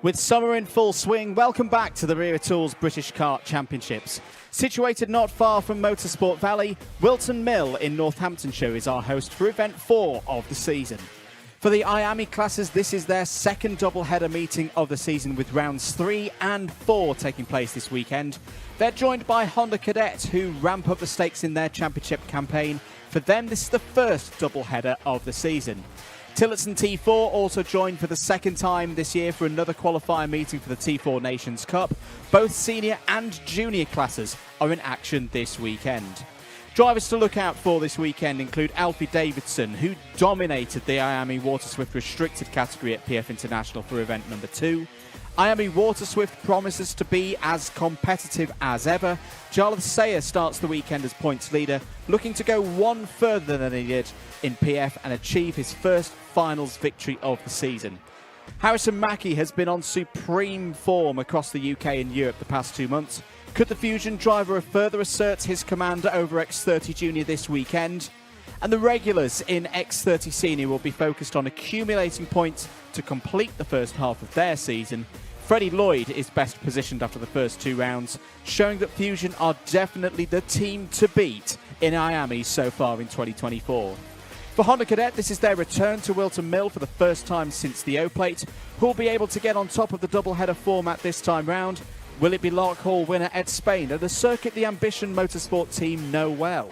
With summer in full swing, welcome back to the Wera Tools British Kart Championships. Situated not far from Motorsport Valley, Whilton Mill in Northamptonshire is our host for event 4 of the season. For the IAMI classes, this is their second double-header meeting of the season, with rounds 3 and 4 taking place this weekend. They're joined by Honda Cadet, who ramp up the stakes in their championship campaign. For them, this is the first double-header of the season. Tillotson T4 also joined for the second time this year for another qualifier meeting for the T4 Nations Cup. Both senior and junior classes are in action this weekend. Drivers to look out for this weekend include Alfie Davidson, who dominated the IAMI Waterswift restricted category at PF International for event number 2. IAMI Waterswift promises to be as competitive as ever. Jarlath Sayer starts the weekend as points leader, looking to go one further than he did in PF and achieve his first finals victory of the season. Harrison Mackie has been on supreme form across the UK and Europe the past 2 months. Could the Fusion driver further assert his command over X30 Junior this weekend? And the regulars in X30 Senior will be focused on accumulating points to complete the first half of their season. Freddie Lloyd is best positioned after the first 2 rounds, showing that Fusion are definitely the team to beat in IAMI so far in 2024. For Honda Cadet, this is their return to Whilton Mill for the first time since the O-Plate, who will be able to get on top of the double-header format this time round. Will it be Lark Hall winner Ed Spain, and the circuit the Ambition Motorsport team know well?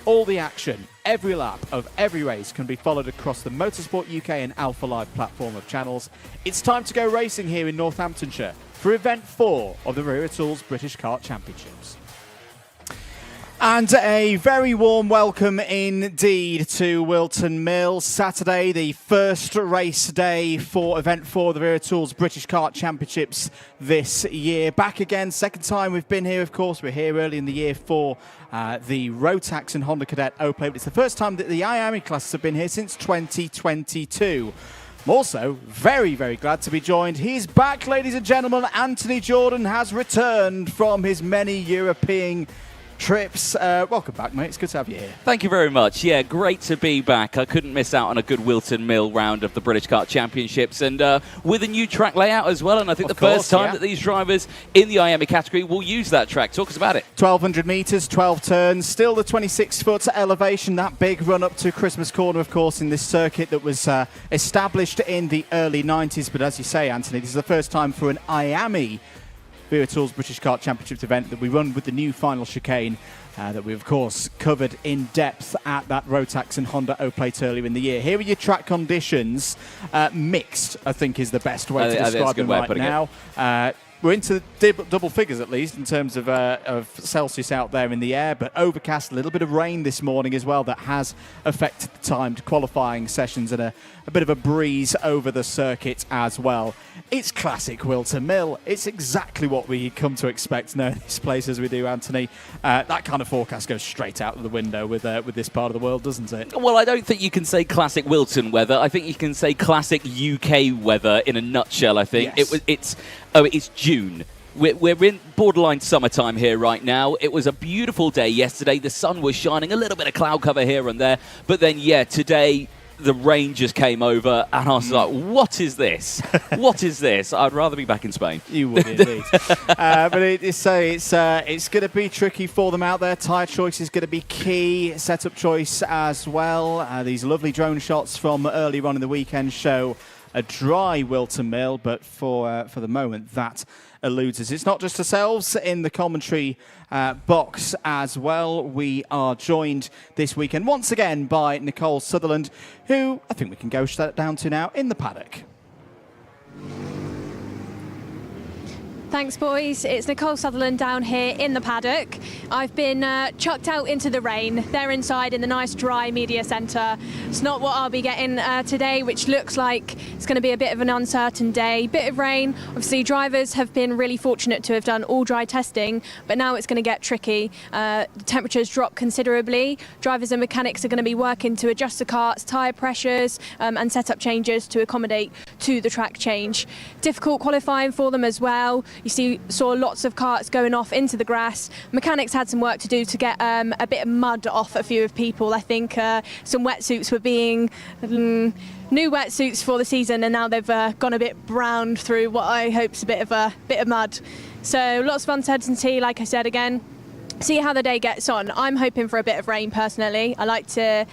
All the action, every lap of every race can be followed across the Motorsport UK and Alpha Live platform of channels. It's time to go racing here in Northamptonshire for event 4 of the Wera Tools British Kart Championships. And a very warm welcome indeed to Whilton Mill. Saturday, the first race day for event 4 of the Wera Tools British Kart Championships this year. Back again, second time we've been here, of course. We're here early in the year for the Rotax and Honda Cadet O-Plate. It's the first time that the IAMI classes have been here since 2022. I'm also very, very glad to be joined. He's back, ladies and gentlemen. Anthony Jordan has returned from his many European trips. Welcome back, mate. It's good to have you here. Thank you very much. Yeah, great to be back. I couldn't miss out on a good Whilton Mill round of the British Kart Championships, and with a new track layout as well. And I think first time that these drivers in the IAMI category will use that track. Talk us about it. 1,200 metres, 12 turns, still the 26-foot elevation. That big run up to Christmas Corner, of course, in this circuit that was established in the early 90s. But as you say, Anthony, this is the first time for an IAMI Wera Tools British Kart Championships event that we run with the new final chicane that we, of course, covered in depth at that Rotax and Honda O-Plate earlier in the year. Here are your track conditions. Mixed, I think, is the best way to describe them right now. We're into double figures, at least, in terms of Celsius out there in the air, but overcast, a little bit of rain this morning as well that has affected the timed qualifying sessions, and a bit of a breeze over the circuit as well. It's classic Whilton Mill. It's exactly what we come to expect knowing this place as we do, Anthony. That kind of forecast goes straight out of the window with this part of the world, doesn't it? Well, I don't think you can say classic Whilton weather. I think you can say classic UK weather in a nutshell, I think. Yes. It's June. We're in borderline summertime here right now. It was a beautiful day yesterday. The sun was shining, a little bit of cloud cover here and there. But then, today the rain just came over, and I was like, what is this? What is this? I'd rather be back in Spain. You would indeed. But it's going to be tricky for them out there. Tyre choice is going to be key. Setup choice as well. These lovely drone shots from earlier on in the weekend show a dry Whilton Mill, but for the moment that eludes us. It's not just ourselves in the commentary box as well. We are joined this weekend once again by Nicole Sutherland, who I think we can go down to now in the paddock. Thanks, boys. It's Nicole Sutherland down here in the paddock. I've been chucked out into the rain. They're inside in the nice dry media centre. It's not what I'll be getting today, which looks like it's going to be a bit of an uncertain day. Bit of rain. Obviously, drivers have been really fortunate to have done all dry testing, but now it's going to get tricky. The temperatures drop considerably. Drivers and mechanics are going to be working to adjust the karts, tyre pressures and setup changes to accommodate to the track change. Difficult qualifying for them as well. saw lots of karts going off into the grass. Mechanics had some work to do to get a bit of mud off a few of people. I think some wetsuits were being new wetsuits for the season, and now they've gone a bit brown through what I hope's a bit of mud. So lots of uncertainty, like I said again. See how the day gets on. I'm hoping for a bit of rain personally. I like to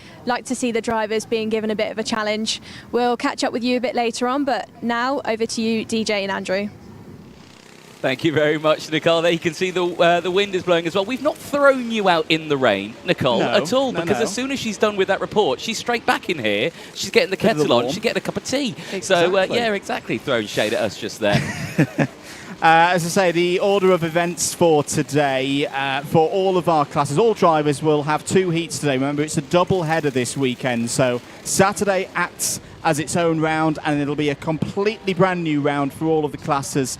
see the drivers being given a bit of a challenge. We'll catch up with you a bit later on, but now over to you, DJ and Andrew. Thank you very much, Nicole. There you can see the wind is blowing as well. We've not thrown you out in the rain, Nicole, at all, because as soon as she's done with that report, she's straight back in here. She's getting the kettle on. She's getting a cup of tea. Exactly. So, yeah, exactly. Throwing shade at us just there. As I say, the order of events for today, for all of our classes, all drivers will have 2 heats today. Remember, it's a double header this weekend. So Saturday acts as its own round, and it'll be a completely brand new round for all of the classes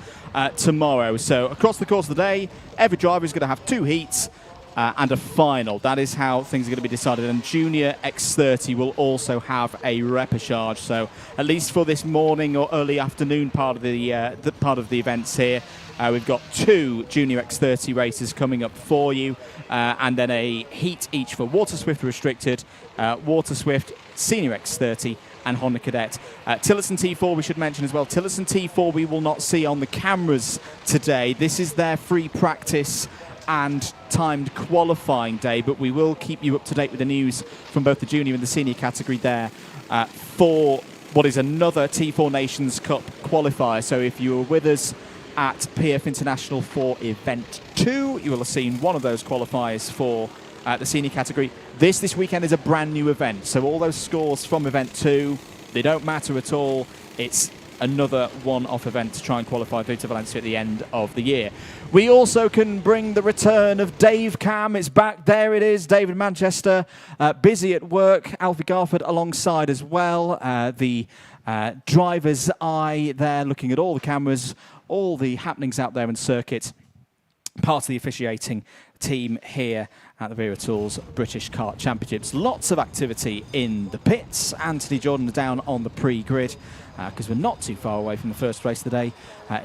tomorrow. So across the course of the day, every driver is going to have 2 heats and a final. That is how things are going to be decided. And Junior X30 will also have a repechage. So at least for this morning or early afternoon part of the events here, we've got 2 Junior X30 races coming up for you, and then a heat each for Water Swift Restricted, Water Swift Senior X30, and Honda Cadet. Tillotson T4 we should mention as well. Tillotson T4 we will not see on the cameras today. This is their free practice and timed qualifying day, but we will keep you up to date with the news from both the junior and the senior category there for what is another T4 Nations Cup qualifier. So if you were with us at PF International for Event 2, you will have seen one of those qualifiers for the senior category. This weekend is a brand new event, so all those scores from Event 2, they don't matter at all. It's another one-off event to try and qualify through to Valencia at the end of the year. We also can bring the return of Dave Cam. It's back. There it is. David Manchester, busy at work. Alfie Garford alongside as well. The driver's eye there, looking at all the cameras, all the happenings out there in circuit. Part of the officiating team here at the Wera Tools British Kart Championships. Lots of activity in the pits. Anthony Jordan down on the pre-grid because we're not too far away from the first race of the day.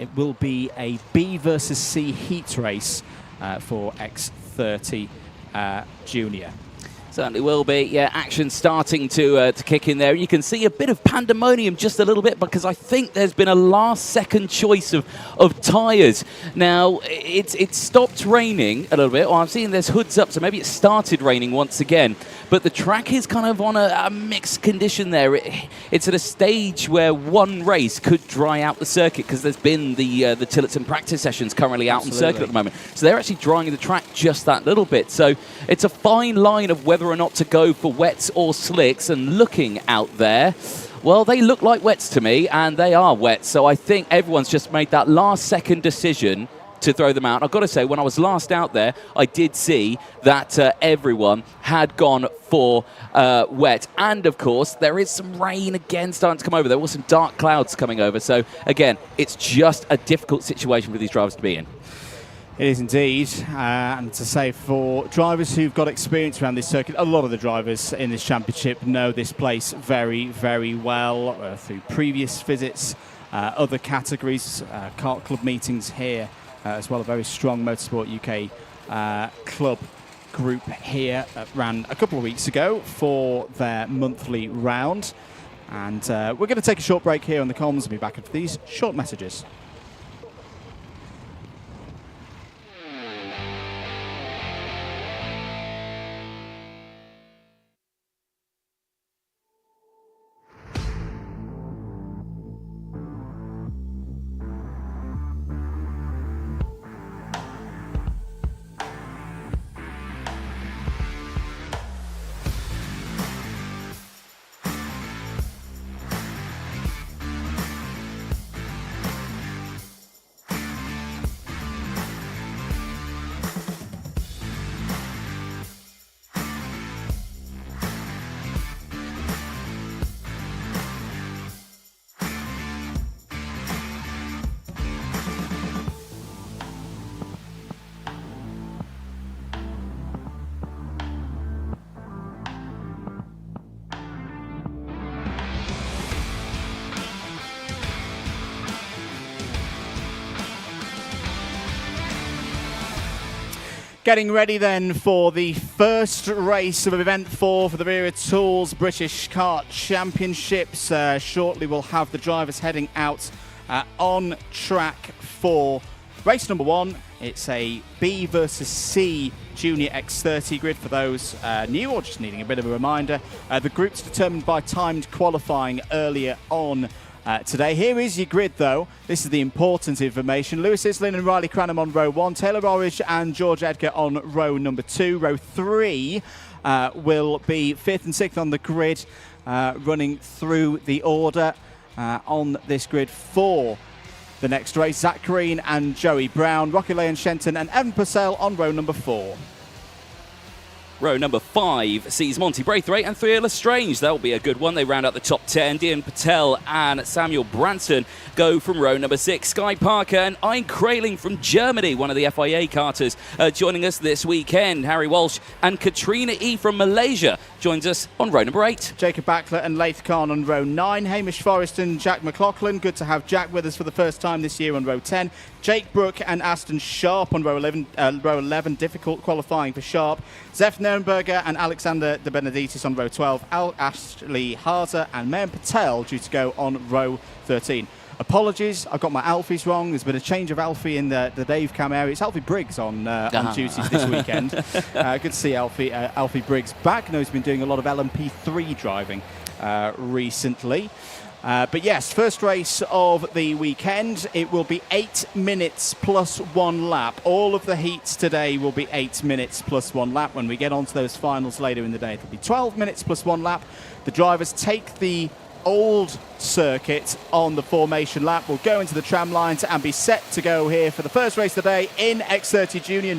It will be a B versus C heat race for X30 Junior. Certainly will be. Yeah, action starting to kick in there. You can see a bit of pandemonium just a little bit because I think there's been a last-second choice of tyres. Now, it's stopped raining a little bit. Well, I'm seeing there's hoods up, so maybe it started raining once again. But the track is kind of on a mixed condition there. It's at a stage where one race could dry out the circuit because there's been the Tillotson practice sessions currently out on circuit at the moment. So they're actually drying the track just that little bit. So it's a fine line of whether or not to go for wets or slicks, and looking out there, well, they look like wets to me, and they are wet. So I think everyone's just made that last-second decision to throw them out. I've got to say, when I was last out there, I did see that everyone had gone for wet. And, of course, there is some rain again starting to come over. There were some dark clouds coming over. So, again, it's just a difficult situation for these drivers to be in. It is indeed, and to say for drivers who've got experience around this circuit, a lot of the drivers in this championship know this place very, very well through previous visits, other categories, kart club meetings here, as well. A very strong Motorsport UK club group here ran a couple of weeks ago for their monthly round. And we're going to take a short break here on the comms and be back after these short messages. Getting ready then for the first race of event 4 for the Wera Tools British Kart Championships. Shortly we'll have the drivers heading out on track for race number 1. It's a B versus C Junior X30 grid for those new or just needing a bit of a reminder. The group's determined by timed qualifying earlier on today. Here is your grid though. This is the important information. Lewis Islin and Riley Cranham on row 1. Taylor Orridge and George Edgar on row number 2. Row 3 will be 5th and 6th on the grid, running through the order on this grid for the next race. Zach Green and Joey Brown, Rocky Lane Shenton and Evan Purcell on row number 4. Row number 5 sees Monty Braithwaite and Three Lestrange. That'll be a good one. They round out the top 10. Dean Patel and Samuel Branson go from row number 6. Sky Parker and Ein Kraling from Germany, one of the FIA karters, joining us this weekend. Harry Walsh and Katrina E from Malaysia joins us on row number 8. Jacob Backler and Laith Khan on row 9. Hamish Forrest and Jack McLaughlin. Good to have Jack with us for the first time this year on row 10. Jake Brook and Aston Sharp on row 11. Difficult qualifying for Sharp. Zef Nirenberger and Alexander De Benedictis on row 12. Ashley Harzer and Mayan Patel due to go on row 13. Apologies, I got my Alfies wrong. There's been a change of Alfie in the Dave Cam area. It's Alfie Briggs on duties this weekend. Good to see Alfie Briggs back. I know he's been doing a lot of LMP3 driving recently. But yes, first race of the weekend. It will be 8 minutes plus 1 lap. All of the heats today will be 8 minutes plus 1 lap. When we get onto those finals later in the day, it'll be 12 minutes plus 1 lap. The drivers take the old circuit on the formation lap. We'll go into the tram lines and be set to go here for the first race of the day in X30 Junior.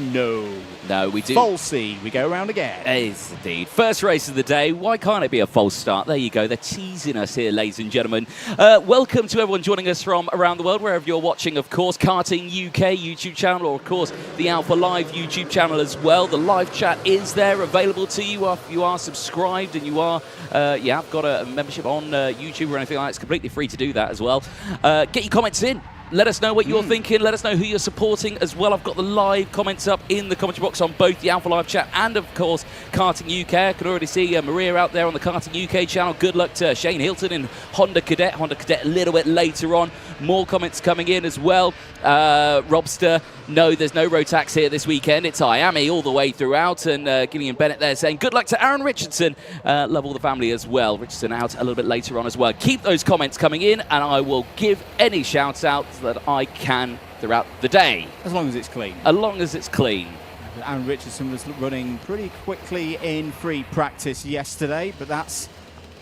No, we do. Falsey. We go around again. Yes, indeed. First race of the day. Why can't it be a false start? There you go. They're teasing us here, ladies and gentlemen. Welcome to everyone joining us from around the world, wherever you're watching, of course. Karting UK YouTube channel, or of course the Alpha Live YouTube channel as well. The live chat is there, available to you if you are subscribed and you are, got a membership on YouTube or anything like that. It's completely free to do that as well. Get your comments in. Let us know what you're thinking. Let us know who you're supporting as well. I've got the live comments up in the commentary box on both the Alpha Live chat and, of course, Karting UK. I can already see Maria out there on the Karting UK channel. Good luck to Shane Hilton in Honda Cadet. Honda Cadet a little bit later on. More comments coming in as well. Robster, no, there's no Rotax here this weekend. It's Miami all the way throughout. And Gillian Bennett there saying good luck to Aaron Richardson. Love all the family as well. Richardson out a little bit later on as well. Keep those comments coming in and I will give any shouts-outs that I can throughout the day. As long as it's clean. As long as it's clean. Aaron Richardson was running pretty quickly in free practice yesterday, but that's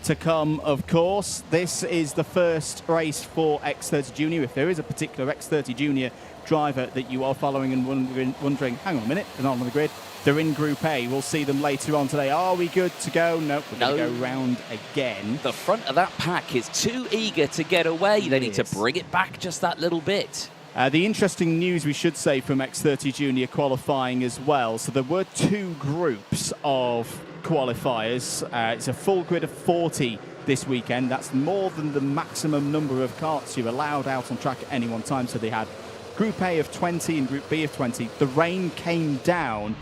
to come, of course. This is the first race for X30 Junior. If there is a particular X30 Junior driver that you are following and wondering, hang on a minute, they're not on the grid, they're in Group A. We'll see them later on today. Are we good to go? Nope, we're going to go round again. The front of that pack is too eager to get away. They need to bring it back just that little bit. The interesting news, we should say, from X30 Junior qualifying as well. So there were 2 groups of qualifiers. It's a full grid of 40 this weekend. That's more than the maximum number of karts you're allowed out on track at any one time. So they had Group A of 20 and Group B of 20. The rain came down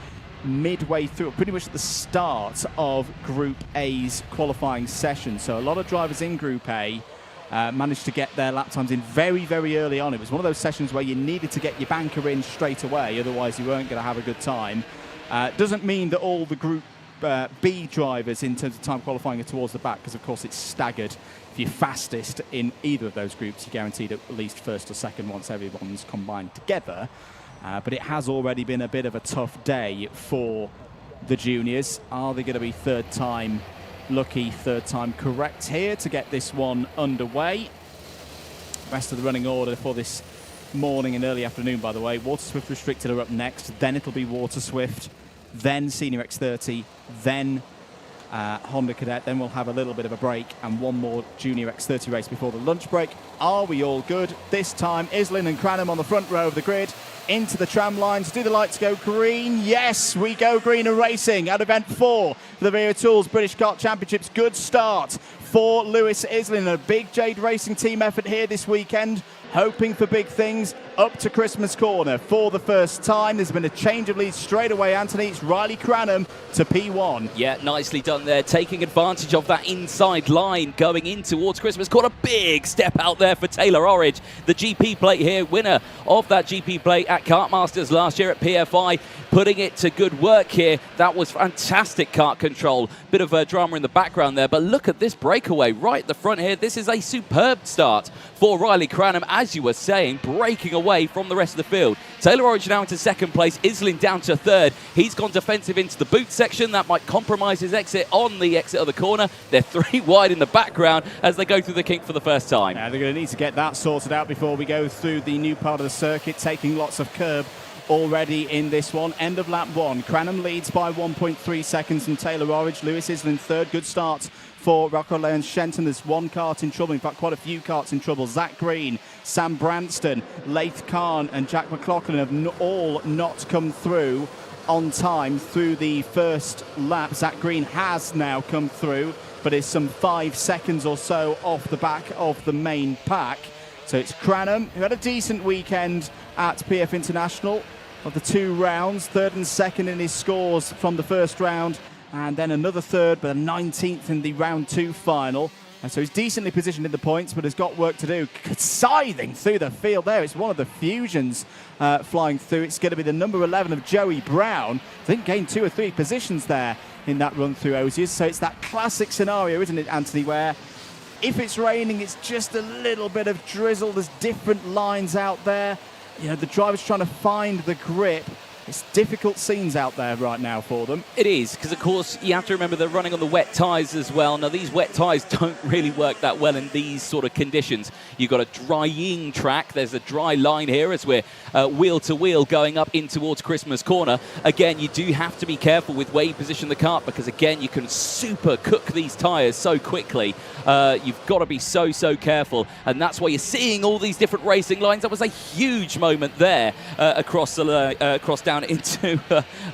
midway through, pretty much at the start of Group A's qualifying session. So a lot of drivers in Group A managed to get their lap times in very, very early on. It was one of those sessions where you needed to get your banker in straight away, otherwise you weren't going to have a good time. Doesn't mean that all the Group B drivers in terms of time qualifying are towards the back, because of course it's staggered. If you're fastest in either of those groups, you're guaranteed at least first or second once everyone's combined together. But it has already been a bit of a tough day for the juniors. Are they going to be third time lucky, third time correct here to get this one underway? Rest of the running order for this morning and early afternoon, by the way. Water Swift Restricted are up next. Then it'll be Water Swift, then Senior X30, then Honda Cadet. Then we'll have a little bit of a break and one more Junior X30 race before the lunch break. Are we all good? This time, Islin and Cranham on the front row of the grid. into the tram lines. Do the lights go green? Yes, we go green and racing at event 4 for the Wera Tools British Kart Championships. Good start for Lewis Islin. A big Jade Racing team effort here this weekend, hoping for big things up to Christmas corner for the first time. There's been a change of lead straight away, Anthony. It's Riley Cranham to P1. Yeah, nicely done there, taking advantage of that inside line going in towards Christmas. Caught a big step out there for Taylor Orridge, the GP plate here, winner of that GP plate at Kartmasters last year at PFI, putting it to good work here. That was fantastic kart control. Bit of drama in the background there, but look at this breakaway right at the front here. This is a superb start for Riley Cranham, as you were saying, breaking away from the rest of the field. Taylor Orridge now into second place, Islin down to third. He's gone defensive into the boot section. That might compromise his exit on the exit of the corner. They're 3 wide in the background as they go through the kink for the first time. Yeah, they're going to need to get that sorted out before we go through the new part of the circuit, taking lots of curb already in this one. End of lap 1. Cranham leads by 1.3 seconds from Taylor Orridge. Lewis Islin third. Good start for Rocco Leon Shenton. There's one kart in trouble, in fact quite a few karts in trouble. Zach Green, Sam Branston, Laith Khan and Jack McLaughlin have all not come through on time through the first lap. Zach Green has now come through, but is some 5 seconds or so off the back of the main pack. So it's Cranham, who had a decent weekend at PF International of the 2 rounds, third and second in his scores from the first round, and then another third, but a 19th in the round 2 final. And so he's decently positioned in the points, but has got work to do. Scything through the field there. It's one of the fusions flying through. It's going to be the number 11 of Joey Brown. I think gained 2 or 3 positions there in that run through Osiers. So it's that classic scenario, isn't it, Anthony, where if it's raining, it's just a little bit of drizzle. There's different lines out there. You know, the driver's trying to find the grip. It's difficult scenes out there right now for them. It is, because of course you have to remember they're running on the wet tyres as well. Now these wet tyres don't really work that well in these sort of conditions. You've got a drying track. There's a dry line here as we're wheel to wheel going up in towards Christmas corner. Again, you do have to be careful with where you position the kart, because again you can super cook these tyres so quickly. You've got to be so careful, and that's why you're seeing all these different racing lines. That was a huge moment there across down into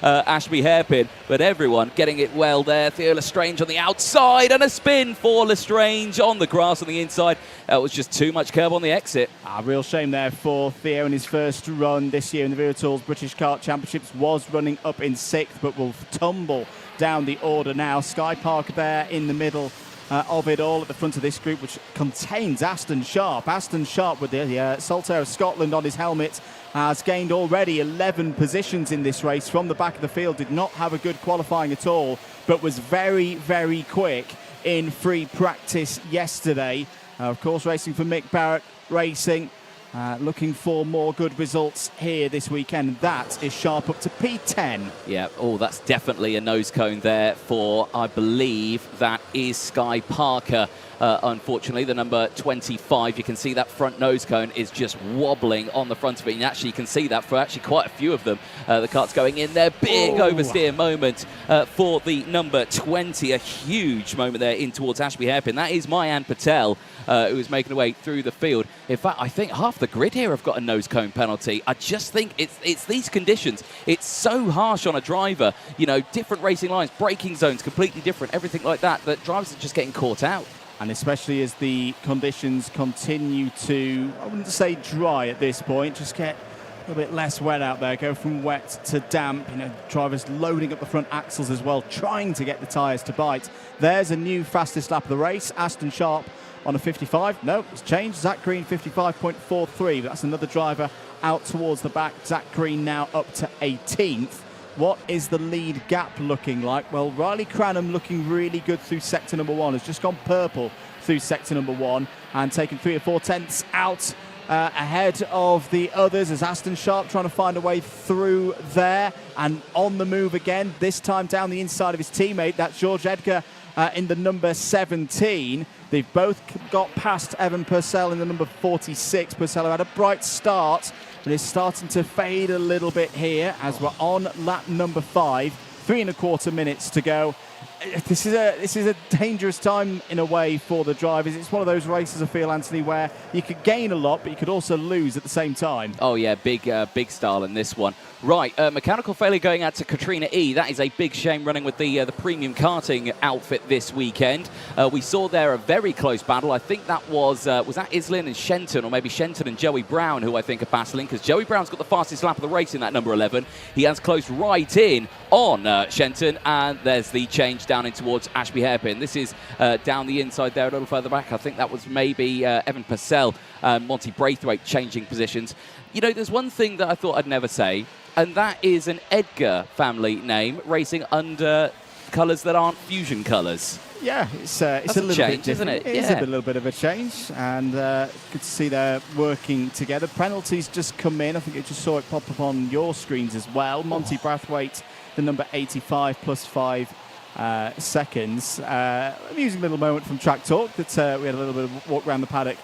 Ashby Hairpin, but everyone getting it well there. Theo Lestrange on the outside, and a spin for Lestrange on the grass on the inside. That was just too much curb on the exit. Real shame there for Theo in his first run this year in the Wera Tools British Kart Championships. Was running up in 6th, but will tumble down the order now. Sky Park there in the middle of it all at the front of this group, which contains Aston Sharp. Aston Sharp with the Saltaire of Scotland on his helmet has gained already 11 positions in this race from the back of the field. Did not have a good qualifying at all, but was very quick in free practice yesterday. Of course, racing for Mick Barrett Racing. Looking for more good results here this weekend. That is Sharp up to P10. Yeah, that's definitely a nose cone there for, I believe, that is Sky Parker. Unfortunately, the number 25, you can see that front nose cone is just wobbling on the front of it. And actually, you can see that for actually quite a few of them. The kart's going in there. Big oversteer moment for the number 20. A huge moment there in towards Ashby Hairpin. That is Mayan Patel, who is making her way through the field. In fact, I think half the grid here have got a nose cone penalty. I just think it's these conditions. It's so harsh on a driver. You know, different racing lines, braking zones, completely different, everything like that, that drivers are just getting caught out. And especially as the conditions continue to, I wouldn't say dry at this point, just get a little bit less wet out there, go from wet to damp. You know, drivers loading up the front axles as well, trying to get the tyres to bite. There's a new fastest lap of the race. Aston Sharp on a 55. No, it's changed. Zach Green 55.43. But that's another driver out towards the back. Zach Green now up to 18th. What is the lead gap looking like? Well, Riley Cranham looking really good through sector number 1. Has just gone purple through sector number 1 and taken 3 or 4 tenths out ahead of the others, as Aston Sharp trying to find a way through there and on the move again, this time down the inside of his teammate. That's George Edgar in the number 17. They've both got past Evan Purcell in the number 46. Purcell had a bright start, but it's starting to fade a little bit here as we're on lap number 5. 3 1/4 minutes to go. this is a dangerous time in a way for the drivers. It's one of those races, I feel, Anthony, where you could gain a lot, but you could also lose at the same time. Oh yeah, big style in this one. Right, mechanical failure going out to Katrina E. That is a big shame, running with the premium karting outfit this weekend. We saw there a very close battle. I think that was that Islin and Shenton, or maybe Shenton and Joey Brown, who I think are battling, because Joey Brown's got the fastest lap of the race in that number 11. He has closed right in on Shenton, and there's the change down in towards Ashby Hairpin. This is down the inside there, a little further back. I think that was maybe Evan Purcell and Monty Braithwaite changing positions. You know, there's one thing that I thought I'd never say, and that is an Edgar family name racing under colours that aren't Fusion colours. Yeah, it's a little change, bit isn't it? It is a little bit of a change, and good to see they're working together. Penalties just come in. I think you just saw it pop up on your screens as well. Monty Braithwaite, the number 85 plus 5 seconds. Amusing little moment from Track Talk that we had a little bit of walk around the paddock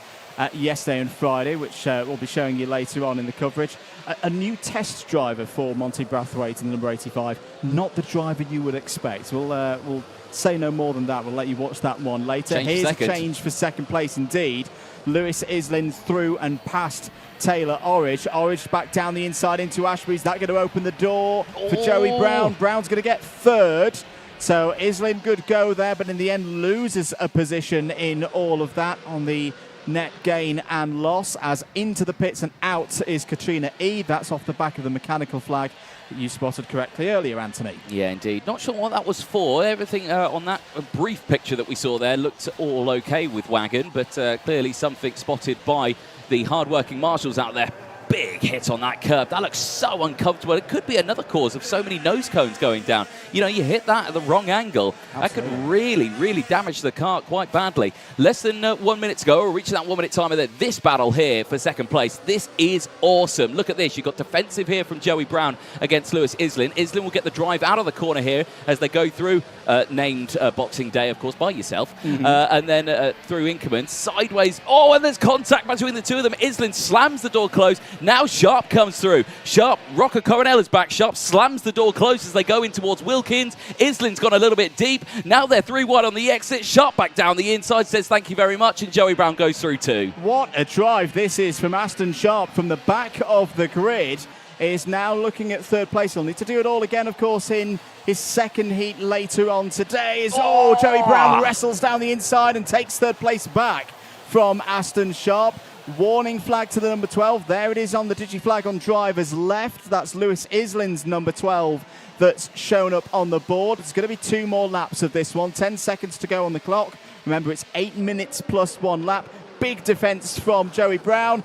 yesterday and Friday, which we'll be showing you later on in the coverage. A new test driver for Monty Braithwaite in the number 85. Not the driver you would expect. We'll say no more than that. We'll let you watch that one later. Here's a change for second place indeed. Lewis Islin through and past Taylor Orridge. Orridge back down the inside into Ashby. Is that going to open the door for Joey Brown? Brown's going to get third. So Islin, good go there, but in the end loses a position in all of that on the net gain and loss, as into the pits and out is Katrina E. That's off the back of the mechanical flag that you spotted correctly earlier, Anthony. Yeah, indeed. Not sure what that was for. Everything on that brief picture that we saw there looked all okay with Wagon, but clearly something spotted by the hard-working marshals out there. Big hit on that curb. That looks so uncomfortable. It could be another cause of so many nose cones going down. You know, you hit that at the wrong angle. Absolutely. That could really, really damage the kart quite badly. Less than 1 minute to go. We're reaching that 1 minute timer there. This battle here for second place, this is awesome. Look at this. You've got defensive here from Joey Brown against Lewis Islin. Islin will get the drive out of the corner here as they go through, named Boxing Day, of course, by yourself. And then through Inkerman, sideways. Oh, and there's contact between the two of them. Islin slams the door closed. Now Sharp comes through. Sharp, Rocco Coronel is back. Sharp slams the door closed as they go in towards Wilkins. Islin's gone a little bit deep. Now they're 3 wide on the exit. Sharp back down the inside, says thank you very much, and Joey Brown goes through too. What a drive this is from Aston Sharp from the back of the grid. Is now looking at third place. He'll need to do it all again, of course, in his second heat later on today. Joey Brown wrestles down the inside and takes third place back from Aston Sharp. Warning flag to the number 12. There it is on the digi-flag on driver's left. That's Lewis Islin's number 12 that's shown up on the board. It's going to be 2 more laps of this one. 10 seconds to go on the clock. Remember, it's 8 minutes plus 1 lap. Big defence from Joey Brown.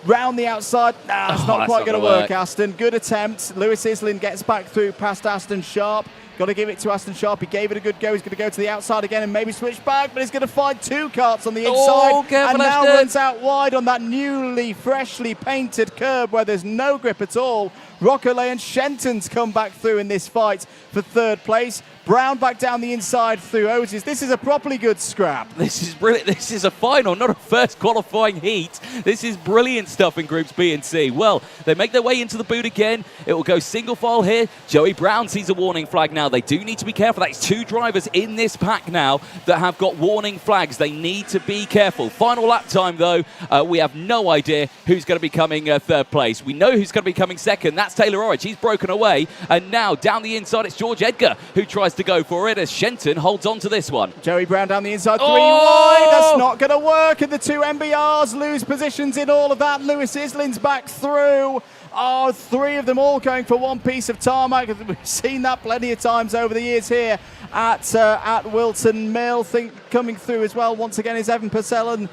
Round the outside. It's not quite going to work, Aston. Good attempt. Lewis Islin gets back through past Aston Sharp. Got to give it to Aston Sharp. He gave it a good go. He's going to go to the outside again and maybe switch back, but he's going to find 2 karts on the inside and now runs out wide on that newly, freshly painted curb where there's no grip at all. Roccolay and Shenton's come back through in this fight for third place. Brown back down the inside through Otis. This is a properly good scrap. This is brilliant. This is a final, not a first qualifying heat. This is brilliant stuff in Groups B and C. Well, they make their way into the boot again. It will go single file here. Joey Brown sees a warning flag now. They do need to be careful. That's 2 drivers in this pack now that have got warning flags. They need to be careful. Final lap time, though. We have no idea who's going to be coming third place. We know who's going to be coming second. That's Taylor Orridge. He's broken away. And now down the inside, it's George Edgar who tries to go for it as Shenton holds on to this one. Joey Brown down the inside, 3 wide. That's not going to work. And the 2 MBRs lose positions in all of that. Lewis Islin's back through. 3 of them all going for 1 piece of tarmac. We've seen that plenty of times over the years here at Whilton Mill. Coming through as well once again is Evan Purcell and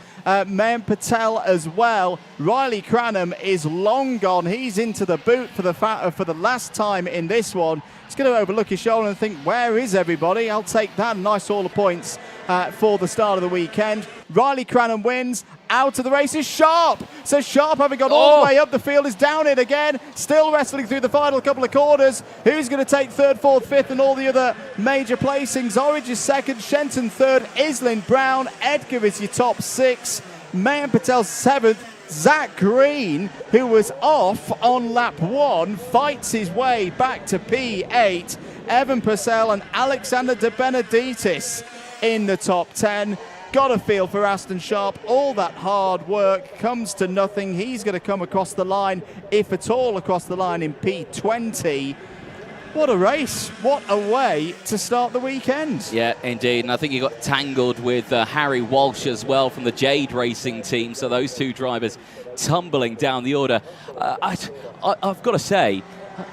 Mayan Patel as well. Riley Cranham is long gone. He's into the boot for the last time in this one. He's going to overlook his shoulder and think, where is everybody? I'll take that. Nice all the points for the start of the weekend. Riley Cranham wins. Out of the race is Sharp. So Sharp, having got all the way up the field, is down it again. Still wrestling through the final couple of corners. Who's going to take 3rd, 4th, 5th and all the other major placings? Orridge is 2nd, Shenton 3rd, Islin, Brown, Edgar is your top 6. Mayan Patel 7th. Zach Green, who was off on lap 1, fights his way back to P8. Evan Purcell and Alexander De Benedictis in the top 10. Got a feel for Aston Sharp. All that hard work comes to nothing. He's going to come across the line, if at all across the line, in P20. What a race. What a way to start the weekend. Yeah, indeed. And I think you got tangled with Harry Walsh as well from the Jade Racing team. So those two drivers tumbling down the order. I've got to say,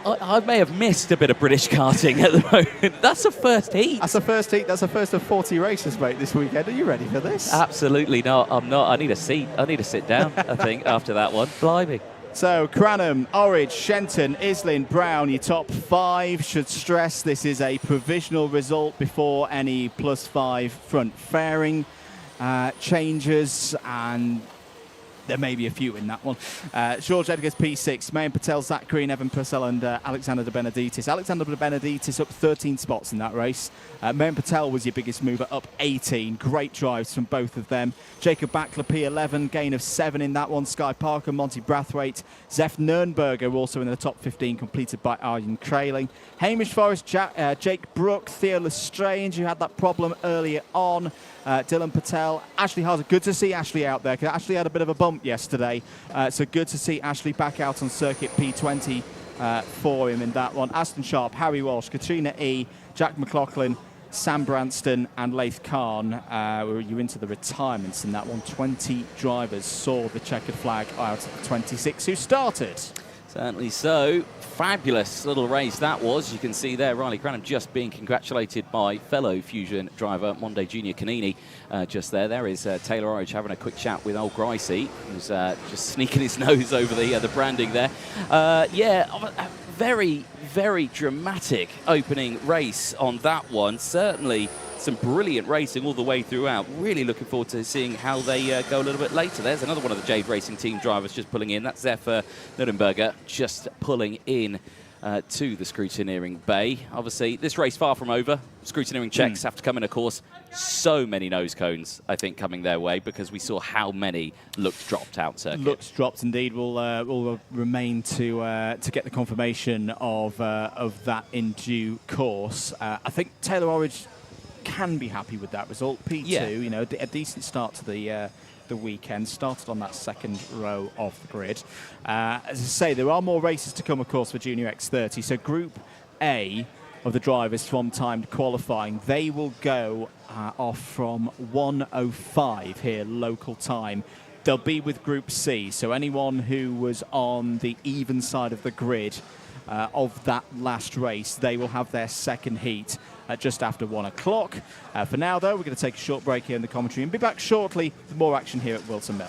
I may have missed a bit of British karting at the moment. That's a first heat. That's a first heat. That's a first of 40 races, mate, this weekend. Are you ready for this? Absolutely not. I'm not. I need a seat. I need to sit down, I think, after that one. Blimey. So, Cranham, Orridge, Shenton, Islin, Brown, your top 5. Should stress this is a provisional result before any +5 front fairing changes, and there may be a few in that one. George Edgar's P6, Mayan Patel, Zach Green, Evan Purcell and Alexander De Benedictis. Alexander De Benedictis up 13 spots in that race. Mayan Patel was your biggest mover, up 18. Great drives from both of them. Jacob Backler, P11, gain of 7 in that one. Sky Parker, Monty Brathwaite, Zef Nurnberger also in the top 15, completed by Arjen Krailing. Hamish Forrest, Jake Brook, Theo Lestrange, who had that problem earlier on. Dylan Patel, Ashley Harder. Good to see Ashley out there, because Ashley had a bit of a bump yesterday. So good to see Ashley back out on circuit P20 for him in that one. Aston Sharp, Harry Walsh, Katrina E, Jack McLaughlin, Sam Branston and Laith Khan were you into the retirements in that one. 20 drivers saw the checkered flag out of the 26 who started. Certainly so. Fabulous little race that was. You can see there Riley Cranham just being congratulated by fellow Fusion driver Monde Junior Canini just there. There is Taylor Orridge having a quick chat with old Gricey, who's just sneaking his nose over the branding there. Yeah, a very, very dramatic opening race on that one. Certainly some brilliant racing all the way throughout. Really looking forward to seeing how they go a little bit later. There's another one of the Jade Racing team drivers just pulling in. That's Zephyr Nuremberger just pulling in to the scrutineering bay. Obviously, this race far from over. Scrutineering checks have to come in, of course. So many nose cones, I think, coming their way, because we saw how many looked dropped out circuit. Looks dropped indeed. Will remain to get the confirmation of that in due course. I think Taylor Orridge can be happy with that result. P2, yeah. You know, a decent start to the weekend. Started on that second row of the grid. As I say, there are more races to come, of course, for Junior X30. So Group A of the drivers from timed qualifying, they will go off from 1:05 here local time. They'll be with Group C. So anyone who was on the even side of the grid of that last race, they will have their second heat just after 1 o'clock. For now, though, we're going to take a short break here in the commentary and be back shortly with more action here at Whilton Mill.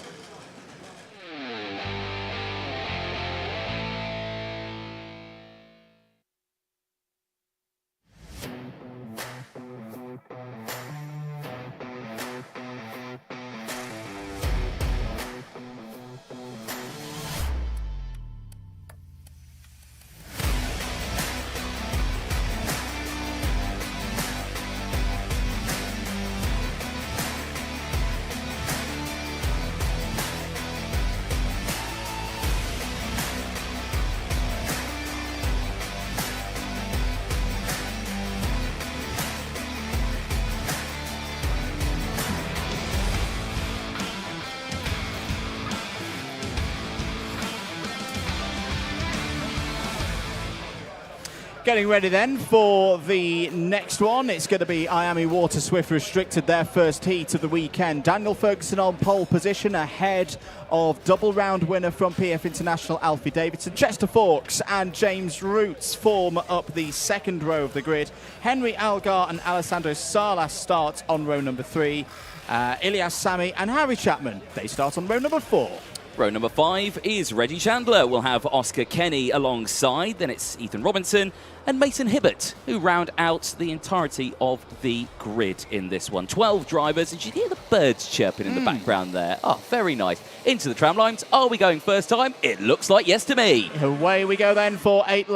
Getting ready then for the next one. It's going to be Miami Water Swift Restricted, their first heat of the weekend. Daniel Ferguson on pole position, ahead of double round winner from PF International Alfie Davidson. Chester Fawkes and James Roots form up the second row of the grid. Henry Algar and Alessandro Salas start on row number 3. Ilyas Sami and Harry Chapman, they start on row number 4. Row number 5 is Reggie Chandler. We'll have Oscar Kenny alongside. Then it's Ethan Robinson and Mason Hibbert, who round out the entirety of the grid in this one. 12 drivers, and you hear the birds chirping in the background there. Oh, very nice. Into the tram lines. Are we going first time? It looks like yes to me. Away we go then for 8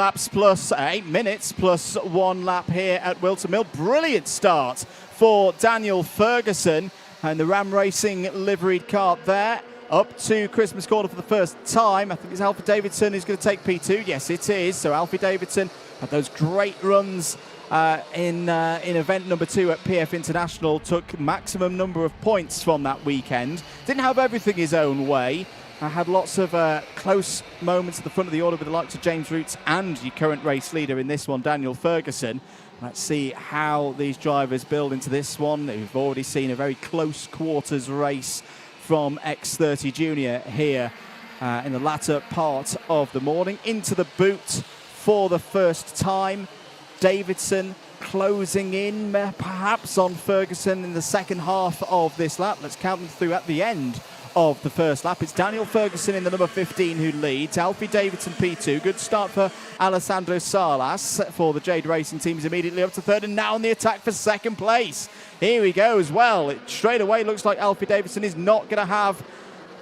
minutes plus 1 lap here at Whilton Mill. Brilliant start for Daniel Ferguson and the Ram Racing liveried cart there. Up to Christmas Corner for the first time. I think it's Alfie Davidson who's going to take P2. Yes, it is. So Alfie Davidson had those great runs in event number 2 at PF International, took maximum number of points from that weekend. Didn't have everything his own way. Had lots of close moments at the front of the order with the likes of James Roots and your current race leader in this one, Daniel Ferguson. Let's see how these drivers build into this one. We've already seen a very close quarters race from X30 Junior here in the latter part of the morning. Into the boot for the first time. Davidson closing in perhaps on Ferguson in the second half of this lap. Let's count them through at the end of the first lap. It's Daniel Ferguson in the number 15 who leads. Alfie Davidson P2. Good start for Alessandro Salas for the Jade Racing team. He's immediately up to third and now on the attack for second place. Here he goes. Well, it straight away looks like Alfie Davidson is not going to have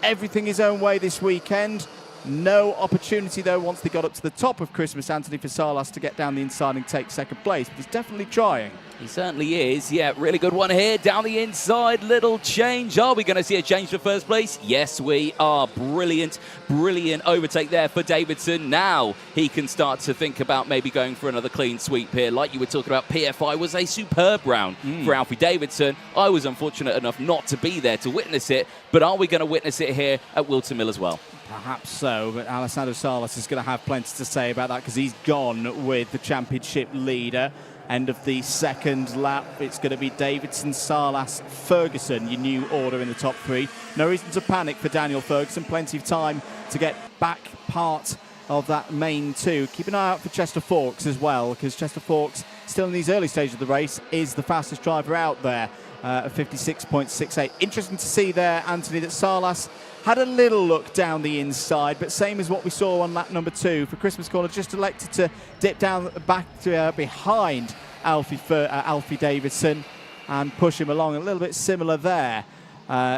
everything his own way this weekend. No opportunity, though, once they got up to the top of Christmas, Anthony, for Salas to get down the inside and take second place. But he's definitely trying. He certainly is. Yeah, really good one here. Down the inside, little change. Are we going to see a change for first place? Yes, we are. Brilliant, brilliant overtake there for Davidson. Now he can start to think about maybe going for another clean sweep here. Like you were talking about, PFI was a superb round for Alfie Davidson. I was unfortunate enough not to be there to witness it, but are we going to witness it here at Whilton Mill as well? Perhaps so, but Alessandro Salas is going to have plenty to say about that because he's gone with the championship leader. End of the second lap, it's going to be Davidson, Salas, Ferguson, your new order in the top 3. No reason to panic for Daniel Ferguson. Plenty of time to get back part of that main 2. Keep an eye out for Chester Forks as well, because Chester Forks, still in these early stages of the race, is the fastest driver out there at 56.68. Interesting to see there, Anthony, that Salas had a little look down the inside, but same as what we saw on lap number 2 for Christmas Corner, just elected to dip down back to behind Alfie Davidson and push him along. A little bit similar there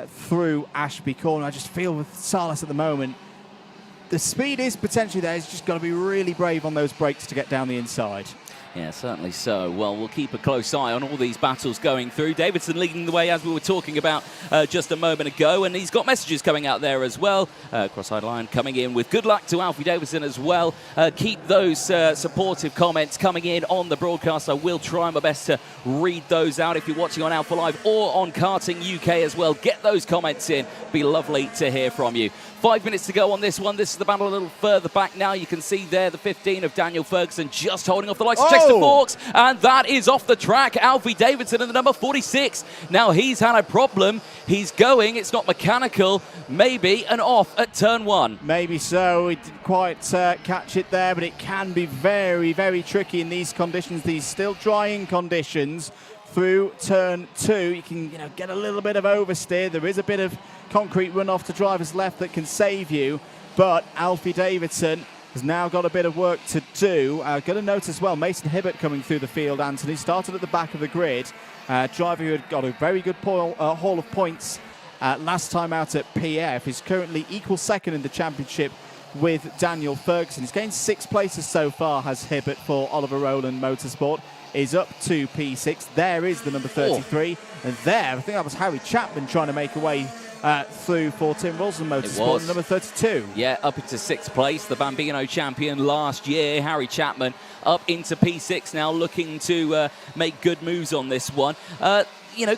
through Ashby Corner. I just feel with Salas at the moment, the speed is potentially there. He's just got to be really brave on those brakes to get down the inside. Yeah, certainly so. Well, we'll keep a close eye on all these battles going through. Davidson leading the way, as we were talking about just a moment ago, and he's got messages coming out there as well. Cross-eyed Lion coming in with good luck to Alfie Davidson as well. Keep those supportive comments coming in on the broadcast. I will try my best to read those out if you're watching on Alpha Live or on Karting UK as well. Get those comments in. Be lovely to hear from you. 5 minutes to go on this one. This is the battle a little further back now. You can see there the 15 of Daniel Ferguson just holding off the likes of Chester Forks, and that is off the track. Alfie Davidson in the number 46. Now he's had a problem. He's going. It's not mechanical. Maybe an off at turn 1. Maybe so. He didn't quite catch it there, but it can be very, very tricky in these conditions, these still drying conditions. Through turn 2, you can get a little bit of oversteer. There is a bit of concrete runoff to drivers left that can save you, but Alfie Davidson has now got a bit of work to do. Got to note as well, Mason Hibbert coming through the field, Anthony, started at the back of the grid. Driver who had got a very good haul of points last time out at PF is currently equal second in the championship with Daniel Ferguson. He's gained 6 places so far, has Hibbert, for Oliver Rowland Motorsport. Is up to P6. There is the number 33. And there, I think that was Harry Chapman trying to make a way through for Tim Wilson Motorsport, number 32. Yeah, up into 6th place. The Bambino champion last year, Harry Chapman, up into P6 now, looking to make good moves on this one.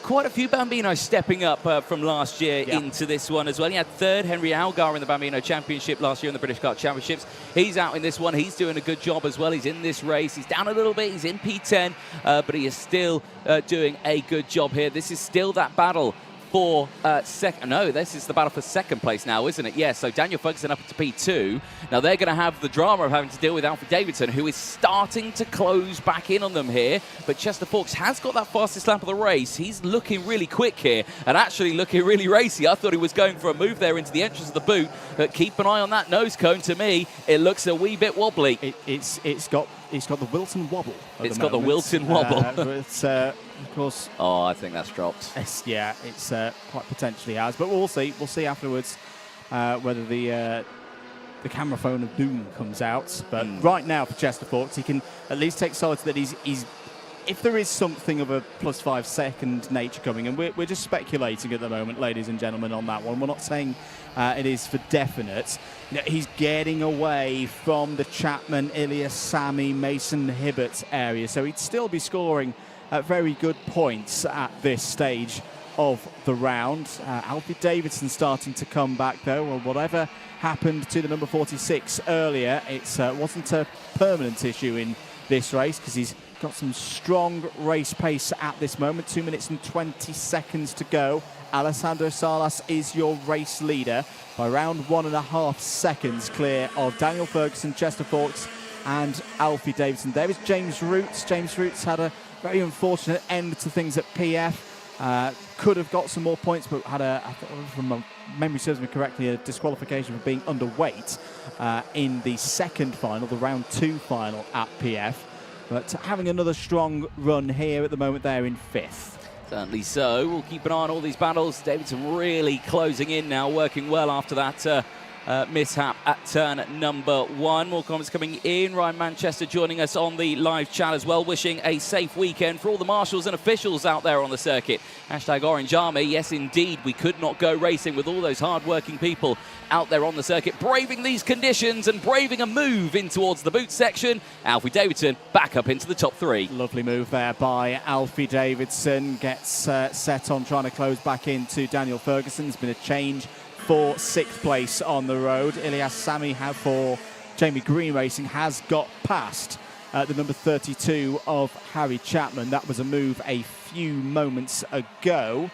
Quite a few Bambinos stepping up from last year into this one as well. He had 3rd, Henry Algar, in the Bambino Championship last year in the British Kart Championships. He's out in this one. He's doing a good job as well. He's in this race. He's down a little bit. He's in P10, but he is still doing a good job here. This is still that battle for second. No, this is the battle for second place now, isn't it? Yeah, so Daniel Ferguson up to P2. Now they're going to have the drama of having to deal with Alfie Davidson, who is starting to close back in on them here. But Chester Forks has got that fastest lap of the race. He's looking really quick here and actually looking really racy. I thought he was going for a move there into the entrance of the boot, but keep an eye on that nose cone. To me, it looks a wee bit wobbly. It's got the Whilton wobble. It's got the Whilton wobble. Of course. Oh, I think that's dropped. It's quite potentially has, but we'll see. We'll see afterwards whether the camera phone of doom comes out. But right now for Chester Forks, he can at least take solace that he's if there is something of a +5 second nature coming, and we're just speculating at the moment, ladies and gentlemen, on that one. We're not saying it is for definite. You know, he's getting away from the Chapman, Ilias Sami, Mason Hibbert area, so he'd still be scoring at very good points at this stage of the round. Alfie Davidson starting to come back though. Well, whatever happened to the number 46 earlier, it wasn't a permanent issue in this race, because he's got some strong race pace at this moment. 2 minutes and 20 seconds to go. Alessandro Salas is your race leader by around 1.5 seconds clear of Daniel Ferguson, Chester Fawkes and Alfie Davidson. There is James Roots. James Roots had a very unfortunate end to things at PF. Could have got some more points, but had I thought, from my memory serves me correctly, a disqualification for being underweight in the second final, the round 2 final at PF. But having another strong run here at the moment there in 5th. Certainly so. We'll keep an eye on all these battles. Davidson really closing in now, working well after that mishap at turn number 1. More comments coming in. Ryan Manchester joining us on the live chat as well, wishing a safe weekend for all the marshals and officials out there on the circuit. Hashtag Orange Army. Yes, indeed, we could not go racing with all those hard-working people out there on the circuit, braving these conditions and braving a move in towards the boot section. Alfie Davidson back up into the top 3. Lovely move there by Alfie Davidson. Gets set on trying to close back into Daniel Ferguson. There's been a change for 6th place on the road. Ilias Sami for Jamie Green Racing has got past the number 32 of Harry Chapman. That was a move a few moments ago.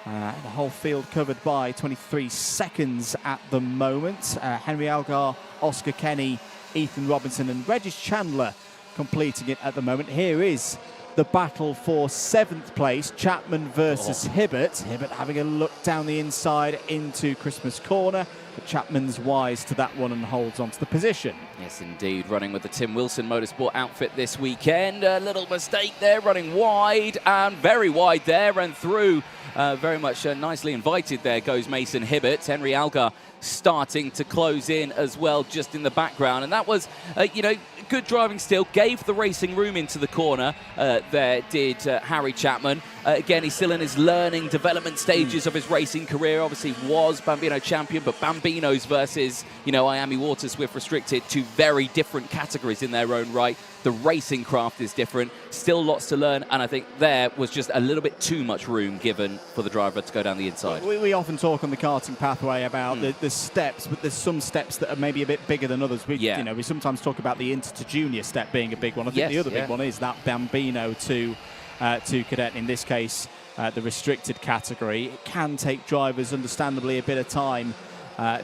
The whole field covered by 23 seconds at the moment. Henry Algar, Oscar Kenny, Ethan Robinson and Regis Chandler completing it at the moment. Here is the battle for 7th place, Chapman versus Hibbert. Hibbert having a look down the inside into Christmas Corner, but Chapman's wise to that one and holds on to the position. Yes, indeed, running with the Tim Wilson Motorsport outfit this weekend. A little mistake there, running wide and very wide there and through. Very much nicely invited there goes Mason Hibbert. Henry Algar starting to close in as well, just in the background. And that was, good driving still, gave the racing room into the corner. There did Harry Chapman. Again, he's still in his learning development stages of his racing career. Obviously was Bambino champion, but Bambinos versus, Miami Water Swift Restricted, two very different categories in their own right. The racing craft is different, still lots to learn, and I think there was just a little bit too much room given for the driver to go down the inside. We often talk on the karting pathway about the steps, but there's some steps that are maybe a bit bigger than others. We sometimes talk about the inter to junior step being a big one. I think the other big one is that Bambino to Cadet, in this case the restricted category. It can take drivers understandably a bit of time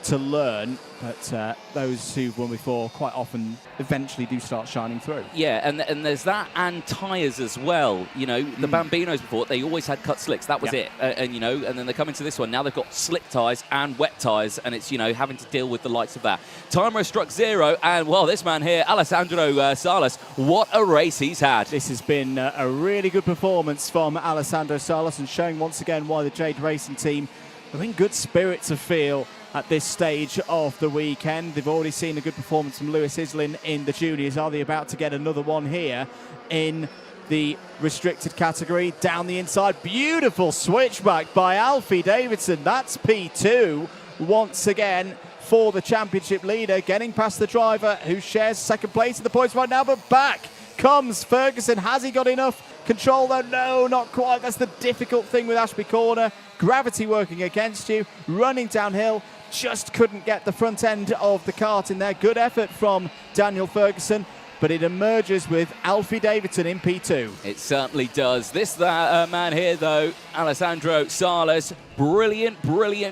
to learn, but those who've won before quite often eventually do start shining through. Yeah, and there's that, and tyres as well. The Bambinos before, they always had cut slicks, that was it. And then they come into this one, now they've got slick tyres and wet tyres, and it's, having to deal with the likes of that. Timer has struck 0, and, well, this man here, Alessandro Salas, what a race he's had. This has been a really good performance from Alessandro Salas, and showing once again why the Jade Racing team are in good spirits to feel at this stage of the weekend. They've already seen a good performance from Lewis Islin in the juniors. Are they about to get another one here in the restricted category? Down the inside, beautiful switchback by Alfie Davidson. That's P2 once again for the championship leader, getting past the driver who shares 2nd place in the points right now, but back comes Ferguson. Has he got enough control though? No, not quite. That's the difficult thing with Ashby Corner. Gravity working against you, running downhill. Just couldn't get the front end of the kart in there. Good effort from Daniel Ferguson, but it emerges with Alfie Davidson in P2. It certainly does. This man here, though, Alessandro Salas, brilliant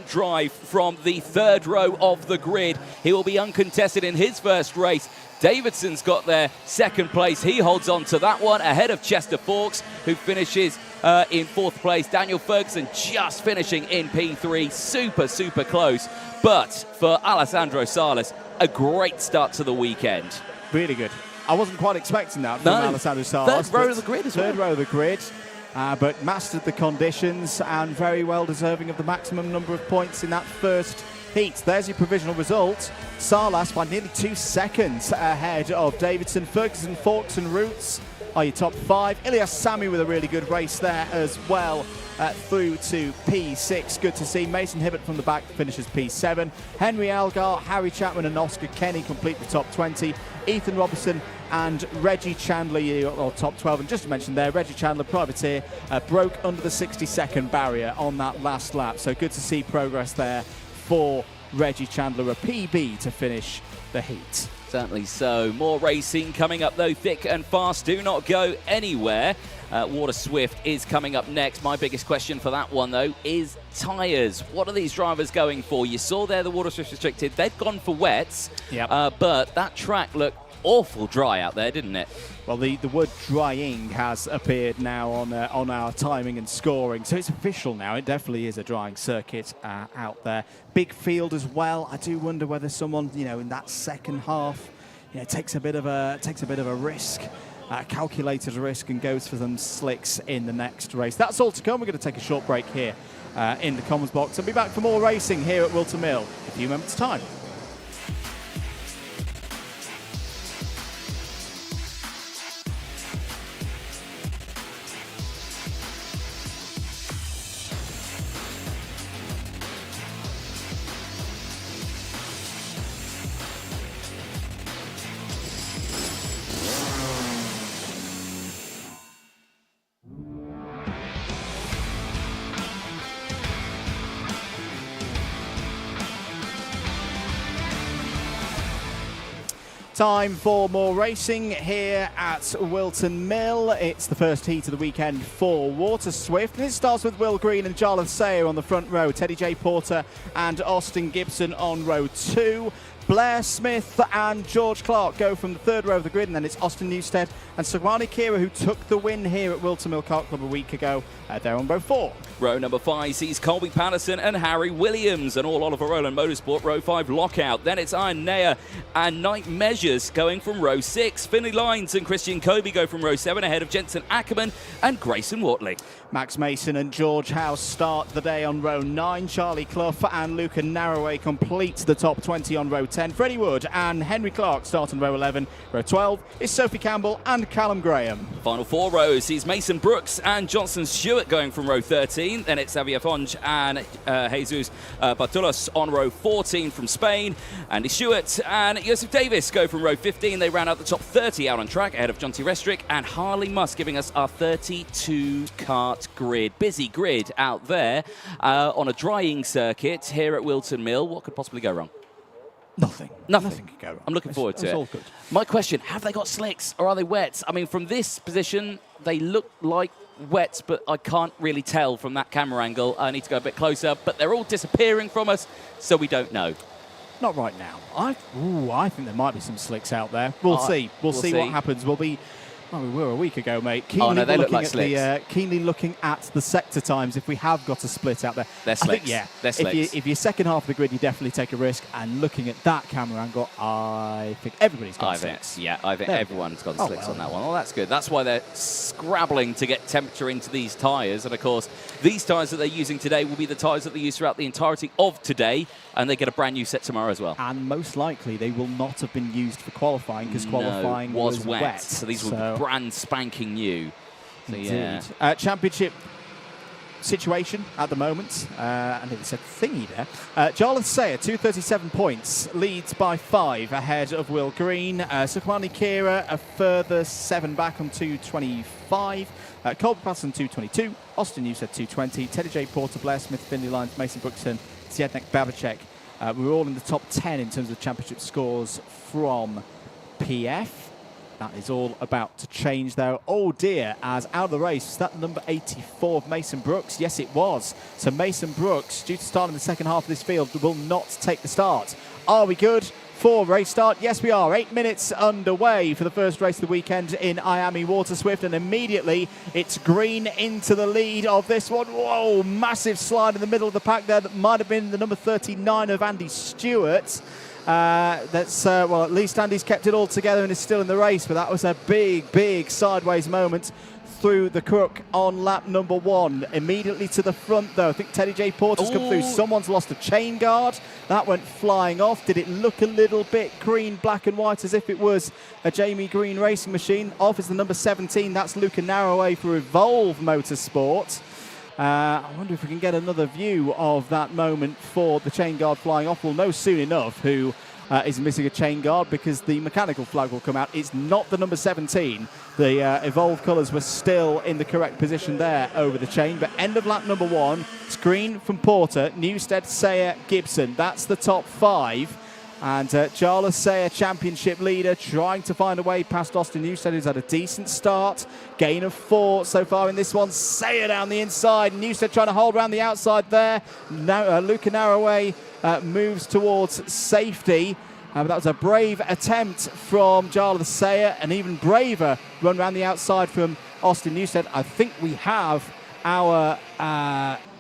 drive from the 3rd row of the grid. He will be uncontested in his first race. Davidson's got their 2nd place. He holds on to that one ahead of Chester Fawkes, who finishes in 4th place. Daniel Ferguson just finishing in P3. Super close. But for Alessandro Salas, a great start to the weekend. Really good. I wasn't quite expecting that from Alessandro Salas. 3rd row of the grid as well. 3rd row of the grid, but mastered the conditions and very well deserving of the maximum number of points in that first heat. There's your provisional result. Salas by nearly 2 seconds ahead of Davidson, Ferguson, Fawkes and Roots are your top 5. Ilyas Sami with a really good race there as well. Through to P6. Good to see. Mason Hibbert from the back finishes P7. Henry Elgar, Harry Chapman and Oscar Kenny complete the top 20. Ethan Robertson and Reggie Chandler, or top 12. And just to mention there, Reggie Chandler, privateer, broke under the 60-second barrier on that last lap. So good to see progress there for Reggie Chandler, a PB to finish the heat. Certainly so. More racing coming up, though, thick and fast. Do not go anywhere. Water Swift is coming up next. My biggest question for that one, though, is tyres. What are these drivers going for? You saw there the Water Swift Restricted. They've gone for wets, but that track looked awful dry out there, didn't it? Well, the word drying has appeared now on our timing and scoring, so it's official now. It definitely is a drying circuit out there. Big field as well. I do wonder whether someone, in that second half, takes a bit of a risk. Calculated risk and goes for some slicks in the next race. That's all to come. We're going to take a short break here in the comms box and be back for more racing here at Whilton Mill in a few moments' time. Time for more racing here at Whilton Mill. It's the first heat of the weekend for Water Swift, and it starts with Will Green and Jarlath Sayer on the front row, Teddy J. Porter and Austin Gibson on row 2. Blair Smith and George Clark go from the third row of the grid, and then it's Austin Newstead and Sugwani Kira who took the win here at Whilton Mill Kart Club a week ago. They're on row 4. Row number 5 sees Colby Patterson and Harry Williams, and all Oliver Rowland Motorsport. Row 5 lockout. Then it's Iron Neyer and Night Measures going from row 6. Finley Lines and Christian Kobe go from row 7 ahead of Jensen Ackerman and Grayson Watley. Max Mason and George House start the day on row 9. Charlie Clough and Luca Narroway complete the top 20 on row 10. Freddie Wood and Henry Clark start on row 11. Row 12 is Sophie Campbell and Callum Graham. Final 4 rows sees Mason Brooks and Johnson Stewart going from row 13. Then it's Xavier Fonge and Jesus Bartulos on row 14 from Spain. Andy Stewart and Joseph Davis go from row 15. They round out the top 30 out on track ahead of Jonty Restrick and Harley Musk, giving us our 32 kart grid. Busy grid out there on a drying circuit here at Whilton Mill. What could possibly go wrong? Nothing could go wrong. I'm looking forward to it. All good. My question, have they got slicks or are they wets? I mean, from this position, they look like wets, but I can't really tell from that camera angle. I need to go a bit closer, but they're all disappearing from us, so we don't know. Not right now. I think there might be some slicks out there. We'll see. We'll see what happens. We were a week ago, mate. Keenly they look like slicks. Keenly looking at the sector times if we have got a split out there. They're slicks. They're slicks. If you're second half of the grid, you definitely take a risk. And looking at that camera angle, I think everybody's got slicks. I think everyone's got slicks on that one. Well, that's good. That's why they're scrabbling to get temperature into these tyres. And, of course, these tyres that they're using today will be the tyres that they use throughout the entirety of today. And they get a brand new set tomorrow as well. And most likely they will not have been used for qualifying because qualifying was wet. So these will be brand spanking new. So, yeah. Championship situation at the moment. I nearly said thingy there. Jarlath Sayer, 237 points, leads by 5 ahead of Will Green. Sukwani Kira, a further 7 back on 225. Colby Patterson, 222. Austin Newstead, 220. Teddy J. Porter, Blair Smith, Finley Lyons, Mason Brookson, Siednek Babacek. We're all in the top 10 in terms of championship scores from PF. That is all about to change, though. Oh, dear, as out of the race, was that number 84 of Mason Brooks? Yes, it was. So Mason Brooks, due to start in the second half of this field, will not take the start. Are we good for race start? Yes, we are. 8 minutes underway for the first race of the weekend in Miami Water Swift, and immediately it's Green into the lead of this one. Whoa, massive slide in the middle of the pack there. That might have been the number 39 of Andy Stewart. Well, at least Andy's kept it all together and is still in the race, but that was a big sideways moment through the crook on lap number 1. Immediately to the front, though. I think Teddy J. Porter's come through. Someone's lost a chain guard. That went flying off. Did it look a little bit green, black and white, as if it was a Jamie Green racing machine? Off is the number 17. That's Luca Narroway for Evolve Motorsport. I wonder if we can get another view of that moment for the chain guard flying off. We'll know soon enough who is missing a chain guard, because the mechanical flag will come out. It's not the number 17. The Evolve colours were still in the correct position there over the chain. But end of lap number 1, it's green from Porter, Newstead, Sayer, Gibson. That's the top 5. And Jarlath Sayer, championship leader, trying to find a way past Austin Newstead, who's had a decent start. Gain of 4 so far in this one. Sayer down the inside. Newstead trying to hold around the outside there. Now, Luca Narroway moves towards safety. But that was a brave attempt from Jarlath Sayer, an even braver run around the outside from Austin Newstead. I think we have our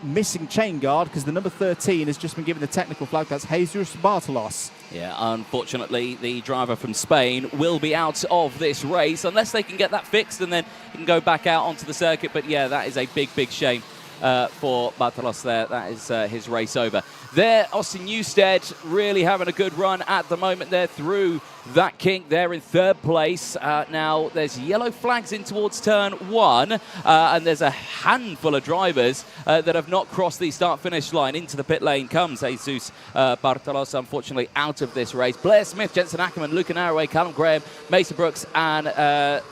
missing chain guard, because the number 13 has just been given the technical flag. That's Jesus Bartolos. Yeah, unfortunately, the driver from Spain will be out of this race unless they can get that fixed, and then he can go back out onto the circuit. But yeah, that is a big, big shame for Bartolos there. That is his race over. There, Austin Newstead really having a good run at the moment there through that kink. They're in 3rd place. Now, there's yellow flags in towards turn 1, and there's a handful of drivers that have not crossed the start-finish line. Into the pit lane comes Jesus Bartolos, unfortunately out of this race. Blair Smith, Jensen Ackerman, Luca Narroway, Callum Graham, Mason Brooks, and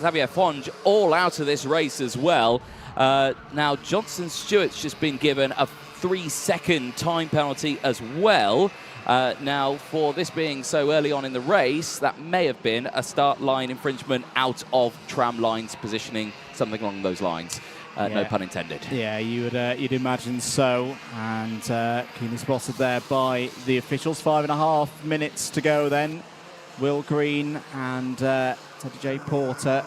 Xavier Fonge all out of this race as well. Now, Johnson Stewart's just been given a 3-second time penalty as well. Now, for this being so early on in the race, that may have been a start line infringement out of tram lines positioning, something along those lines. No pun intended. Yeah, you'd imagine so. And keenly spotted there by the officials. 5.5 minutes to go then. Will Green and Teddy J. Porter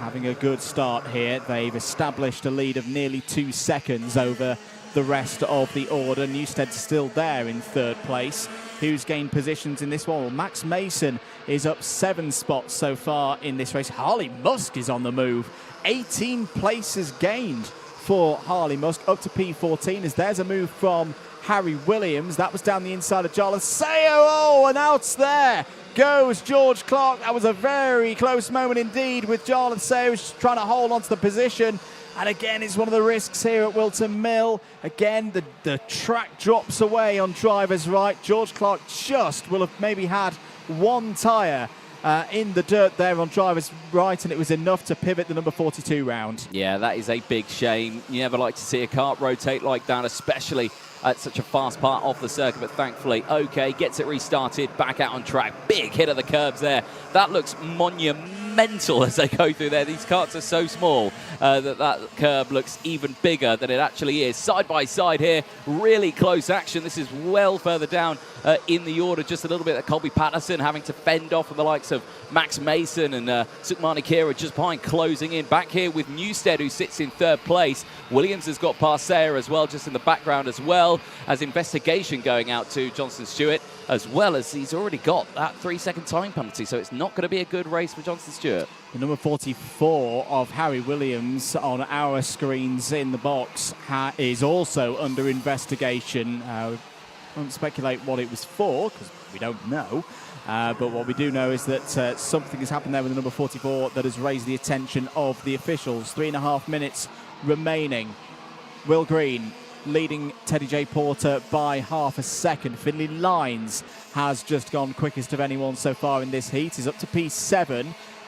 having a good start here. They've established a lead of nearly 2 seconds over the rest of the order. Newstead's still there in 3rd place. Who's gained positions in this one? Well, Max Mason is up 7 spots so far in this race. Harley Musk is on the move. 18 places gained for Harley Musk, up to P14, as there's a move from Harry Williams. That was down the inside of Jarlath Sayer. Oh, and out there goes George Clark. That was a very close moment indeed, with Jarlath Sayer trying to hold on to the position. And again, it's one of the risks here at Whilton Mill. Again, the track drops away on driver's right. George Clark just will have maybe had 1 tyre in the dirt there on driver's right, and it was enough to pivot the number 42 round. Yeah, that is a big shame. You never like to see a kart rotate like that, especially at such a fast part of the circuit, but thankfully, OK, gets it restarted, back out on track. Big hit of the curbs there. That looks monumental as they go through there. These karts are so small that curb looks even bigger than it actually is. Side by side here, really close action. This is well further down in the order, just a little bit of Colby Patterson having to fend off with the likes of Max Mason and Sukmani Kira just behind, closing in. Back here with Newstead, who sits in 3rd place. Williams has got past Sayer as well, just in the background as well, as investigation going out to Johnson Stewart, as well as he's already got that 3-second time penalty, so it's not going to be a good race for Johnson Stewart. The number 44 of Harry Williams on our screens in the box is also under investigation. We won't speculate what it was for, because we don't know. But what we do know is that something has happened there with the number 44 that has raised the attention of the officials. 3.5 minutes remaining. Will Green leading Teddy J. Porter by half a second. Finley Lines has just gone quickest of anyone so far in this heat. He's up to P7.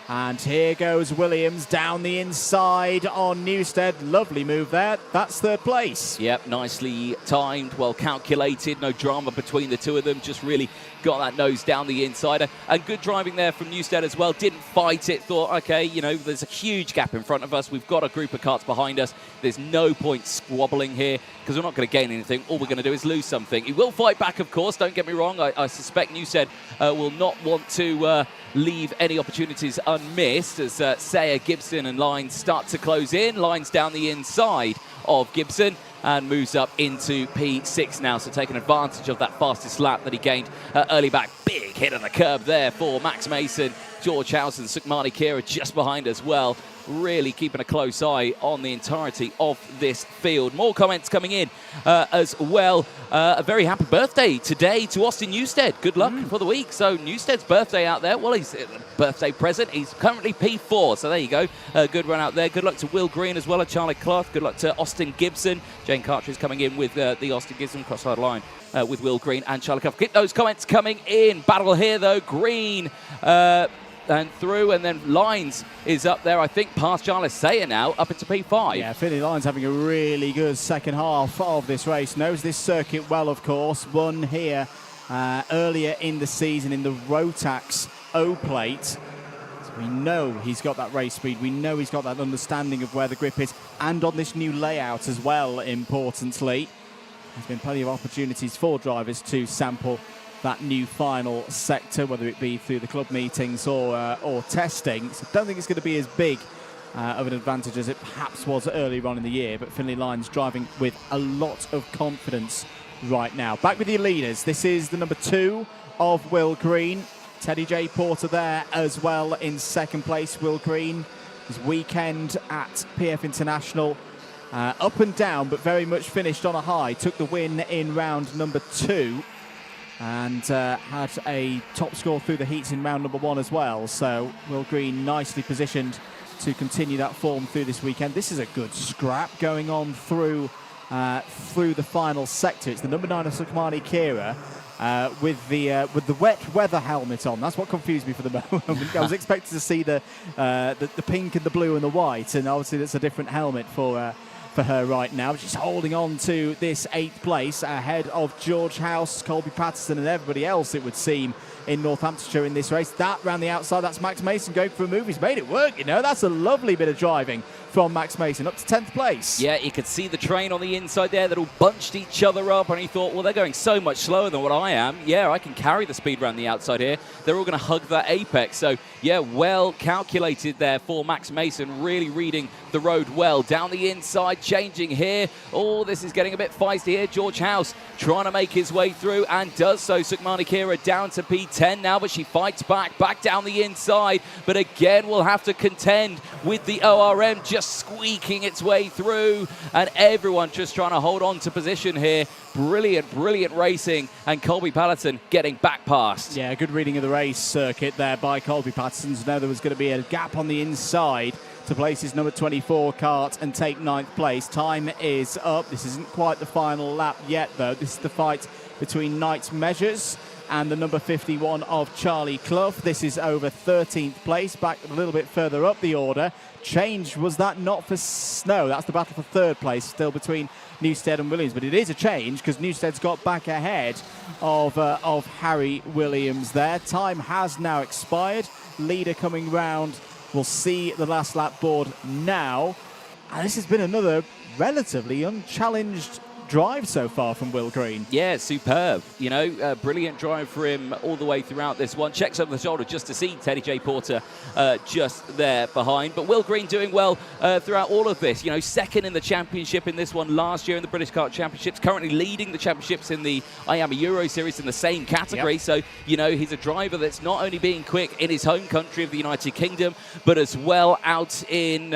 And here goes Williams down the inside on Newstead. Lovely move there. That's 3rd place. Yep, nicely timed, well calculated. No drama between the two of them. Just really got that nose down the inside. And good driving there from Newstead as well. Didn't fight it. Thought, OK, you know, there's a huge gap in front of us. We've got a group of karts behind us. There's no point squabbling here, because we're not going to gain anything. All we're going to do is lose something. He will fight back, of course. Don't get me wrong. I suspect Newstead will not want to leave any opportunities unmissed, as Sayer, Gibson and Lines start to close in. Lines down the inside of Gibson and moves up into P6 now, so taking advantage of that fastest lap that he gained early back. Big hit on the curb there for Max Mason. George Housen, Sukmani Kira just behind as well. really keeping a close eye on the entirety of this field. More comments coming in as well. A very happy birthday today to Austin Newstead. Good luck for the week. So Newstead's birthday out there. Well, he's a birthday present. He's currently P4, so there you go. Good run out there. Good luck to Will Green as well, and Charlie Clough. Good luck to Austin Gibson. Jane Carter is coming in with the Austin Gibson cross-side line with Will Green and Charlie Clough. Keep those comments coming in. Battle here, though. Green and through, and then Lines is up there, I think, past Charles Sayer now, up into P5. Yeah, Finley Lines having a really good second half of this race. Knows this circuit well, of course. Won here earlier in the season in the Rotax O-Plate. So we know he's got that race speed. We know he's got that understanding of where the grip is, and on this new layout as well, importantly. There's been plenty of opportunities for drivers to sample that new final sector, whether it be through the club meetings or testing. So I don't think it's going to be as big of an advantage as it perhaps was earlier on in the year, but Finley Lines driving with a lot of confidence right now. Back with your leaders. This is the number 2 of Will Green. Teddy J. Porter there as well in second place. Will Green, his weekend at PF International, up and down, but very much finished on a high. Took the win in round number 2. And had a top score through the heats in round number 1 as well. So Will Green nicely positioned to continue that form through this weekend. This is a good scrap going on through the final sector. It's the number 9 of Sukmani Kira with the wet weather helmet on. That's what confused me for the moment. I was expecting to see the pink and the blue and the white, and obviously that's a different helmet for her right now. She's holding on to this 8th place ahead of George House, Colby Patterson, and everybody else, it would seem, in Northamptonshire in this race. That round the outside, that's Max Mason going for a move. He's made it work, you know. That's a lovely bit of driving from Max Mason, up to 10th place. Yeah, you could see the train on the inside there that all bunched each other up, and he thought, well, they're going so much slower than what I am. Yeah, I can carry the speed around the outside here. They're all going to hug that apex. So, yeah, well calculated there for Max Mason, really reading the road well. Down the inside, changing here. Oh, this is getting a bit feisty here. George House trying to make his way through, and does so. Sukmani Kira down to P10 now, but she fights back down the inside. But again, we'll have to contend with the ORM just squeaking its way through, and everyone just trying to hold on to position here. Brilliant racing, and Colby Patterson getting back past. Yeah, good reading of the race circuit there by Colby Patterson. So now there was going to be a gap on the inside to place his number 24 Kart and take 9th place. Time is up. This isn't quite the final lap yet, though. This is the fight between Knight's Measures and the number 51 of Charlie Clough. This is over 13th place, back a little bit further up the order. Change, was that not for Snow? That's the battle for 3rd place, still between Newstead and Williams. But it is a change, because Newstead's got back ahead of Harry Williams there. Time has now expired. Leader coming round. We'll see the last lap board now. And this has been another relatively unchallenged drive so far from Will Green. Yeah, superb. You know, brilliant drive for him all the way throughout this one. Checks over the shoulder just to see Teddy J. Porter just there behind. But Will Green doing well throughout all of this. You know, 2nd in the championship in this one last year in the British Kart Championships. Currently leading the championships in the IAMA Euro Series in the same category. Yep. So, you know, he's a driver that's not only being quick in his home country of the United Kingdom, but as well out in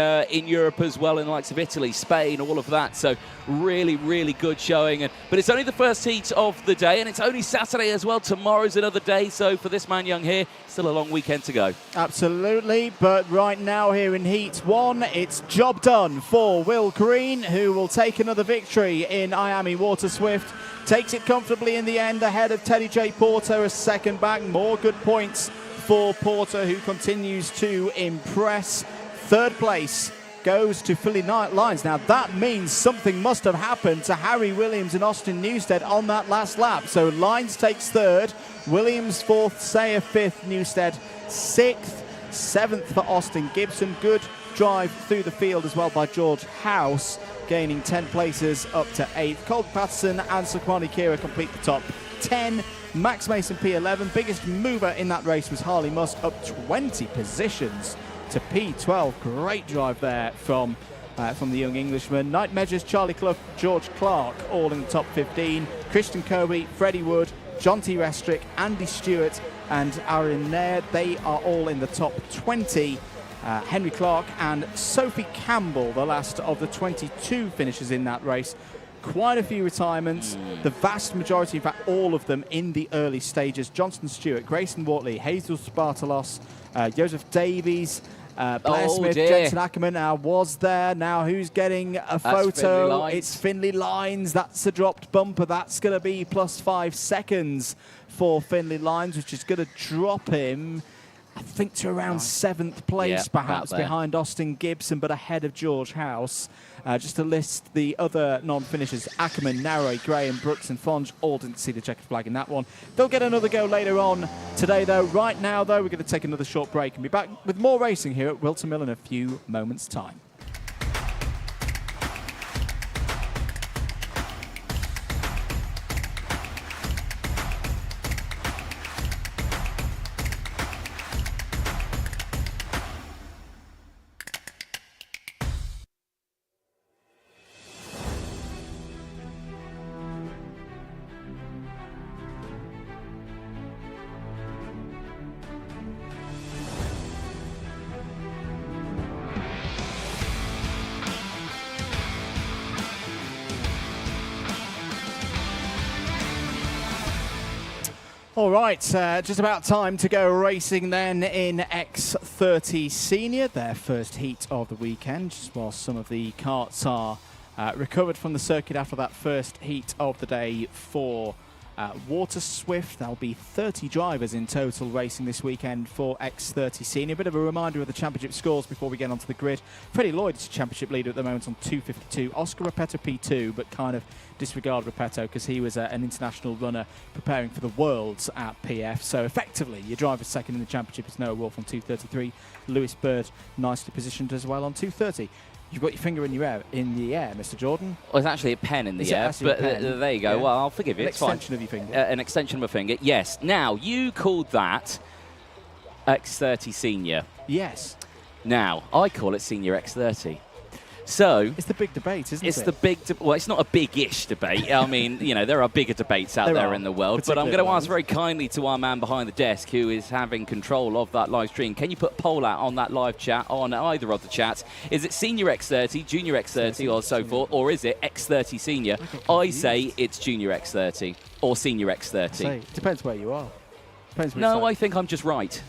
Europe as well, in the likes of Italy, Spain, all of that. So really good showing. But it's only the first heat of the day, and it's only Saturday as well. Tomorrow's another day, so for this man young here, still a long weekend to go. Absolutely, but right now here in Heat 1, it's job done for Will Green, who will take another victory in Miami Water Swift. Takes it comfortably in the end, ahead of Teddy J. Porter, a second back. More good points for Porter, who continues to impress. 3rd place goes to Philly Lines. Now that means something must have happened to Harry Williams and Austin Newstead on that last lap. So Lines takes 3rd, Williams 4th, Sayer 5th, Newstead 6th, 7th for Austin Gibson. Good drive through the field as well by George House, gaining 10 places up to 8th. Colby Patterson and Sukmani Kira complete the top 10. Max Mason P11. Biggest mover in that race was Harley Musk, up 20 positions to P12. Great drive there from the young Englishman. Knight Measures, Charlie Clough, George Clark, all in the top 15. Christian Kirby, Freddie Wood, John T. Restrick, Andy Stewart, and Aaron Naird, they are all in the top 20. Henry Clark and Sophie Campbell, the last of the 22 finishers in that race. Quite a few retirements, the vast majority, in fact all of them in the early stages. Johnston Stewart, Grayson Wortley, Hazel Spartalos, Joseph Davies, Blair Smith, Jensen Ackerman was there. Now who's getting a photo? It's Finlay Lines. That's a dropped bumper. That's going to be +5 seconds for Finlay Lines, which is going to drop him, I think, to around 7th place, perhaps behind Austin Gibson, but ahead of George House. Just to list the other non-finishers, Ackerman, Narroy, Graham, Brooks and Fonge all didn't see the checkered flag in that one. They'll get another go later on today, though. Right now, though, we're going to take another short break and be back with more racing here at Whilton Mill in a few moments' time. All right, just about time to go racing then in X30 Senior, their first heat of the weekend, just while some of the karts are recovered from the circuit after that first heat of the day for Water Swift. There'll be 30 drivers in total racing this weekend for X30 Senior. A bit of a reminder of the championship scores before we get onto the grid. Freddie Lloyd is championship leader at the moment on 252. Oscar Repetto P2, but kind of disregard Repetto because he was an international runner preparing for the Worlds at PF. So effectively, your driver second in the championship is Noah Wolf on 233. Lewis Bird nicely positioned as well on 230. You've got your finger in the air, Mr. Jordan. Well, it's actually a pen in the air, but there you go. Yeah. Well, I'll forgive you. An extension of your finger. An extension of my finger, yes. Now, you called that X30 Senior. Yes. Now, I call it Senior X30. So it's the big debate, isn't it? It's the big well, it's not a big-ish debate. I mean, you know, there are bigger debates out there in the world. But I'm going to ask very kindly to our man behind the desk who is having control of that live stream. Can you put a poll out on that live chat, on either of the chats? Is it Senior X30, Junior X30 or so forth, or is it X30 Senior? I say it's Junior X30 or Senior X30. It depends where you are. No, I think I'm just right.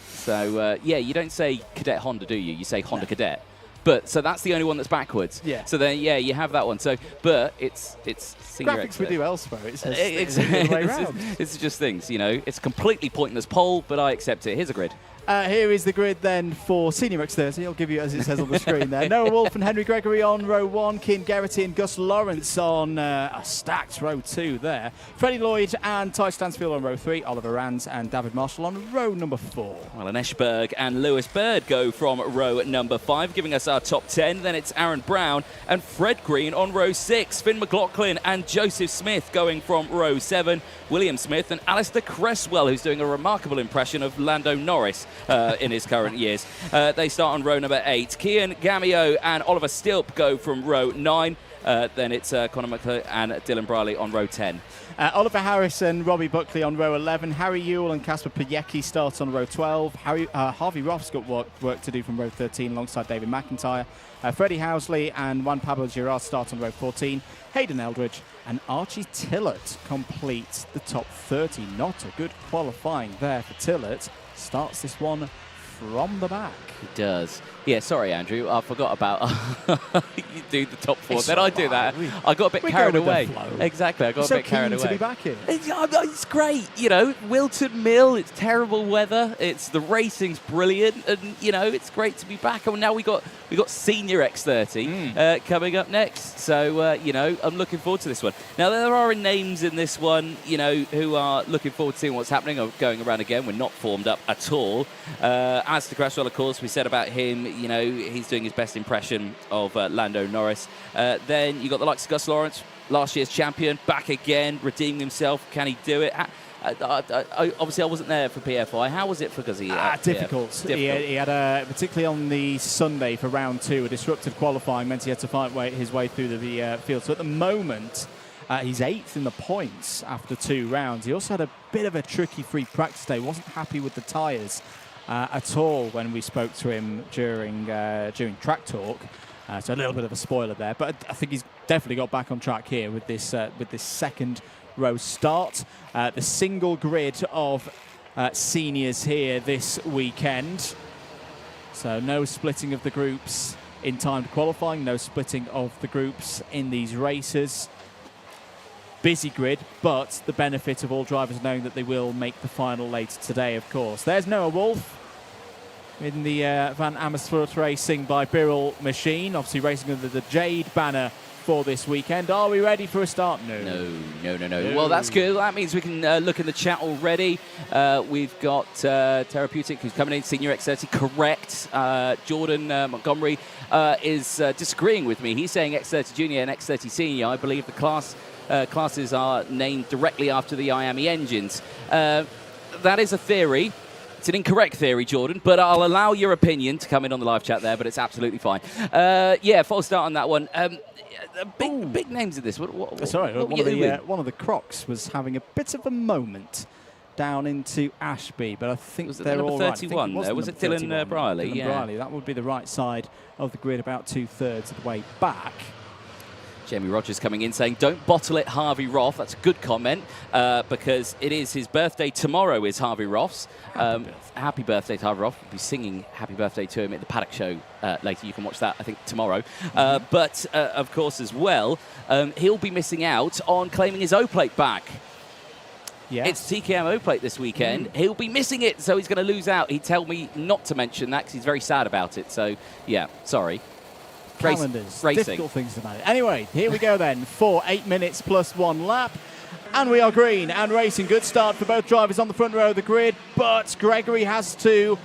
So, yeah, you don't say Cadet Honda, do you? You say Honda Cadet. But, so that's the only one that's backwards. Yeah. So then, yeah, you have that one. So, but it's Senior Graphics X30. we do elsewhere. It says it's the other way around. It's just things, you know. It's a completely pointless poll, but I accept it. Here's a grid. Here is the grid then for Senior X30. I'll give you as it says on the screen there. Noah Wolf and Henry Gregory on row 1. Cian Geraghty and Gus Lawrence on a stacked row 2 there. Freddie Lloyd and Ty Stansfield on row 3. Oliver Rands and David Marshall on row number 4. Well, and Eschberg and Lewis Bird go from row number 5, giving us our top 10. Then it's Aaron Brown and Fred Green on row 6. Finn McLaughlin and Joseph Smith going from row 7. William Smith and Alistair Cresswell, who's doing a remarkable impression of Lando Norris in his current years. They start on row number 8. Kian Gamio and Oliver Stilp go from row 9. Then it's Conor McClure and Dylan Briley on row 10. Oliver Harris and Robbie Buckley on row 11. Harry Ewell and Casper Piecki start on row 12. Harvey Roth's got work to do from row 13 alongside David McIntyre. Freddie Housley and Juan Pablo Girard start on row 14. Hayden Eldridge and Archie Tillett complete the top 30. Not a good qualifying there for Tillett. Starts this one from the back. He does. Yeah, sorry, Andrew. I forgot about you do the top 4. Then I do that. I got a bit carried away. Exactly, I got a bit carried away. To be back here. It's great, you know. Whilton Mill. It's terrible weather. It's the racing's brilliant, and you know it's great to be back. And now we got Senior X30 coming up next. So you know, I'm looking forward to this one. Now there are names in this one, you know, who are looking forward to seeing what's happening. Or going around again. We're not formed up at all. As to Cresswell, of course, we said about him. You know, he's doing his best impression of Lando Norris. Then you got the likes of Gus Lawrence, last year's champion, back again, redeeming himself. Can he do it? Obviously, I wasn't there for PFI. How was it for Guzzy? Difficult. He had particularly on the Sunday for round 2, a disrupted qualifying meant he had to fight his way through the field. So at the moment, he's 8th in the points after 2 rounds. He also had a bit of a tricky free practice day. Wasn't happy with the tyres at all when we spoke to him during track talk. So a little bit of a spoiler there, but I think he's definitely got back on track here with this second row start. The single grid of seniors here this weekend. So no splitting of the groups in timed qualifying, no splitting of the groups in these races. Busy grid, but the benefit of all drivers knowing that they will make the final later today, of course. There's Noah Wolf in the Van Amersfoort Racing by Birrell machine, obviously racing under the Jade banner for this weekend. Are we ready for a start? No. Well, that's good. That means we can look in the chat already. We've got Therapeutic, who's coming in, Senior X30, correct. Jordan Montgomery is disagreeing with me. He's saying X30 Junior and X30 Senior. I believe the classes are named directly after the IAME engines. That is a theory. It's an incorrect theory, Jordan, but I'll allow your opinion to come in on the live chat there, but it's absolutely fine. Yeah, false start on that one. Big names in this. Sorry, one of the Crocs was having a bit of a moment down into Ashby, but I think they're all right. 31 there? Was it Dylan Briley? Dylan Briley. That would be the right side of the grid, about 2/3 of the way back. Jamie Rogers coming in saying, don't bottle it, Harvey Roth. That's a good comment because it is his birthday tomorrow is Harvey Roth's. Happy birthday to Harvey Roth. We'll be singing happy birthday to him at the Paddock show later. You can watch that, I think, tomorrow. But, of course, as well, he'll be missing out on claiming his O-plate back. Yes. It's TKM O-plate this weekend. He'll be missing it, so he's going to lose out. He told me not to mention that because he's very sad about it. So, yeah, sorry. Calendars, racing. Difficult things to manage. Anyway, here we go then for 8 minutes plus 1 lap. And we are green and racing. Good start for both drivers on the front row of the grid, but Gregory has to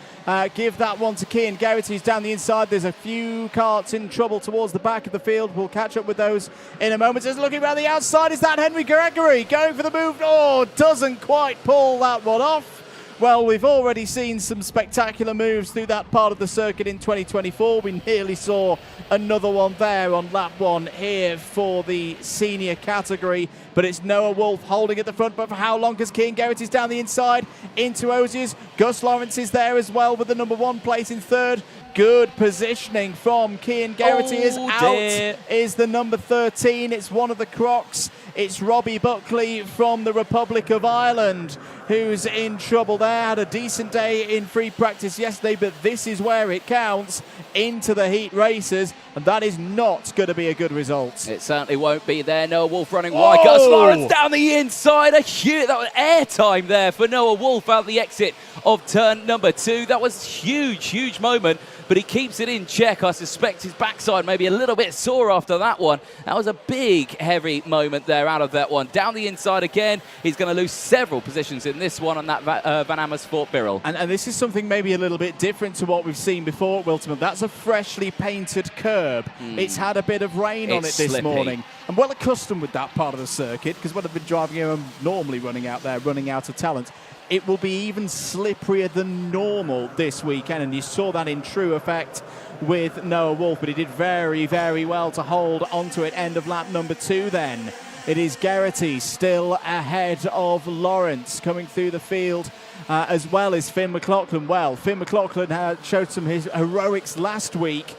give that one to Cian Garrity, who's down the inside. There's a few karts in trouble towards the back of the field. We'll catch up with those in a moment. Just looking around the outside, is that Henry Gregory going for the move? Oh, doesn't quite pull that one off. Well, we've already seen some spectacular moves through that part of the circuit in 2024. We nearly saw another one there on lap 1 here for the senior category. But it's Noah Wolf holding at the front. But for how long? Because Cian Garrity's down the inside into Ozies. Gus Lawrence is there as well with the number 1 place in 3rd. Good positioning from Cian Garrity. Is the number 13. It's one of the Crocs. It's Robbie Buckley from the Republic of Ireland who's in trouble there. Had a decent day in free practice yesterday, but this is where it counts into the heat races, and that is not going to be a good result. It certainly won't be there. Noah Wolf running wide. Gus Lawrence down the inside. That was air time there for Noah Wolf out the exit of turn number 2. That was huge moment. But he keeps it in check. I suspect his backside may be a little bit sore after that one. That was a big, heavy moment there out of that one. Down the inside again. He's going to lose several positions in this one on that Van Amersfoort Birrell. And this is something maybe a little bit different to what we've seen before at Whilton. That's a freshly painted curb. It's had a bit of rain on it this morning. I'm well accustomed with that part of the circuit because when I've been driving here, I'm normally running out of talent. It will be even slipperier than normal this weekend, and you saw that in true effect with Noah Wolf, but he did very, very well to hold onto it. End of lap number 2 then. It is Garrity still ahead of Lawrence coming through the field, as well as Finn McLaughlin. Well, Finn McLaughlin showed some his heroics last week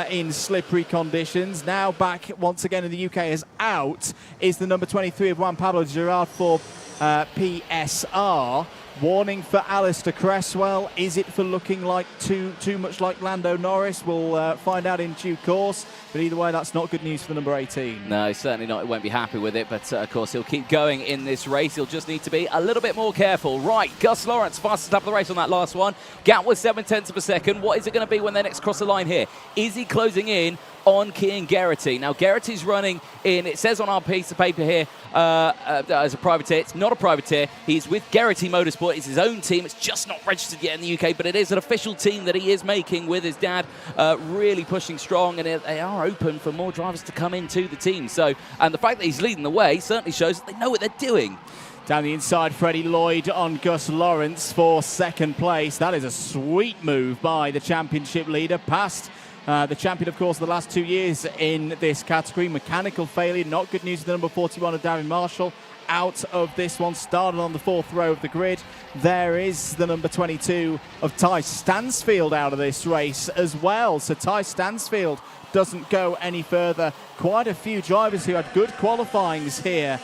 in slippery conditions. Now back once again in the UK as out is the number 23 of Juan Pablo Girard for PSR. Warning for Alistair Cresswell. Is it for looking like too much like Lando Norris? We'll find out in due course. But either way, that's not good news for number 18. No, certainly not. He won't be happy with it. But, of course, he'll keep going in this race. He'll just need to be a little bit more careful. Right, Gus Lawrence, fastest lap of the race on that last one. Gap was 0.7 of a second. What is it going to be when they next cross the line here? Is he closing in on Cian Garrity? Now, Garrity's running in, it says on our piece of paper here, as a privateer. It's not a privateer. He's with Garrity Motorsport. It's his own team. It's just not registered yet in the UK, but it is an official team that he is making with his dad, really pushing strong, and they are open for more drivers to come into the team. So, and the fact that he's leading the way certainly shows that they know what they're doing. Down the inside, Freddie Lloyd on Gus Lawrence for 2nd place. That is a sweet move by the championship leader, past the champion, of course, the last 2 years in this category. Mechanical failure, not good news for the number 41 of Darren Marshall. out of this one, started on the 4th row of the grid. There is the number 22 of Ty Stansfield out of this race as well. So Ty Stansfield doesn't go any further. Quite a few drivers who had good qualifyings here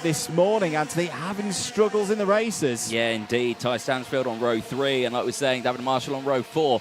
this morning, Anthony, having struggles in the races. Yeah, indeed. Ty Stansfield on row 3, and like we were saying, David Marshall on row 4.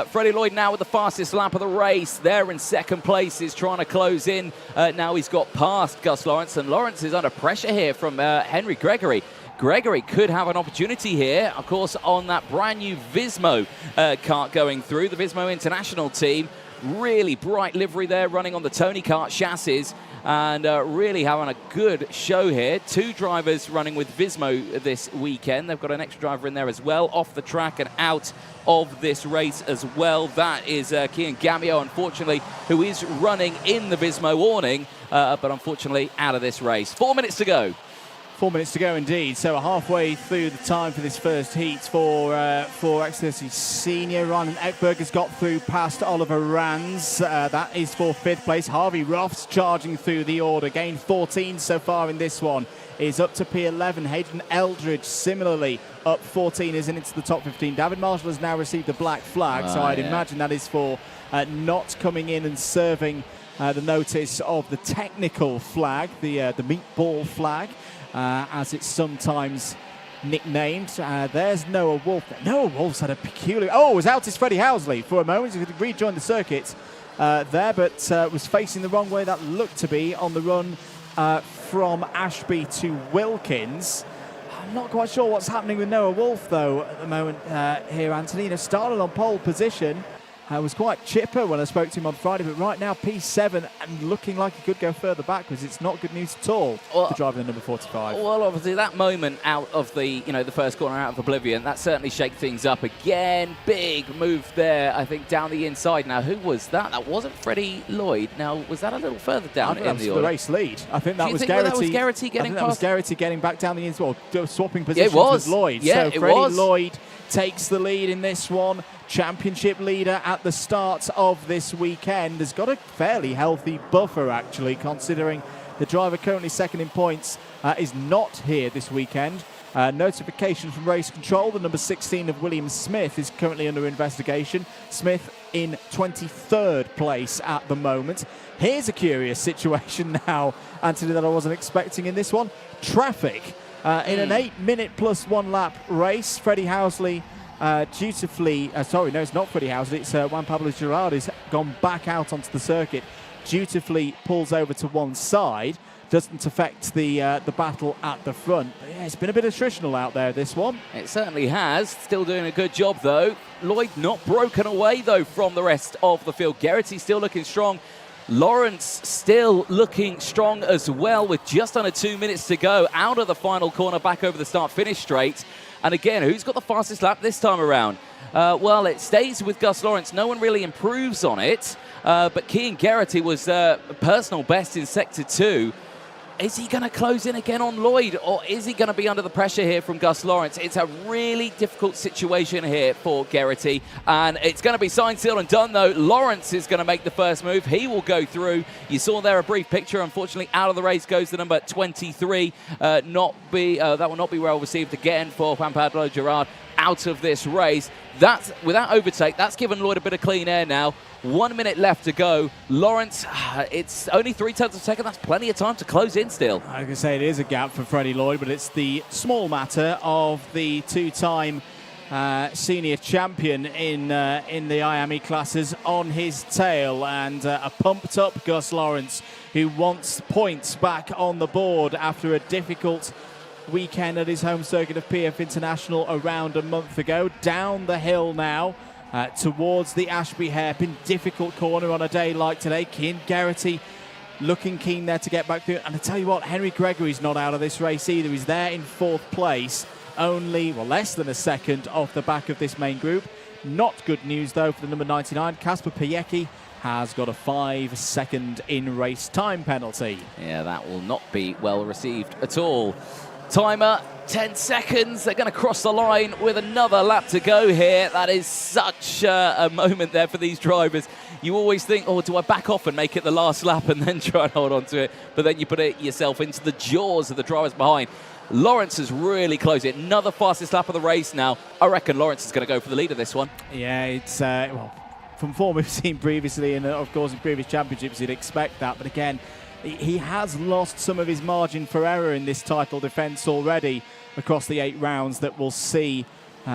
Freddie Lloyd now with the fastest lap of the race. There in 2nd place, is trying to close in. Now he's got past Gus Lawrence, and Lawrence is under pressure here from Henry Gregory. Gregory could have an opportunity here, of course, on that brand new Vismo kart going through, the Vismo International team. Really bright livery there, running on the Tony Kart chassis, and really having a good show here. 2 drivers running with Vismo this weekend. They've got an extra driver in there as well, off the track and out of this race as well. That is Kian Gamio, unfortunately, who is running in the Vismo awning, but unfortunately out of this race. 4 minutes to go. 4 minutes to go indeed. So halfway through the time for this first heat for XC Senior. Ryan Ekberg has got through past Oliver Rands. That is for 5th place. Harvey Roth's charging through the order. Gained 14 so far in this one. Is up to P11. Hayden Eldridge similarly up 14, is into the top 15. David Marshall has now received the black flag, so I'd imagine that is for not coming in and serving the notice of the technical flag, the meatball flag. As it's sometimes nicknamed. There's Noah Wolf. Noah Wolf's had a peculiar... Oh, it was out is Freddie Housley for a moment. He could rejoin the circuit there, but was facing the wrong way. That looked to be on the run from Ashby to Wilkins. I'm not quite sure what's happening with Noah Wolf, though, at the moment here, Anthony. Started on pole position. Was quite chipper when I spoke to him on Friday, but right now P7 and looking like he could go further backwards. It's not good news at all for driving the number 45. Well, obviously that moment out of the the first corner out of Oblivion, that certainly shakes things up again. Big move there, I think, down the inside. Now, who was that? That wasn't Freddie Lloyd. Now, was that a little further down in the order? The race lead. I think that was Garrity. Getting that was Garrity getting back down the inside, swapping positions it was. with Lloyd. Yeah, so Freddie Lloyd takes the lead in this one. Championship leader at the start of this weekend. Has got a fairly healthy buffer, actually, considering the driver currently 2nd in points is not here this weekend. Notification from race control. The number 16 of William Smith is currently under investigation. Smith in 23rd place at the moment. Here's a curious situation now, Anthony, that I wasn't expecting in this one. Traffic in an 8-minute plus 1 lap race. Freddie Housley dutifully, sorry, no, it's not Freddie Housley, it's Juan Pablo Girard has gone back out onto the circuit, dutifully pulls over to one side, doesn't affect the battle at the front. But yeah, it's been a bit attritional out there, this one. It certainly has. Still doing a good job, though. Lloyd not broken away, though, from the rest of the field. Garrity still looking strong. Lawrence still looking strong as well, with just under 2 minutes to go. Out of the final corner, back over the start-finish straight. And again, who's got the fastest lap this time around? Well, it stays with Gus Lawrence. No one really improves on it. But Kian Garrity was personal best in Sector 2. Is he going to close in again on Lloyd, or is he going to be under the pressure here from Gus Lawrence? It's a really difficult situation here for Garrity, and it's going to be signed, sealed and done, though. Lawrence is going to make the first move. He will go through. You saw there a brief picture. Unfortunately, out of the race goes the number 23. That will not be well received again for Juan Pablo Girard out of this race. That's without overtake. That's given Lloyd a bit of clean air now. 1 minute left to go. Lawrence, it's only 0.3 of a second. That's plenty of time to close in still. I can say it is a gap for Freddie Lloyd, but it's the small matter of the 2-time senior champion in the IAME classes on his tail, and a pumped up Gus Lawrence, who wants points back on the board after a difficult weekend at his home circuit of PF International around a month ago. Down the hill now towards the Ashby hairpin. Difficult corner on a day like today. Kian Garrity looking keen there to get back through. And I tell you what, Henry Gregory's not out of this race either. He's there in 4th place, only less than a second off the back of this main group. Not good news, though, for the number 99. Kasper Piecki has got a 5-second in-race time penalty. Yeah, that will not be well received at all. Timer 10 seconds. They're going to cross the line with another lap to go here. That is such a moment there for these drivers. You always think, oh, do I back off and make it the last lap and then try and hold on to it? But then you put it yourself into the jaws of the drivers behind. Lawrence has really closed it. Another fastest lap of the race now. I reckon Lawrence is going to go for the lead of this one. Yeah, it's, well, from form we've seen previously, and of course in previous championships, you'd expect that. But again, he has lost some of his margin for error in this title defence already across the 8 rounds that we'll see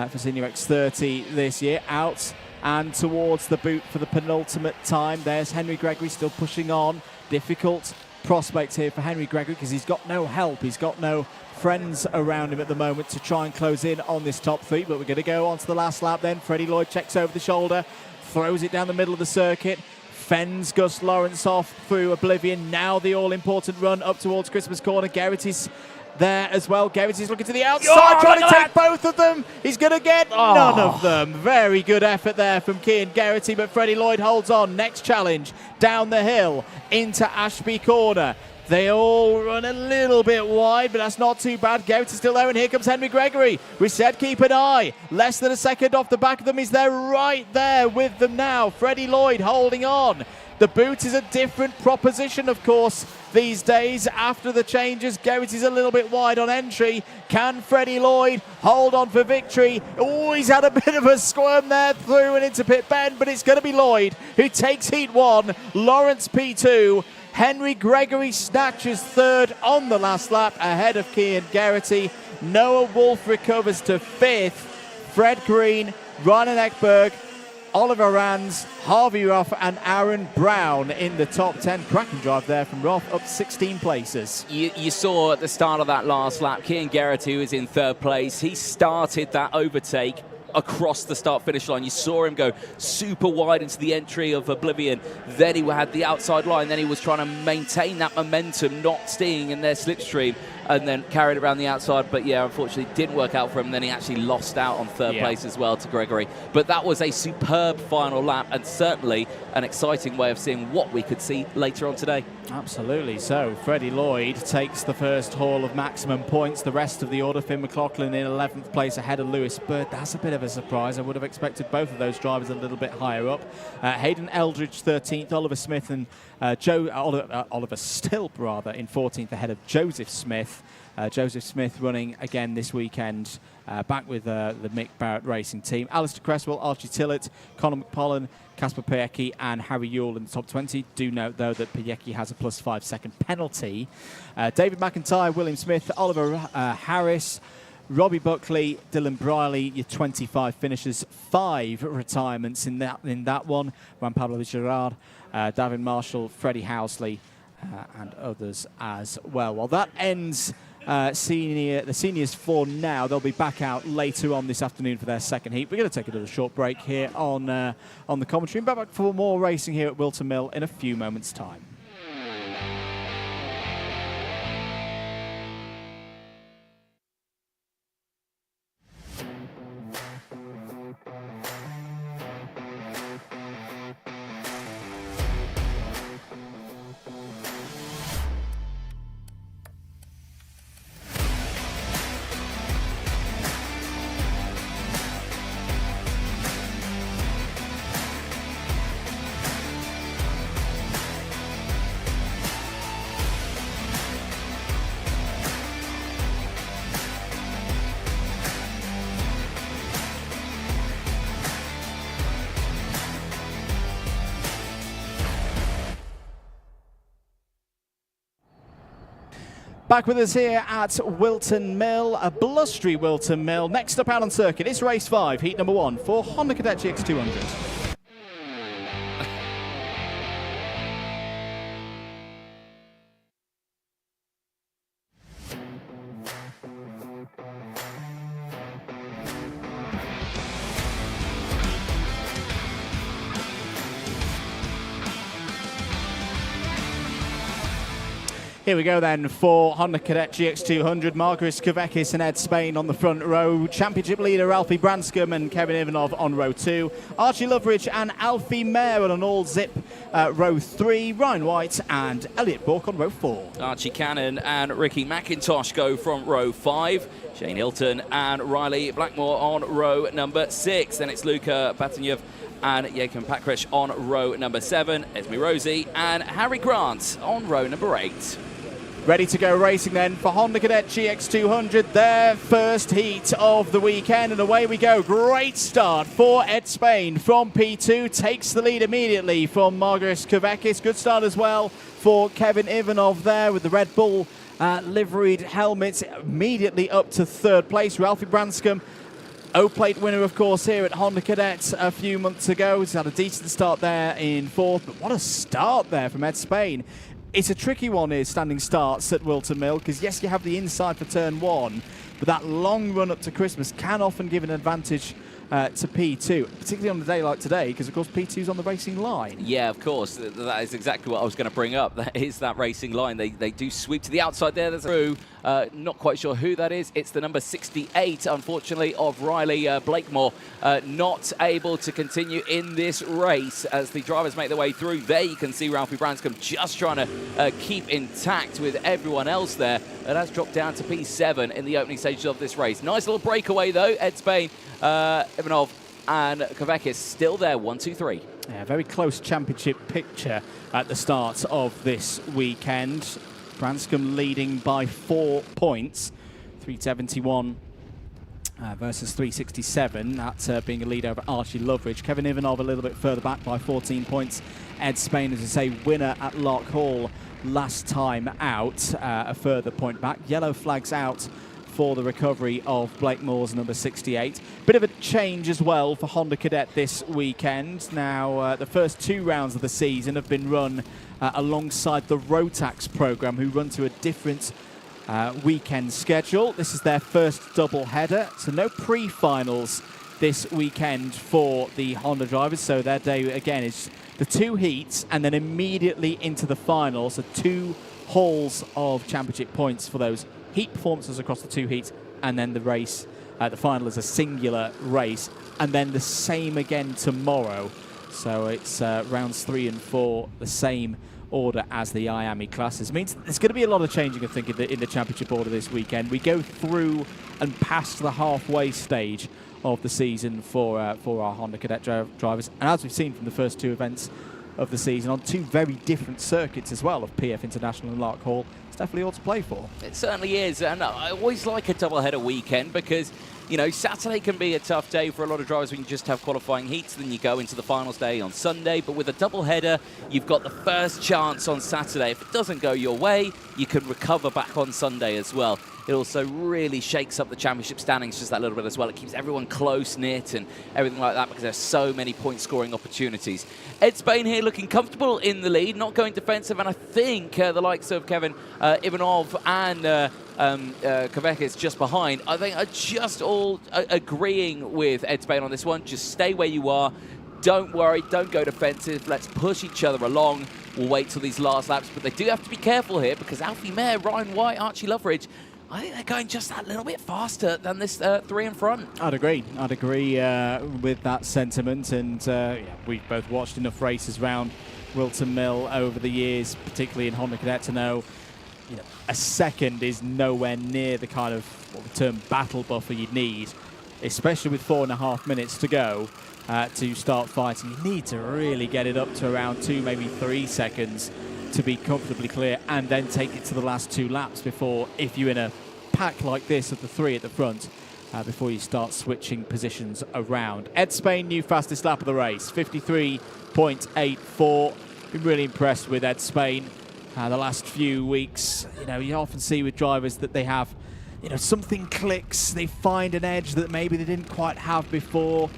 for Senior X30 this year. Out and towards the boot for the penultimate time. There's Henry Gregory still pushing on. Difficult prospect here for Henry Gregory because he's got no help. He's got no friends around him at the moment to try and close in on this top 3. But we're going to go on to the last lap then. Freddie Lloyd checks over the shoulder, throws it down the middle of the circuit, fends Gus Lawrence off through oblivion. Now the all-important run up towards Christmas Corner. Garrity's there as well. Garrity's looking to the outside, trying to take both of them. He's going to get none of them. Very good effort there from Cian Garrity, but Freddie Lloyd holds on. Next challenge, down the hill into Ashby Corner. They all run a little bit wide, but that's not too bad. Garrity's still there, and here comes Henry Gregory. We said keep an eye. Less than a second off the back of them. He's there right there with them now. Freddie Lloyd holding on. The boot is a different proposition, of course, these days. After the changes, Garrity's a little bit wide on entry. Can Freddie Lloyd hold on for victory? Oh, he's had a bit of a squirm there through and into pit bend, but it's going to be Lloyd who takes heat 1. Lawrence P2. Henry Gregory snatches 3rd on the last lap ahead of Cian Garrity. Noah Wolf recovers to 5th. Fred Green, Ryan Eckberg, Oliver Rands, Harvey Ruff and Aaron Brown in the top 10. Cracking drive there from Ruff, up 16 places. You saw at the start of that last lap, Cian Garrity, who was in 3rd place, he started that overtake across the start-finish line. You saw him go super wide into the entry of Oblivion. Then he had the outside line. Then he was trying to maintain that momentum, not staying in their slipstream, and then carried around the outside. But yeah, unfortunately, didn't work out for him. Then he actually lost out on 3rd place as well to Gregory. But that was a superb final lap, and certainly an exciting way of seeing what we could see later on today. Absolutely. So Freddie Lloyd takes the first haul of maximum points. The rest of the order, Finn McLaughlin in 11th place ahead of Lewis Bird. That's a bit of a surprise. I would have expected both of those drivers a little bit higher up. Hayden Eldridge 13th, Oliver Smith and Oliver Stilp rather in 14th ahead of Joseph Smith. Joseph Smith running again this weekend, back with the Mick Barrett Racing team. Alistair Cresswell, Archie Tillett, Conor McPollen, Kasper Piecki and Harry Yule in the top 20. Do note, though, that Piecki has a plus 5 second penalty. David McIntyre, William Smith, Oliver Harris, Robbie Buckley, Dylan Briley, your 25 finishers. 5 retirements in that one. Juan Pablo Girard, Davin Marshall, Freddie Housley, and others as well. Well, that ends the seniors for now. They'll be back out later on this afternoon for their second heat. We're going to take another short break here on the commentary and back for more racing here at Whilton Mill in a few moments' time. Back with us here at Whilton Mill, a blustery Whilton Mill. Next up out on circuit, it's race 5, heat number 1 for Honda Cadet GX200. Here we go then for Honda Cadet GX200. Margaris Kavekis and Ed Spain on the front row. Championship leader Alfie Branscombe and Kevin Ivanov on row 2. Archie Loveridge and Alfie Mayer on an all-zip row 3. Ryan White and Elliot Bourke on row 4. Archie Cannon and Ricky McIntosh go from row 5. Shane Hilton and Riley Blackmore on row number 6. Then it's Luca Bataniev and Jakob Pakrich on row number 7. Esme Rosie and Harry Grant on row number 8. Ready to go racing then for Honda Cadet GX200, their first heat of the weekend, and away we go. Great start for Ed Spain from P2, takes the lead immediately from Margaris Kavekis. Good start as well for Kevin Ivanov there with the Red Bull liveried helmets, immediately up to 3rd place. Ralphie Branscombe, O-Plate winner, of course, here at Honda Cadet a few months ago. He's had a decent start there in 4th, but what a start there from Ed Spain. It's a tricky one here, standing starts at Whilton Mill, because yes, you have the inside for turn 1, but that long run up to Christmas can often give an advantage to P2, particularly on a day like today, because of course P2's on the racing line. Yeah, of course. That is exactly what I was going to bring up. That is that racing line. They do sweep to the outside there. There's a crew. Not quite sure who that is. It's the number 68, unfortunately, of Riley Blakemore. Not able to continue in this race as the drivers make their way through. There you can see Ralphie Branscombe just trying to keep intact with everyone else there. It has dropped down to P7 in the opening stages of this race. Nice little breakaway, though. Ed Spain, Ivanov and Kavekis still there, 1, 2, 3. Yeah, very close championship picture at the start of this weekend. Branscombe leading by 4 points, 371 versus 367. That being a lead over Archie Loveridge. Kevin Ivanov a little bit further back by 14 points. Ed Spain, as I say, winner at Lock Hall last time out, a further point back. Yellow flags out for the recovery of Blakemore's number 68. Bit of a change as well for Honda Cadet this weekend. Now, the first 2 rounds of the season have been run alongside the Rotax program, who run to a different weekend schedule. This is their first double header, so no pre-finals this weekend for the Honda drivers. So their day, again, is the 2 heats and then immediately into the final. So 2 hauls of championship points for those heat performances across the 2 heats, and then the race, the final is a singular race, and then the same again tomorrow. So it's rounds 3 and 4, the same order as the IAME classes. It means there's going to be a lot of changing, I think, in the championship order this weekend. We go through and past the halfway stage of the season for our Honda Cadet drivers, and as we've seen from the first 2 events of the season on 2 very different circuits as well, of PF International and Lark Hall, it's definitely all to play for. It certainly is, and I always like a double-header weekend because, you know, Saturday can be a tough day for a lot of drivers when you just have qualifying heats, then you go into the finals day on Sunday, but with a double-header, you've got the first chance on Saturday. If it doesn't go your way, you can recover back on Sunday as well. It also really shakes up the championship standings just that little bit as well. It keeps everyone close-knit and everything like that because there's so many point-scoring opportunities. Ed Spain here looking comfortable in the lead, not going defensive, and I think the likes of Kevin Ivanov and Kavekis just behind, I think are just all agreeing with Ed Spain on this one. Just stay where you are. Don't worry, don't go defensive. Let's push each other along. We'll wait till these last laps, but they do have to be careful here because Alfie Mayer, Ryan White, Archie Loveridge, I think they're going just that little bit faster than this 3 in front. I'd agree with that sentiment, and yeah, we've both watched enough races around Whilton Mill over the years, particularly in Honda Cadet, to know, you know, a second is nowhere near the kind of what the term battle buffer you'd need, especially with 4.5 minutes to go to start fighting. You need to really get it up to around 2, maybe 3 seconds to be comfortably clear, and then take it to the last 2 laps before, if you're in a pack like this of the 3 at the front, before you start switching positions around. Ed Spain, new fastest lap of the race, 53.84. Been really impressed with Ed Spain the last few weeks. You know, you often see with drivers that they have, you know, something clicks, they find an edge that maybe they didn't quite have before,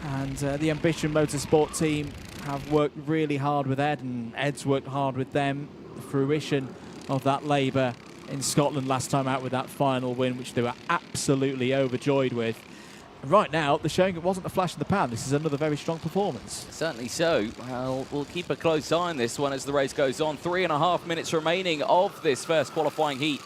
and the Ambition Motorsport team have worked really hard with Ed, and Ed's worked hard with them. The fruition of that labour in Scotland last time out with that final win, which they were absolutely overjoyed with. Right now, they're showing it wasn't a flash in the pan. This is another very strong performance. Certainly so. Well, we'll keep a close eye on this one as the race goes on. 3.5 minutes remaining of this first qualifying heat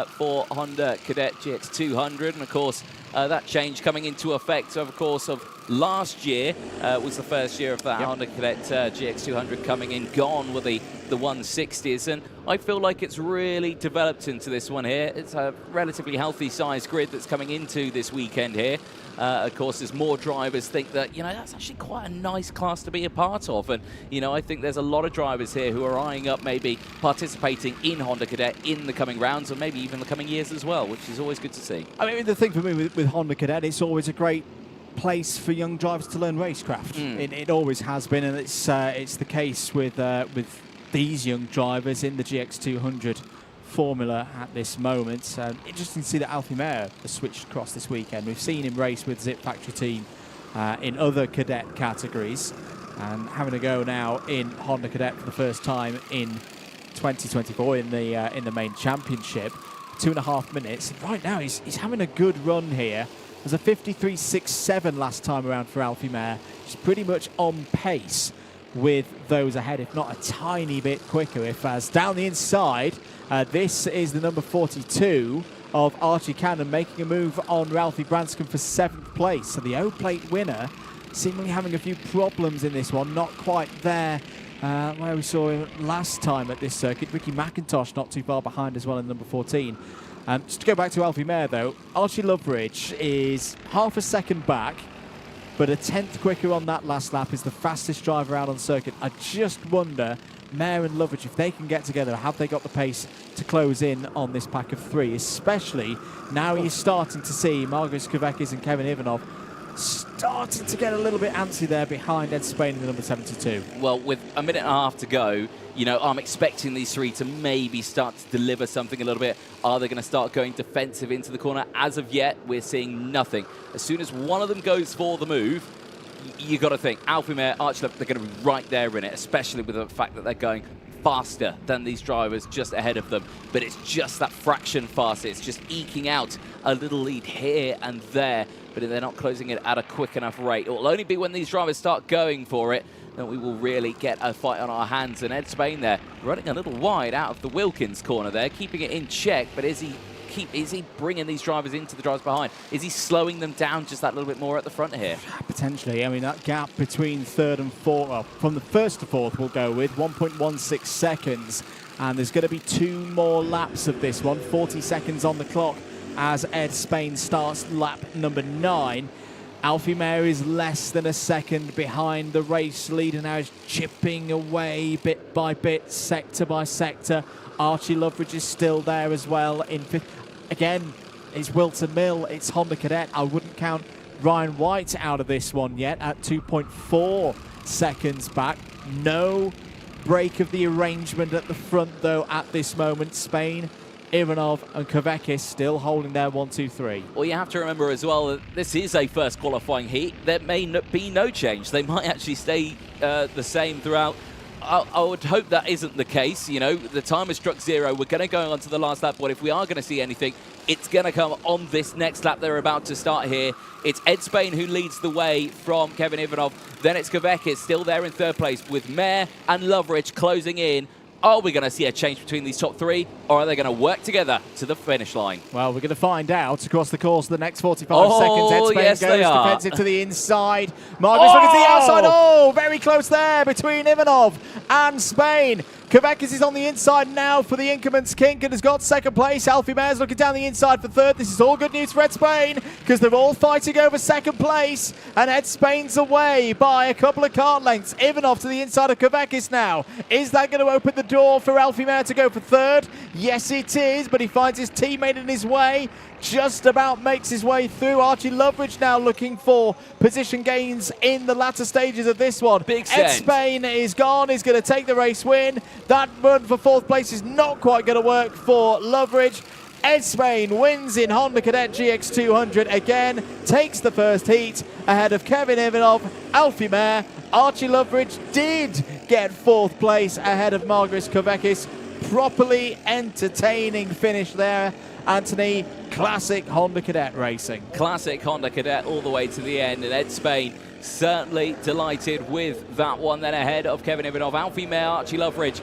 for Honda Cadet GX200. And, of course, that change coming into effect, of course, of last year was the first year of that Honda Cadet GX200 coming in. Gone were the 160s. And I feel like it's really developed into this one here. It's a relatively healthy size grid that's coming into this weekend here. Of course, as more drivers think that, that's actually quite a nice class to be a part of. And, I think there's a lot of drivers here who are eyeing up maybe participating in Honda Cadet in the coming rounds or maybe even the coming years as well, which is always good to see. I mean, the thing for me with Honda Cadet, it's always a great place for young drivers to learn racecraft. It always has been, and it's the case with these young drivers in the GX200 formula at this moment. Interesting to see that Alfie Mayer has switched across this weekend. We've seen him race with Zip Factory team in other cadet categories, and having a go now in Honda Cadet for the first time in 2024 in the main championship. 2.5 minutes. Right now he's having a good run here. There's a 53.67 last time around for Alfie Mayer. He's pretty much on pace with those ahead, if not a tiny bit quicker. If as down the inside, this is the number 42 of Archie Cannon making a move on Ralphie Branscombe for 7th place. So the O-Plate winner seemingly having a few problems in this one, not quite there where we saw him last time at this circuit. Ricky McIntosh not too far behind as well in number 14. Just to go back to Alfie Mayer though, Archie Loveridge is half a second back, but a 10th quicker on that last lap, is the fastest driver out on circuit. I just wonder, Mayer and Loveridge, if they can get together, have they got the pace to close in on this pack of 3, especially now you're starting to see Margaret Skavekis and Kevin Ivanov starting to get a little bit antsy there behind Ed Spain in the number 72. Well, with a minute and a half to go, I'm expecting these 3 to maybe start to deliver something a little bit. Are they going to start going defensive into the corner? As of yet, we're seeing nothing. As soon as one of them goes for the move, you got to think Alfie Mayer, Archie Love, they're going to be right there in it, especially with the fact that they're going faster than these drivers just ahead of them. But it's just that fraction faster. It's just eking out a little lead here and there, but if they're not closing it at a quick enough rate, it will only be when these drivers start going for it that we will really get a fight on our hands. And Ed Spain there running a little wide out of the Wilkins corner there, keeping it in check, but is he bringing these drivers into the drivers behind? Is he slowing them down just that little bit more at the front here? Potentially. I mean, that gap between 3rd and 4th, well, from the 1st to 4th we'll go with 1.16 seconds, and there's going to be 2 more laps of this one, 40 seconds on the clock as Ed Spain starts lap number 9. Alfie Mayer is less than a second behind the race leader now, is chipping away bit by bit, sector by sector. Archie Loveridge is still there as well in 5th. Again, it's Wilton Mill, it's Honda Cadet. I wouldn't count Ryan White out of this one yet at 2.4 seconds back. No break of the arrangement at the front though at this moment. Spain, Ivanov and Kavekis still holding their 1, 2, 3. Well, you have to remember as well that this is a first qualifying heat. There may be no change. They might actually stay the same throughout. I would hope that isn't the case. The time has struck 0. We're going to go on to the last lap, but if we are going to see anything, it's going to come on this next lap they're about to start here. It's Ed Spain who leads the way from Kevin Ivanov. Then it's Kavekis still there in 3rd place with Mayer and Loveridge closing in. Are we going to see a change between these top 3, or are they going to work together to the finish line? Well, we're going to find out across the course of the next 45 seconds. Ed Spain goes defensive to the inside. Marcus looking to the outside. Oh, very close there between Ivanov and Spain. Kavekis is on the inside now for the increments. Kinkin has got 2nd place. Alfie Mayer's looking down the inside for 3rd. This is all good news for Ed Spain because they're all fighting over 2nd place. And Ed Spain's away by a couple of kart lengths. Ivanov to the inside of Kavekis now. Is that going to open the door for Alfie Mayer to go for 3rd? Yes, it is, but he finds his teammate in his way. Just about makes his way through. Archie Loveridge now looking for position gains in the latter stages of this one. Big Ed Spain is gone. He's going to take the race win. That run for 4th place is not quite going to work for Loveridge. Ed Spain wins in Honda Cadet GX200 again, takes the first heat ahead of Kevin Ivanov, Alfie Mayer. Archie Loveridge did get 4th place ahead of Margaret Kavekis. properly entertaining finish there, Anthony. Classic Honda Cadet racing. Classic Honda Cadet all the way to the end, and Ed Spain certainly delighted with that one. Then ahead of Kevin Ivanov, Alfie Mayer, Archie Loveridge,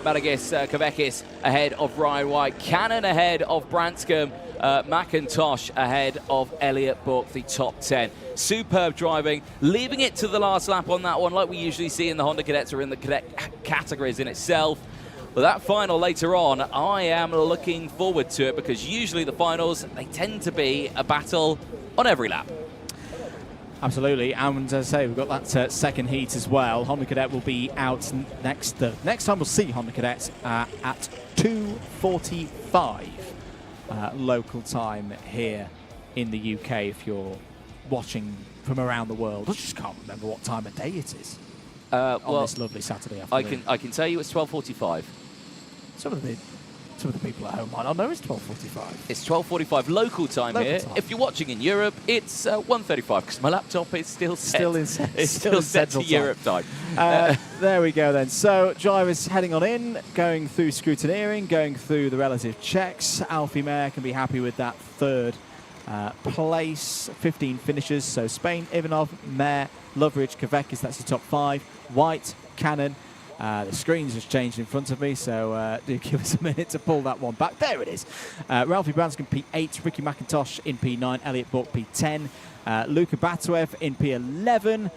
Madagis Kavekis ahead of Ryan White, Cannon ahead of Branscombe, McIntosh ahead of Elliott Book, the top 10. Superb driving, leaving it to the last lap on that one, like we usually see in the Honda Cadets or in the Cadet categories in itself. But that final later on, I am looking forward to it, because usually the finals, they tend to be a battle on every lap. Absolutely, and as I say, we've got that second heat as well. Honda Cadet will be out next. Next time we'll see Honda Cadets at 2:45 local time here in the UK. If you're watching from around the world, I just can't remember what time of day it is on this lovely Saturday afternoon. I can tell you it's 12:45. Some of the people at home might not know it's 12:45. It's 12:45 local time here. If you're watching in Europe, it's 1:35, because my laptop is still set. It's still set to Europe time. There we go then. So drivers heading on in, going through scrutineering, going through the relative checks. Alfie Mayer can be happy with that third place. 15 finishers. So Spain, Ivanov, Mayer, Loveridge, Kavekis, that's the top 5. White, Cannon. The screen's just changed in front of me, so do give us a minute to pull that one back. There it is. Ralphie Branscombe, P8. Ricky McIntosh in P9. Elliott Book, P10. Luka Batuev in P11.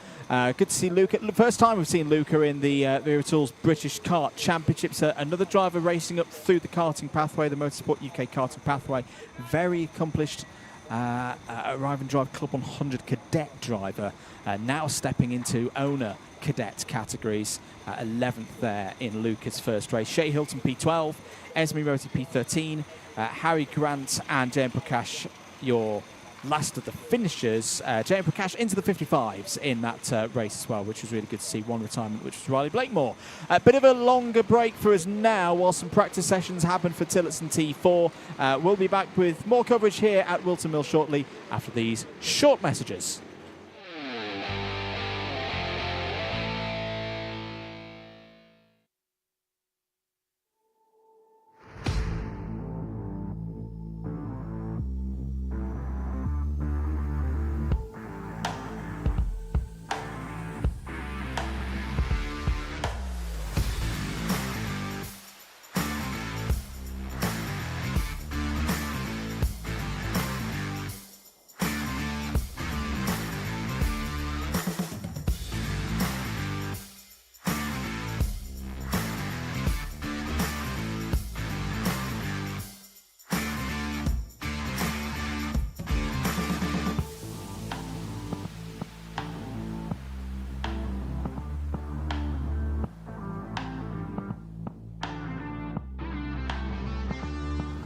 Good to see Luka. First time we've seen Luka in the Wera Tools British Kart Championships. Another driver racing up through the karting pathway, the Motorsport UK karting pathway. Very accomplished Arrive and Drive Club 100 cadet driver. Now stepping into owner cadet categories. 11th there in Luca's first race. Shea Hilton P12, Esme Roti P13, Harry Grant and Jayan Prakash, your last of the finishers. Jayan Prakash into the 55s in that race as well, which was really good to see. One retirement, which was Riley Blakemore. A bit of a longer break for us now while some practice sessions happen for Tillotson T4. We'll be back with more coverage here at Whilton Mill shortly after these short messages.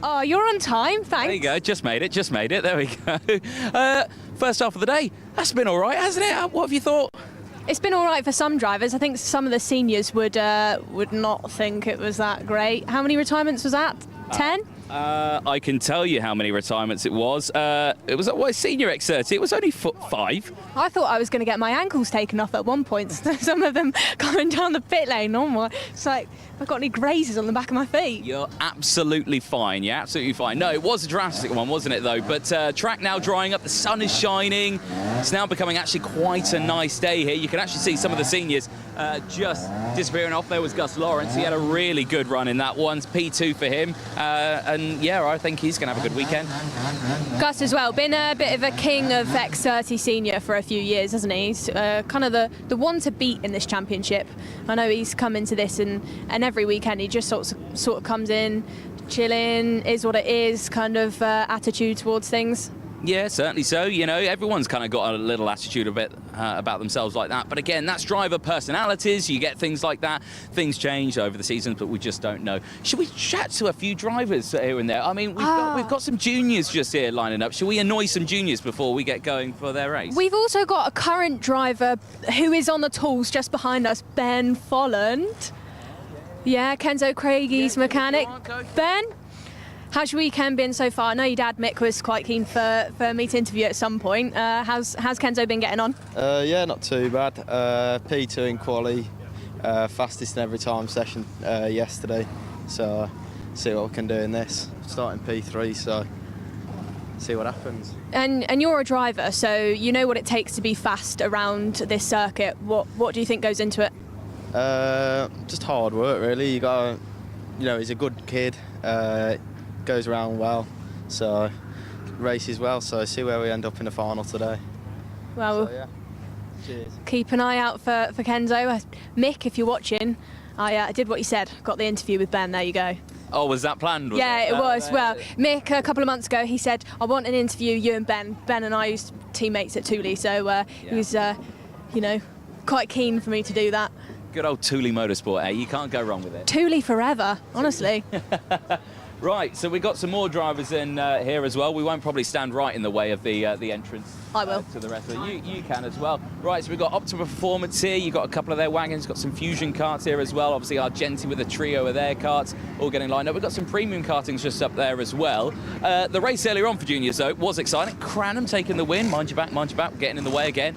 Oh, you're on time, thanks. There you go, just made it, there we go. First half of the day, that's been all right, hasn't it? What have you thought? It's been all right for some drivers. I think some of the seniors would not think it was that great. How many retirements was that? 10? I can tell you how many retirements it was. It was at senior X30. It was only 5. I thought I was going to get my ankles taken off at one point. Some of them coming down the pit lane. Oh my! It's like I've got any grazes on the back of my feet. You're absolutely fine. You're absolutely fine. No, it was a drastic one, wasn't it, though? But track now drying up. The sun is shining. It's now becoming actually quite a nice day here. You can actually see some of the seniors just disappearing off. There was Gus Lawrence. He had a really good run in that one. P2 for him. And yeah, I think he's going to have a good weekend. Gus as well. Been a bit of a king of X30 senior for a few years, hasn't he? He's kind of the one to beat in this championship. I know he's come into this and every weekend he just sort of comes in, chilling, is what it is, kind of attitude towards things. Yeah, certainly so. You know, everyone's kind of got a little attitude a bit about themselves like that. But again, that's driver personalities. You get things like that. Things change over the seasons, but we just don't know. Should we chat to a few drivers here and there? I mean, we've got some juniors just here lining up. Should we annoy some juniors before we get going for their race? We've also got a current driver who is on the tools just behind us, Ben Folland. Yeah, Kenzo Craigie's mechanic. Ben? How's your weekend been so far? I know your dad Mick was quite keen for me to interview at some point. How's Kenzo been getting on? Yeah, not too bad. P2 in quali, fastest in every time session yesterday. So see what we can do in this. Starting P3, so see what happens. And you're a driver, so you know what it takes to be fast around this circuit. What do you think goes into it? Just hard work, really. You got, he's a good kid. Goes around well, so races well. So see where we end up in the final today. Well, so, yeah. Cheers. Keep an eye out for Kenzo. Mick, if you're watching, I did what you said. Got the interview with Ben. There you go. Oh, was that planned? Yeah, it was. Well, Mick, a couple of months ago, he said, I want an interview, you and Ben. Ben and I used teammates at Thule, so he was, quite keen for me to do that. Good old Thule Motorsport, eh? You can't go wrong with it. Thule forever, honestly. Right, so we've got some more drivers in here as well. We won't probably stand right in the way of the entrance. I will. To the rest of it. You can as well. Right, so we've got Optima Performance here. You've got a couple of their wagons. Got some Fusion karts here as well. Obviously, Argenti with a trio of their karts all getting lined up. We've got some premium kartings just up there as well. The race earlier on for juniors, though, was exciting. Cranham taking the win. Mind you back, getting in the way again.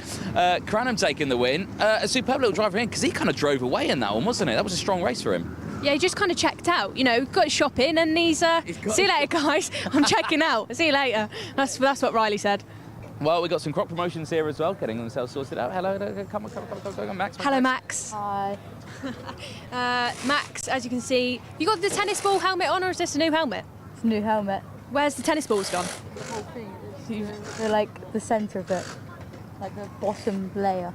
Cranham taking the win. A superb little driver in, because he kind of drove away in that one, wasn't it? That was a strong race for him. Yeah, he just kind of checked out, got shopping, and he's see you later, guys. I'm checking out. See you later. That's what Riley said. Well, we've got some crop promotions here as well, getting themselves sorted out. Hello, come on, Max. Hello, Max. Hi. Max, as you can see, you got the tennis ball helmet on, or is this a new helmet? It's a new helmet. Where's the tennis balls gone? The whole thing. They're like the centre of it, like the bottom layer.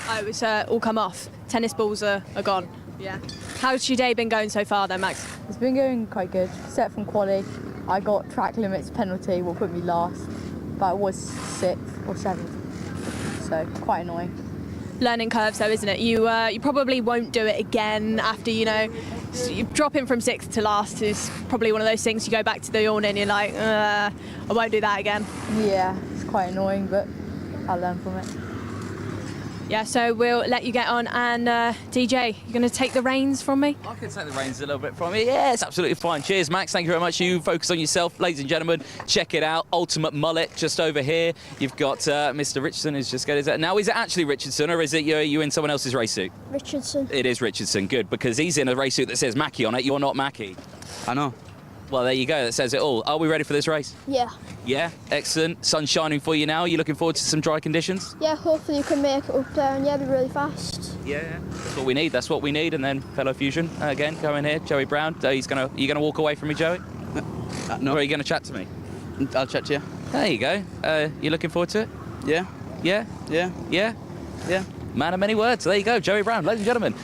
Oh, it's all come off. Tennis balls are gone. Yeah. How's your day been going so far then, Max? It's been going quite good. Except from quali, I got track limits penalty, what put me last, but I was 6th or 7th, so quite annoying. Learning curves though, isn't it? You probably won't do it again after, you dropping from 6th to last is probably one of those things you go back to the awning and you're like, I won't do that again. Yeah, it's quite annoying, but I'll learn from it. Yeah, so we'll let you get on, and DJ, you're going to take the reins from me? I can take the reins a little bit from you. Yeah, it's absolutely fine. Cheers, Max. Thank you very much. You focus on yourself. Ladies and gentlemen, check it out. Ultimate Mullet just over here. You've got Mr. Richardson who's just got his... Now, is it actually Richardson, or is it you in someone else's race suit? Richardson. It is Richardson. Good, because he's in a race suit that says Mackie on it. You're not Mackie. I know. Well, there you go. That says it all. Are we ready for this race? Yeah. Yeah? Excellent. Sun's shining for you now. Are you looking forward to some dry conditions? Yeah, hopefully you can make it up there and be really fast. Yeah. That's what we need. That's what we need. And then fellow Fusion, again, coming here. Joey Brown. Are you going to walk away from me, Joey? No. Or are you going to chat to me? I'll chat to you. There you go. You looking forward to it? Yeah. Yeah? Yeah. Yeah? Yeah. Man of many words. There you go. Joey Brown, ladies and gentlemen.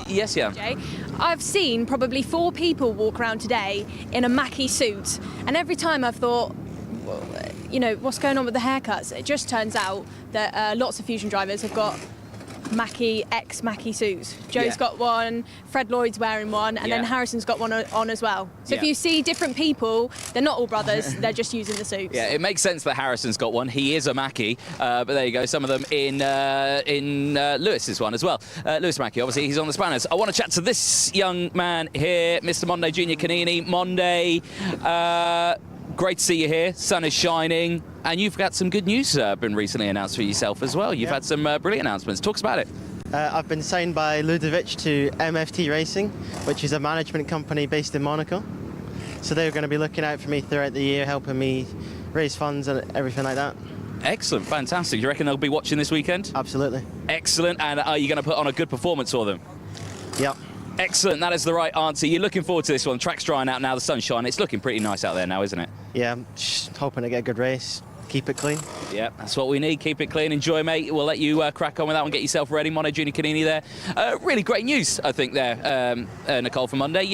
Yes, yeah. Jay, I've seen probably 4 people walk around today in a Mackie suit, and every time I've thought, what's going on with the haircuts? It just turns out that lots of Fusion drivers have got Mackie, ex-Mackie suits. Joe's got one, Fred Lloyd's wearing one, and then Harrison's got one on as well. So if you see different people, they're not all brothers, they're just using the suits. Yeah, it makes sense that Harrison's got one. He is a Mackie, but there you go, some of them in Lewis's one as well. Lewis Mackie, obviously, he's on the spanners. I want to chat to this young man here, Mr. Monday Junior Canini. Monday, great to see you here. Sun is shining. And you've got some good news been recently announced for yourself as well. You've had some brilliant announcements. Talk about it. I've been signed by Ludovic to MFT Racing, which is a management company based in Monaco. So they're going to be looking out for me throughout the year, helping me raise funds and everything like that. Excellent, fantastic. Do you reckon they'll be watching this weekend? Absolutely. Excellent. And are you going to put on a good performance for them? Yep. Excellent, that is the right answer. You're looking forward to this one. Track's drying out now, the sun's shining. It's looking pretty nice out there now, isn't it? Yeah, I'm just hoping to get a good race. Keep it clean. Yeah, that's what we need. Keep it clean. Enjoy, mate. We'll let you crack on with that one. Get yourself ready. Mono Junior Canini there. Really great news, I think, there, Nicole, for Monday.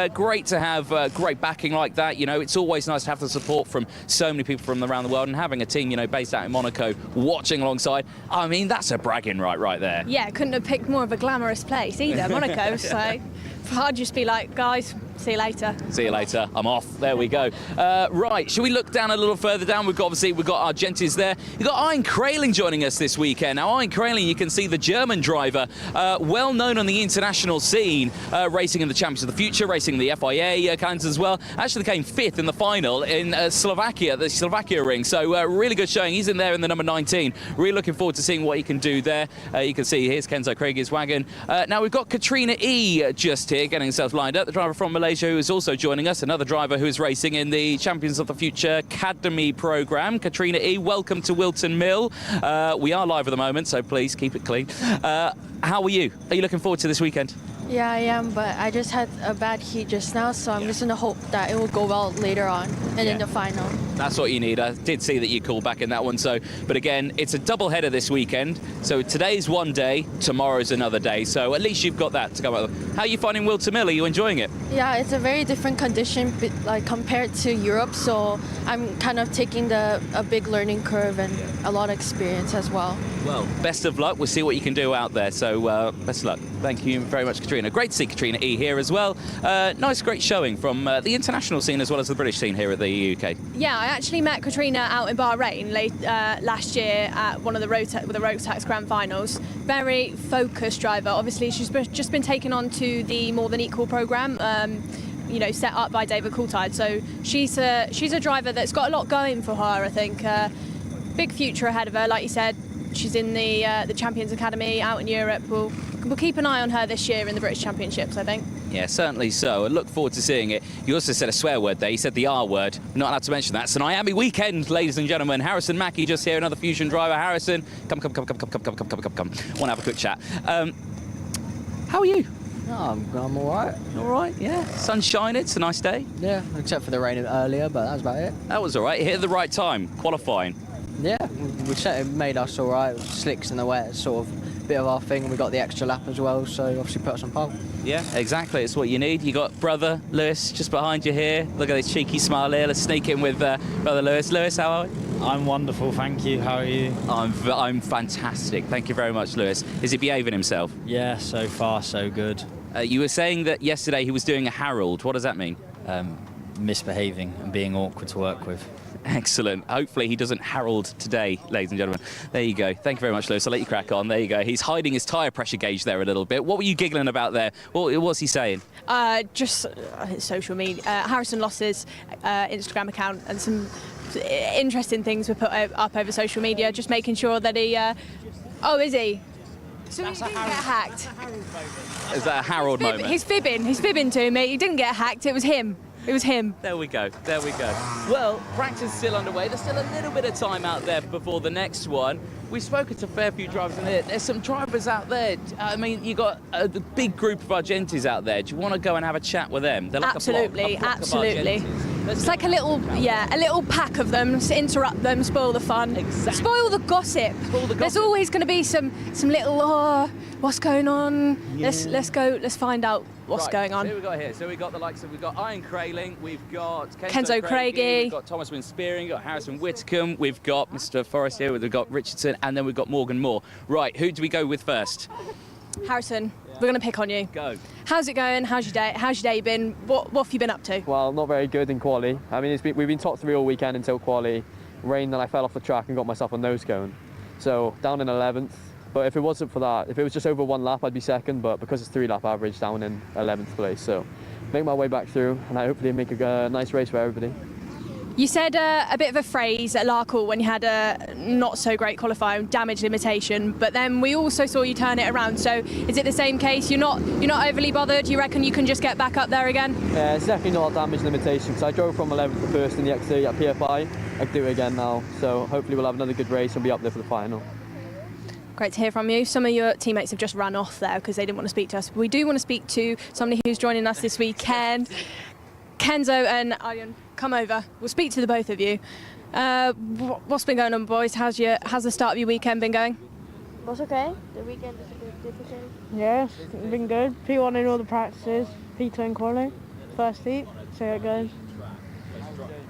Great to have great backing like that. It's always nice to have the support from so many people from around the world, and having a team, based out in Monaco watching alongside. I mean, that's a bragging right there. Yeah, couldn't have picked more of a glamorous place either, Monaco. So I'd just be like, guys, see you later. See you later. I'm off. There we go. Right, shall we look down a little further down? We've got our Gentis there. You've got Ian Kraling joining us this weekend. Now, Ian Kraling, you can see the German driver, well known on the international scene, racing in the Champions of the Future, racing the FIA calendars as well. Actually came 5th in the final in Slovakia, the Slovakia ring. So really good showing. He's in there in the number 19. Really looking forward to seeing what he can do there. You can see here's Kenzo Craig's wagon. Now we've got Katrina E just here getting herself lined up, the driver from Malaysia. Malaysia, who is also joining us, another driver who is racing in the Champions of the Future Academy programme. Katrina E, welcome to Whilton Mill. We are live at the moment, so please keep it clean. How are you? Are you looking forward to this weekend? Yeah, I am, but I just had a bad heat just now, so I'm just going to hope that it will go well later on and in the final. That's what you need. I did see that you called back in that one. But again, it's a double header this weekend. So today's one day, tomorrow's another day. So at least you've got that to come up with. How are you finding Whilton Mill? Are you enjoying it? Yeah, it's a very different condition, like compared to Europe. So I'm kind of taking a big learning curve and a lot of experience as well. Well, best of luck. We'll see what you can do out there. So best of luck. Thank you very much, Katrina. Great to see Katrina E here as well. Nice, great showing from the international scene as well as the British scene here at the UK. Yeah, I actually met Katrina out in Bahrain last year at one of the Road Tax Grand Finals. Very focused driver. Obviously, she's just been taken on to the More Than Equal programme, set up by David Coulthard. So she's a driver that's got a lot going for her, I think. Big future ahead of her, like you said. She's in the Champions Academy out in Europe. We'll keep an eye on her this year in the British Championships, I think. Yeah, certainly so. I look forward to seeing it. You also said a swear word there. You said the R word. Not allowed to mention that. It's a Miami weekend, ladies and gentlemen. Harrison Mackie just here, another Fusion driver. Harrison, come. Want to have a quick chat. How are you? Oh, I'm all right. All right, yeah. Sun's shining. It's a nice day. Yeah, except for the rain earlier, but that was about it. That was all right. Hit at the right time. Qualifying. Yeah, it made us all right. Slicks in the wet, sort of bit of our thing. We got the extra lap as well, so obviously put us on pole. Yeah, exactly. It's what you need. You got brother Lewis just behind you here. Look at this cheeky smile here. Let's sneak in with brother Lewis. Lewis, how are you? I'm wonderful, thank you. How are you? I'm fantastic. Thank you very much, Lewis. Is he behaving himself? Yeah, so far so good. You were saying that yesterday he was doing a Harold. What does that mean? Misbehaving and being awkward to work with. Excellent. Hopefully he doesn't Harold today, ladies and gentlemen. There you go. Thank you very much, Lewis. I'll let you crack on. There you go. He's hiding his tyre pressure gauge there a little bit. What were you giggling about there? What's he saying? Just social media. Harrison lost his Instagram account, and some interesting things were put up over social media, just making sure that he... Oh, is he? So he didn't get hacked. Is that a Harold moment? He's fibbing to me. He didn't get hacked. It was him. It was him. There we go. There we go. Well, practice is still underway. There's still a little bit of time out there before the next one. We've spoken to a fair few drivers, and there's some drivers out there. I mean, you got a big group of Argentis out there. Do you want to go and have a chat with them? They're like absolutely, a block absolutely. It's like a little pack of them. Just interrupt them, spoil the fun, exactly. Spoil the gossip. There's always going to be some little what's going on. Yeah. Let's go. Let's find out what's going on. So who we got here? So we've got the likes of Ian Crailing, we've got Kenzo Craigie, we've got Thomas Wynn Spearing, we've got Harrison Whitcomb, we've got Mr. Forrest here, we've got Richardson, and then we've got Morgan Moore. Right, who do we go with first? Harrison, we're going to pick on you. Go. How's it going? How's your day been? What have you been up to? Well, not very good in quali. I mean, we've been top three all weekend until quali. Rained and I fell off the track and got myself a nose cone. So down in 11th. But if it wasn't for that, if it was just over one lap, I'd be second. But because it's 3-lap average, down in 11th place. So make my way back through, and I hopefully make a nice race for everybody. You said a bit of a phrase at Larkle when you had a not so great qualifying, damage limitation, but then we also saw you turn it around. So is it the same case? You're not overly bothered? You reckon you can just get back up there again? Yeah, it's definitely not a damage limitation. So I drove from 11th to first in the X30 at PFI. I can do it again now. So hopefully we'll have another good race and be up there for the final. Great to hear from you. Some of your teammates have just run off there because they didn't want to speak to us. We do want to speak to somebody who's joining us this weekend. Kenzo and Ian, come over. We'll speak to the both of you. What's been going on, boys? How's the start of your weekend been going? Was okay. The weekend is a bit difficult. Yeah, it's been good. P1 in all the practices, P2 in quali, first heat, see how it goes.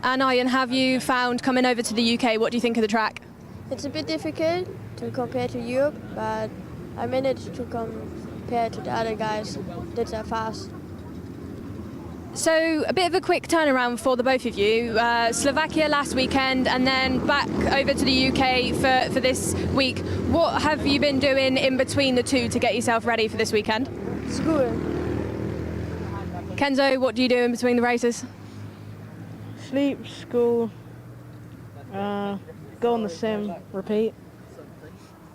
And Ian, have you found coming over to the UK, what do you think of the track? It's a bit difficult to compare to Europe, but I managed to compare to the other guys that are fast. So a bit of a quick turnaround for the both of you. Slovakia last weekend and then back over to the UK for this week. What have you been doing in between the two to get yourself ready for this weekend? School. Kenzo, what do you do in between the races? Sleep, school, go on the sim, repeat.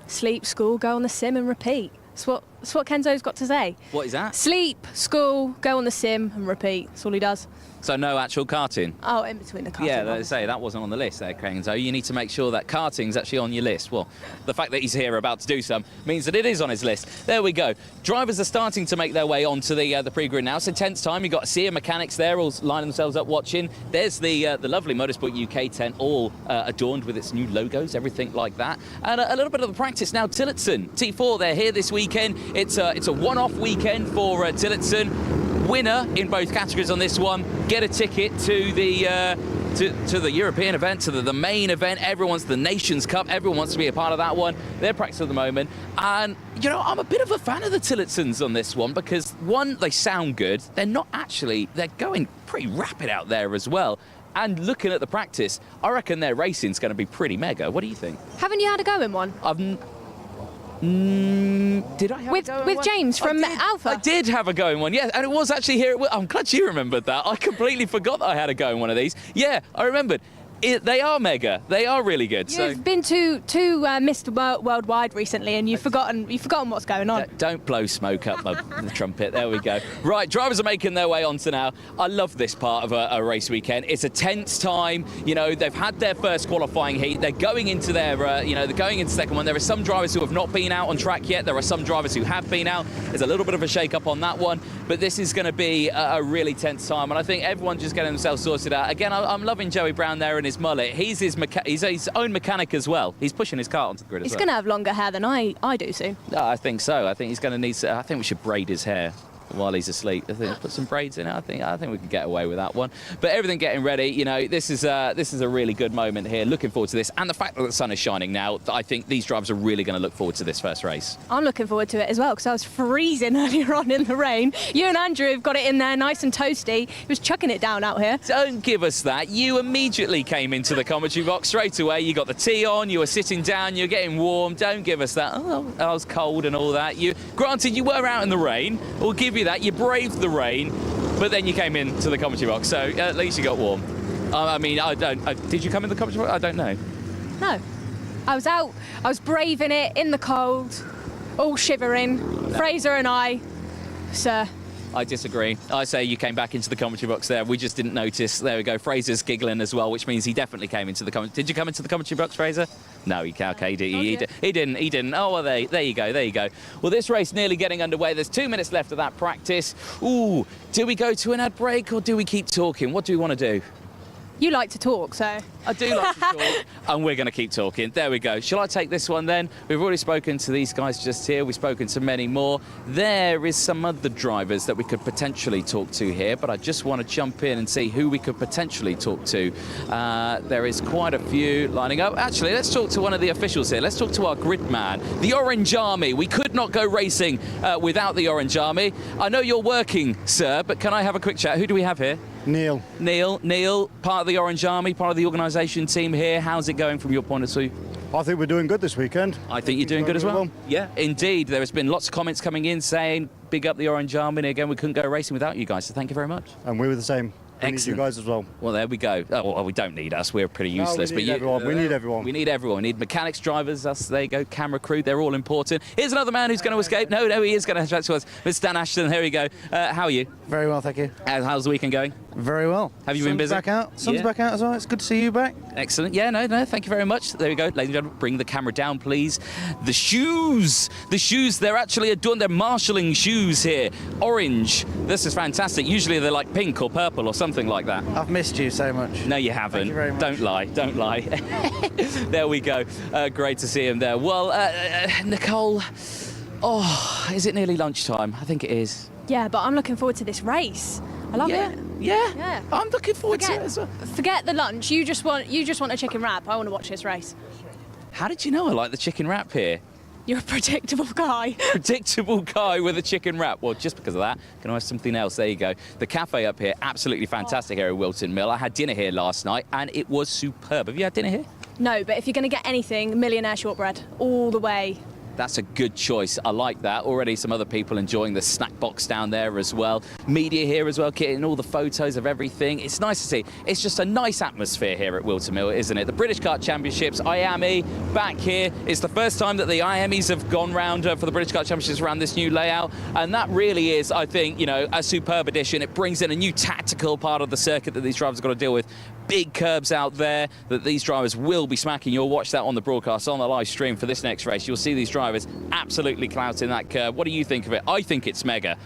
Sleep, school, go on the sim and repeat. That's That's what Kenzo's got to say. What is that? Sleep, school, go on the sim and repeat. That's all he does. So no actual karting? Oh, in between the karting. Yeah, they say that wasn't on the list there, Kenzo. You need to make sure that karting's actually on your list. Well, the fact that he's here about to do some means that it is on his list. There we go. Drivers are starting to make their way onto the pre-grid now. It's intense time. You've got a sea of mechanics there all lining themselves up watching. There's the lovely Motorsport UK tent all adorned with its new logos, everything like that. And a little bit of the practice now. Tillotson, T4, they're here this weekend. It's a one-off weekend for Tillotson. Winner in both categories on this one, get a ticket to the European event, to the main event. Everyone's the Nations Cup. Everyone wants to be a part of that one. They're practicing at the moment. And, you know, I'm a bit of a fan of the Tillotsons on this one because, one, they sound good. They're not actually, they're going pretty rapid out there as well. And looking at the practice, I reckon their racing's going to be pretty mega. What do you think? Haven't you had a go in one? Did I have with a go in with one? James from Alpha? I did have a go in one, yeah, and it was actually here. I'm glad you remembered that. I completely forgot that I had a go in one of these. Yeah, I remembered. They are mega. They are really good. You've been to Mr. Worldwide recently, and you've forgotten what's going on. Don't blow smoke up the trumpet. There we go. Right, drivers are making their way onto now. I love this part of a race weekend. It's a tense time. You know, they've had their first qualifying heat. They're going into their, they're going into second one. There are some drivers who have not been out on track yet. There are some drivers who have been out. There's a little bit of a shake-up on that one, but this is going to be a really tense time, and I think everyone's just getting themselves sorted out. Again, I'm loving Joey Brown there and his mullet. He's his own mechanic as well. He's pushing his car onto the grid as well. He's going to have longer hair than I do soon. No, I think so. I think he's going to need. I think we should braid his hair while he's asleep. I think put some braids in it. I think we can get away with that one. But everything getting ready. You know, this is a really good moment here. Looking forward to this, and the fact that the sun is shining now. I think these drivers are really going to look forward to this first race. I'm looking forward to it as well because I was freezing earlier on in the rain. You and Andrew have got it in there nice and toasty. He was chucking it down out here. Don't give us that. You immediately came into the commentary box straight away. You got the tea on. You were sitting down. You're getting warm. Don't give us that. Oh, I was cold and all that. Granted, you were out in the rain. We'll give you that. You braved the rain, but then you came into the commentary box, so at least you got warm. I mean, did you come in the commentary box? I don't know. No. I was out, I was braving it in the cold, all shivering. No. Fraser and I, sir. I disagree. I say you came back into the commentary box there. We just didn't notice. There we go. Fraser's giggling as well, which means he definitely came into the commentary. Did you come into the commentary box, Fraser? No, he didn't. Oh, well, there you go. Well, this race nearly getting underway. There's 2 minutes left of that practice. Ooh, do we go to an ad break or do we keep talking? What do we want to do? You like to talk, so... I do like to talk, and we're going to keep talking. There we go. Shall I take this one then? We've already spoken to these guys just here. We've spoken to many more. There is some other drivers that we could potentially talk to here, but I just want to jump in and see who we could potentially talk to. There is quite a few lining up. Actually, let's talk to one of the officials here. Let's talk to our grid man, the Orange Army. We could not go racing without the Orange Army. I know you're working, sir, but can I have a quick chat? Who do we have here? Neil, part of the Orange Army, part of the organisation team here. How's it going from your point of view? I think we're doing good this weekend. I think you're doing good as well. Yeah, indeed. There has been lots of comments coming in saying, big up the Orange Army. And again, we couldn't go racing without you guys, so thank you very much. And we were the same. We need you guys as well. Well, there we go. Oh, well, we don't need us. We're pretty useless. We need everyone. We need everyone. We need everyone. We need mechanics, drivers, us. There you go. Camera crew. They're all important. Here's another man who's going to escape. No, he is going to chat to us. Mr. Dan Ashton. Here we go. How are you? Very well, thank you. How's the weekend going? Very well. Have you been busy? Sun's back out as well. It's good to see you back. Excellent. Yeah, no, thank you very much. There we go. Ladies and gentlemen, bring the camera down, please. The shoes, they're actually adorned. They're marshalling shoes here. Orange. This is fantastic. Usually they're like pink or purple or something like that. I've missed you so much. No, you haven't. Thank you very much. Don't lie. There we go. Great to see him there. Well, Nicole, is it nearly lunchtime? I think it is. Yeah, but I'm looking forward to this race. I love it. Yeah. I'm looking forward to it as well. Forget the lunch. You just want a chicken wrap. I want to watch this race. How did you know I like the chicken wrap here? You're a predictable guy. Predictable guy with a chicken wrap. Well, just because of that, can I have something else? There you go. The cafe up here, absolutely fantastic here at Whilton Mill. I had dinner here last night and it was superb. Have you had dinner here? No, but if you're going to get anything, millionaire shortbread all the way. That's a good choice. I like that. Already some other people enjoying the snack box down there as well. Media here as well, getting all the photos of everything. It's nice to see. It's just a nice atmosphere here at Whilton Mill, isn't it? The British Kart Championships, IAME, back here. It's the first time that the IAMEs have gone round for the British Kart Championships around this new layout. And that really is, I think, you know, a superb addition. It brings in a new tactical part of the circuit that these drivers have got to deal with. Big curbs out there that these drivers will be smacking. You'll watch that on the broadcast, on the live stream for this next race. You'll see these drivers absolutely clouting that curb. What do you think of it? I think it's mega.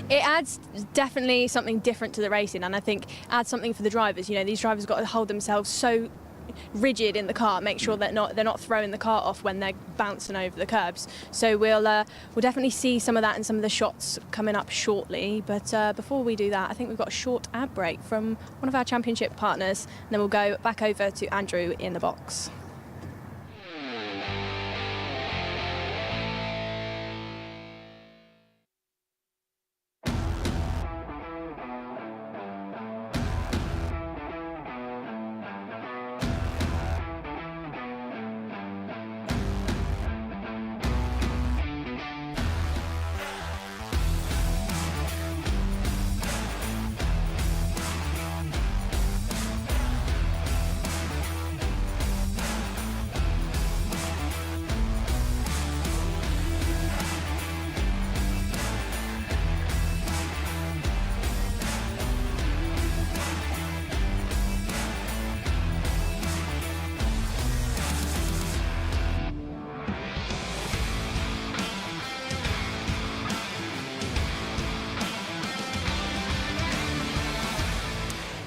It adds definitely something different to the racing, and I think adds something for the drivers. You know, these drivers got to hold themselves so rigid in the car, make sure that they're not throwing the car off when they're bouncing over the curbs. So we'll definitely see some of that in some of the shots coming up shortly. But before we do that, I think we've got a short ad break from one of our championship partners, and then we'll go back over to Andrew in the box.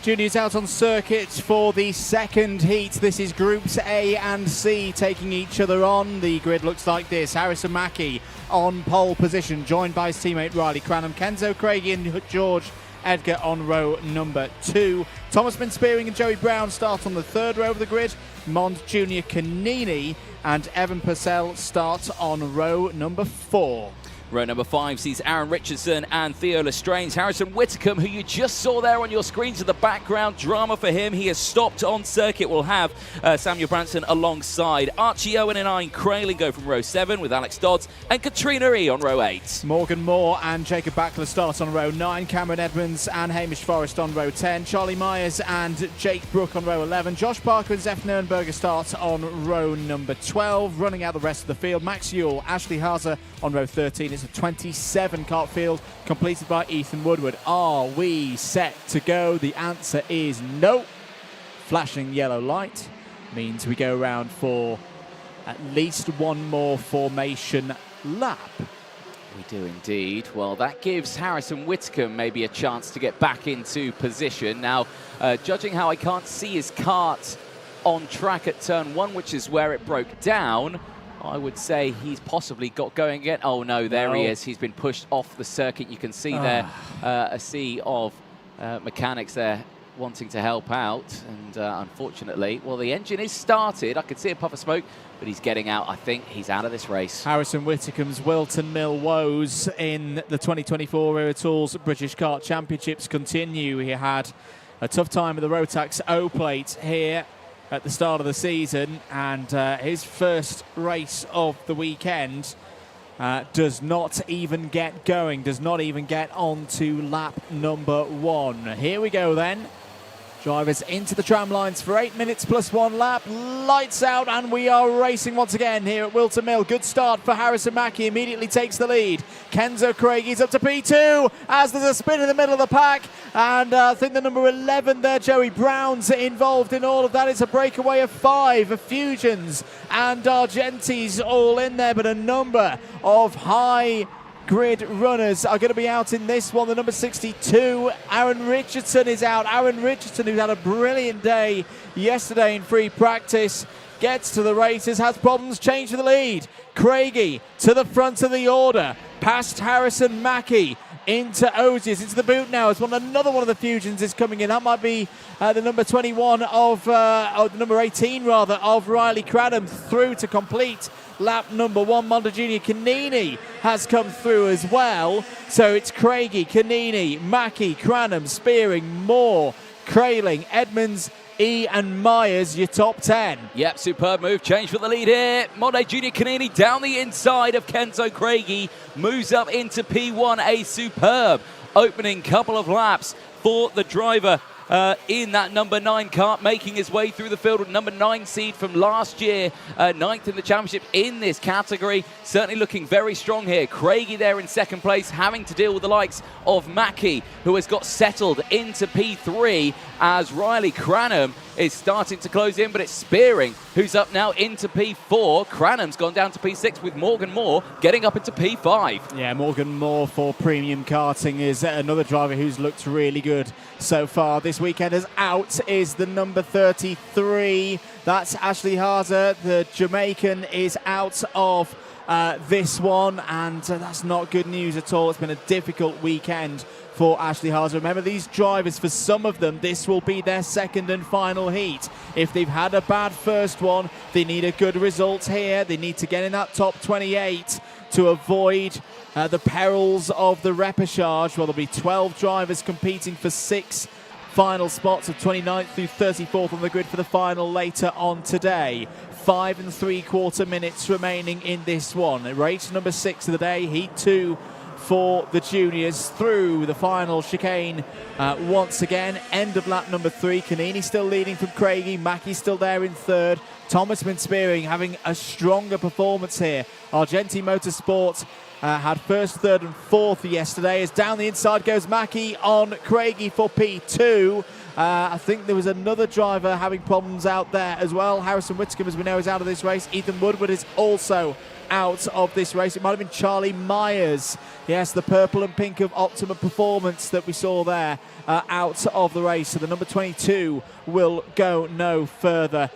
Juniors out on circuit for the second heat. This is Groups A and C taking each other on. The grid looks like this. Harrison Mackie on pole position, joined by his teammate Riley Cranham. Kenzo Craigie and George Edgar on row number 2. Thomas Spearing and Joey Brown start on the third row of the grid. Mond Junior Canini and Evan Purcell start on row number 4. Row number 5 sees Aaron Richardson and Theo Lestrange. Harrison Whitcomb, who you just saw there on your screens in the background, drama for him. He has stopped on circuit. We'll have Samuel Branson alongside. Archie Owen and Ian Crayley go from row 7 with Alex Dodds and Katrina E on row 8. Morgan Moore and Jacob Backler start on row 9. Cameron Edmonds and Hamish Forrest on row 10. Charlie Myers and Jake Brook on row 11. Josh Parker and Zeph Nurnberger start on row number 12. Running out the rest of the field, Max Ewell, Ashley Hazer on row 13. It's a 27 kart field completed by Ethan Woodward. Are we set to go? The answer is no. Flashing yellow light means we go around for at least one more formation lap. We do indeed. Well, that gives Harrison Whitcomb maybe a chance to get back into position. Now, judging how I can't see his kart on track at turn 1, which is where it broke down, I would say he's possibly got going again. Oh, no, there he is. He's been pushed off the circuit. You can see there a sea of mechanics there wanting to help out. And unfortunately, well, the engine is started. I could see a puff of smoke, but he's getting out. I think he's out of this race. Harrison Whitcomb's Whilton Mill woes in the 2024 Wera Tools British Kart Championships continue. He had a tough time with the Rotax O-plate here at the start of the season, and his first race of the weekend does not even get going, does not even get on to lap number 1. Here we go then. Drivers into the tram lines for 8 minutes plus 1 lap. Lights out, and we are racing once again here at Whilton Mill. Good start for Harrison Mackie, immediately takes the lead. Kenzo Craigie's up to P2 as there's a spin in the middle of the pack, and I think the number 11 there, Joey Brown's involved in all of that. It's a breakaway of 5 of Fusions and Argentis all in there, but a number of high grid runners are going to be out in this one. The number 62, Aaron Richardson, is out. Aaron Richardson, who had a brilliant day yesterday in free practice, gets to the races, has problems, change to the lead. Craigie to the front of the order, past Harrison Mackie, into Ozias, into the boot now as another one of the Fusions is coming in. That might be the number 21 of, the number 18 rather, of Riley Cranham through to complete lap number 1. Monda Junior Canini has come through as well. So it's Craigie, Canini, Mackie, Cranham, Spearing, Moore, Crayling, Edmonds, and Myers, your top 10. Yep, superb move. Change for the lead here. Monday Junior Canini down the inside of Kenzo Craigie. Moves up into P1. A superb opening couple of laps for the driver in that number 9 kart, making his way through the field with number 9 seed from last year, 9th in the championship in this category. Certainly looking very strong here. Craigie there in second place, having to deal with the likes of Mackie, who has got settled into P3 as Riley Cranham is starting to close in, but it's Spearing who's up now into P4. Cranham's gone down to P6 with Morgan Moore getting up into P5. Yeah, Morgan Moore for Premium Karting is another driver who's looked really good so far this weekend. As out is the number 33. That's Ashley Harzer. The Jamaican is out of this one, and that's not good news at all. It's been a difficult weekend for Ashley Harzer. Remember, these drivers, for some of them, this will be their second and final heat. If they've had a bad first one, they need a good result here. They need to get in that top 28 to avoid the perils of the repechage. Well, there'll be 12 drivers competing for 6 final spots of 29th through 34th on the grid for the final later on today. 5 3/4 minutes remaining in this one. Race number 6 of the day, heat 2 for the juniors through the final chicane once again. End of lap number 3. Canini still leading from Craigie. Mackie still there in third. Thomas Spearing having a stronger performance here. Argenti Motorsport had first, third and fourth yesterday. As down the inside goes Mackie on Craigie for P2. I think there was another driver having problems out there as well. Harrison Whitcomb, as we know, is out of this race. Ethan Woodward is also out of this race. It might have been Charlie Myers. Yes, the purple and pink of Optima Performance that we saw there out of the race. So the number 22 will go no further.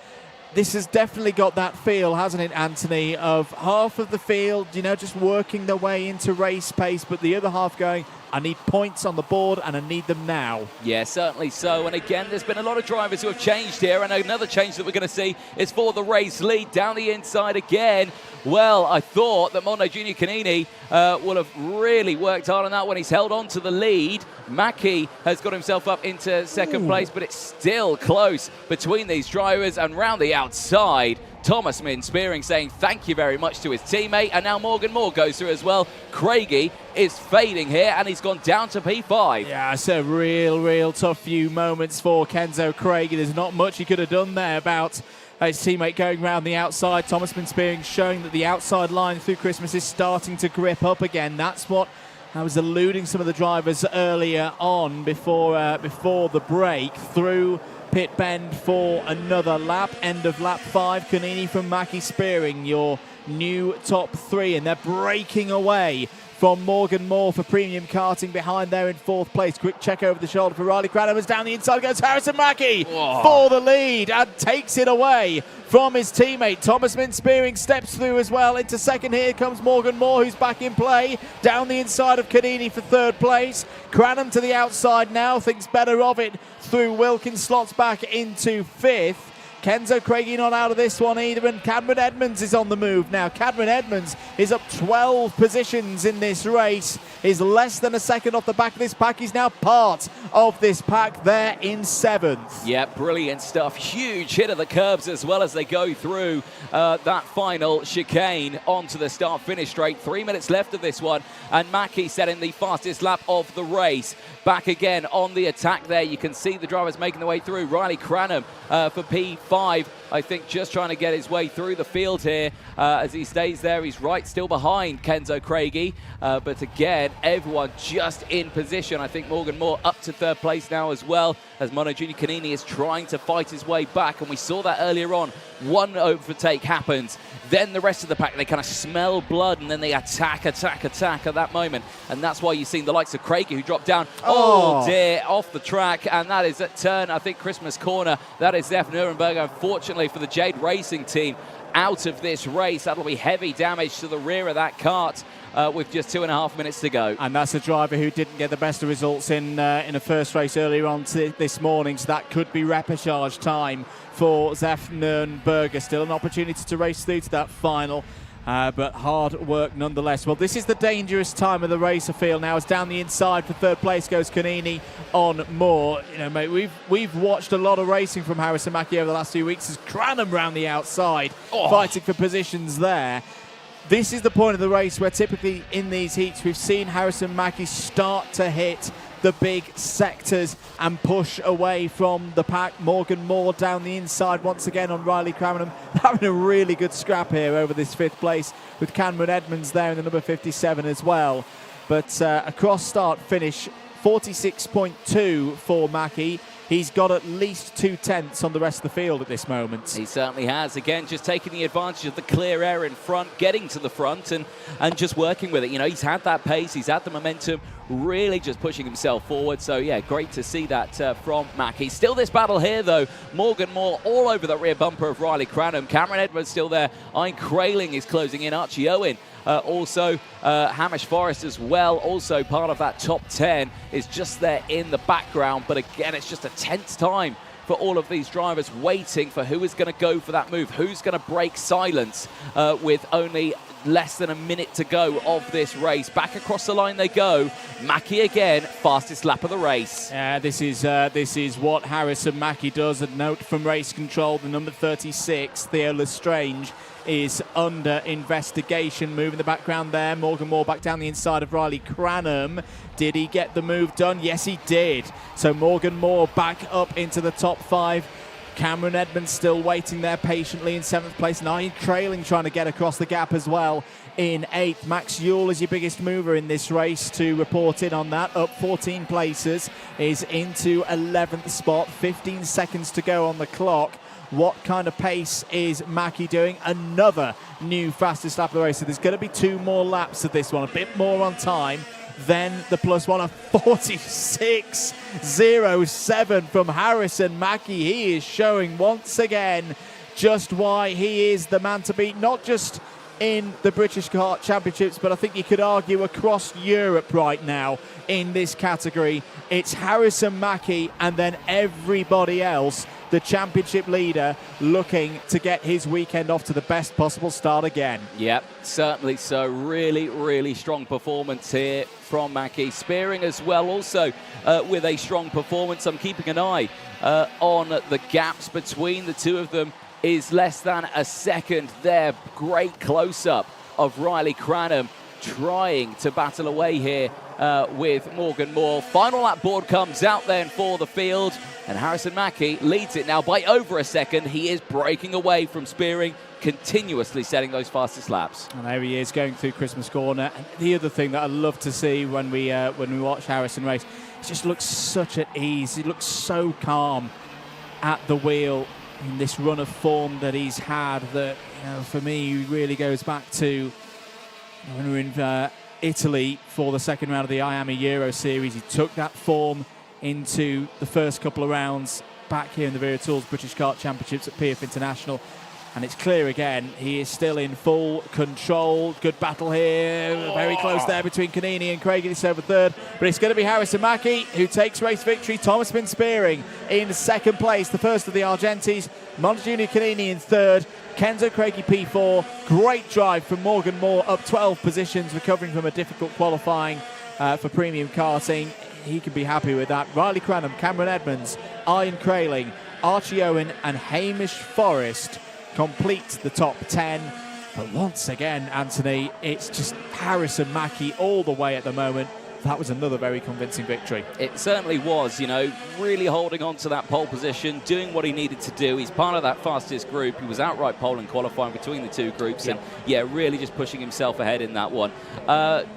This has definitely got that feel, hasn't it, Anthony, of half of the field, you know, just working their way into race pace, but the other half going, I need points on the board and I need them now. Yeah, certainly so. And again, there's been a lot of drivers who have changed here, and another change that we're going to see is for the race lead down the inside again. Well, I thought that Mondo Junior Canini will have really worked hard on that one. He's held on to the lead. Mackie has got himself up into second place, but it's still close between these drivers. And round the outside, Thomas Spearing saying thank you very much to his teammate, and now Morgan Moore goes through as well. Craigie is fading here, and he's gone down to P5. Yeah, it's a real tough few moments for Kenzo Craigie. There's not much he could have done there about his teammate going round the outside. Thomas Spearing showing that the outside line through Christmas is starting to grip up again. That's what I was eluding some of the drivers earlier on before the break. Through pit bend for another lap. End of lap 5. Canini from Mackie Spearing, your new top 3, and they're breaking away from Morgan Moore for Premium Karting behind there in 4th place. Quick check over the shoulder for Riley Cranham. As down the inside goes Harrison Mackie for the lead and takes it away from his teammate. Thomas Spearing steps through as well into second. Here comes Morgan Moore, who's back in play. Down the inside of Canini for 3rd place. Cranham to the outside now, thinks better of it through Wilkins, slots back into 5th. Kenzo Craigie not out of this one either, and Cameron Edmonds is on the move now. Cameron Edmonds is up 12 positions in this race, is less than a second off the back of this pack. He's now part of this pack there in 7th. Yeah, brilliant stuff. Huge hit of the curbs as well as they go through that final chicane onto the start-finish straight. 3 minutes left of this one, and Mackie setting the fastest lap of the race. Back again on the attack there. You can see the drivers making their way through. Riley Cranham for P5, I think, just trying to get his way through the field here as he stays there. He's right still behind Kenzo Craigie, but again, everyone just in position. I think Morgan Moore up to 3rd place now as well, as Mono Junior Canini is trying to fight his way back, and we saw that earlier on. One overtake happens, then the rest of the pack, they kind of smell blood, and then they attack at that moment, and that's why you've seen the likes of Craigie, who dropped down, oh dear, off the track, and that is at turn, I think, Christmas corner. That is Zef Nuremberg, unfortunately for the Jade Racing team, out of this race. That'll be heavy damage to the rear of that kart with just 2.5 minutes to go. And that's a driver who didn't get the best of results in a first race earlier on this morning, so that could be repechage time for Zef Nuremberg. Berger. Still an opportunity to race through to that final. But hard work nonetheless. Well, this is the dangerous time of the race, I feel now. As down the inside for third place goes Canini on Moore. You know, mate, we've watched a lot of racing from Harrison Mackie over the last few weeks as Cranham round the outside, fighting for positions there. This is the point of the race where typically in these heats we've seen Harrison Mackie start to hit the big sectors and push away from the pack. Morgan Moore down the inside once again on Riley Cranham, having a really good scrap here over this 5th place with Cameron Edmonds there in the number 57 as well. But a cross start finish, 46.2 for Mackie. He's got at least 2/10 on the rest of the field at this moment. He certainly has. Again, just taking the advantage of the clear air in front, getting to the front and just working with it. You know, he's had that pace, he's had the momentum, really just pushing himself forward. So, yeah, great to see that from Mackie. Still this battle here, though. Morgan Moore all over the rear bumper of Riley Cranham. Cameron Edmonds still there. Ian Crailing is closing in. Archie Owen. Also, Hamish Forrest as well, also part of that top 10, is just there in the background. But again, it's just a tense time for all of these drivers waiting for who is going to go for that move, who's going to break silence with only less than a minute to go of this race. Back across the line they go. Mackie again, fastest lap of the race. This is what Harrison Mackie does. A note from race control, the number 36, Theo Lestrange, is under investigation. Move in the background there. Morgan Moore back down the inside of Riley Cranham. Did he get the move done? Yes, he did. So Morgan Moore back up into the top 5. Cameron Edmonds still waiting there patiently in 7th place. And Ian Crailing trying to get across the gap as well in 8th. Max Ewell is your biggest mover in this race to report in on that. Up 14 places, is into 11th spot. 15 seconds to go on the clock. What kind of pace is Mackie doing? Another new fastest lap of the race. So there's going to be 2 more laps of this one. A bit more on time. Then the +1 of 46.07 from Harrison Mackie. He is showing once again just why he is the man to beat, not just in the British Kart Championships, but I think you could argue across Europe right now in this category. It's Harrison Mackie and then everybody else, the championship leader, looking to get his weekend off to the best possible start again. Yep, certainly so. Really, really strong performance here from Mackie. Spearing as well also with a strong performance. I'm keeping an eye on the gaps between the two of them. Is less than a second there. Great close-up of Riley Cranham trying to battle away here with Morgan Moore. Final lap board comes out then for the field, and Harrison Mackie leads it now by over a second. He is breaking away from Spearing, continuously setting those fastest laps. And there he is going through Christmas Corner. And the other thing that I love to see when we watch Harrison race, he just looks such at ease. He looks so calm at the wheel in this run of form that he's had, that, you know, for me really goes back to when we were in Italy for the second round of the Miami Euro Series. He took that form into the first couple of rounds back here in the Wera Tools British Kart Championships at PF International. And it's clear again, he is still in full control. Good battle here, very close there between Canini and Craig over 3rd. But it's going to be Harrison Mackie who takes race victory. Thomas been Spearing in 2nd place, the first of the Argentis. Montejuno Canini in 3rd. Kenzo Craigie P4. Great drive from Morgan Moore, up 12 positions, recovering from a difficult qualifying for premium karting. He can be happy with that. Riley Cranham, Cameron Edmonds, Ian Crailing, Archie Owen and Hamish Forrest complete the top 10. But once again, Anthony, it's just Harrison Mackie all the way at the moment. That was another very convincing victory. It certainly was, you know, really holding on to that pole position, doing what he needed to do. He's part of that fastest group. He was outright pole and qualifying between the two groups. And, yeah, really just pushing himself ahead in that one.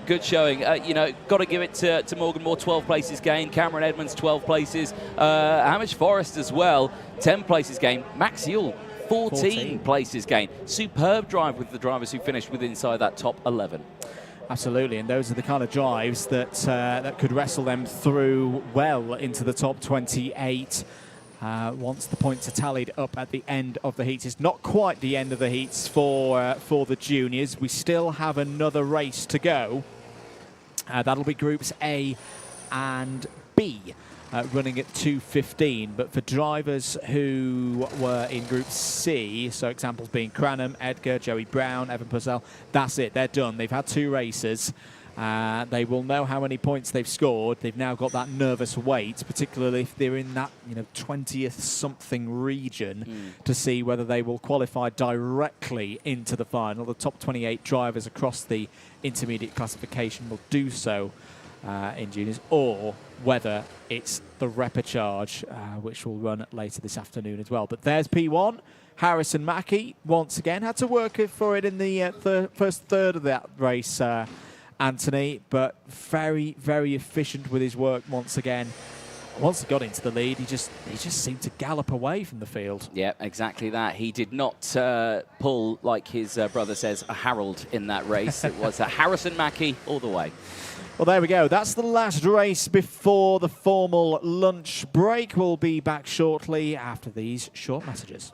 Good showing. You know, got to give it to Morgan Moore, 12 places gained. Cameron Edmonds, 12 places. Hamish Forrest as well, 10 places gained. Max Ewell, 14 places gained. Superb drive with the drivers who finished with inside that top 11. Absolutely, and those are the kind of drives that that could wrestle them through well into the top 28 once the points are tallied up at the end of the heats. It's not quite the end of the heats for the juniors. We still have another race to go. That'll be groups A and B. running at 2:15. But for drivers who were in Group C, so examples being Cranham, Edgar, Joey Brown, Evan Purcell, that's it. They're done. They've had 2 races. They will know how many points they've scored. They've now got that nervous weight, particularly if they're in that 20th something region, to see whether they will qualify directly into the final. The top 28 drivers across the intermediate classification will do so in juniors, or whether it's the repechage, which will run later this afternoon as well. But there's P1. Harrison Mackie once again had to work for it in the first third of that race, Anthony, but very, very efficient with his work once again. Once he got into the lead, he just seemed to gallop away from the field. Yeah, exactly that. He did not pull, like his brother says, a Harold in that race. It was a Harrison Mackie all the way. Well, there we go. That's the last race before the formal lunch break. We'll be back shortly after these short messages.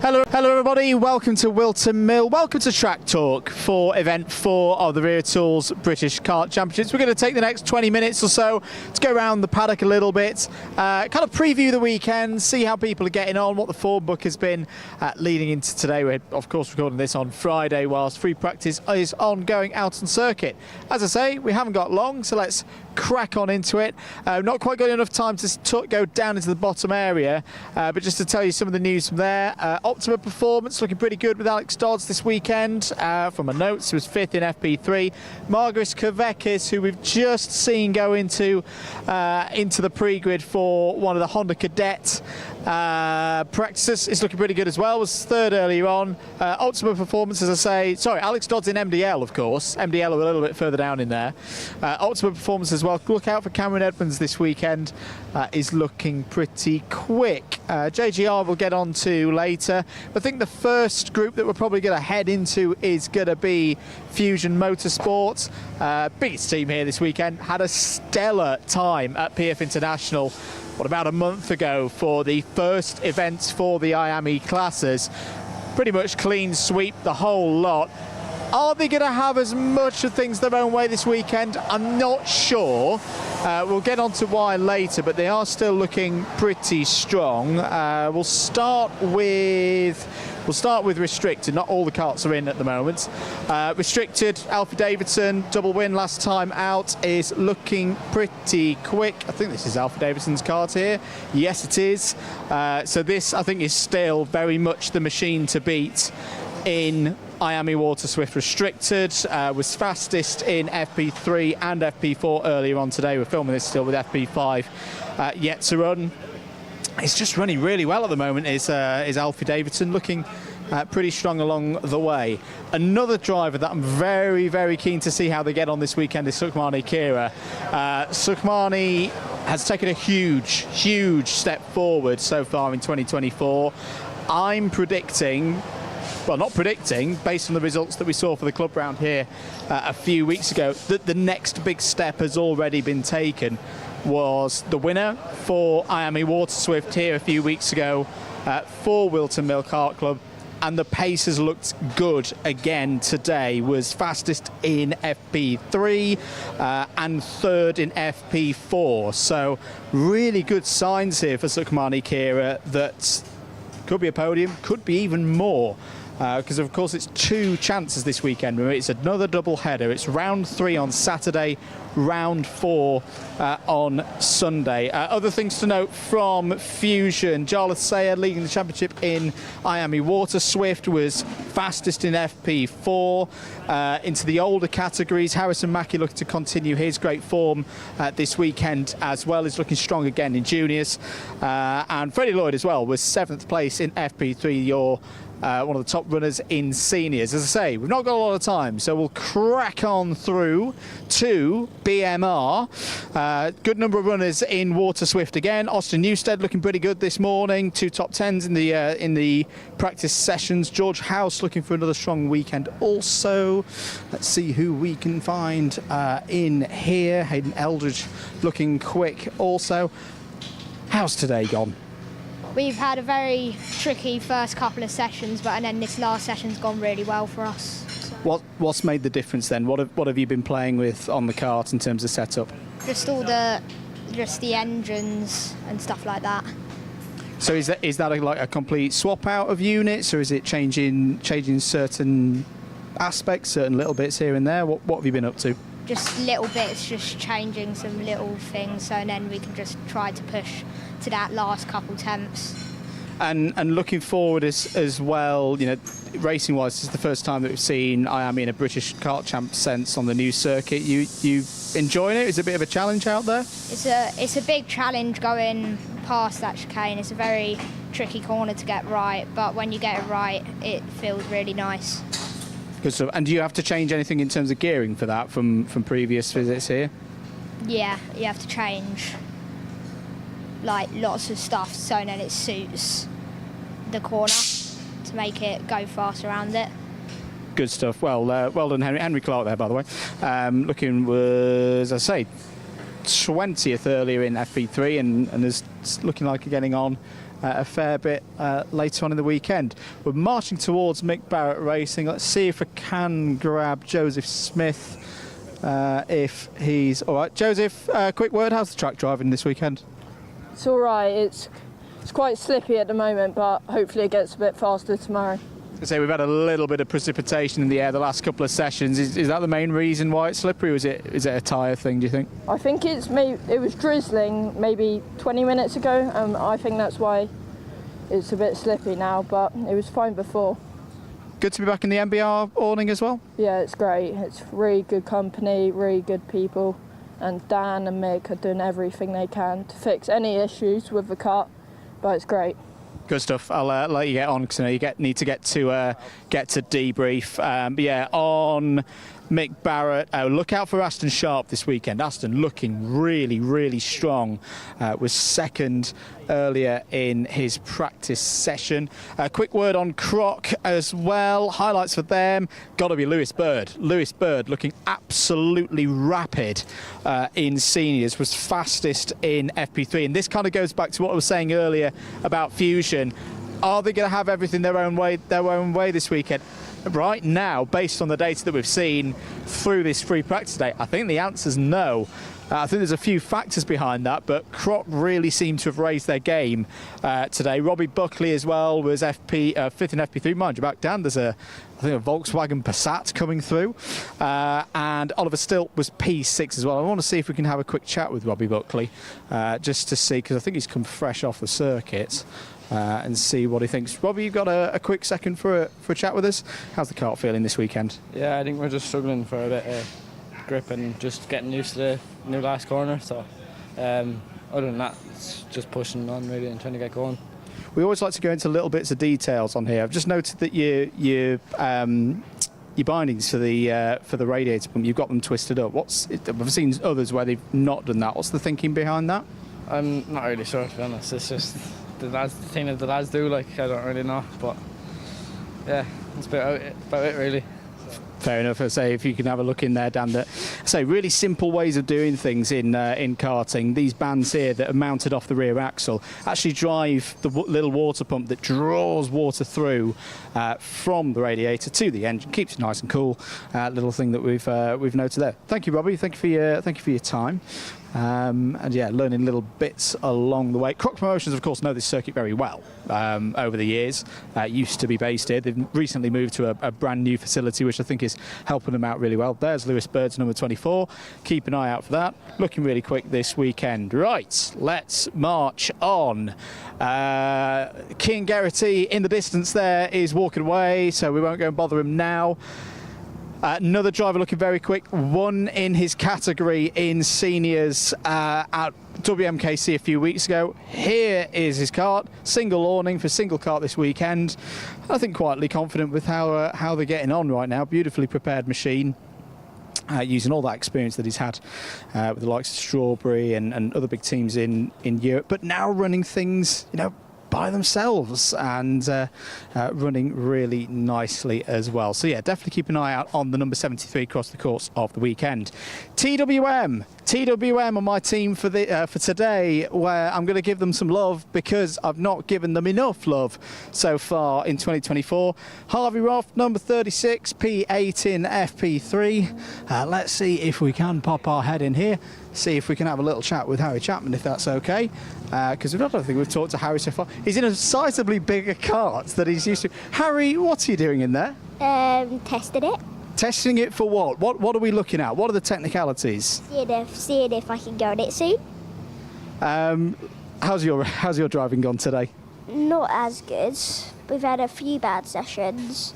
Hello everybody, welcome to Whilton Mill, welcome to Track Talk for event 4 of the Rear Tools British Kart Championships. We're going to take the next 20 minutes or so to go around the paddock a little bit, kind of preview the weekend, see how people are getting on, what the form book has been leading into today. We're of course recording this on Friday whilst free practice is ongoing out on circuit. As I say, we haven't got long, so let's crack on into it. Not quite got enough time to go down into the bottom area, but just to tell you some of the news from there. Optima performance looking pretty good with Alex Dodds this weekend. From my notes, he was 5th in FP3. Margaris Kavekis, who we've just seen go into the pre-grid for one of the Honda Cadet practices, is looking pretty good as well. Was 3rd earlier on. Optima performance, as I say. Sorry, Alex Dodds in MDL, of course. MDL a little bit further down in there. Optima performance as well. Look out for Cameron Edmonds this weekend. Is looking pretty quick. JGR we'll get on to later. I think the first group that we're probably going to head into is going to be Fusion Motorsport. Biggest team here this weekend. Had a stellar time at PF International, about a month ago, for the first events for the IAME classes. Pretty much clean sweep the whole lot. Are they going to have as much of things their own way this weekend? I'm not sure. We'll get on to why later, but they are still looking pretty strong. We'll start with Restricted. Not all the karts are in at the moment. Restricted, Alfie Davidson, double win last time out, is looking pretty quick. I think this is Alfie Davidson's kart here. Yes, it is. So this, I think, is still very much the machine to beat in IAME Water Swift Restricted. Was fastest in FP3 and FP4 earlier on today. We're filming this still with FP5 yet to run. It's just running really well at the moment, is Alfie Davidson, looking pretty strong along the way. Another driver that I'm very, very keen to see how they get on this weekend is Sukhmani Kira. Sukhmani has taken a huge, huge step forward so far in 2024. I'm predicting, well, not predicting, based on the results that we saw for the club round here a few weeks ago, that the next big step has already been taken. Was the winner for IAME Water Swift here a few weeks ago for Whilton Mill Kart Club, and the pace has looked good again today. Was fastest in FP3 and third in FP4. So really good signs here for Sukhmani Kira that could be a podium, could be even more. Because of course it's 2 chances this weekend. It's another double header. It's round 3 on Saturday, round 4 on Sunday. Other things to note from Fusion: Jarlath Sayed leading the championship in Miami Water. Swift was fastest in FP4. Into the older categories, Harrison Mackie looking to continue his great form this weekend as well. He's looking strong again in juniors. And Freddie Lloyd as well was 7th place in FP3. One of the top runners in seniors. As I say, we've not got a lot of time, so we'll crack on through to BMR. Good number of runners in Water Swift again. Austin Newstead looking pretty good this morning. 2 top 10s in the practice sessions. George House looking for another strong weekend also. Let's see who we can find in here. Hayden Eldridge looking quick also. How's today gone? We've had a very tricky first couple of sessions, and then this last session's gone really well for us. So. What's made the difference then? What have you been playing with on the kart in terms of setup? Just the engines and stuff like that. So is that like a complete swap out of units, or is it changing certain aspects, certain little bits here and there? What have you been up to? Just little bits, just changing some little things, so then we can just try to push to that last couple temps. And looking forward as well, you know, racing wise, this is the first time that we've seen Miami in a British kart champ sense on the new circuit. You enjoying it? Is it a bit of a challenge out there? It's a big challenge going past that chicane. It's a very tricky corner to get right, but when you get it right, it feels really nice. Good stuff. And do you have to change anything in terms of gearing for that from previous visits here? Yeah, you have to change like lots of stuff so then it suits the corner to make it go fast around it. Good stuff. Well done, Henry Clark there, by the way. Looking was, as I say, 20th earlier in FP3 and is looking like getting on a fair bit later on in the weekend. We're marching towards Mick Barrett Racing. Let's see if I can grab Joseph Smith if he's all right. Joseph, quick word, how's the track driving this weekend? It's all right. It's quite slippy at the moment, but hopefully it gets a bit faster tomorrow. So we've had a little bit of precipitation in the air the last couple of sessions. Is that the main reason why it's slippery, or is it a tyre thing, do you think? I think it was drizzling maybe 20 minutes ago, and I think that's why it's a bit slippy now, but it was fine before. Good to be back in the MBR awning as well? Yeah, it's great. It's really good company, really good people, and Dan and Mick are doing everything they can to fix any issues with the kart, but it's great. Good stuff. I'll let you get on because I know you need to get to debrief. But yeah, on Mick Barrett. Look out for Aston Sharp this weekend. Aston looking really, really strong. Was second earlier in his practice session. Quick word on Croc as well. Highlights for them. Got to be Lewis Bird. Lewis Bird looking absolutely rapid in seniors. Was fastest in FP3. And this kind of goes back to what I was saying earlier about Fusion. Are they going to have everything their own way this weekend? Right now, based on the data that we've seen through this free practice day, I think the answer's no. I think there's a few factors behind that, but Croc really seem to have raised their game today. Robbie Buckley as well was fifth in FP3. Mind you, back down, there's I think a Volkswagen Passat coming through. And Oliver Stilt was P6 as well. I want to see if we can have a quick chat with Robbie Buckley, just to see, because I think he's come fresh off the circuit. And see what he thinks. Robbie, you've got a quick second for a chat with us. How's the kart feeling this weekend? Yeah, I think we're just struggling for a bit of grip and just getting used to the new last corner. So other than that, it's just pushing on really and trying to get going. We always like to go into little bits of details on here. I've just noted that your bindings for the radiator pump, you've got them twisted up. I've seen others where they've not done that. What's the thinking behind that? I'm not really sure, to be honest. It's just the thing that the lads do, like, I don't really know, but yeah, that's about it really. Fair enough. I say if you can have a look in there, Dan. That say really simple ways of doing things in karting. These bands here that are mounted off the rear axle actually drive the little water pump that draws water through from the radiator to the engine, keeps it nice and cool. Little thing that we've noted there. Thank you, Robbie. Thank you for your time. And yeah, learning little bits along the way. Croc Promotions, of course, know this circuit very well over the years. Used to be based here. They've recently moved to a brand new facility, which I think is helping them out really well. There's Lewis Bird's number 24. Keep an eye out for that. Looking really quick this weekend. Right, let's march on. Kean Geraghty in the distance there is walking away, so we won't go and bother him now. Another driver looking very quick, won in his category in seniors at WMKC a few weeks ago. Here is his kart, single awning for single kart this weekend. I think quietly confident with how they're getting on right now. Beautifully prepared machine. Using all that experience that he's had with the likes of Strawberry and other big teams in Europe, but now running things, by themselves and running really nicely as well. So yeah, definitely keep an eye out on the number 73 across the course of the weekend. TWM on my team for today, where I'm going to give them some love because I've not given them enough love so far in 2024. Harvey Roth, number 36, P8 in FP3. Let's see if we can pop our head in here, see if we can have a little chat with Harry Chapman, if that's okay, because I don't think we've talked to Harry so far. He's in a sizably bigger kart than he's used to. Harry, what's he doing in there? Testing it. Testing it for what? What are we looking at? What are the technicalities? Seeing if I can go on it soon. How's your driving gone today? Not as good. We've had a few bad sessions.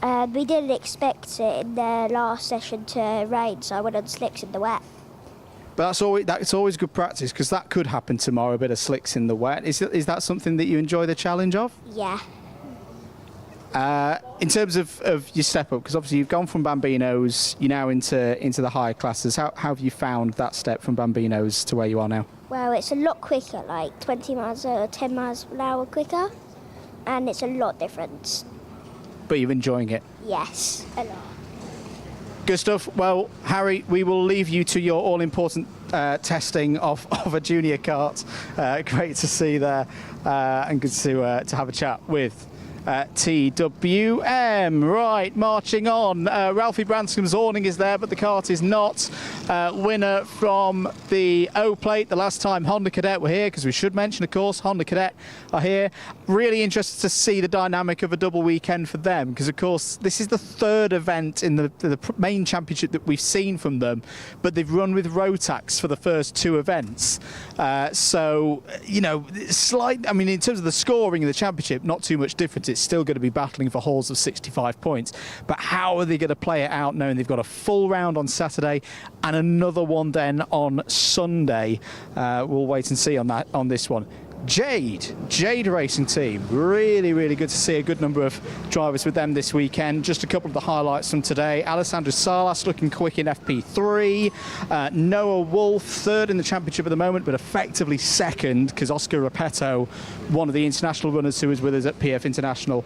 We didn't expect it in the last session to rain, so I went on slicks in the wet. But that's always good practice, because that could happen tomorrow, a bit of slicks in the wet. Is that something that you enjoy the challenge of? Yeah. In terms of your step up, because obviously you've gone from Bambinos, you're now into the higher classes. How have you found that step from Bambinos to where you are now? Well, it's a lot quicker, like 20 miles or 10 miles an hour quicker, and it's a lot different. But you're enjoying it? Yes, a lot. Good stuff. Well, Harry, we will leave you to your all-important testing of a junior kart. Great to see there, and good to have a chat with TWM. Right, marching on. Ralphie Branscombe's awning is there, but the kart is not. Winner from the O plate the last time Honda Cadet were here, because we should mention, of course, Honda Cadet are here. Really interested to see the dynamic of a double weekend for them, because of course this is the third event in the main championship that we've seen from them, but they've run with Rotax for the first two events. So, slight. I mean, in terms of the scoring in the championship, not too much difference. It's still going to be battling for hauls of 65 points. But how are they going to play it out, knowing they've got a full round on Saturday and another one then on Sunday? We'll wait and see on this one. Jade Racing Team, really good to see a good number of drivers with them this weekend. Just a couple of the highlights from today. Alessandro Salas looking quick in FP3. Noah Wolf, third in the championship at the moment, but effectively second, because Oscar Repetto, one of the international runners who was with us at PF International,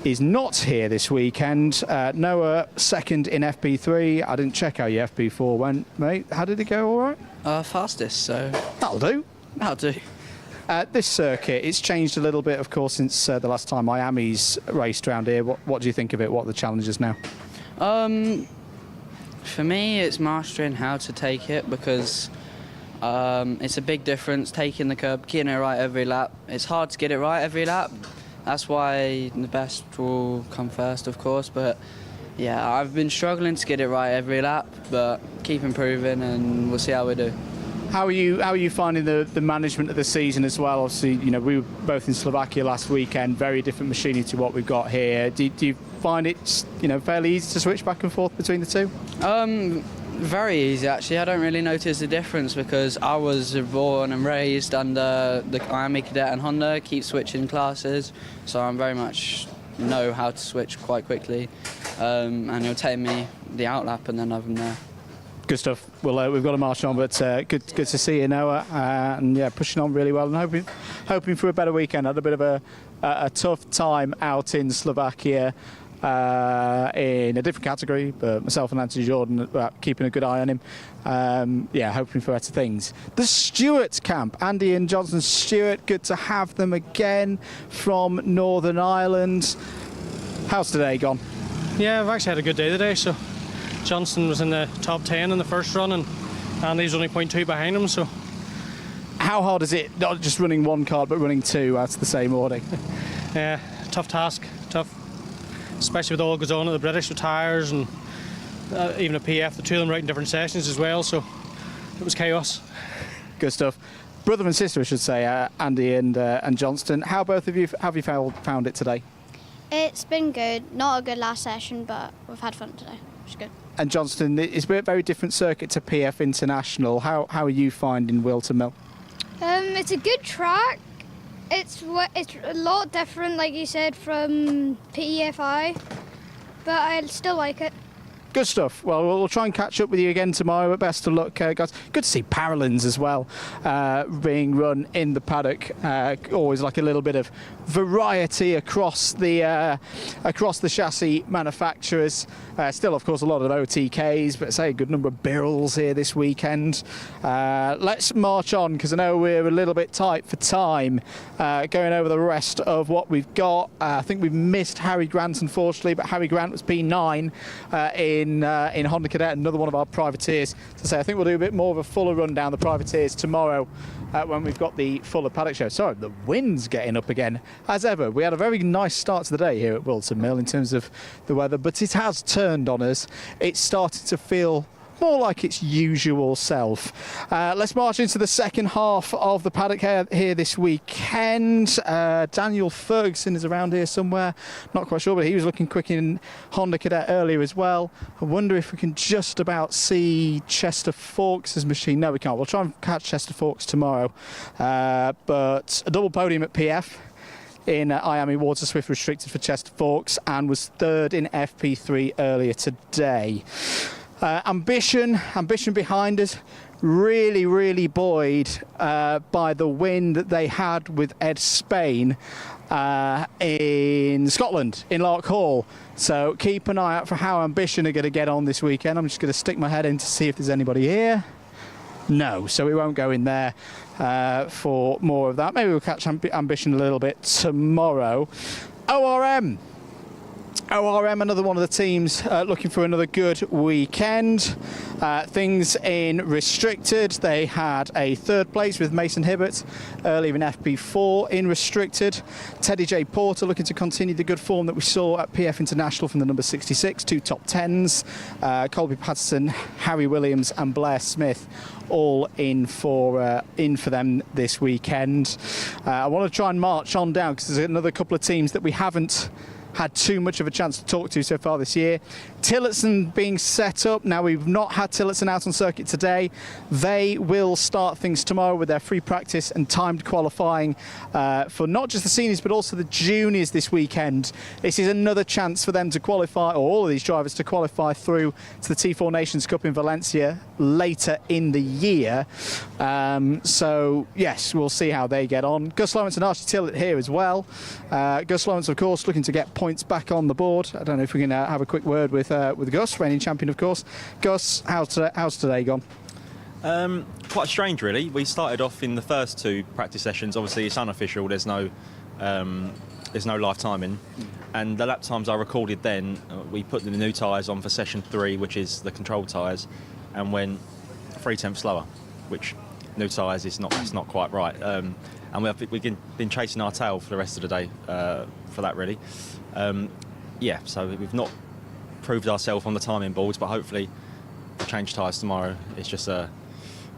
is not here this weekend. Noah, second in FP3. I didn't check how your FP4 went, mate. How did it go, all right? Fastest, so... That'll do. That'll do. This circuit, it's changed a little bit, of course, since the last time Miami's raced around here. What do you think of it? What are the challenges now? For me, it's mastering how to take it, because it's a big difference taking the curb, getting it right every lap. It's hard to get it right every lap. That's why the best will come first, of course. But yeah, I've been struggling to get it right every lap, but keep improving, and we'll see how we do. How are you finding the management of the season as well? Obviously, we were both in Slovakia last weekend. Very different machinery to what we've got here. Do you find it fairly easy to switch back and forth between the two? Very easy, actually. I don't really notice the difference, because I was born and raised under the Miami Cadet and Honda. Keep switching classes, so I very much know how to switch quite quickly, and it'll take me the outlap, and then I'm there. Good stuff. Well, we've got to march on, but good to see you, Noah, and yeah, pushing on really well, and hoping for a better weekend. Had a bit of a tough time out in Slovakia. in a different category, but myself and Anthony Jordan keeping a good eye on him. Hoping for better things. The Stewart camp, Andy and Johnson Stewart, good to have them again from Northern Ireland. How's today gone? Yeah, I've actually had a good day today. So Johnson was in the top 10 in the first run, and Andy's only 0.2 behind him. So how hard is it, not just running one card, but running two out of the same order? Yeah, tough task, tough. Especially with all that goes on at the British with tyres and even a PF, the two of them right in different sessions as well, so it was chaos. Good stuff. Brother and sister, I should say, Andy and Johnston. How both of you have you found it today? It's been good. Not a good last session, but we've had fun today, which is good. And Johnston, it's a very different circuit to PF International. How are you finding Whilton Mill? It's a good track. It's a lot different, like you said, from PEFI, but I still like it. Good stuff. Well, we'll try and catch up with you again tomorrow, but best of luck, guys. Good to see Paralins as well being run in the paddock. Always like a little bit of variety across the chassis manufacturers. Still, of course, a lot of OTKs, but say a good number of Birrells here this weekend. Let's march on, because I know we're a little bit tight for time. Going over the rest of what we've got. I think we've missed Harry Grant, unfortunately, but Harry Grant was P9 in Honda Cadet, another one of our privateers. To say, I think we'll do a bit more of a fuller run down the privateers tomorrow when we've got the fuller paddock show. Sorry, the wind's getting up again. As ever, we had a very nice start to the day here at Whilton Mill in terms of the weather, but it has turned on us. It's starting to feel more like its usual self. Let's march into the second half of the paddock here this weekend. Daniel Ferguson is around here somewhere, not quite sure, but he was looking quick in Honda Cadet earlier as well. I wonder if we can just about see Chester Fawkes' machine. No, we can't. We'll try and catch Chester Fawkes tomorrow. But a double podium at PF in Miami Water Swift Restricted for Chester Fawkes, and was third in FP3 earlier today. Ambition behind us, really buoyed by the win that they had with Ed Spain in Scotland, in Lark Hall. So keep an eye out for how Ambition are going to get on this weekend. I'm just going to stick my head in to see if there's anybody here. No, so we won't go in there for more of that. Maybe we'll catch Ambition a little bit tomorrow. ORM, another one of the teams looking for another good weekend. Things in Restricted, they had a third place with Mason Hibbert earlier in FP4 in Restricted. Teddy J. Porter looking to continue the good form that we saw at PF International from the number 66, 2 top 10s. Colby Patterson, Harry Williams and Blair Smith all in for them this weekend. I want to try and march on down because there's another couple of teams that we haven't had too much of a chance to talk to so far this year. Tillotson being set up. Now, we've not had Tillotson out on circuit today. They will start things tomorrow with their free practice and timed qualifying for not just the seniors but also the juniors this weekend. This is another chance for them to qualify, or all of these drivers to qualify through to the T4 Nations Cup in Valencia later in the year. So yes, we'll see how they get on. Gus Lawrence and Archie Tillett here as well. Gus Lawrence, of course, looking to get points back on the board. I don't know if we can have a quick word with Gus, reigning champion, of course. Gus, how's today gone? Quite strange, really. We started off in the first two practice sessions. Obviously, it's unofficial. There's no live timing, and the lap times I recorded then, we put the new tyres on for session 3, which is the control tyres, and went 0.3 slower, which new tyres is not quite right. And we've been chasing our tail for the rest of the day for that, really. So we've not proved ourselves on the timing boards, but hopefully change tyres tomorrow. It's just a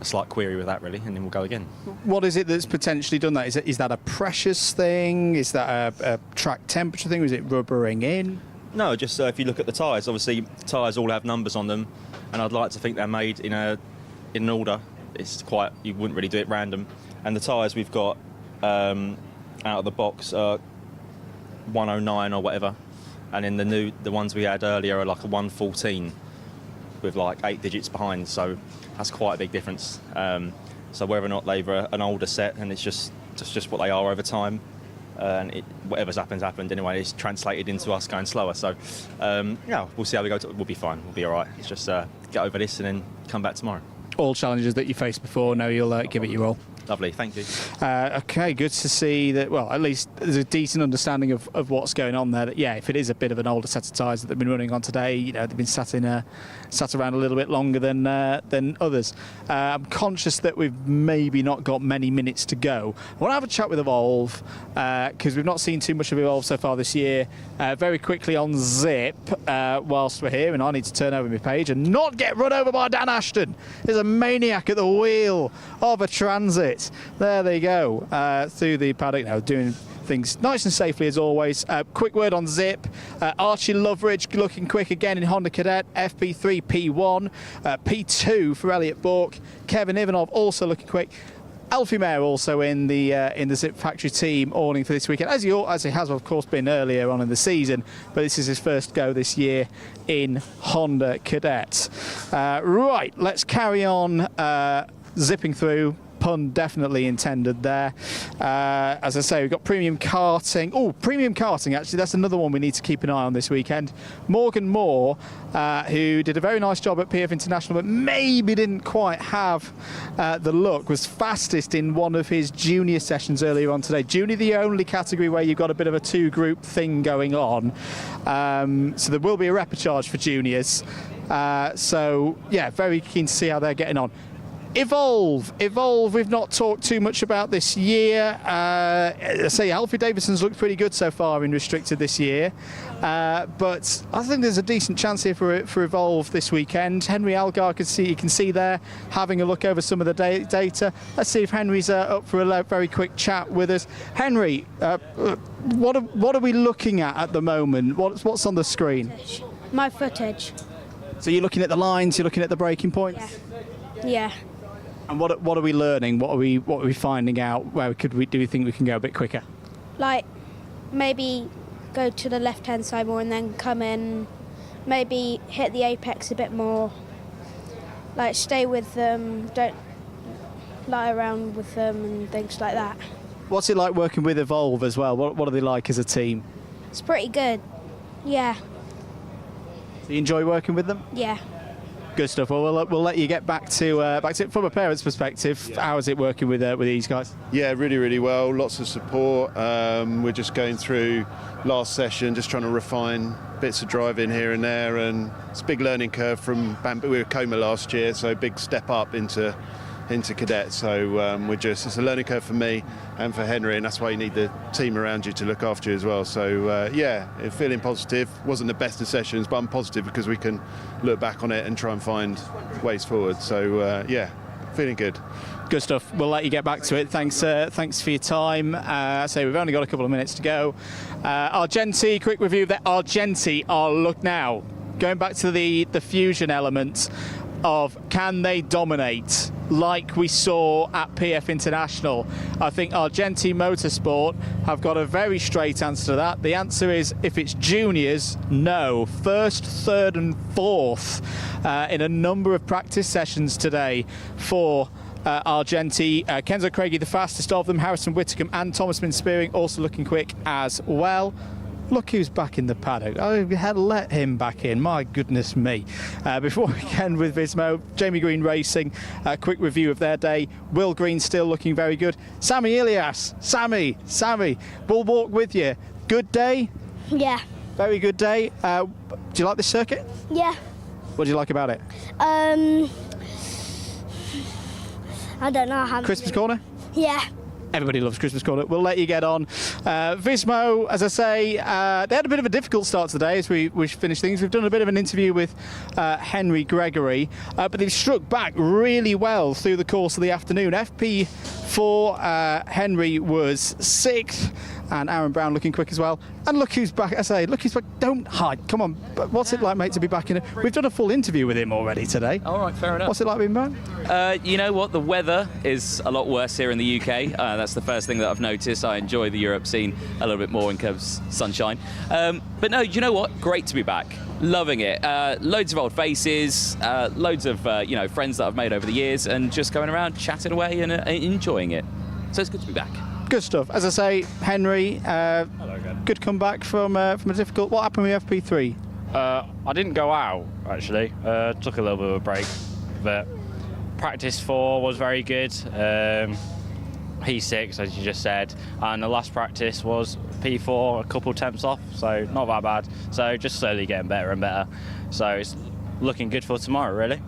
slight query with that, really, and then we'll go again. What is it that's potentially done that? Is that a precious thing? Is that a track temperature thing? Is it rubbering in? No, just if you look at the tyres, obviously tyres all have numbers on them, and I'd like to think they're made in an order. It's quite, you wouldn't really do it random. And the tyres we've got out of the box are 109 or whatever, and then the ones we had earlier are like a 114 with like 8 digits behind, so that's quite a big difference. So whether or not they've an older set and it's just what they are over time, and whatever's happened anyway. It's translated into us going slower. So, yeah, we'll see how we go. We'll be fine. We'll be all right. It's just get over this and then come back tomorrow. All challenges that you faced before, now you'll give it your all. Lovely, thank you. Okay, good to see that, well, at least there's a decent understanding of what's going on there. That, yeah, if it is a bit of an older set of tyres that they've been running on today, you know, they've been sat around a little bit longer than others. I'm conscious that we've maybe not got many minutes to go. I want to have a chat with Evolve, because we've not seen too much of Evolve so far this year. Very quickly on Zip, whilst we're here, and I need to turn over my page and not get run over by Dan Ashton. There's a maniac at the wheel of a Transit. There they go, through the paddock now, doing things nice and safely as always. Quick word on Zip. Archie Loveridge looking quick again in Honda Cadet, FP3 P1, P2 for Elliot Bourke. Kevin Ivanov also looking quick. Alfie Mayer also in the Zip Factory team awning for this weekend, as he has of course been earlier on in the season, but this is his first go this year in Honda Cadet. Right, let's carry on zipping through. Pun definitely intended there. As I say, we've got Premium Karting. Oh, Premium Karting, actually, that's another one we need to keep an eye on this weekend. Morgan Moore, who did a very nice job at PF International, but maybe didn't quite have the look, was fastest in one of his junior sessions earlier on today. Junior, the only category where you've got a bit of a two-group thing going on. So there will be a repechage for juniors. So, yeah, very keen to see how they're getting on. Evolve, we've not talked too much about this year. I say Alfie Davidson's looked pretty good so far in restricted this year, but I think there's a decent chance here for Evolve this weekend. Henry Algar, you can see there, having a look over some of the data. Let's see if Henry's up for a very quick chat with us. Henry, what are we looking at the moment? What's on the screen? My footage. So you're looking at the lines, you're looking at the braking points? Yeah. And what are we learning? What are we finding out? Where do we think we can go a bit quicker? Like maybe go to the left-hand side more and then come in. Maybe hit the apex a bit more. Like stay with them. Don't lie around with them and things like that. What's it like working with Evolve as well? What are they like as a team? It's pretty good. Yeah. Do you enjoy working with them? Yeah. Good stuff. Well, we'll let you get back to from a parent's perspective. Yeah. How is it working with these guys? Yeah, really, really well. Lots of support. We're just going through last session, just trying to refine bits of driving here and there, and it's a big learning curve from we were Coma last year, so big step up into Cadet. So it's a learning curve for me and for Henry, and that's why you need the team around you to look after you as well. So yeah, feeling positive. Wasn't the best of sessions, but I'm positive because we can look back on it and try and find ways forward. So yeah, feeling good. Good stuff. We'll let you get back to it. Thanks for your time. So we've only got a couple of minutes to go. Argenti, quick review of that. Argenti look now. Going back to the fusion element of can they dominate like we saw at PF International. I think Argenti Motorsport have got a very straight answer to that. The answer is, if it's juniors, no. First, third and fourth in a number of practice sessions today for Argenti. Kenzo Craigie, the fastest of them. Harrison Whitcomb and Thomas Spearing also looking quick as well. Look who's back in the paddock. I had let him back in, my goodness me. Before we end with Vismo, Jamie Green Racing, a quick review of their day. Will Green still looking very good. Sammy Ilias, Sammy, we'll walk with you. Good day? Yeah. Very good day. Do you like this circuit? Yeah. What do you like about it? I don't know. Christmas corner? Yeah. Everybody loves Christmas corner. We'll let you get on. Vismo, as I say, they had a bit of a difficult start to the day as we finish things. We've done a bit of an interview with Henry Gregory, but they've struck back really well through the course of the afternoon. FP4, Henry was 6th, and Aaron Brown looking quick as well. And look who's back. I say, look who's back. Don't hide. Come on. What's it like, mate, to be back in it? We've done a full interview with him already today. All right, fair enough. What's it like being back? You know what? The weather is a lot worse here in the UK. That's the first thing that I've noticed. I enjoy the Europe scene a little bit more in terms of sunshine. But no, you know what? Great to be back. Loving it. Loads of old faces, loads of friends that I've made over the years, and just going around chatting away and enjoying it. So it's good to be back. Good stuff. As I say, Henry, good comeback from a difficult. What happened with FP3? I didn't go out actually. Took a little bit of a break, but practice 4 was very good. P6, as you just said, and the last practice was P4, a couple temps off, so not that bad. So just slowly getting better and better. So it's looking good for tomorrow, really.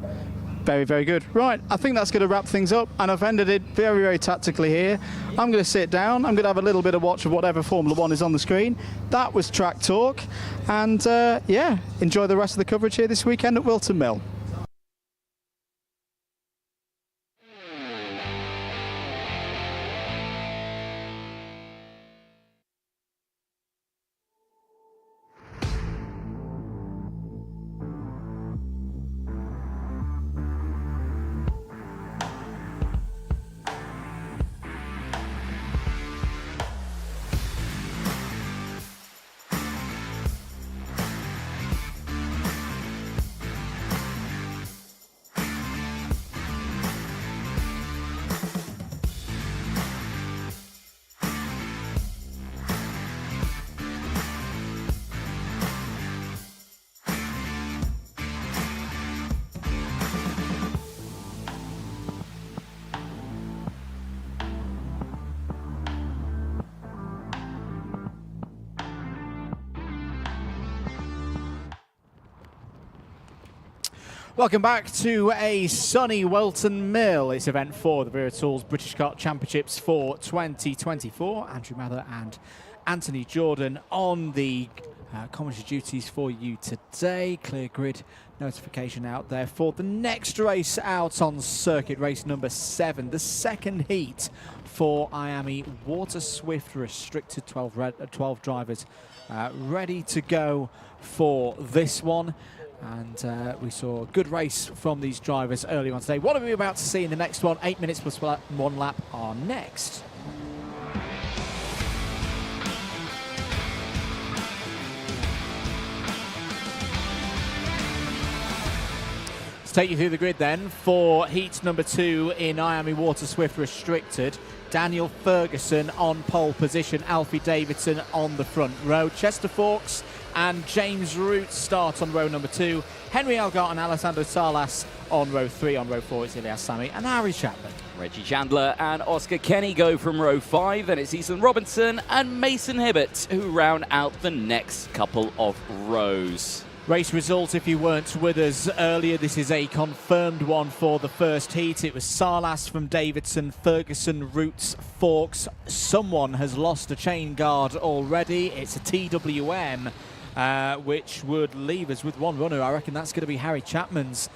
Very, very good. Right, I think that's going to wrap things up, and I've ended it very, very tactically here. I'm going to sit down. I'm going to have a little bit of watch of whatever Formula 1 is on the screen. That was Track Talk, and yeah, enjoy the rest of the coverage here this weekend at Whilton Mill. Welcome back to a sunny Whilton Mill. It's event 4, the Wera Tools British Kart Championships for 2024. Andrew Mather and Anthony Jordan on the commentary duties for you today. Clear grid notification out there for the next race out on circuit, race number 7, the second heat for Miami Water Swift restricted 12 drivers ready to go for this one. And we saw a good race from these drivers early on today. What are we about to see in the next one? 8 minutes plus 1 lap are next. Let's take you through the grid then for heat number 2 in Miami Water Swift Restricted. Daniel Ferguson on pole position, Alfie Davidson on the front row. Chester Fawkes and James Root start on row number 2. Henry Elgart and Alessandro Salas on row 3. On row 4 it's Ilias Sami and Harry Chapman. Reggie Chandler and Oscar Kenny go from row 5, and it's Ethan Robinson and Mason Hibbert who round out the next couple of rows. Race results, if you weren't with us earlier, this is a confirmed one for the first heat. It was Salas from Davidson, Ferguson, Roots, Fawkes. Someone has lost a chain guard already. It's a TWM, which would leave us with one runner. I reckon that's going to be Harry Chapman's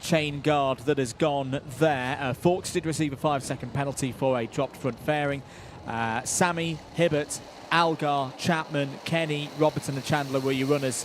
chain guard that has gone there. Fawkes did receive a 5-second penalty for a dropped front fairing. Sammy, Hibbert, Algar, Chapman, Kenny, Robertson and Chandler were your runners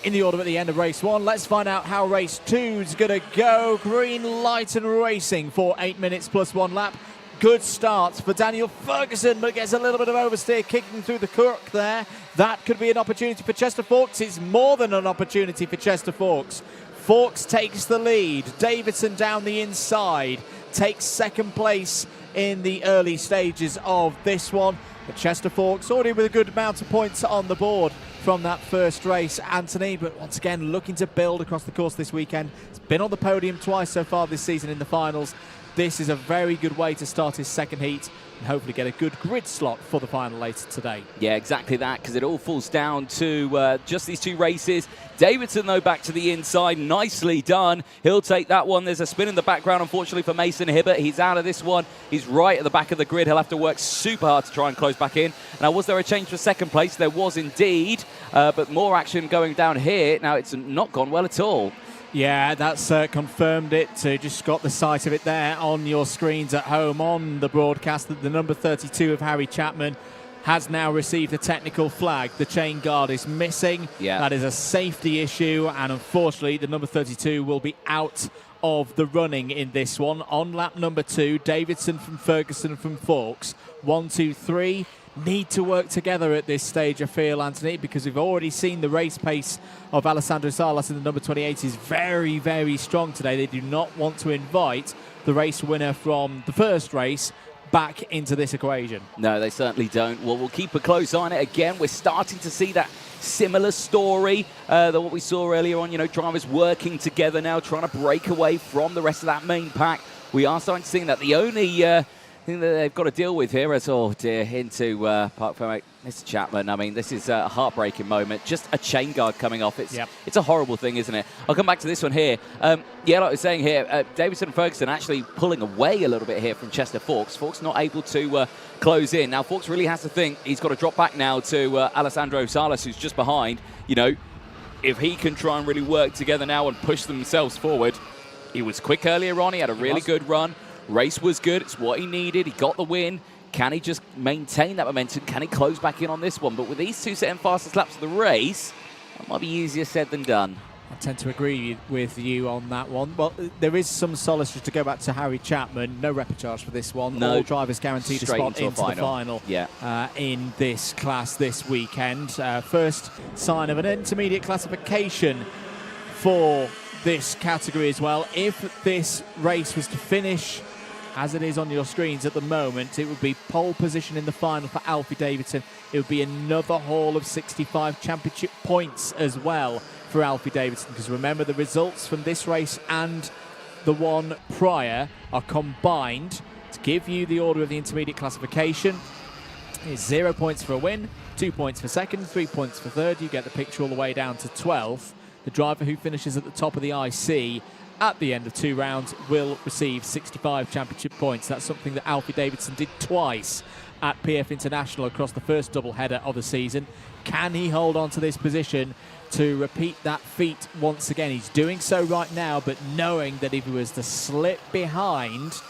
in the order at the end of race 1. Let's find out how race 2 is going to go. Green light and racing for 8 minutes plus 1 lap. Good start for Daniel Ferguson, but gets a little bit of oversteer kicking through the crook there. That could be an opportunity for Chester Fawkes. It's more than an opportunity for Chester Fawkes. Fawkes takes the lead. Davidson down the inside takes second place in the early stages of this one. But Chester Fawkes already with a good amount of points on the board from that first race, Anthony, but once again looking to build across the course this weekend. He's been on the podium twice so far this season in the finals. This is a very good way to start his second heat and hopefully get a good grid slot for the final later today. Yeah, exactly that, because it all falls down to just these 2 races. Davidson, though, back to the inside. Nicely done. He'll take that one. There's a spin in the background, unfortunately, for Mason Hibbert. He's out of this one. He's right at the back of the grid. He'll have to work super hard to try and close back in. Now, was there a change for second place? There was indeed, but more action going down here. Now, it's not gone well at all. Yeah, that's confirmed it. Just got the sight of it there on your screens at home on the broadcast that the number 32 of Harry Chapman has now received a technical flag. The chain guard is missing. Yeah. That is a safety issue, and unfortunately the number 32 will be out of the running in this one. On lap number 2, Davidson from Ferguson from Fawkes. 1, 2, 3. Need to work together at this stage, I feel, Anthony, because we've already seen the race pace of Alessandro Salas in the number 28 is very, very strong today. They do not want to invite the race winner from the first race back into this equation. No, they certainly don't. Well, we'll keep a close eye on it again. We're starting to see that similar story that what we saw earlier on, drivers working together now, trying to break away from the rest of that main pack. We are starting to see that. The only thing that they've got to deal with here is, oh dear, into Park Fermate. Mr. Chapman, I mean, this is a heartbreaking moment. Just a chain guard coming off. It's a horrible thing, isn't it? I'll come back to this one here. Yeah, like I was saying here, Davidson and Ferguson actually pulling away a little bit here from Chester Fawkes. Fawkes not able to close in. Now, Fawkes really has to think he's got to drop back now to Alessandro Salas, who's just behind. If he can try and really work together now and push themselves forward. He was quick earlier on. He had a really good run. Race was good. It's what he needed. He got the win. Can he just maintain that momentum? Can he close back in on this one? But with these two setting fastest laps of the race, that might be easier said than done. I tend to agree with you on that one. Well, there is some solace just to go back to Harry Chapman. No repercharge for this one. No. All drivers guaranteed a spot into the final in this class this weekend. First sign of an intermediate classification for this category as well. If this race was to finish as it is on your screens at the moment, it would be pole position in the final for Alfie Davidson. It would be another haul of 65 championship points as well for Alfie Davidson, because remember, the results from this race and the one prior are combined to give you the order of the intermediate classification. It's 0 points for a win, 2 points for second, 3 points for third. You get the picture all the way down to 12th. The driver who finishes at the top of the IC at the end of 2 rounds will receive 65 championship points. That's something that Alfie Davidson did twice at PF International across the first double-header of the season. Can he hold on to this position to repeat that feat once again? He's doing so right now, but knowing that if he was to slip behind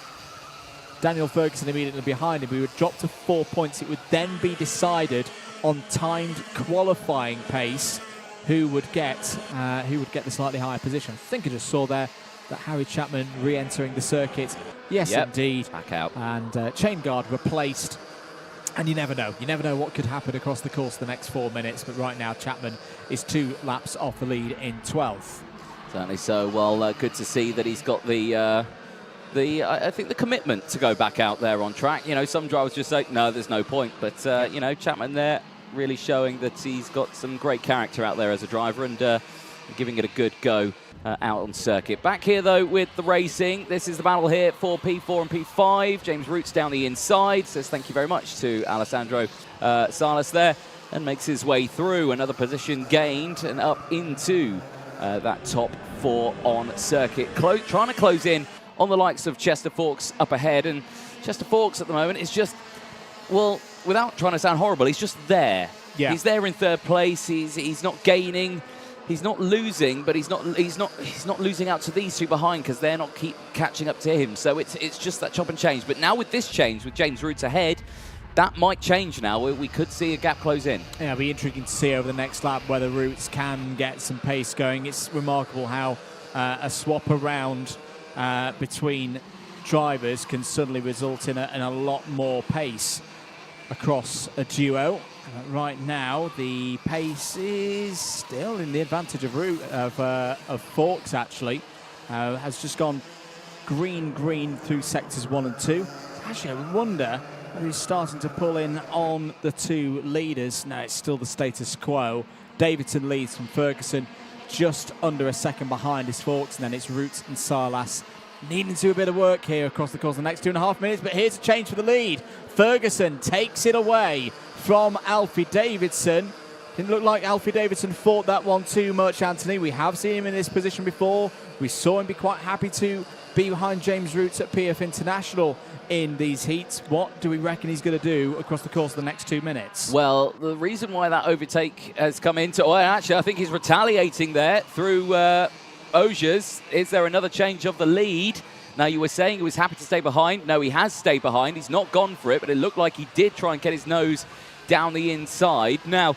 Daniel Ferguson immediately behind him, he would drop to 4 points. It would then be decided on timed qualifying pace who would get the slightly higher position. I think I just saw there that Harry Chapman re-entering the circuit. Yes, indeed. Back out. And chain guard replaced. And you never know. You never know what could happen across the course of the next 4 minutes. But right now, Chapman is 2 laps off the lead in 12th. Certainly so. Well, good to see that he's got I think the commitment to go back out there on track. Some drivers just say, no, there's no point. But, Chapman there really showing that he's got some great character out there as a driver and giving it a good go out on circuit. Back here, though, with the racing. This is the battle here for P4 and P5. James Roots down the inside. Says thank you very much to Alessandro Salas there and makes his way through. Another position gained and up into that top 4 on circuit. Trying to close in on the likes of Chester Fawkes up ahead. And Chester Fawkes at the moment is just, well, without trying to sound horrible, he's just there. Yeah. He's there in third place. He's not gaining. He's not losing, but he's not losing out to these two behind because they're not keep catching up to him. So it's just that chop and change. But now with this change, with James Roots ahead, that might change now. We could see a gap close in. Yeah, it'll be intriguing to see over the next lap whether Roots can get some pace going. It's remarkable how a swap around between drivers can suddenly result in a lot more pace across a duo. Right now, the pace is still in the advantage of Fawkes, actually. Has just gone green through sectors 1 and 2. Actually, I wonder whether he's starting to pull in on the 2 leaders. No, it's still the status quo. Davidson leads from Ferguson, just under a second behind is Fawkes, and then it's Roots and Salas needing to do a bit of work here across the course of the next 2.5 minutes. But here's a change for the lead. Ferguson takes it away from Alfie Davidson. Didn't look like Alfie Davidson fought that one too much, Anthony. We have seen him in this position before. We saw him be quite happy to be behind James Roots at PF International in these heats. What do we reckon he's going to do across the course of the next 2 minutes? Well, the reason why that overtake has come into... Well, actually, I think he's retaliating there through Osiers. Is there another change of the lead? Now, you were saying he was happy to stay behind. No, he has stayed behind. He's not gone for it, but it looked like he did try and get his nose down the inside. Now,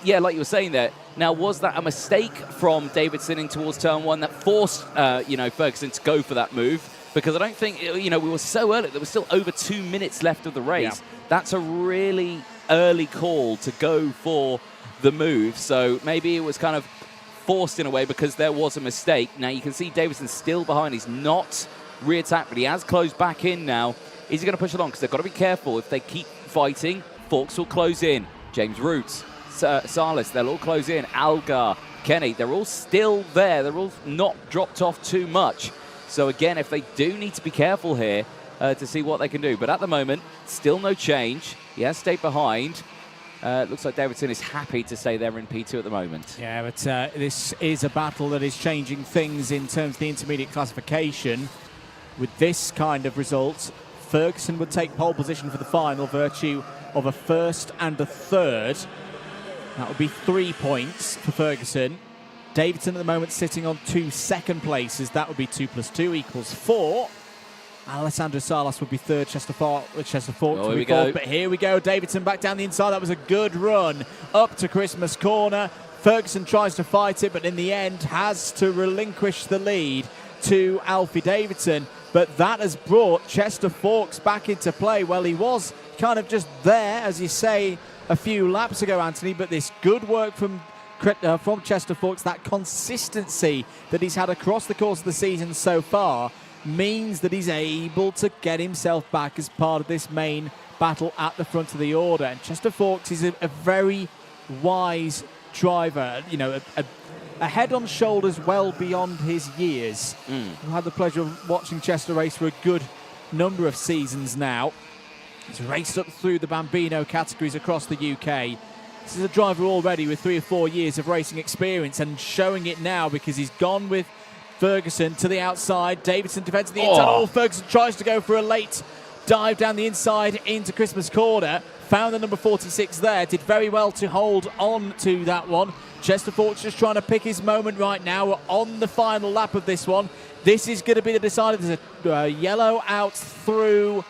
yeah, like you were saying there, now, was that a mistake from Davidson in towards turn 1 that forced, Ferguson to go for that move? Because I don't think, we were so early. There was still over 2 minutes left of the race. Yeah. That's a really early call to go for the move. So maybe it was kind of forced in a way because there was a mistake. Now, you can see Davidson still behind. He's not re-attacked, but he has closed back in now Is he going to push along? Because they've got to be careful. If they keep fighting, Forks will close in. James Roots, Salas, they'll all close in. Algar, Kenny, they're all still there. They're all not dropped off too much. So again, if they do need to be careful here to see what they can do. But at the moment, still no change. He has stayed behind. Looks like Davidson is happy to stay there in P2 at the moment. Yeah, but this is a battle that is changing things in terms of the intermediate classification. With this kind of result, Ferguson would take pole position for the final, virtue of a first and a third. That would be 3 points for Ferguson. Davidson at the moment sitting on 2 second places. That would be 2 + 2 = 4. Alessandro Salas would be third, Chester Forks would be fourth. But here we go, Davidson back down the inside. That was a good run up to Christmas corner. Ferguson tries to fight it, but in the end has to relinquish the lead to Alfie Davidson. But that has brought Chester Forks back into play. Well, he was kind of just there, as you say, a few laps ago, Anthony, but this good work from Chester Forks, that consistency that he's had across the course of the season so far, means that he's able to get himself back as part of this main battle at the front of the order. And Chester Forks is a very wise driver, you know, a head on shoulders well beyond his years. I've had the pleasure of watching Chester race for a good number of seasons now. He's raced up through the Bambino categories across the UK. This is a driver already with 3 or 4 years of racing experience, and showing it now because he's gone with Ferguson to the outside. Davidson defends the inside. Oh, Ferguson tries to go for a late dive down the inside into Christmas corner. Found the number 46 there. Did very well to hold on to that one. Chester Forks just trying to pick his moment right now. We're on the final lap of this one. This is going to be the decider. There's a yellow out through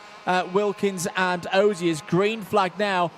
Wilkins and Ozier's. Green flag now.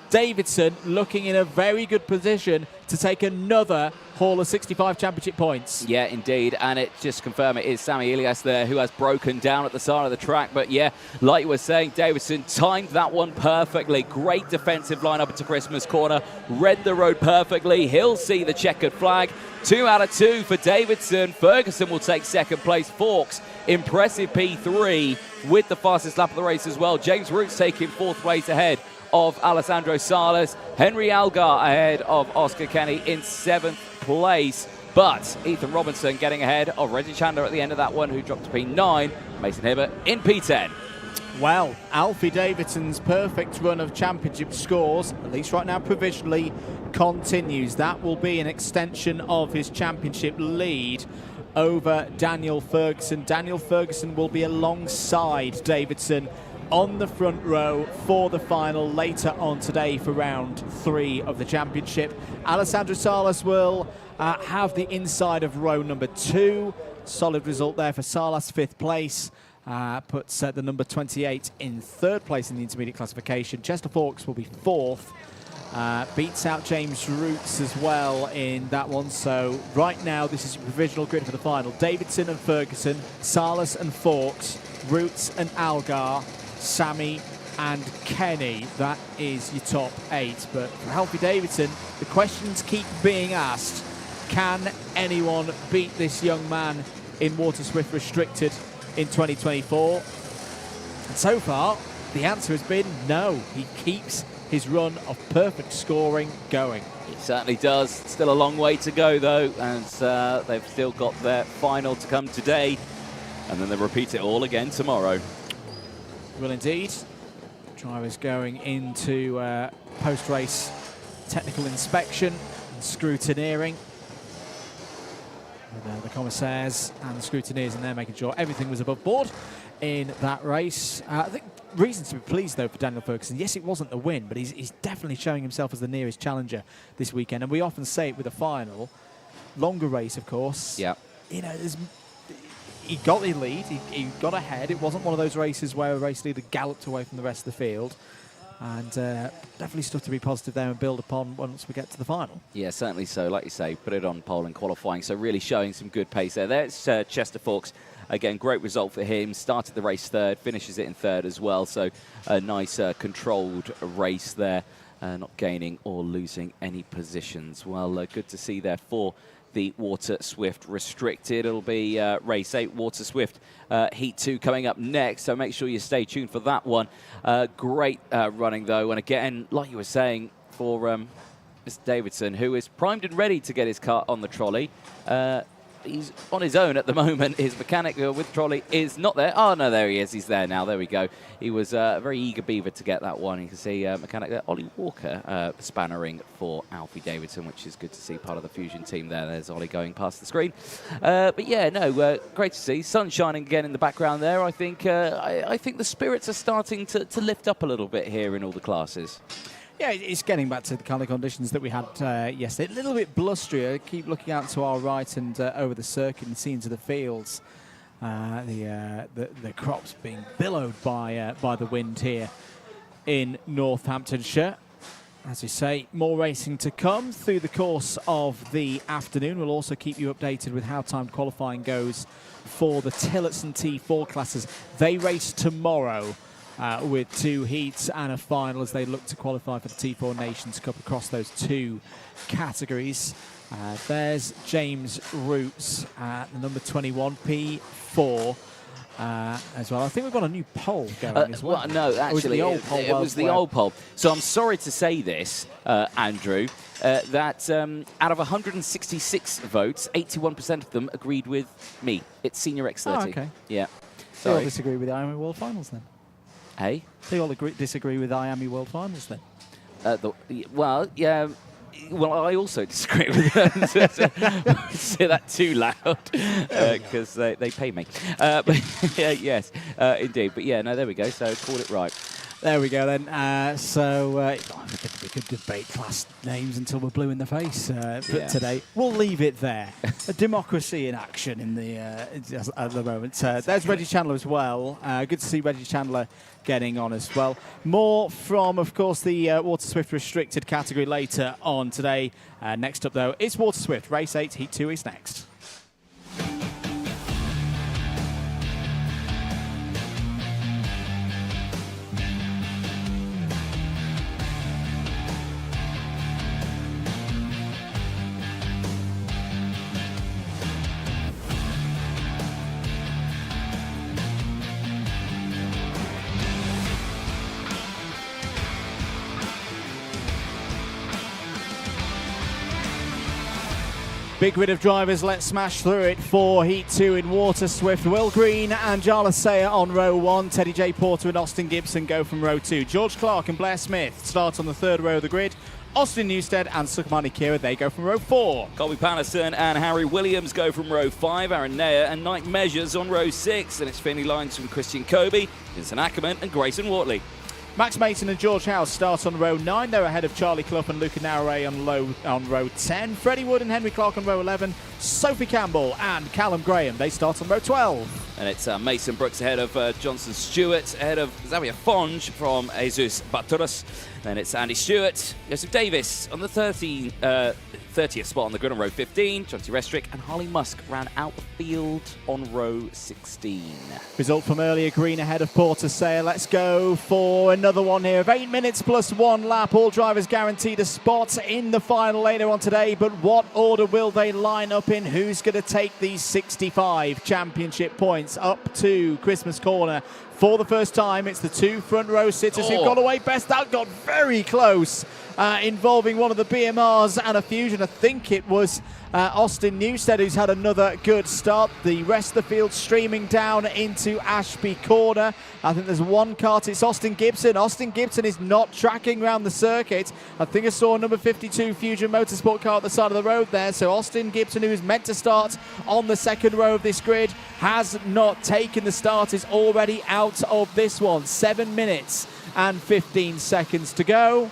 Davidson looking in a very good position to take another haul of 65 championship points. Yeah, indeed, and it just confirmed it is Sammy Ilias there who has broken down at the side of the track. But yeah, like you were saying, Davidson timed that one perfectly. Great defensive line up into Christmas corner, read the road perfectly. He'll see the checkered flag. 2 out of 2 for Davidson. Ferguson will take second place. Forks, impressive P3 with the fastest lap of the race as well. James Roots taking 4th place ahead of Alessandro Salas. Henry Algar ahead of Oscar Kenny in 7th place. But Ethan Robinson getting ahead of Reggie Chandler at the end of that one, who dropped to P9. Mason Hibbert in P10. Well, Alfie Davidson's perfect run of championship scores, at least right now provisionally, continues. That will be an extension of his championship lead over Daniel Ferguson. Daniel Ferguson will be alongside Davidson on the front row for the final later on today for round 3 of the championship. Alessandro Salas will have the inside of row number 2. Solid result there for Salas, 5th place. Puts the number 28 in 3rd place in the intermediate classification. Chester Forks will be 4th. Beats out James Roots as well in that one. So right now this is a provisional grid for the final. Davidson and Ferguson, Salas and Forks, Roots and Algar, Sammy and Kenny. That is your top 8. But for Alfie Davidson, the questions keep being asked. Can anyone beat this young man in Water Swift Restricted in 2024? And so far, the answer has been no. He keeps his run of perfect scoring going. It certainly does. Still a long way to go, though, as they've still got their final to come today, and then they repeat it all again tomorrow. Will indeed. Drivers going into post-race technical inspection and scrutineering. With, the commissaires and the scrutineers in there making sure everything was above board in that race. I think reasons to be pleased, though, for Daniel Ferguson. Yes, it wasn't the win, but he's definitely showing himself as the nearest challenger this weekend. And we often say it with a final. Longer race, of course. Yeah. You know, he got the lead, he got ahead. It wasn't one of those races where a race leader galloped away from the rest of the field. And definitely stuff to be positive there and build upon once we get to the final. Yeah, certainly so. Like you say, put it on pole in qualifying, so really showing some good pace there. There's Chester Forks. Again, great result for him. Started the race 3rd, finishes it in 3rd as well. So a nice controlled race there, not gaining or losing any positions. Well, good to see there for the Water Swift Restricted. It'll be race 8, Water Swift Heat 2 coming up next, so make sure you stay tuned for that one. Great running, though, and again, like you were saying, for Mr. Davidson, who is primed and ready to get his car on the trolley. He's on his own at the moment. His mechanic with trolley is not there. Oh, no, there he is. He's there now. There we go. He was a very eager beaver to get that one. You can see mechanic there, Ollie Walker, spannering for Alfie Davidson, which is good to see, part of the Fusion team there. There's Ollie going past the screen. But yeah, no, great to see. Sun shining again in the background there. I think the spirits are starting to lift up a little bit here in all the classes. Yeah, it's getting back to the kind of conditions that we had yesterday. A little bit blustery. I keep looking out to our right and over the circuit and seeing to the fields. The crops being billowed by the wind here in Northamptonshire. As you say, more racing to come through the course of the afternoon. We'll also keep you updated with how timed qualifying goes for the Tillotson T4 classes. They race tomorrow. With 2 heats and a final as they look to qualify for the T4 Nations Cup across those 2 categories. There's James Roots at the number 21, P4 as well. I think we've got a new poll going as well. No, actually, it was the old poll. So I'm sorry to say this, Andrew, that out of 166 votes, 81% of them agreed with me. It's Senior X30. Oh, okay. Yeah. They all disagree with the Miami World Finals then? Hey? They all disagree with the Miami World Finals then? Well, yeah. Well, I also disagree with them. Say that too loud because they pay me. But yes, indeed. But yeah, no, there we go. So called it right. There we go then. We could debate class names until we're blue in the face. But today we'll leave it there. A democracy in action in the at the moment. There's Reggie Chandler as well. Good to see Reggie Chandler getting on as well. More from, of course, the Water Swift Restricted category later on today. Next up, though, it's Water Swift. Race 8, Heat 2 is next. Big grid of drivers, let's smash through it for Heat 2 in Water Swift. Will Green and Jarlath Sayer on row 1. Teddy J. Porter and Austin Gibson go from row 2. George Clark and Blair Smith start on the 3rd row of the grid. Austin Newstead and Sukamani Kira, they go from row 4. Colby Patterson and Harry Williams go from row 5. Aaron Nair and Nike Measures on row 6. And it's Finley Lines from Christian Kobe, Vincent Ackerman and Grayson Wortley. Max Mason and George House start on row 9. They're ahead of Charlie Clough and Luca Naure on row 10. Freddie Wood and Henry Clark on row 11. Sophie Campbell and Callum Graham, they start on row 12. And it's Mason Brooks ahead of Johnson Stewart, ahead of Xavier Fonge from Jesus Baturas. Then it's Andy Stewart, Joseph Davis on the 30th spot on the grid on row 15. Jonty Restrick and Harley Musk ran out the field on row 16. Result from earlier, Green ahead of Porter Sayer. Let's go for another one here of 8 minutes plus 1 lap. All drivers guaranteed a spot in the final later on today, but what order will they line up in? Who's going to take these 65 championship points up to Christmas Corner? For the first time, it's the 2 front row sitters who've got away best. That got very close, involving one of the BMRs and a Fusion. I think it was Austin Newstead who's had another good start. The rest of the field streaming down into Ashby Corner. I think there's one kart. It's Austin Gibson. Austin Gibson is not tracking around the circuit. I think I saw number 52 Fusion Motorsport car at the side of the road there. So Austin Gibson, who is meant to start on the 2nd row of this grid, has not taken the start, is already out of this one. 7 minutes and 15 seconds to go.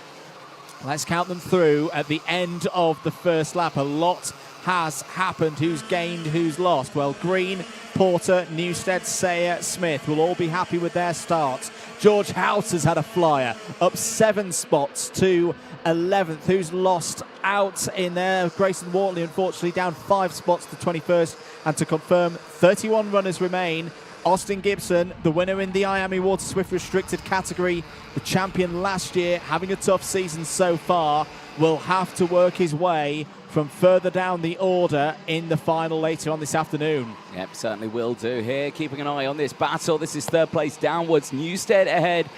Let's count them through at the end of the first lap. A lot has happened. Who's gained, who's lost? Well, Green, Porter, Newstead, Sayer, Smith will all be happy with their starts. George House has had a flyer, up 7 spots to 11th. Who's lost out in there? Grayson Wortley, unfortunately, down 5 spots to 21st. And to confirm, 31 runners remain. Austin Gibson, the winner in the Miami Water Swift Restricted category, the champion last year, having a tough season so far, will have to work his way from further down the order in the final later on this afternoon. Yep, certainly will do here. Keeping an eye on this battle. This is third place downwards. Newstead ahead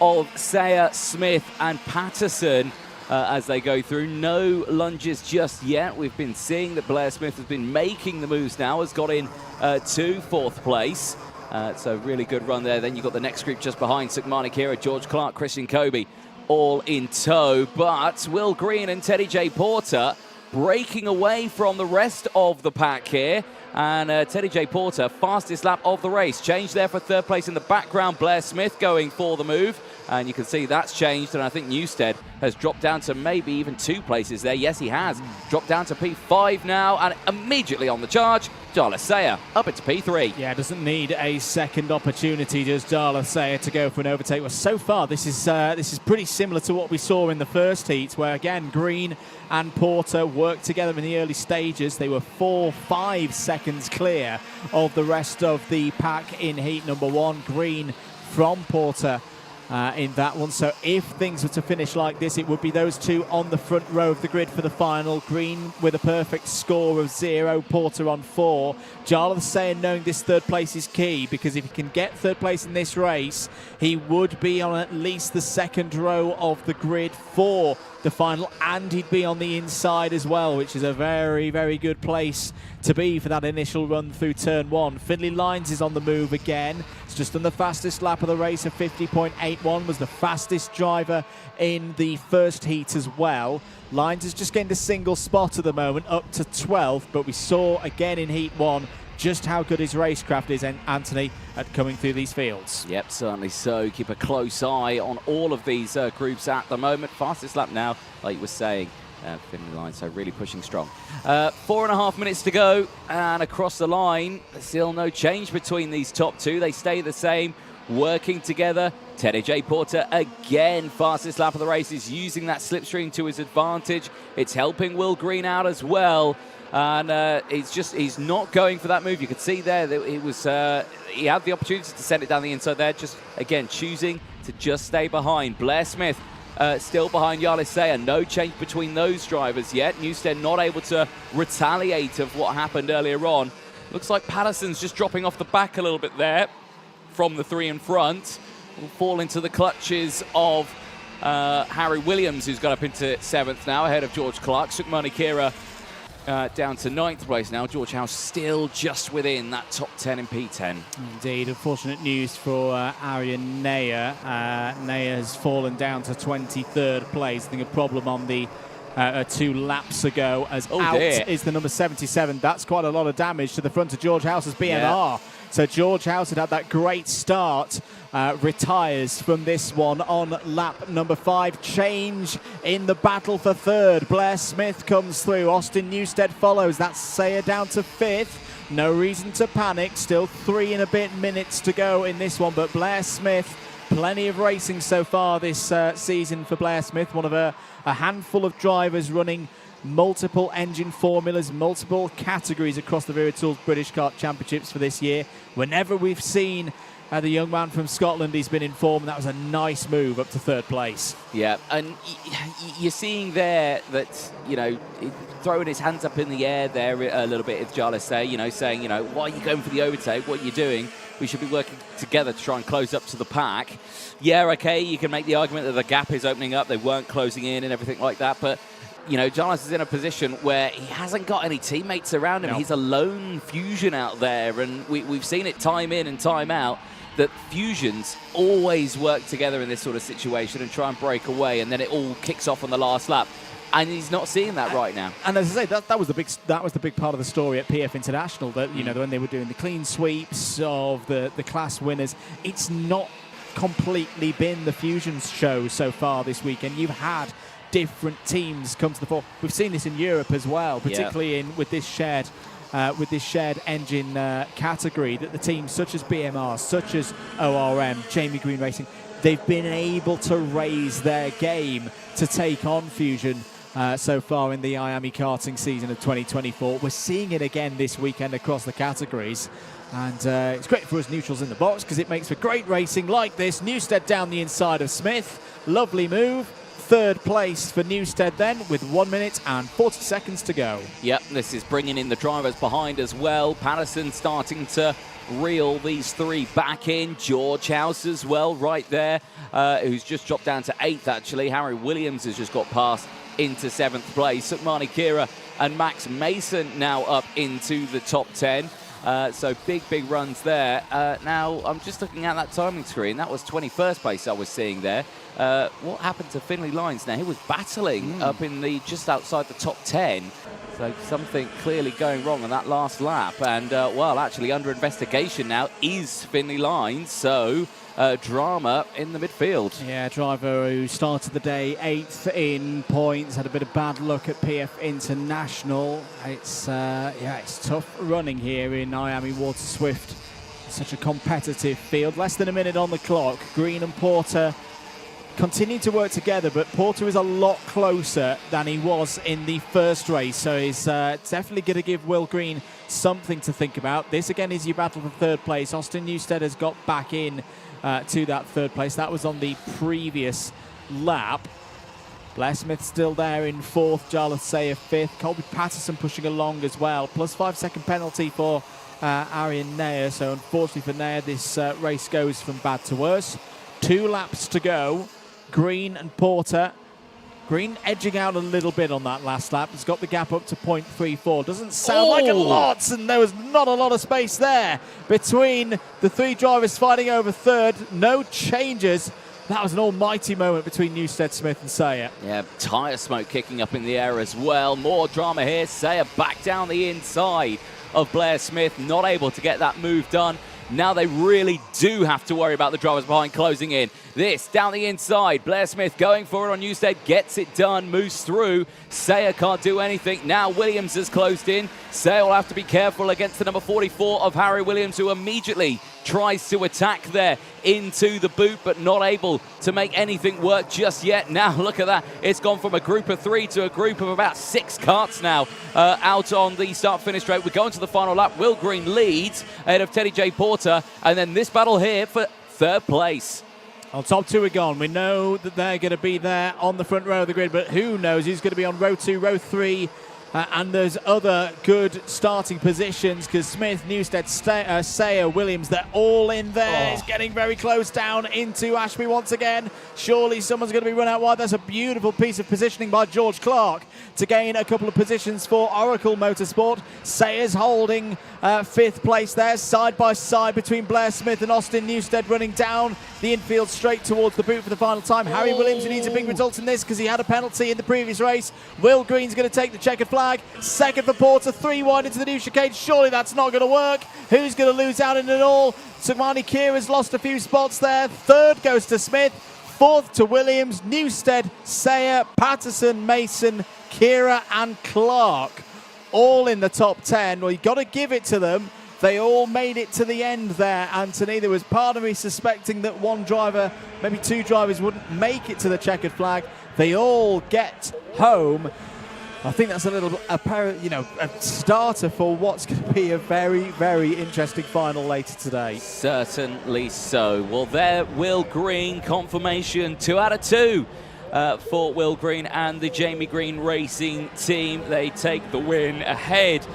of Sayer, Smith and Patterson as they go through. No lunges just yet. We've been seeing that Blair Smith has been making the moves now, has got in to fourth place. So really good run there. Then you've got the next group just behind. Sukmani Kira, George Clark, Christian Kobe all in tow. But Will Green and Teddy J. Porter breaking away from the rest of the pack here. And Teddy J. Porter, fastest lap of the race. Change there for third place in the background. Blair Smith going for the move. And you can see that's changed. And I think Newstead has dropped down to maybe even 2 places there. Yes, he has. Dropped down to P5 now. And immediately on the charge, Darla Sayer up into P3. Yeah, doesn't need a second opportunity, does Darla Sayer, to go for an overtake. Well, so far, this is pretty similar to what we saw in the first heat, where, again, Green and Porter worked together in the early stages. They were 4-5 seconds clear of the rest of the pack in heat number 1. Green from Porter in that one. So if things were to finish like this, it would be those two on the front row of the grid for the final. Green with a perfect score of 0, Porter on 4. Darla Sayer knowing this third place is key, because if he can get third place in this race, he would be on at least the second row of the grid for the final, and he'd be on the inside as well, which is a very, very good place to be for that initial run through turn 1. Finley Lines is on the move again. It's just done the fastest lap of the race of 50.81, was the fastest driver in the first heat as well. Lines is just gained a single spot at the moment, up to 12th, but we saw again in heat 1 just how good his racecraft is, Anthony, at coming through these fields. Yep, certainly so. Keep a close eye on all of these groups at the moment. Fastest lap now, like you were saying, Finley Line, so really pushing strong. 4.5 minutes to go, and across the line, still no change between these top two. They stay the same, working together. Teddy J. Porter, again, fastest lap of the race, is using that slipstream to his advantage. It's helping Will Green out as well. And he's not going for that move. You could see there that he had the opportunity to send it down the inside there, just again choosing to just stay behind. Blair Smith still behind Darla Sayer. No change between those drivers yet. Newstead not able to retaliate of what happened earlier on. Looks like Patterson's just dropping off the back a little bit there from the 3 in front. Will fall into the clutches of Harry Williams, who's got up into 7th now, ahead of George Clark. Sukmani Kira down to 9th place now. George House still just within that top 10 in P10. Indeed, unfortunate news for Aryan Naya. Naya has fallen down to 23rd place. I think a problem on the 2 laps ago, as out is the number 77. That's quite a lot of damage to the front of George House's BNR. Yeah. So George House had that great start, retires from this one on lap number 5. Change in the battle for 3rd. Blair Smith comes through. Austin Newstead follows. That's Sayer down to 5th. No reason to panic. Still 3 and a bit minutes to go in this one. But Blair Smith, plenty of racing so far this season for Blair Smith. One of a handful of drivers running multiple engine formulas, multiple categories across the Wera Tools British Kart Championships for this year. Whenever we've seen the young man from Scotland, he's been in form. That was a nice move up to 3rd place. Yeah, and you're seeing there that, throwing his hands up in the air there a little bit, if Darla Sayer, saying, why are you going for the overtake? What are you doing? We should be working together to try and close up to the pack. Yeah, okay, you can make the argument that the gap is opening up. They weren't closing in and everything like that, but Darla is in a position where he hasn't got any teammates around him. No. He's a lone Fusion out there, and we've seen it time in and time out that Fusions always work together in this sort of situation and try and break away, and then it all kicks off on the last lap. And he's not seeing that right now. And as I say, that was the big part of the story at PF International. That when they were doing the clean sweeps of the class winners, it's not completely been the Fusions show so far this weekend. You've had different teams come to the fore. We've seen this in Europe as well, particularly with this shared engine category, that the teams such as BMR, such as ORM, Jamie Green Racing, they've been able to raise their game to take on Fusion so far in the Miami karting season of 2024. We're seeing it again this weekend across the categories. And it's great for us neutrals in the box because it makes for great racing like this. Newstead down the inside of Smith. Lovely move. third place for Newstead then, with 1 minute and 40 seconds to go. Yep, this is bringing in the drivers behind as well. Patterson starting to reel these three back in. George House as well right there, who's just dropped down to 8th actually. Harry Williams has just got past into 7th place. Sukmani Kira and Max Mason now up into the top 10. So big runs there. Now I'm just looking at that timing screen. That was 21st place I was seeing there. What happened to Finlay Lyons now? He was battling up in the just outside the top 10. So something clearly going wrong on that last lap. And, well, actually under investigation now is Finlay Lyons. So drama in the midfield. Yeah, driver who started the day 8th in points, had a bit of bad luck at PF International. It's tough running here in Miami Water Swift. Such a competitive field. Less than a minute on the clock. Green and Porter continue to work together, but Porter is a lot closer than he was in the first race, so he's definitely going to give Will Green something to think about. This again is your battle for third place. Austin Newstead has got back in to that third place. That was on the previous lap. Blair Smith still there in 4th, Jarlath Sayer 5th, Colby Patterson pushing along as well, plus 5-second penalty for Arian Nair, so unfortunately for Nair this race goes from bad to worse. 2 laps to go. Green and Porter. Green edging out a little bit on that last lap. He's got the gap up to 0.34. Doesn't sound like a lot, and there was not a lot of space there between the 3 drivers fighting over third. No changes. That was an almighty moment between Newstead, Smith and Sayer. Yeah, tyre smoke kicking up in the air as well. More drama here. Sayer back down the inside of Blair Smith, not able to get that move done. Now they really do have to worry about the drivers behind closing in. This down the inside. Blair Smith going for it on Newstead. Gets it done. Moves through. Sayer can't do anything. Now Williams has closed in. Sayer will have to be careful against the number 44 of Harry Williams, who immediately tries to attack there into the boot, but not able to make anything work just yet. Now look at that. It's gone from a group of 3 to a group of about 6 karts now out on the start-finish straight. We're going to the final lap. Will Green leads ahead of Teddy J. Porter. And then this battle here for third place. Well, top 2 are gone. We know that they're going to be there on the front row of the grid, but who knows who's going to be on row 2, row 3, and there's other good starting positions because Smith, Newstead, Sayer, Williams, they're all in there. It's getting very close down into Ashby once again. Surely someone's going to be run out wide. That's a beautiful piece of positioning by George Clark to gain a couple of positions for Oracle Motorsport. Sayers holding 5th place there, side by side between Blair Smith and Austin Newstead, running down the infield straight towards the boot for the final time. Harry Williams, who needs a big result in this because he had a penalty in the previous race. Will Green's going to take the checkered flag. 2nd for Porter, 3 wide into the new chicane. Surely that's not going to work. Who's going to lose out in it all? Sukmani Kira's lost a few spots there. 3rd goes to Smith. 4th to Williams, Newstead, Sayer, Patterson, Mason, Kira and Clark. All in the top 10. Well, you've got to give it to them. They all made it to the end there, Anthony. There was part of me suspecting that one driver, maybe 2 drivers, wouldn't make it to the checkered flag. They all get home. I think that's a little apparent, a starter for what's going to be a very, very interesting final later today. Certainly so. Well, there, Will Green, confirmation, 2 out of 2 for Will Green and the Jamie Green Racing team. They take the win ahead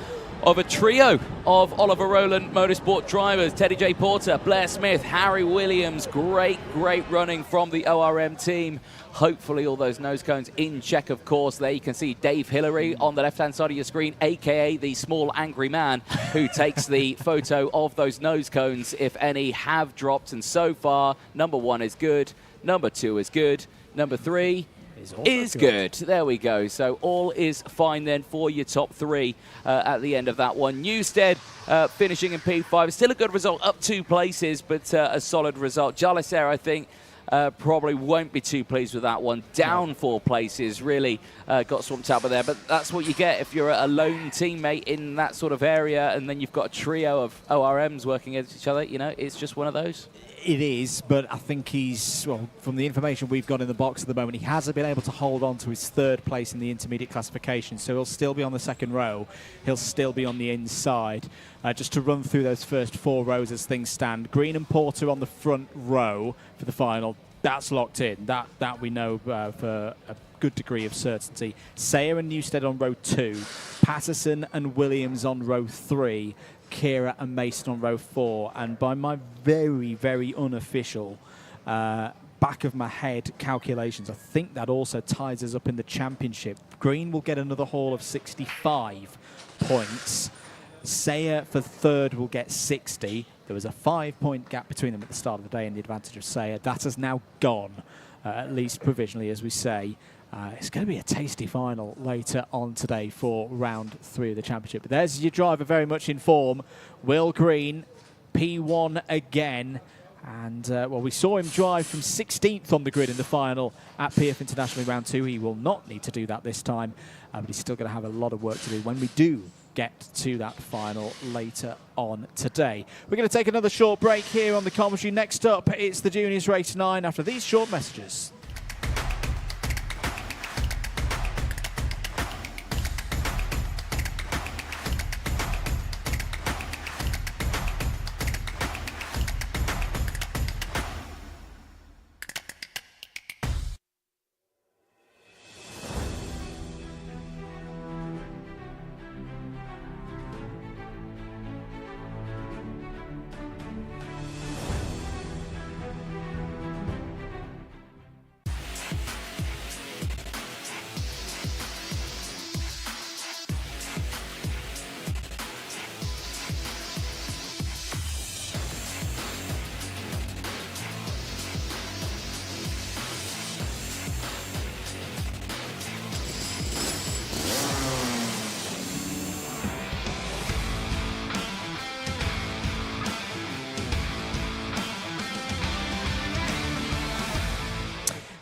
of a trio of Oliver Rowland Motorsport drivers. Teddy J. Porter, Blair Smith, Harry Williams. Great running from the ORM team. Hopefully all those nose cones in check, of course. There you can see Dave Hillary on the left-hand side of your screen, a.k.a. the small angry man who takes the photo of those nose cones, if any have dropped. And so far, number 1 is good, number 2 is good, number 3 is good. There we go. So all is fine then for your top 3 at the end of that one. Newstead finishing in P5. Still a good result, up 2 places, but a solid result. Jarlath I think, probably won't be too pleased with that one. Down 4 places, really got swamped out of there. But that's what you get if you're a lone teammate in that sort of area, and then you've got a trio of ORMs working against each other. It's just one of those. It is, but I think he's, well, from the information we've got in the box at the moment, he hasn't been able to hold on to his 3rd place in the intermediate classification, so he'll still be on the 2nd row. He'll still be on the inside. Just to run through those first 4 rows as things stand. Green and Porter on the front row for the final. That's locked in. That we know for a good degree of certainty. Sayer and Newstead on row 2, Patterson and Williams on row 3, Kira and Mason on row 4. And by my very, very unofficial back of my head calculations, I think that also ties us up in the championship. Green will get another haul of 65 points. Sayer for third will get 60. There was a 5-point gap between them at the start of the day in the advantage of Sayer. That has now gone, at least provisionally, as we say. It's going to be a tasty final later on today for round 3 of the championship. But there's your driver very much in form. Will Green, P1 again. And, well, we saw him drive from 16th on the grid in the final at PF International round 2. He will not need to do that this time, but he's still going to have a lot of work to do when we do get to that final later on today. We're going to take another short break here on the commentary. Next up, it's the Juniors Race 9 after these short messages.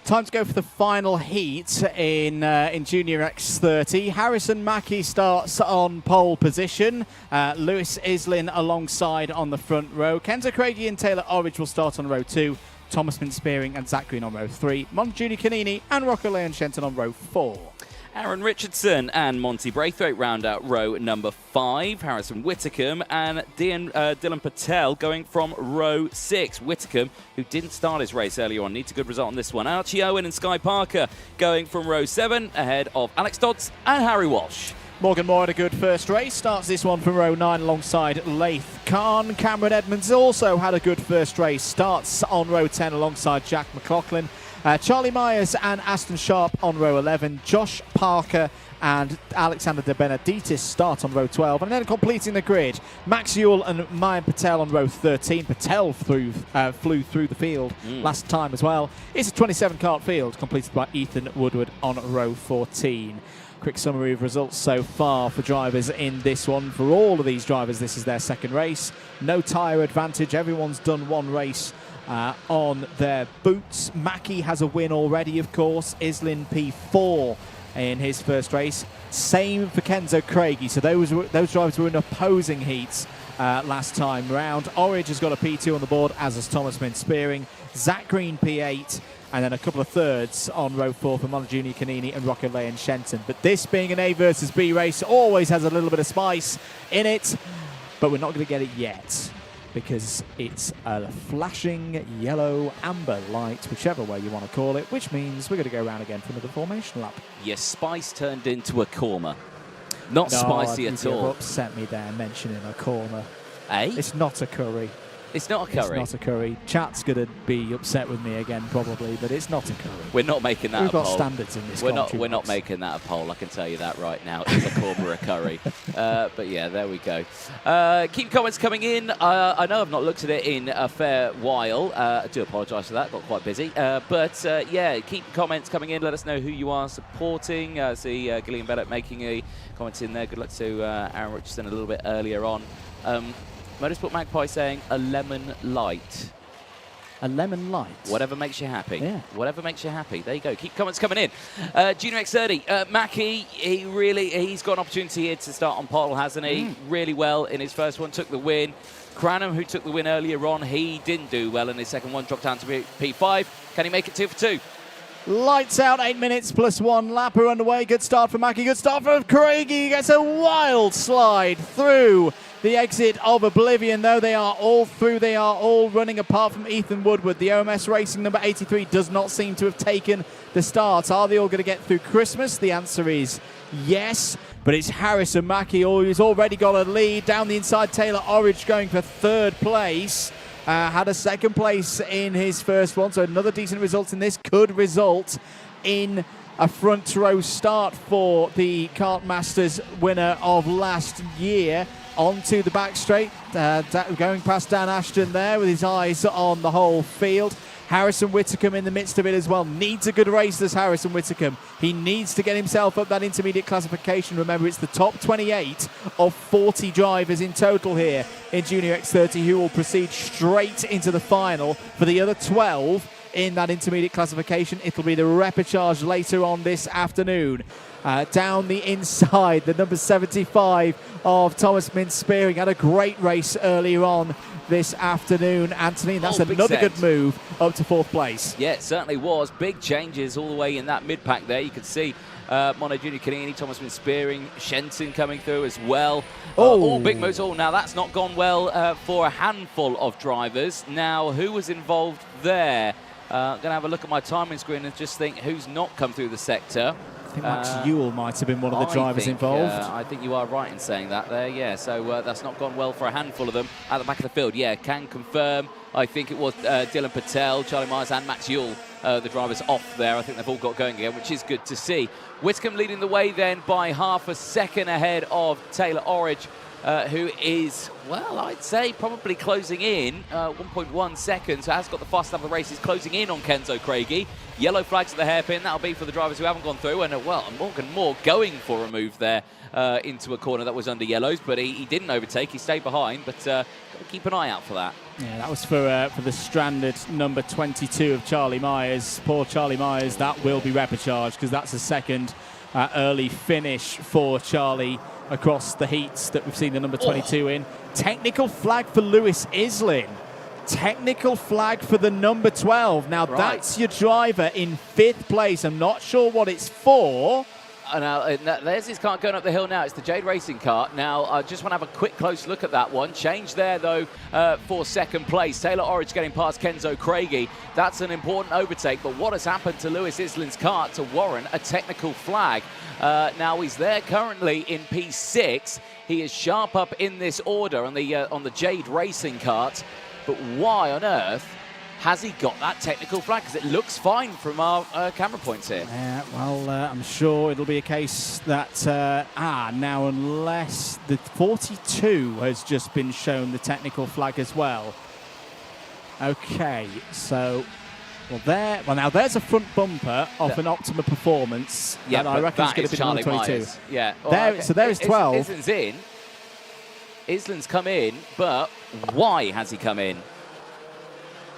Time to go for the final heat in Junior X30. Harrison Mackie starts on pole position. Lewis Islin alongside on the front row. Kenzo Craigie and Taylor Orridge will start on row 2. Thomas Spearing and Zach Green on row 3. Montjuni Canini and Rocco Leon Shenton on row 4. Aaron Richardson and Monty Braithwaite round out row number 5. Harrison Whitcomb and Dylan Patel going from row 6. Whitcomb, who didn't start his race earlier on, needs a good result on this one. Archie Owen and Sky Parker going from row 7 ahead of Alex Dodds and Harry Walsh. Morgan Moore had a good first race. Starts this one from row 9 alongside Laith Khan. Cameron Edmonds also had a good first race. Starts on row 10 alongside Jack McLaughlin. Charlie Myers and Aston Sharp on row 11. Josh Parker and Alexander De Benedictis start on row 12. And then completing the grid, Max Ewell and Mayan Patel on row 13. Patel flew through the field last time as well. It's a 27 kart field completed by Ethan Woodward on row 14. Quick summary of results so far for drivers in this one. For all of these drivers, this is their second race. No tyre advantage. Everyone's done one race on their boots. Mackie has a win already, of course. Islin P4 in his first race. Same for Kenzo Craigie. So those drivers were in opposing heats last time round. Orridge has got a P2 on the board, as has Thomas Spearing. Zach Green P8. And then a couple of thirds on row 4 for Monjuni Canini and Rocco Leon Shenton. But this being an A versus B race always has a little bit of spice in it. But we're not going to get it yet, because it's a flashing yellow amber light, whichever way you want to call it, which means we're going to go around again for another formation lap. Yes, spice turned into a korma. Not spicy at all. You've upset me there mentioning a korma. Eh? It's not a curry. It's not a curry. It's not a curry. Chat's going to be upset with me again, probably, but it's not a curry. We're not making that We've a got poll. standards in this We're country, not making that a poll, I can tell you that right now. It's a korma or a curry. But yeah, there we go. Keep comments coming in. I know I've not looked at it in a fair while. I do apologise for that, got quite busy. But yeah, keep comments coming in. Let us know who you are supporting. See Gillian Bennett making a comment in there. Good luck to Aaron Richardson a little bit earlier on. Motorsport Magpie saying a lemon light. A lemon light? Whatever makes you happy. Yeah. Whatever makes you happy. There you go. Keep comments coming in. Junior X30. Mackie, he's got an opportunity here to start on pole, hasn't he? Really well in his first one, took the win. Cranham, who took the win earlier on, he didn't do well in his second one, dropped down to P5. Can he make it 2 for 2? Lights out, 8 minutes plus 1 lap are underway. Good start for Mackie, good start for Craigie. He gets a wild slide through the exit of Oblivion, though. They are all through. They are all running apart from Ethan Woodward. The OMS Racing number 83 does not seem to have taken the start. Are they all going to get through Christmas? The answer is yes. But it's Harrison Mackie who's already got a lead. Down the inside, Taylor Orridge going for third place. Had a second place in his first one, so another decent result in this could result in a front row start for the Kart Masters winner of last year. Onto the back straight, going past Dan Ashton there with his eyes on the whole field. Harrison Whitcomb in the midst of it as well. Needs a good race, this Harrison Whitcomb. He needs to get himself up that intermediate classification. Remember, it's the top 28 of 40 drivers in total here in Junior X30 who will proceed straight into the final. For the other 12 in that intermediate classification, it'll be the repechage later on this afternoon. Down the inside, the number 75 of Thomas Mintz-Spearing had a great race earlier on this afternoon, Anthony. That's another good move up to fourth place. Yeah, it certainly was. Big changes all the way in that mid-pack there. You could see Mono Junior Canini, Thomas Mintz-Spearing, Shenton coming through as well. All big moves. Oh, now that's not gone well for a handful of drivers. Now, who was involved there? Going to have a look at my timing screen and just think who's not come through the sector. I think Max Ewell might have been one of the drivers involved. I think you are right in saying that there, yeah. So that's not gone well for a handful of them at the back of the field. Yeah, can confirm. I think it was Dylan Patel, Charlie Myers and Max Ewell, the drivers off there. I think they've all got going again, which is good to see. Whitcomb leading the way then by half a second ahead of Taylor Orridge, who is, well, I'd say probably closing in 1.1 seconds. So has got the fast lap of the race. He's closing in on Kenzo Craigie. Yellow flags at the hairpin. That'll be for the drivers who haven't gone through. And, well, Morgan Moore going for a move there into a corner that was under yellows. But he didn't overtake. He stayed behind. But got to keep an eye out for that. Yeah, that was for the stranded number 22 of Charlie Myers. Poor Charlie Myers. That will be repechage because that's a second early finish for Charlie across the heats that we've seen the number 22 in. Technical flag for Lewis Islin. Technical flag for the number 12. Now, that's your driver in fifth place. I'm not sure what it's for. Now, there's his kart going up the hill now. It's the Jade Racing kart. Now, I just want to have a quick close look at that one. Change there, though, for second place. Taylor Orridge getting past Kenzo Craigie. That's an important overtake. But what has happened to Lewis Islin's kart to warrant a technical flag? Now, he's there currently in P6. He is sharp up in this order on the Jade Racing kart. But why on earth has he got that technical flag? Because it looks fine from our camera points here. Yeah, well, I'm sure it'll be a case that, now unless the 42 has just been shown the technical flag as well. Okay, so, now there's a front bumper off an Optima Performance. Yeah, I reckon it's going to be Charlie 22. Myers. Yeah. Well, so there's 12. Islin's in. Islin's come in, but why has he come in?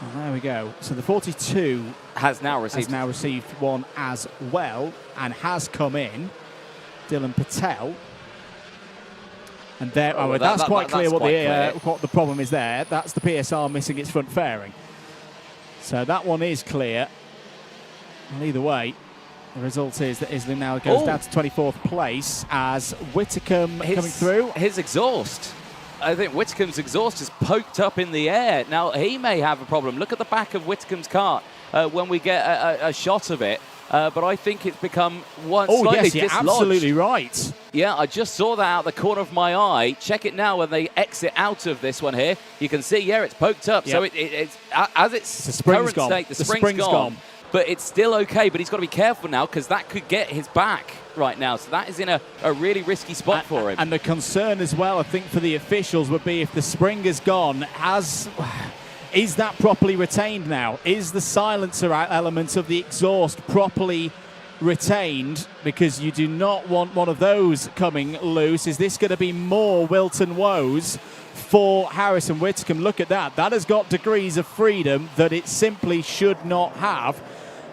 Oh, there we go. So the 42 has now received one as well and has come in. Dylan Patel. And there, that's quite clear what the problem is there. That's the PSR missing its front fairing. So that one is clear. And either way, the result is that Islin now goes down to 24th place as Whitcomb coming through. His exhaust. I think Whitcomb's exhaust is poked up in the air. Now, he may have a problem. Look at the back of Whitcomb's kart when we get a shot of it. But I think it's become slightly dislodged. You're absolutely right. Yeah, I just saw that out the corner of my eye. Check it now when they exit out of this one here. You can see, it's poked up. Yep. So it's as its current state, the spring's gone. But it's still okay, but he's got to be careful now because that could get his back right now. So that is in a really risky spot for him. And the concern as well, I think, for the officials would be if the spring is gone, is that properly retained now? Is the silencer element of the exhaust properly retained? Because you do not want one of those coming loose. Is this going to be more Whilton woes for Harrison Whitcomb? Look at that. That has got degrees of freedom that it simply should not have.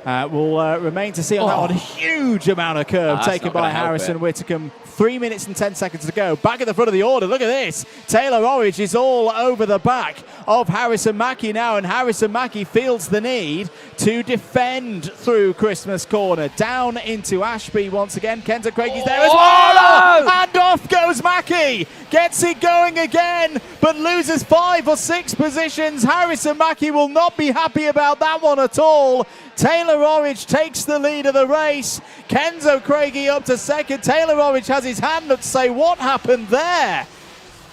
Will remain to see on that one. A huge amount of curb taken by Harrison Whitcomb. 3 minutes and 10 seconds to go. Back at the front of the order. Look at this. Taylor Orridge is all over the back of Harrison Mackie now, and Harrison Mackie feels the need to defend through Christmas corner. Down into Ashby once again. Kenzo Craigie's there as well. And off goes Mackie. Gets it going again, but loses 5 or 6 positions. Harrison Mackie will not be happy about that one at all. Taylor Orridge takes the lead of the race. Kenzo Craigie up to second. Taylor Orridge has his hand up to say, what happened there?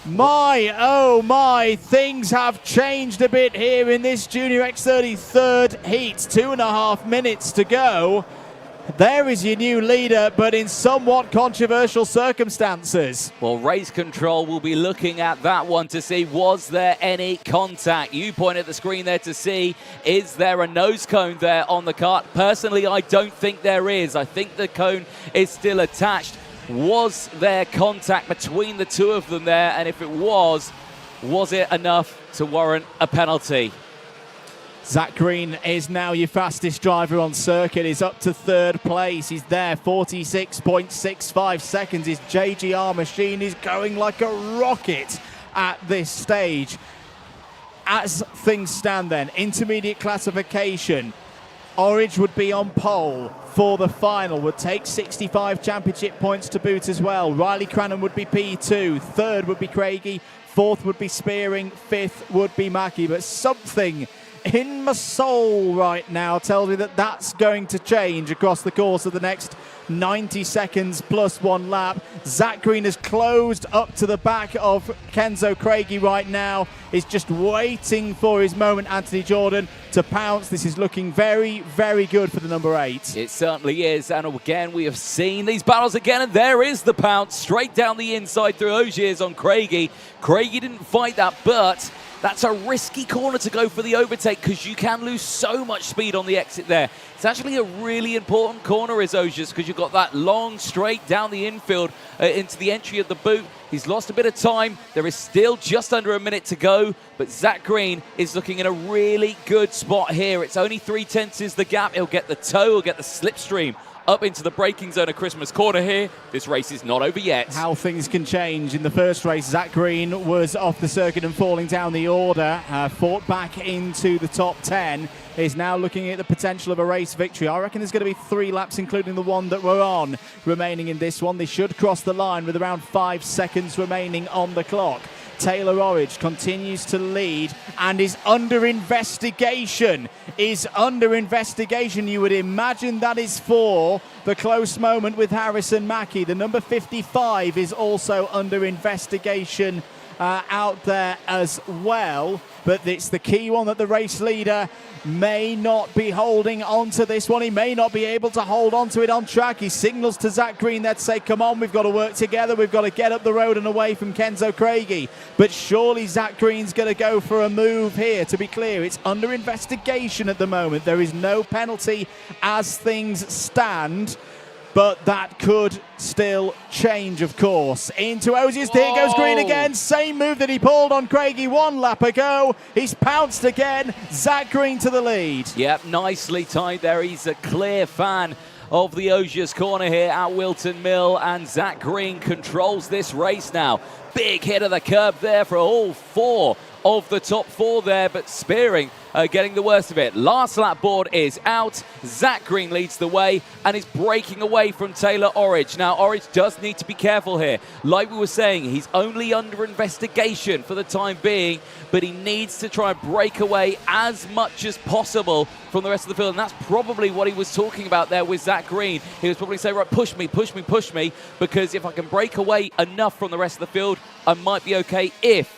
My, oh my, things have changed a bit here in this Junior X30 third heat. 2.5 minutes to go. There is your new leader, but in somewhat controversial circumstances. Well, race control will be looking at that one to see, was there any contact? You point at the screen there to see, is there a nose cone there on the kart? Personally, I don't think there is. I think the cone is still attached. Was there contact between the two of them there? And if it was it enough to warrant a penalty? Zach Green is now your fastest driver on circuit. He's up to third place. He's there, 46.65 seconds. His JGR machine is going like a rocket at this stage. As things stand then, intermediate classification, Orridge would be on pole for the final, would take 65 championship points to boot as well. Riley Cranham would be P2, third would be Craigie, fourth would be Spearing, fifth would be Mackie. But something in my soul right now tells me that that's going to change across the course of the next 90 seconds plus 1 lap. Zach Green has closed up to the back of Kenzo Craigie right now. Is just waiting for his moment, Anthony Jordan, to pounce. This is looking very, very good for the number 8. It certainly is, and again we have seen these battles again, and there is the pounce straight down the inside through Ogiers on Craigie. Craigie didn't fight that, but that's a risky corner to go for the overtake because you can lose so much speed on the exit there. It's actually a really important corner, is Ogiers, because you've got that long straight down the infield into the entry of the boot. He's lost a bit of time. There is still just under a minute to go, but Zach Green is looking in a really good spot here. It's only 3/10 is the gap. He'll get the toe, he'll get the slipstream up into the braking zone of Christmas corner here. This race is not over yet. How things can change. In the first race, Zach Green was off the circuit and falling down the order, fought back into the top 10, is now looking at the potential of a race victory. I reckon there's going to be 3 laps, including the one that we're on, remaining in this one. They should cross the line with around 5 seconds remaining on the clock. Taylor Orridge continues to lead and is under investigation. You would imagine that is for the close moment with Harrison Mackie. The number 55 is also under investigation out there as well. But it's the key one that the race leader may not be holding on to this one. He may not be able to hold on to it on track. He signals to Zach Green there to say, come on, we've got to work together. We've got to get up the road and away from Kenzo Craigie. But surely Zach Green's going to go for a move here. To be clear, it's under investigation at the moment. There is no penalty as things stand. But that could still change, of course. Into Ozies, there goes Green again. Same move that he pulled on Craigie 1 lap ago. He's pounced again. Zach Green to the lead. Yep, nicely timed there. He's a clear fan of the Ogiers corner here at Whilton Mill, and Zach Green controls this race now. Big hit of the curb there for all 4 of the top 4 there, but Spearing getting the worst of it. Last lap board is out. Zach Green leads the way and is breaking away from Taylor Orridge. Now, Orridge does need to be careful here. Like we were saying, he's only under investigation for the time being, but he needs to try and break away as much as possible from the rest of the field, and that's probably what he was talking about there with Zach Green. He was probably saying, right, push me, push me, push me, because if I can break away enough from the rest of the field, I might be okay if,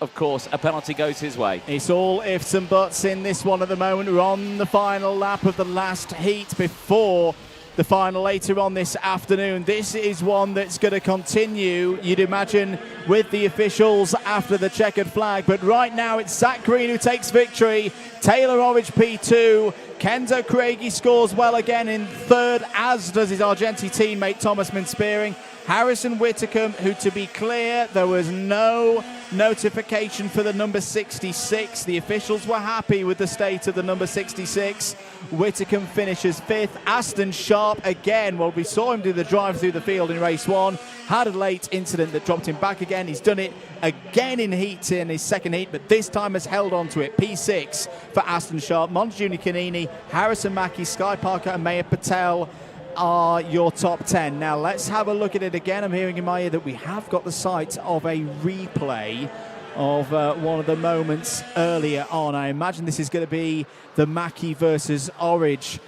of course, a penalty goes his way. It's all ifs and buts in this one at the moment. We're on the final lap of the last heat before the final later on this afternoon. This is one that's going to continue, you'd imagine, with the officials after the checkered flag. But right now it's Zach Green who takes victory. Taylor Orridge P2. Kenzo Craigie scores well again in third, as does his Argenti teammate Thomas Spearing. Harrison Whitacombe, who, to be clear, there was no notification for the number 66. The officials were happy with the state of the number 66 Whitcomb finishes 5th. Aston Sharp again. Well, we saw him do the drive through the field in race 1. Had a late incident that dropped him back again. He's done it again in his second heat, but this time has held on to it. P6 for Aston Sharp. Montajuni Kanini, Harrison Mackie, Sky Parker and Maya Patel are your top 10. Now let's have a look at it again. I'm hearing in my ear that we have got the sight of a replay of one of the moments earlier on. I imagine this is going to be the Mackie versus Orridge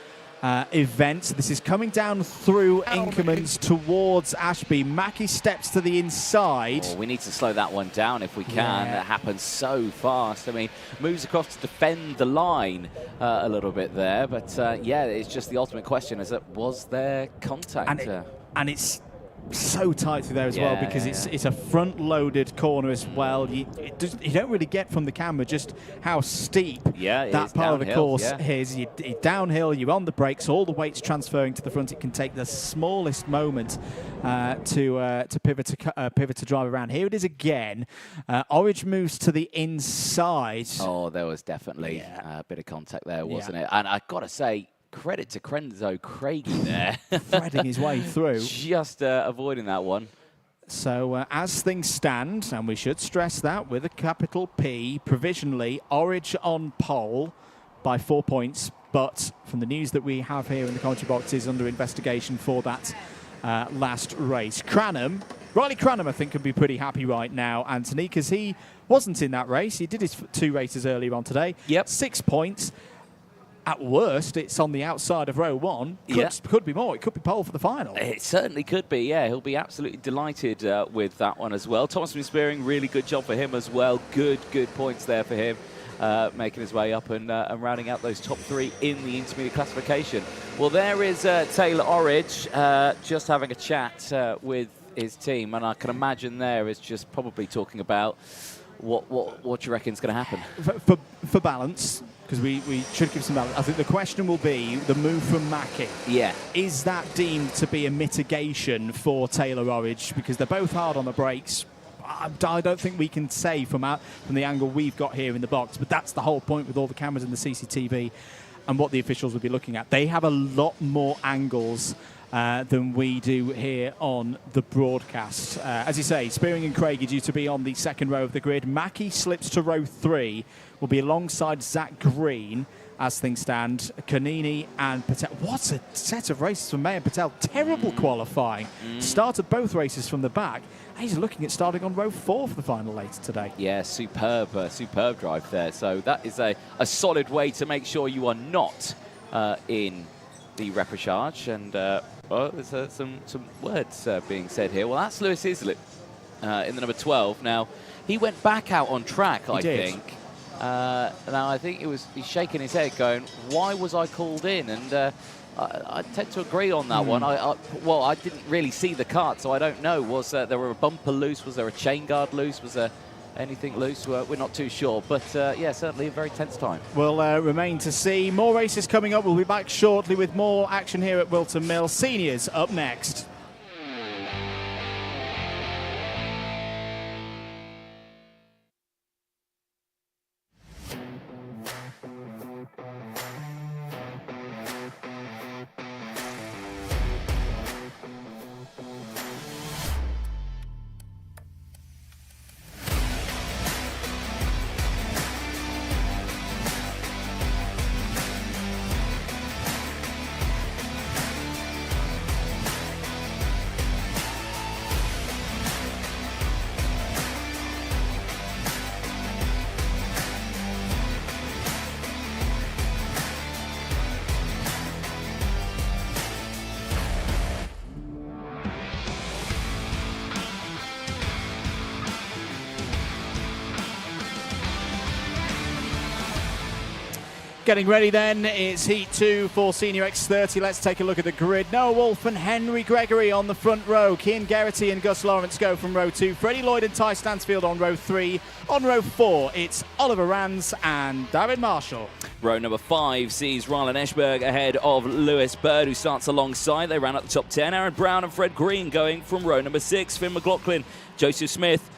event. This is coming down through Inkermans towards Ashby. Mackie steps to the inside. Oh, we need to slow that one down if we can. That happens so fast. I mean, moves across to defend the line a little bit there. But yeah, it's just the ultimate question is that was there contact? And it's so tight through there as well, because it's a front-loaded corner as well. You don't really get from the camera just how steep that part of the course is. You're downhill, you're on the brakes, all the weight's transferring to the front. It can take the smallest moment to pivot to drive around. Here it is again. Orridge moves to the inside. Oh, there was definitely a bit of contact there, wasn't it? And I've got to say, credit to Crenzo Craigie there. Threading his way through. Just avoiding that one. So as things stand, and we should stress that with a capital P, provisionally, Orridge on pole by 4 points. But from the news that we have here in the commentary box is under investigation for that last race. Riley Cranham, I think, could be pretty happy right now, Anthony, because he wasn't in that race. He did his 2 races earlier on today. 6 points. At worst, it's on the outside of row 1. Could be more. It could be pole for the final. It certainly could be, yeah. He'll be absolutely delighted with that one as well. Thomas Spearing, really good job for him as well. Good points there for him, making his way up and rounding out those top 3 in the intermediate classification. Well, there is Taylor Orridge just having a chat with his team, and I can imagine there is just probably talking about what you reckon is going to happen. For balance, because we should give some balance. I think the question will be the move from Mackie. Yeah. Is that deemed to be a mitigation for Taylor Orridge? Because they're both hard on the brakes. I don't think we can say from the angle we've got here in the box, but that's the whole point with all the cameras and the CCTV and what the officials will be looking at. They have a lot more angles than we do here on the broadcast. As you say, Spearing and Craig are due to be on the second row of the grid. Mackie slips to row 3, will be alongside Zach Green as things stand. Kanini and Patel. What a set of races from May and Patel. Terrible qualifying. Started both races from the back. He's looking at starting on row 4 for the final later today. Yeah, superb drive there. So that is a solid way to make sure you are not in the repechage. And well, there's some words being said here. Well, that's Lewis Islip in the number 12. Now, he went back out on track, I think. Now, I think he's shaking his head going, why was I called in? And I tend to agree on that one. Well, I didn't really see the kart, so I don't know. Was there a bumper loose? Was there a chain guard loose? Was there anything loose? We're not too sure. But, yeah, certainly a very tense time. Will remain to see. More races coming up. We'll be back shortly with more action here at Whilton Mill. Seniors up next. Getting ready then, it's Heat 2 for Senior X30. Let's take a look at the grid. Noah Wolf and Henry Gregory on the front row. Cian Geraghty and Gus Lawrence go from row 2. Freddie Lloyd and Ty Stansfield on row 3. On row 4, it's Oliver Rands and David Marshall. Row number 5 sees Rylan Eschberg ahead of Lewis Bird, who starts alongside. They round up the top 10. Aaron Brown and Fred Green going from row number 6. Finn McLaughlin, Joseph Smith,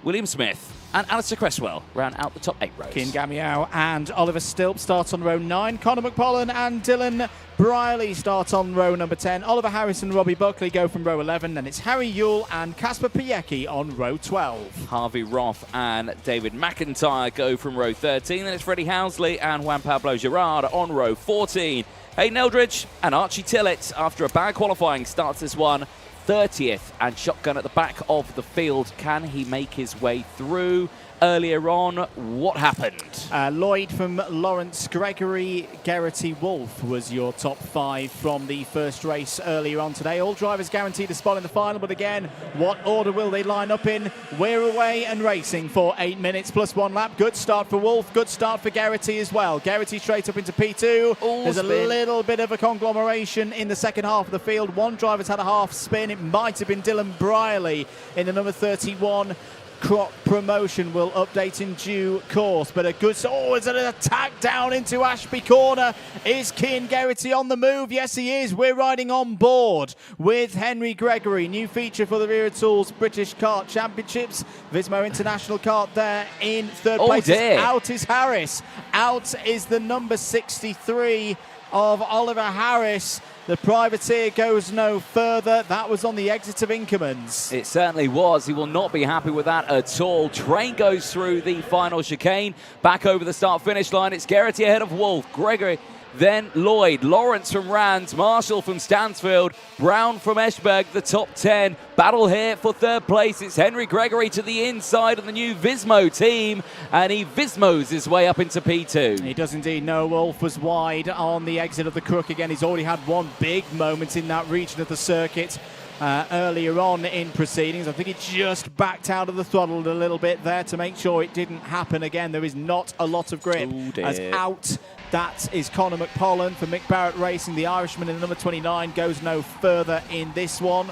William Smith. and Alistair Cresswell round out the top 8 rows. Cian Gamiao and Oliver Stilp start on row 9. Conor McPollen and Dylan Briley start on row number 10. Oliver Harris and Robbie Buckley go from row 11. Then it's Harry Yule and Kasper Piecki on row 12. Harvey Roth and David McIntyre go from row 13. Then it's Freddie Housley and Juan Pablo Gerard on row 14. Hayden Eldridge and Archie Tillett, after a bad qualifying, starts this one 30th and shotgun at the back of the field. Can he make his way through? Earlier on, what happened? Lloyd from Lawrence, Gregory, Geraghty, Wolf was your top 5 from the first race earlier on today. All drivers guaranteed a spot in the final, but again, what order will they line up in? We're away and racing for 8 minutes plus 1 lap. Good start for Wolf, good start for Geraghty as well. Geraghty straight up into P2. There's a little bit of a conglomeration in the second half of the field. One driver's had a half spin. It might have been Dylan Briley in the number 31. Crop Promotion will update in due course, but a good... Oh, is it an attack down into Ashby Corner? Is Cian Geraghty on the move? Yes, he is. We're riding on board with Henry Gregory. New feature for the Wera Tools British Kart Championships. Vismo International Kart there in third place. Dear. Out is Harris. Out is the number 63 of Oliver Harris. The privateer goes no further. That was on the exit of Inkermans. It certainly was. He will not be happy with that at all. Train goes through the final chicane. Back over the start-finish line. It's Geraghty ahead of Wolf. Gregory, then Lloyd. Lawrence from Rands. Marshall from Stansfield. Brown from Eschberg, the top 10. Battle here for third place. It's Henry Gregory to the inside of the new Vismo team. And he Vismos his way up into P2. He does indeed. No, Wolf was wide on the exit of the crook again. He's already had one big moment in that region of the circuit earlier on in proceedings. I think he just backed out of the throttle a little bit there to make sure it didn't happen again. There is not a lot of grip as out. That is Conor McPollen for Mick Barrett Racing. The Irishman in the number 29 goes no further in this one.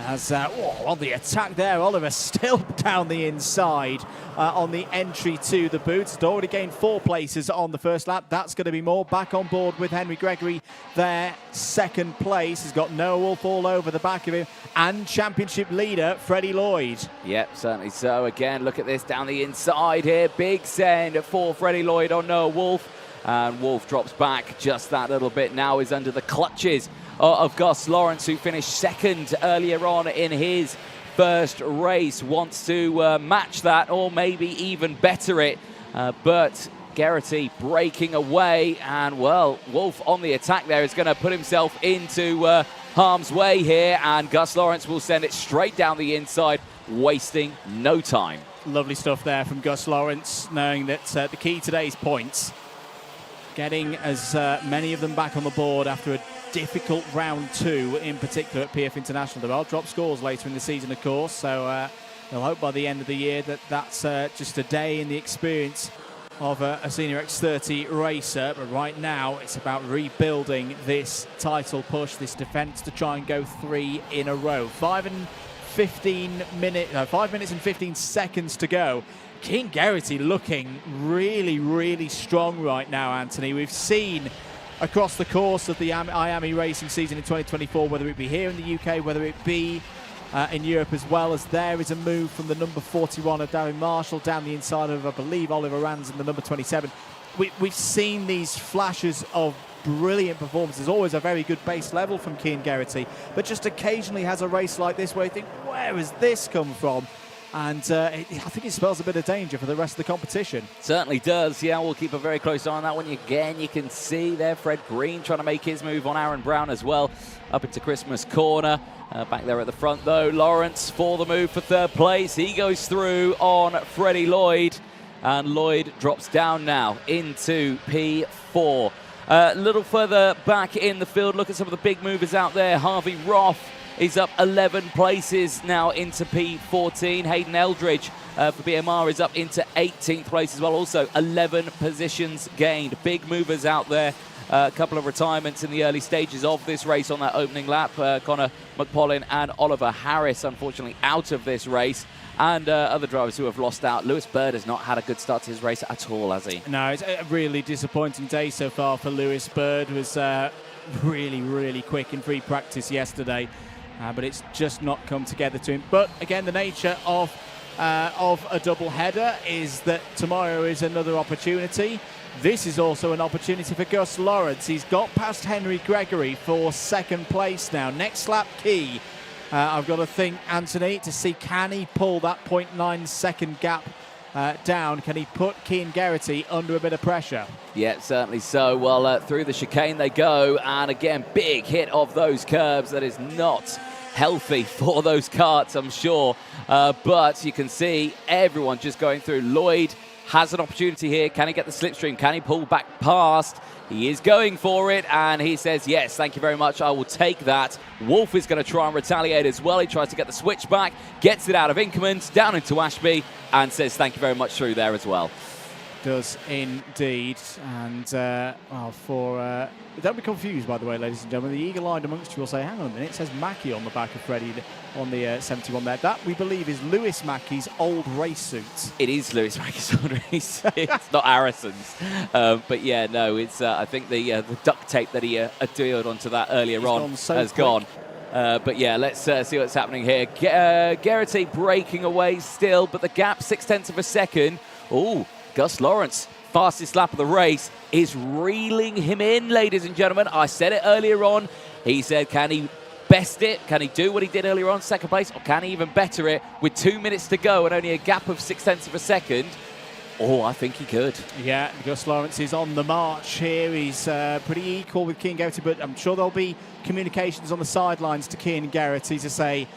As on the attack there, Oliver still down the inside on the entry to the boots. Had already gained 4 places on the first lap. That's going to be more. Back on board with Henry Gregory there, second place. He's got Noah Wolf all over the back of him. And championship leader, Freddie Lloyd. Yep, certainly so. Again, look at this down the inside here. Big send for Freddie Lloyd on Noah Wolf. And Wolf drops back just that little bit. Now is under the clutches of Gus Lawrence, who finished second earlier on in his first race. Wants to match that or maybe even better it. But Geraghty breaking away. And, well, Wolf on the attack there is going to put himself into harm's way here. And Gus Lawrence will send it straight down the inside, wasting no time. Lovely stuff there from Gus Lawrence, knowing that the key today is points. Getting as many of them back on the board after a difficult round 2, in particular at PF International. There are drop scores later in the season, of course, so they'll hope by the end of the year that that's just a day in the experience of a Senior X30 racer. But right now, it's about rebuilding this title push, this defence, to try and go 3 in a row. 5 minutes and 15 seconds to go. Cian Geraghty looking really, really strong right now, Anthony. We've seen across the course of the Miami racing season in 2024, whether it be here in the UK, whether it be in Europe as well, as there is a move from the number 41 of Darren Marshall down the inside of, I believe, Oliver Rands in the number 27. We've seen these flashes of brilliant performances. Always a very good base level from Cian Geraghty, but just occasionally has a race like this where you think, where has this come from? And I think it spells a bit of danger for the rest of the competition. Certainly does. Yeah, we'll keep a very close eye on that one. Again, you can see there Fred Green trying to make his move on Aaron Brown as well, up into Christmas Corner. Back there at the front, though, Lawrence for the move for third place. He goes through on Freddie Lloyd, and Lloyd drops down now into P4. A little further back in the field, look at some of the big movers out there. Harvey Roth is up 11 places now into P14. Hayden Eldridge for BMR is up into 18th place as well. Also 11 positions gained. Big movers out there. A couple of retirements in the early stages of this race on that opening lap. Conor McPollen and Oliver Harris, unfortunately, out of this race. And other drivers who have lost out. Lewis Bird has not had a good start to his race at all, has he? No, it's a really disappointing day so far for Lewis Bird. Was really, really quick in free practice yesterday. But it's just not come together to him. But again, the nature of of a double header is that tomorrow is another opportunity. This is also an opportunity for Gus Lawrence. He's got past Henry Gregory for second place now. Next lap key. I've got to think, Anthony, to see can he pull that 0.9 second gap down. Can he put Cian Geraghty under a bit of pressure? Yeah, certainly so. Well, through the chicane they go, and again, big hit of those curbs. That is not healthy for those karts, I'm sure. But you can see everyone just going through. Lloyd has an opportunity here. Can he get the slipstream? Can he pull back past? He is going for it, and he says, yes, thank you very much, I will take that. Wolf is going to try and retaliate as well. He tries to get the switch back, gets it out of Inkerman, down into Ashby, and says thank you very much through there as well. Does indeed. And don't be confused, by the way, ladies and gentlemen. The eagle-eyed amongst you will say, hang on a minute, it says Mackie on the back of Freddie on the 71 there. That, we believe, is Lewis Mackie's old race suit. It is Lewis Mackie's old race suit. It's not Harrison's. But yeah, no, it's I think the duct tape that he adhered onto that earlier on has gone. But yeah, let's see what's happening here. Geraghty breaking away still, but the gap 0.6 of a second. Oh, Gus Lawrence, fastest lap of the race, is reeling him in, ladies and gentlemen. I said it earlier on. He said, can he best it? Can he do what he did earlier on, second place? Or can he even better it with 2 minutes to go and only a gap of 0.6 of a second? Oh, I think he could. Yeah, Gus Lawrence is on the march here. He's pretty equal with Cian Geraghty, but I'm sure there'll be communications on the sidelines to Cian Geraghty to say,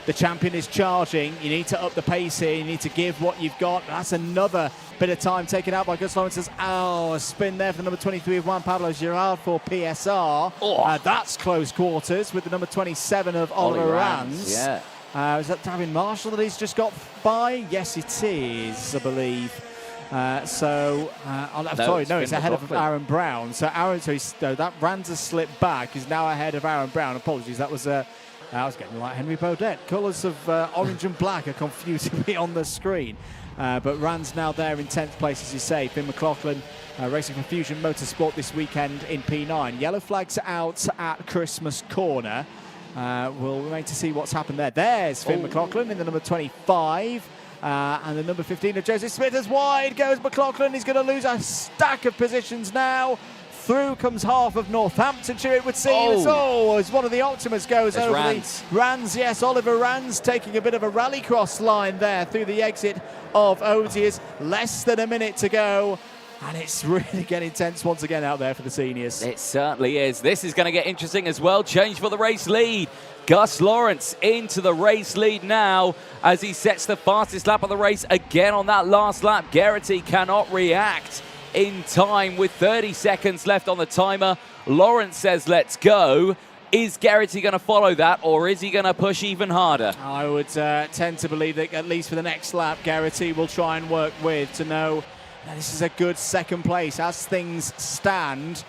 the champion is charging. You need to up the pace here. You need to give what you've got. That's another bit of time taken out by Gus Lawrence. A spin there for the number 23 of Juan Pablo Girard for PSR. That's close quarters with the number 27 of Oliver Rands. Yeah. Is that Darren Marshall that he's just got by? Yes, it is, I believe. It's ahead of Aaron Brown. So that Rands has slipped back. He's now ahead of Aaron Brown. Apologies, that was I was getting like Henry Baudet. Colours of orange and black are confusing me on the screen. But Rand's now there in 10th place, as you say. Finn McLaughlin racing for Fusion Motorsport this weekend in P9. Yellow flags out at Christmas Corner. We'll wait to see what's happened there. There's Finn McLaughlin in the number 25. And the number 15 of Joseph Smith as wide goes McLaughlin. He's going to lose a stack of positions now. Through comes half of Northamptonshire, it would seem. As one of the Optimus goes over Rands. the Rands. Yes, Oliver Rands taking a bit of a rallycross line there through the exit of Odiers. Less than a minute to go. And it's really getting tense once again out there for the seniors. It certainly is. This is going to get interesting as well. Change for the race lead. Gus Lawrence into the race lead now as he sets the fastest lap of the race again on that last lap. Geraghty cannot react in time with 30 seconds left on the timer. Lawrence says, let's go. Is Geraghty going to follow that, or is he going to push even harder? I would tend to believe that at least for the next lap, Geraghty will try and work with to know this is a good second place as things stand.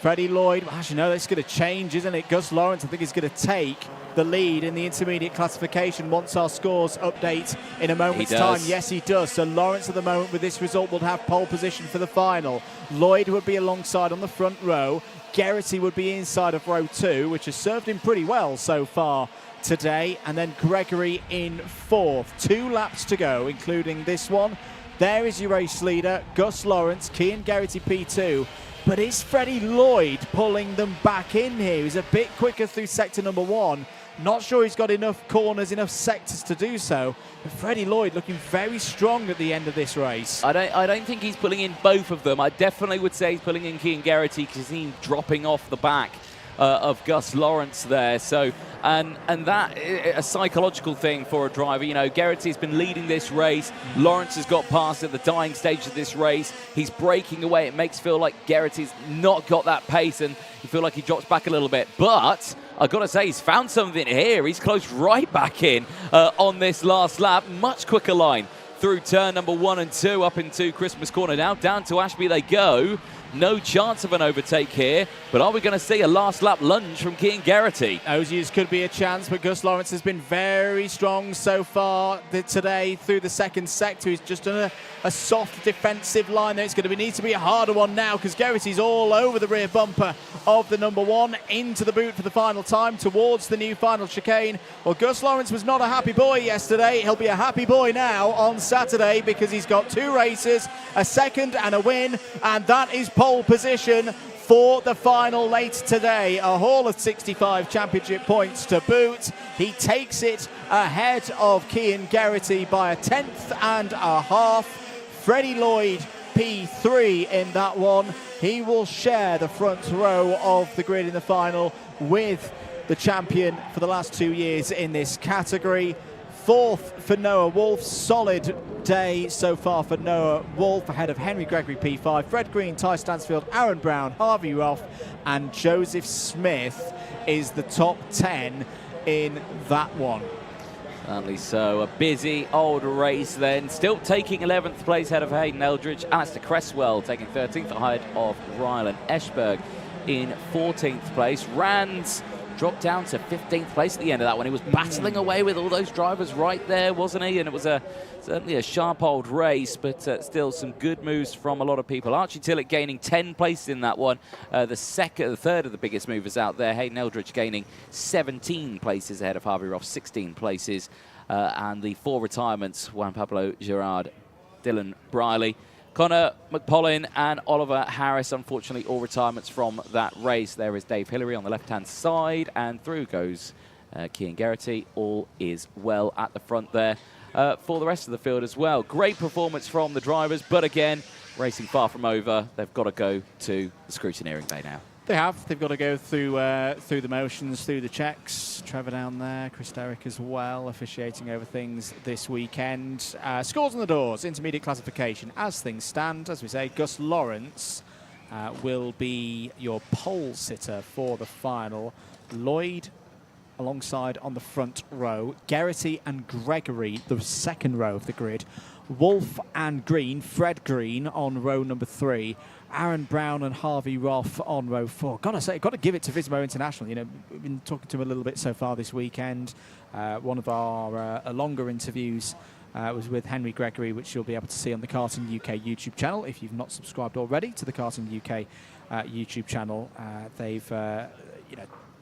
Freddie Lloyd, actually no, that's going to change, isn't it? Gus Lawrence, I think, is going to take the lead in the intermediate classification once our scores update in a moment's time. Yes, he does. So Lawrence at the moment with this result will have pole position for the final. Lloyd would be alongside on the front row. Geraghty would be inside of row 2, which has served him pretty well so far today. And then Gregory in 4th. 2 laps to go, including this one. There is your race leader, Gus Lawrence, Cian Geraghty P2. But is Freddie Lloyd pulling them back in here? He's a bit quicker through sector number 1. Not sure he's got enough corners, enough sectors to do so. But Freddie Lloyd looking very strong at the end of this race. I don't think he's pulling in both of them. I definitely would say he's pulling in Cian Geraghty because he's dropping off the back of Gus Lawrence there. So, and that a psychological thing for a driver. You know, Geraghty's been leading this race. Lawrence has got past at the dying stage of this race. He's breaking away. It makes feel like Geraghty's not got that pace, and you feel like he drops back a little bit. But I've got to say, he's found something here. He's closed right back in on this last lap. Much quicker line through turn number 1 and 2 up into Christmas Corner now. Down to Ashby they go. No chance of an overtake here, but are we going to see a last lap lunge from Keane Garrity? Ozies could be a chance, but Gus Lawrence has been very strong so far today through the second sector. He's just done a soft defensive line there. It's going to need to be a harder one now because Garrity's all over the rear bumper of the number one, into the boot for the final time towards the new final chicane. Well, Gus Lawrence was not a happy boy yesterday. He'll be a happy boy now on Saturday because he's got 2 races, a second and a win, and that is pole position for the final late today. A haul of 65 championship points to boot. He takes it ahead of Keane Garrity by 1/10 and a half. Freddie Lloyd P3 in that one. He will share the front row of the grid in the final with the champion for the last 2 years in this category. 4th for Noah Wolf. Solid day so far for Noah Wolf, ahead of Henry Gregory P5, Fred Green, Ty Stansfield, Aaron Brown, Harvey Roth and Joseph Smith is the top 10 in that one. Certainly so. A busy old race then. Still taking 11th place ahead of Hayden Eldridge. Alistair Cresswell taking 13th ahead of Rylan Eschberg in 14th place. Rands dropped down to 15th place at the end of that one. He was battling away with all those drivers right there, wasn't he? And it was certainly a sharp old race, but still some good moves from a lot of people. Archie Tillett gaining 10 places in that one. The third of the biggest movers out there. Hayden Eldridge gaining 17 places ahead of Harvey Roth, 16 places. And the 4 retirements, Juan Pablo Gerard, Dylan Briley, Connor McPollin and Oliver Harris, unfortunately, all retirements from that race. There is Dave Hillary on the left-hand side, and through goes Keane Garrity. All is well at the front there for the rest of the field as well. Great performance from the drivers, but again, racing far from over. They've got to go to the scrutineering bay now. They have. They've got to go through the motions, through the checks. Trevor down there, Chris Derrick as well, officiating over things this weekend. Scores on the doors, intermediate classification. As things stand, as we say, Gus Lawrence will be your pole sitter for the final. Lloyd alongside on the front row. Garrity and Gregory, the second row of the grid. Wolf and Green, Fred Green on row number 3. Aaron Brown and Harvey Roth on row 4. Got to give it to Vismo International. You know, we've been talking to him a little bit so far this weekend. One of our longer interviews was with Henry Gregory, which you'll be able to see on the Karting UK YouTube channel if you've not subscribed already to the Karting UK YouTube channel. They've,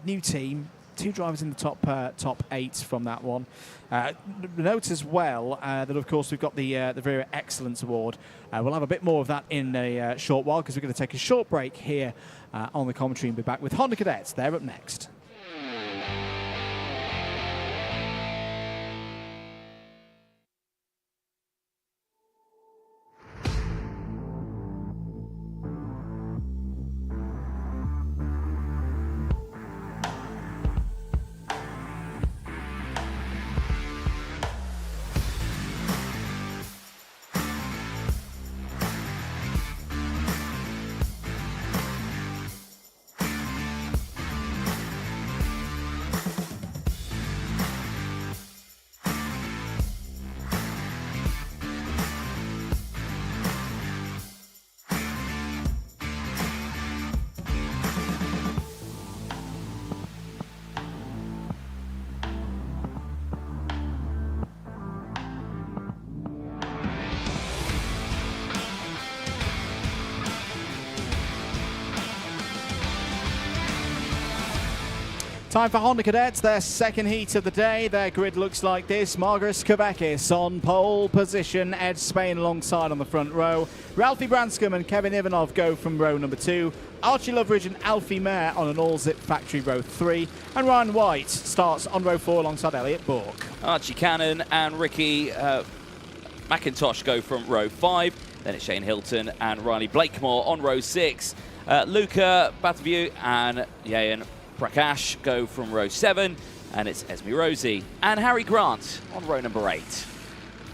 new team. 2 drivers in the top 8 from that one. Note as well that, of course, we've got the Wera Excellence Award. We'll have a bit more of that in a short while because we're going to take a short break here on the commentary and be back with Honda Cadets. They're up next. Time for Honda Cadets, their second heat of the day. Their grid looks like this. Margaret Kavakis on pole position. Ed Spain alongside on the front row. Ralphie Branscombe and Kevin Ivanov go from row number 2. Archie Loveridge and Alfie Mayer on an all-zip factory row 3. And Ryan White starts on row 4 alongside Elliot Bourke. Archie Cannon and Ricky McIntosh go from row 5. Then it's Shane Hilton and Riley Blakemore on row 6. Luca Bataview and Yayan Prakash go from row 7, and it's Esme Rosie and Harry Grant on row number 8.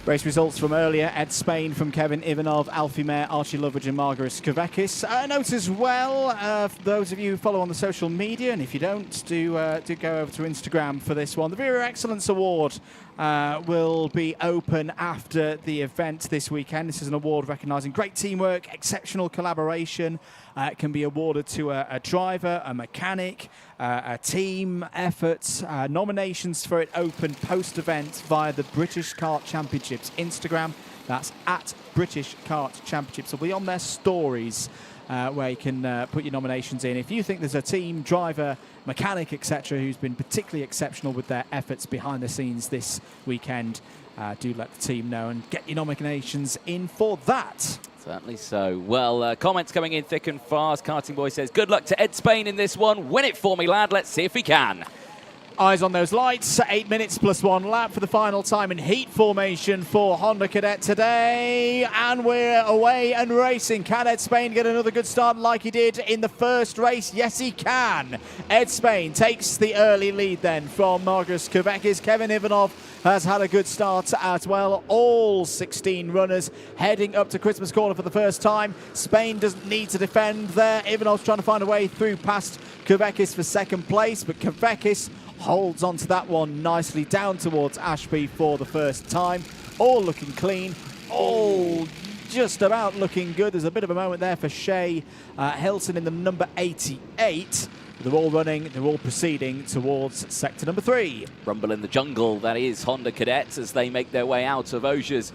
Race results from earlier: Ed Spain from Kevin Ivanov, Alfie Mayer, Archie Loveridge and Margaret Kavakis. Note as well, for those of you who follow on the social media, and if you don't, do go over to Instagram for this one. The Wera Excellence Award will be open after the event this weekend. This is an award recognising great teamwork, exceptional collaboration. It can be awarded to a driver, a mechanic, a team effort. Nominations for it open post-event via the British Kart Championships Instagram. That's at British Kart Championships. It'll be on their stories where you can put your nominations in. If you think there's a team, driver, mechanic, etc., who's been particularly exceptional with their efforts behind the scenes this weekend, do let the team know and get your nominations in for that. Certainly so. Well, comments coming in thick and fast. Karting Boy says, good luck to Ed Spain in this one. Win it for me, lad. Let's see if we can. Eyes on those lights. 8 minutes plus 1 lap for the final time in heat formation for Honda Cadet today. And we're away and racing. Can Ed Spain get another good start like he did in the first race? Yes, he can. Ed Spain takes the early lead then from Margus Kvekis. Kevin Ivanov has had a good start as well. All 16 runners heading up to Christmas Corner for the first time. Spain doesn't need to defend there. Ivanov's trying to find a way through past Kvekis for second place, but Kvekis holds on to that one nicely down towards Ashby for the first time. All looking clean, all just about looking good. There's a bit of a moment there for Shea Hilton in the number 88. They're all running, they're all proceeding towards sector number 3. Rumble in the jungle, that is Honda Cadets as they make their way out of Osiers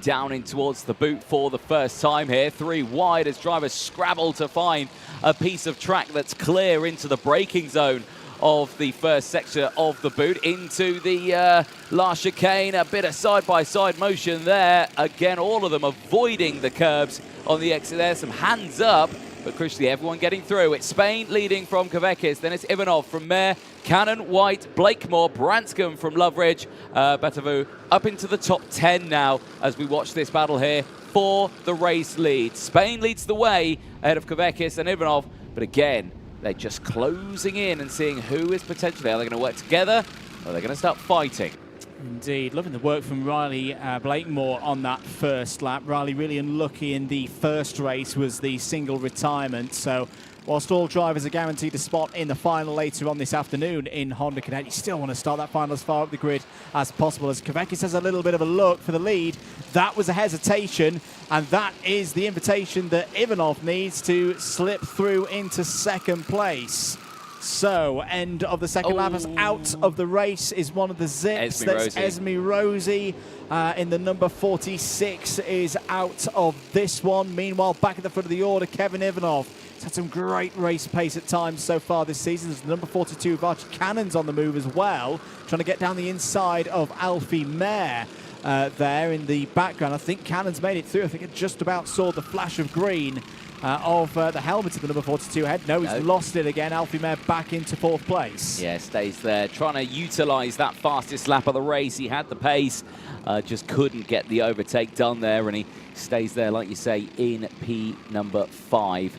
down in towards the boot for the first time here. 3 wide as drivers scrabble to find a piece of track that's clear into the braking zone of the first sector of the boot into the last chicane. A bit of side-by-side motion there. Again, all of them avoiding the curbs on the exit there. Some hands up, but crucially, everyone getting through. It's Spain leading from Kvekis. Then it's Ivanov from Mayer, Cannon, White, Blakemore, Branscombe from Loveridge. Batavu up into the top 10 now as we watch this battle here for the race lead. Spain leads the way ahead of Kvekis and Ivanov, but again, they're just closing in and seeing who is potentially, are they going to work together or are they going to start fighting? Indeed, loving the work from Riley Blakemore on that first lap. Riley really unlucky in the first race was the single retirement. So whilst all drivers are guaranteed a spot in the final later on this afternoon in Honda Cadet, you still want to start that final as far up the grid as possible. As Kvekis has a little bit of a look for the lead, that was a hesitation, and that is the invitation that Ivanov needs to slip through into second place. So, end of the second lap, as out of the race is one of the zips. That's Esme Rosie in the number 46 is out of this one. Meanwhile, back at the front of the order, Kevin Ivanov. He's had some great race pace at times so far this season. There's the number 42, Archie Cannon's on the move as well, trying to get down the inside of Alfie Mayer there in the background. I think Cannon's made it through. I think it just about saw the flash of green of the helmet of the number 42 head. No, he's lost it again. Alfie Mayer back into 4th place. Yeah, stays there, trying to utilise that fastest lap of the race. He had the pace, just couldn't get the overtake done there, and he stays there, like you say, in P number 5.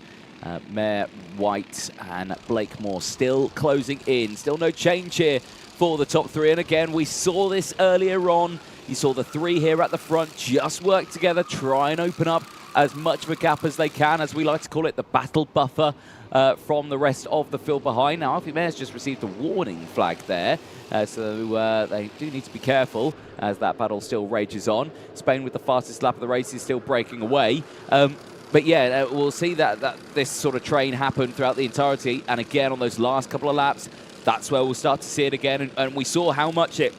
Mayer, White and Blakemore still closing in. Still no change here for the top 3. And again, we saw this earlier on. You saw the 3 here at the front just work together, try and open up as much of a gap as they can, as we like to call it, the battle buffer from the rest of the field behind. Now, Alfie Mayer's just received a warning flag there, so they do need to be careful as that battle still rages on. Spain with the fastest lap of the race is still breaking away. But yeah, we'll see that this sort of train happen throughout the entirety. And again, on those last couple of laps, that's where we'll start to see it again. And we saw how much it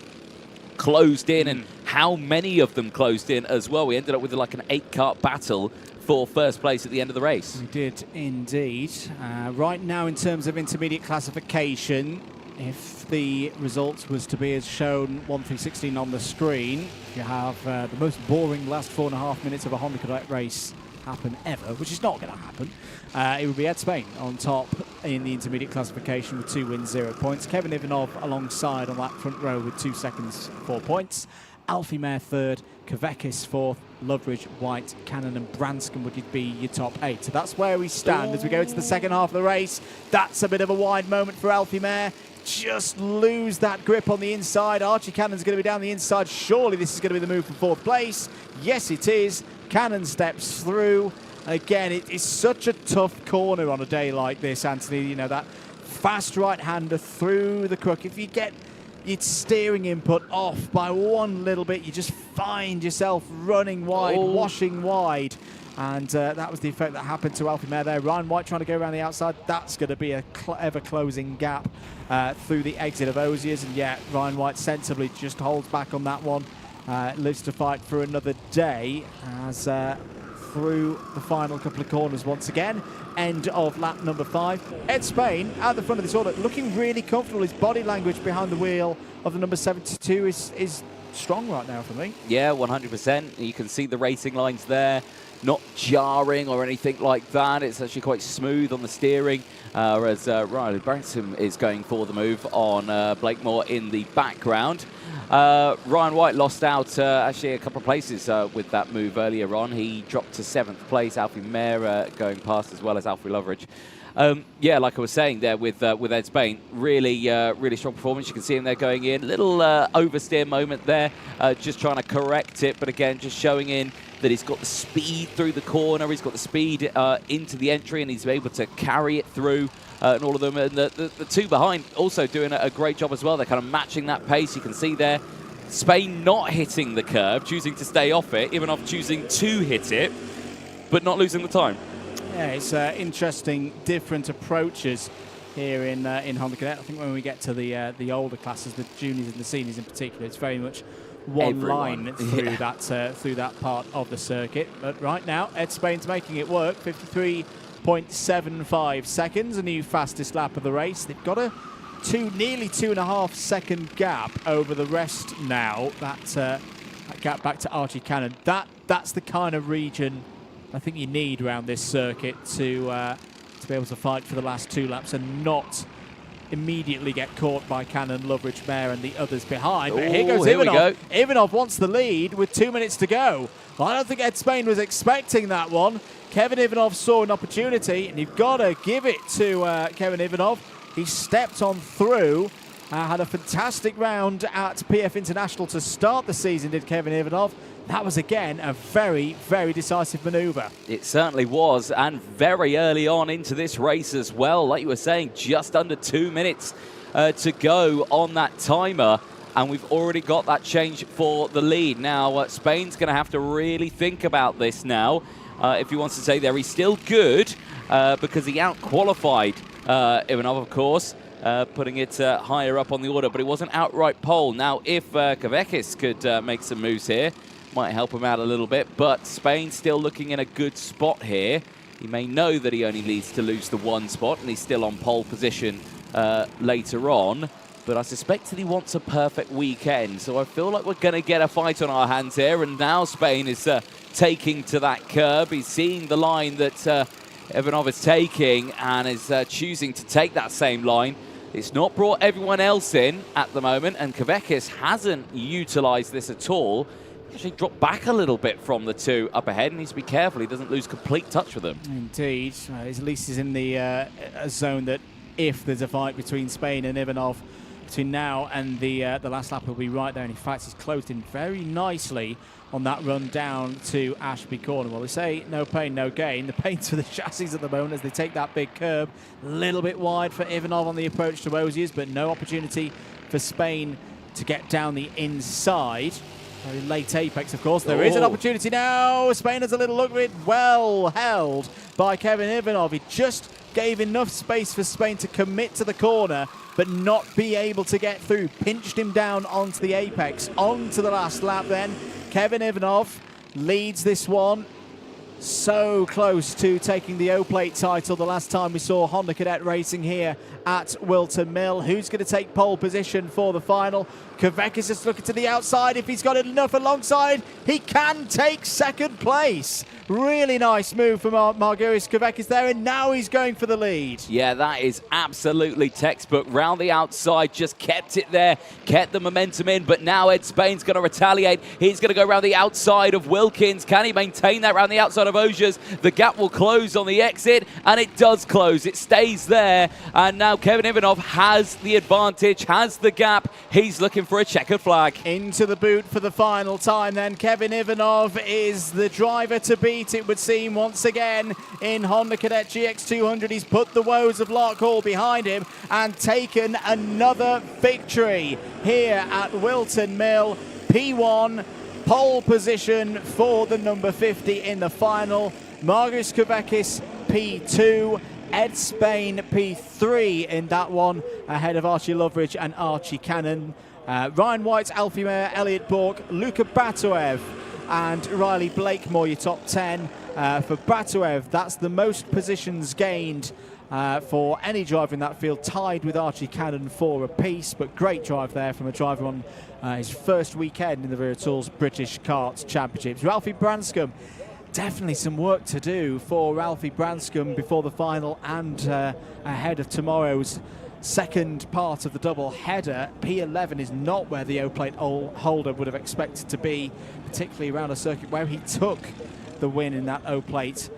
closed in and how many of them closed in as well. We ended up with like an 8-kart battle for first place at the end of the race. We did indeed. Right now, in terms of intermediate classification, if the results was to be as shown 1-16 on the screen, you have the most boring last 4.5 minutes of a Honda Cadet race happen ever, which is not going to happen. It would be Ed Spain on top in the intermediate classification with 2 wins, 0 points. Kevin Ivanov alongside on that front row with 2 seconds, 4 points. Alfie Mayer 3rd, Kvekis 4th, Loveridge, White, Cannon and Branscombe would be your top 8. So that's where we stand as we go into the second half of the race. That's a bit of a wide moment for Alfie Mayer. Just lose that grip on the inside. Archie Cannon's going to be down the inside. Surely this is going to be the move for 4th place. Yes, it is. Cannon steps through. Again, it is such a tough corner on a day like this, Anthony. You know, that fast right-hander through the crook. If you get your steering input off by one little bit, you just find yourself running wide, washing wide. And that was the effect that happened to Alfie Mayer there. Ryan White trying to go around the outside. That's going to be a ever-closing gap through the exit of Osiers. And yeah, Ryan White sensibly just holds back on that one. Lives to fight for another day as through the final couple of corners once again. End of lap number 5. Ed Spain at the front of this order, looking really comfortable. His body language behind the wheel of the number 72 is strong right now for me. Yeah, 100%. You can see the racing lines there. Not jarring or anything like that. It's actually quite smooth on the steering, whereas Riley Branson is going for the move on Blakemore in the background. Ryan White lost out actually a couple of places with that move earlier on. He dropped to 7th place. Alfie Mayer going past, as well as Alfie Loveridge. Yeah, like I was saying there with Ed Spain, really strong performance. You can see him there going in. Little oversteer moment there, just trying to correct it, but again, just showing in that he's got the speed through the corner, he's got the speed into the entry, and he's able to carry it through and all of them. And the two behind also doing a great job as well. They're kind of matching that pace. You can see there, Spain not hitting the curb, choosing to stay off it, Ivanov choosing to hit it, but not losing the time. Yeah, it's interesting, different approaches here in Honda Cadet. I think when we get to the older classes, the juniors and the seniors in particular, it's very much one line through that part of the circuit. But right now, Ed Spain's making it work. 53.75 seconds, a new fastest lap of the race. They've got a nearly 2.5 second gap over the rest now. That gap back to Archie Cannon. That's the kind of region I think you need around this circuit to be able to fight for the last 2 laps and not immediately get caught by Cannon, Loveridge, Mayer and the others behind. But here goes Ivanov. Ivanov wants the lead with 2 minutes to go. I don't think Ed Spain was expecting that one. Kevin Ivanov saw an opportunity, and you've got to give it to Kevin Ivanov. He stepped on through, had a fantastic round at PF International to start the season, did Kevin Ivanov. That was, again, a very, very decisive manoeuvre. It certainly was, and very early on into this race as well. Like you were saying, just under 2 minutes to go on that timer, and we've already got that change for the lead. Now, Spain's going to have to really think about this now if he wants to stay there. He's still good because he out-qualified Ivanov, of course, putting it higher up on the order, but it wasn't outright pole. Now, if Kavekis could make some moves here, might help him out a little bit, but Spain's still looking in a good spot here. He may know that he only needs to lose the 1 spot, and he's still on pole position later on, but I suspect that he wants a perfect weekend, so I feel like we're going to get a fight on our hands here, and now Spain is taking to that curb. He's seeing the line that Ivanov is taking and is choosing to take that same line. It's not brought everyone else in at the moment, and Kavekis hasn't utilised this at all. Actually dropped back a little bit from the 2 up ahead, and needs to be careful he doesn't lose complete touch with them. Indeed. At least he's in the a zone that if there's a fight between Spain and Ivanov between now and the last lap, will be right there. And in fact, he's closed in very nicely on that run down to Ashby Corner. Well, they say no pain, no gain. The pain's for the chassis at the moment as they take that big curb. A little bit wide for Ivanov on the approach to Osiers, but no opportunity for Spain to get down the inside. Very late apex, of course. There is an opportunity now. Spain has a little look at it. Well held by Kevin Ivanov. He just gave enough space for Spain to commit to the corner, but not be able to get through. Pinched him down onto the apex. On to the last lap then. Kevin Ivanov leads this one. So close to taking the O-Plate title the last time we saw Honda Cadet racing here at Whilton Mill. Who's going to take pole position for the final? Kavekis is looking to the outside. If he's got enough alongside, he can take 2nd place. Really nice move from Marguris Kavekis there, and now he's going for the lead. Yeah, that is absolutely textbook. Round the outside, just kept it there, kept the momentum in, but now Ed Spain's going to retaliate. He's going to go around the outside of Wilkins. Can he maintain that around the outside of Osiers? The gap will close on the exit, and it does close. It stays there, and now Kevin Ivanov has the advantage, has the gap. He's looking for a checkered flag. Into the boot for the final time then. Kevin Ivanov is the driver to beat repeat, it would seem, once again in Honda Cadet GX200. He's put the woes of Larkhall behind him and taken another victory here at Whilton Mill. P1, pole position for the number 50 in the final. Margus Kavekis, P2. Ed Spain, P3 in that one, ahead of Archie Loveridge and Archie Cannon. Ryan White, Alfie Mayer, Elliot Bork, Luka Batuev and Riley Blakemore, your top 10. For Batuev, that's the most positions gained for any driver in that field, tied with Archie Cannon for a piece, but great drive there from a driver on his first weekend in the Wera Tools British Kart Championships. Ralphie Branscombe, definitely some work to do for Ralphie Branscombe before the final and ahead of tomorrow's second part of the double header. P11 is not where the O-plate holder would have expected to be, particularly around a circuit where he took the win in that O-plate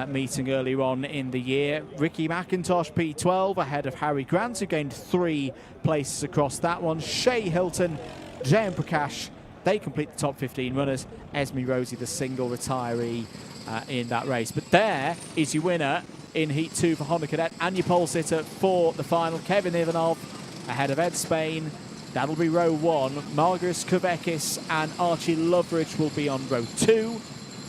meeting earlier on in the year. Ricky McIntosh, P12, ahead of Harry Grant, who gained 3 places across that one. Shea Hilton, J.M. Prakash, they complete the top 15 runners. Esme Rosie, the single retiree in that race. But there is your winner in Heat 2 for Honda Cadet and your pole sitter for the final. Kevin Ivanov ahead of Ed Spain. That'll be row 1. Margus Kavekis and Archie Loveridge will be on row 2.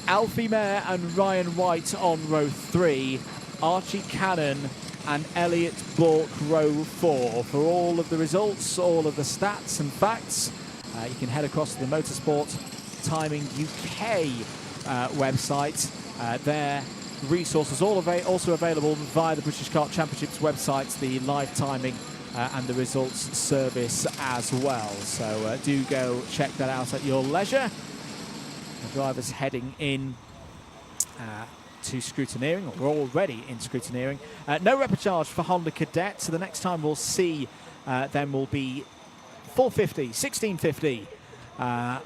Alfie Mayer and Ryan White on row 3. Archie Cannon and Elliot Bork row 4. For all of the results, all of the stats and facts, you can head across to the Motorsport Timing UK website. Their resources also available via the British Kart Championships website, the live timing and the results service as well. So do go check that out at your leisure. The drivers heading in to scrutineering, or we're already in scrutineering. No repecharge for Honda Cadet, so the next time we'll see them will be 4:50, 16:50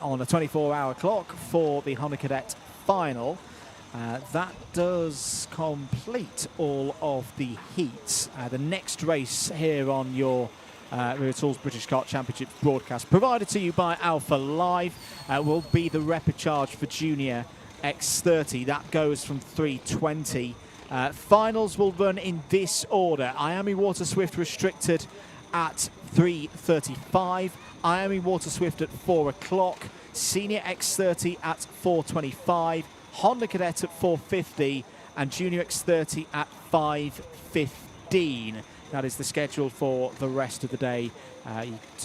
on a 24-hour clock for the Honda Cadet final. That does complete all of the heats. The next race here on your Wera Tools British Kart Championships broadcast, provided to you by Alpha Live, will be the repecharge for Junior X30. That goes from 3:20. Finals will run in this order. Miami Water Swift restricted at 3:35. Miami Water Swift at 4 o'clock. Senior X30 at 4:25. Honda Cadet at 4:50 and Junior X30 at 5:15. That is the schedule for the rest of the day.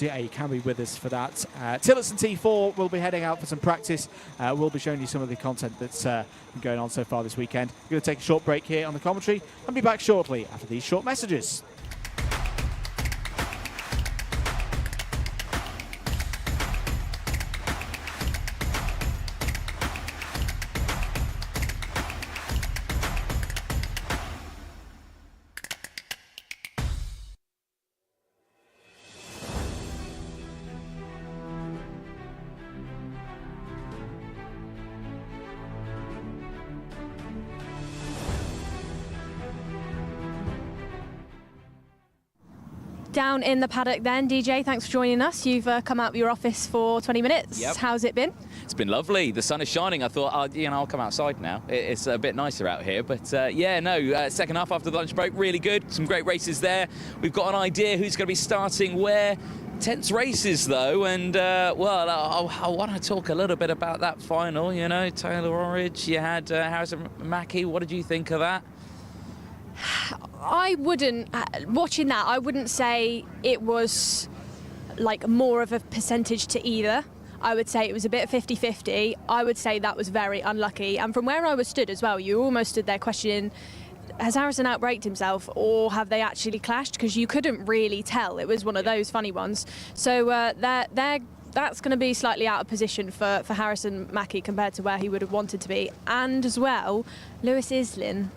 You can be with us for that. Tillotson T4 will be heading out for some practice. We'll be showing you some of the content that's been going on so far this weekend. We're going to take a short break here on the commentary and be back shortly after these short messages. Down in the paddock then, DJ, thanks for joining us. You've come out of your office for 20 minutes. Yep. How's it been? It's been lovely. The sun is shining. I thought, I'll come outside now. It's a bit nicer out here. But second half after the lunch break, really good. Some great races there. We've got an idea who's going to be starting where. Tense races though, and I want to talk a little bit about that final. You know, Taylor Orridge, you had Harrison Mackie. What did you think of that? I wouldn't, watching that, I wouldn't say it was like more of a percentage to either. I would say it was a bit 50-50. I would say that was very unlucky. And from where I was stood as well, you almost stood there questioning, has Harrison outbraked himself or have they actually clashed? Because you couldn't really tell. It was one of those funny ones. So that's going to be slightly out of position for Harrison Mackie compared to where he would have wanted to be. And as well, Lewis Islin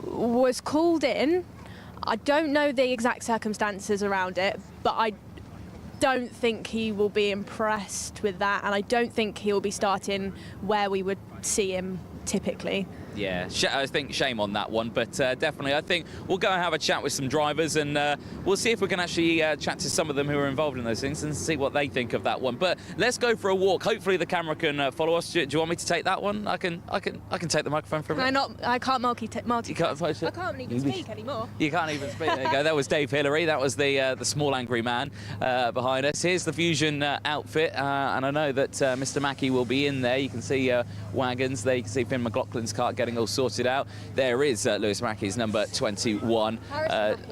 was called in. I don't know the exact circumstances around it, but I don't think he will be impressed with that, and I don't think he'll be starting where we would see him typically. Yeah, I think shame on that one, but definitely I think we'll go and have a chat with some drivers, and we'll see if we can actually chat to some of them who are involved in those things and see what they think of that one. But let's go for a walk. Hopefully the camera can follow us. Do you want me to take that one? I can take the microphone for a minute. I can't multitask. I can't even speak anymore. You can't even speak. There you go. That was Dave Hillary. That was the small angry man behind us. Here's the Fusion outfit, and I know that Mr. Mackey will be in there. You can see wagons there. You can see Finn McLaughlin's kart getting all sorted out. There is Lewis Mackey's number 21.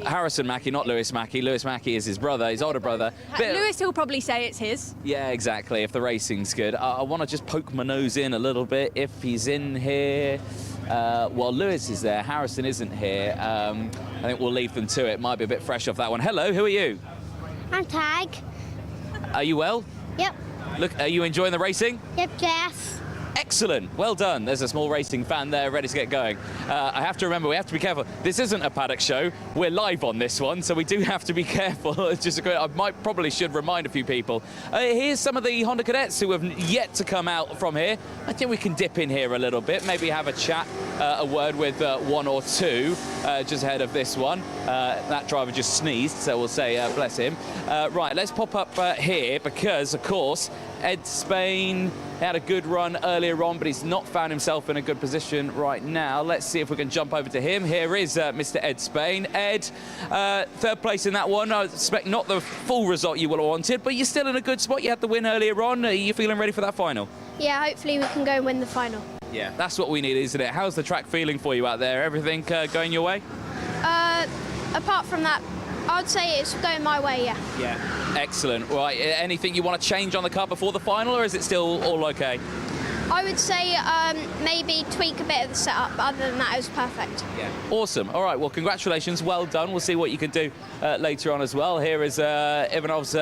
Harrison Mackey, not Lewis Mackey. Lewis Mackey is his brother, his older brother. Lewis will probably say it's his. Yeah, exactly, if the racing's good. I want to just poke my nose in a little bit if he's in here. Well, Lewis is there. Harrison isn't here. I think we'll leave them to it. Might be a bit fresh off that one. Hello, who are you? I'm Tag. Are you well? Yep. Look, are you enjoying the racing? Yep, Jess. Excellent, well done. There's a small racing fan there ready to get going. I have to remember, we have to be careful. This isn't a paddock show. We're live on this one, so we do have to be careful. It's just I probably should remind a few people. Here's some of the Honda Cadets who have yet to come out from here. I think we can dip in here a little bit, maybe have a chat, a word with one or two just ahead of this one. That driver just sneezed, so we'll say bless him. Right, let's pop up here because, of course, Ed Spain had a good run earlier on, but he's not found himself in a good position right now. Let's see if we can jump over to him. Here is Mr. Ed Spain. Ed, third place in that one. I expect not the full result you would have wanted, but you're still in a good spot. You had the win earlier on. Are you feeling ready for that final? Yeah, hopefully we can go and win the final. Yeah, that's what we need, isn't it? How's the track feeling for you out there? Everything going your way? Apart from that, I'd say it's going my way, yeah. Yeah. Excellent. Right, anything you want to change on the car before the final, or is it still all okay? I would say maybe tweak a bit of the setup, but other than that, it was perfect. Yeah. Awesome. All right, well, congratulations. Well done. We'll see what you can do later on as well. Here is Ivanov's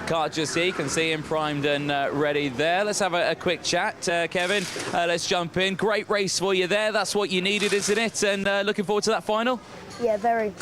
kart just here. You can see him primed and ready there. Let's have a quick chat. Kevin, let's jump in. Great race for you there. That's what you needed, isn't it? And looking forward to that final? Yeah, very.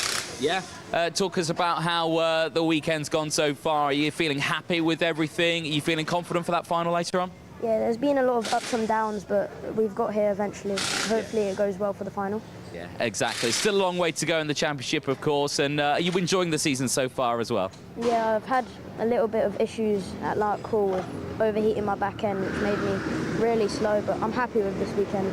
Yeah. Talk us about how the weekend's gone so far. Are you feeling happy with everything? Are you feeling confident for that final later on? Yeah, there's been a lot of ups and downs, but we've got here eventually. Hopefully it goes well for the final. Yeah, exactly. Still a long way to go in the championship, of course. And are you enjoying the season so far as well? Yeah, I've had a little bit of issues at Larkhall with overheating my back end, which made me really slow, but I'm happy with this weekend.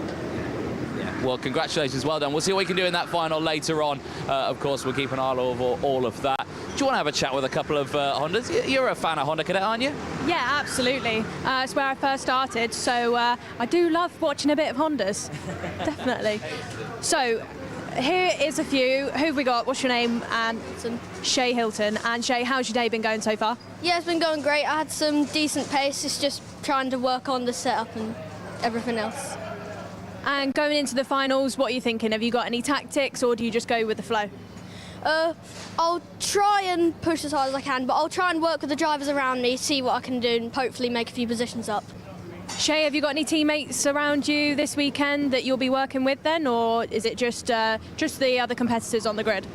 Well, congratulations, well done. We'll see what we can do in that final later on. Of course, we'll keep an eye over all of that. Do you want to have a chat with a couple of Hondas? You're a fan of Honda Cadet, aren't you? Yeah, absolutely. It's where I first started, so I do love watching a bit of Hondas. Definitely. So, here is a few. Who have we got? What's your name? And Shay Hilton. And Shay, how's your day been going so far? Yeah, it's been going great. I had some decent pace. It's just trying to work on the setup and everything else. And going into the finals, what are you thinking? Have you got any tactics, or do you just go with the flow? I'll try and push as hard as I can, but I'll try and work with the drivers around me, see what I can do, and hopefully make a few positions up. Shay, have you got any teammates around you this weekend that you'll be working with then, or is it just the other competitors on the grid?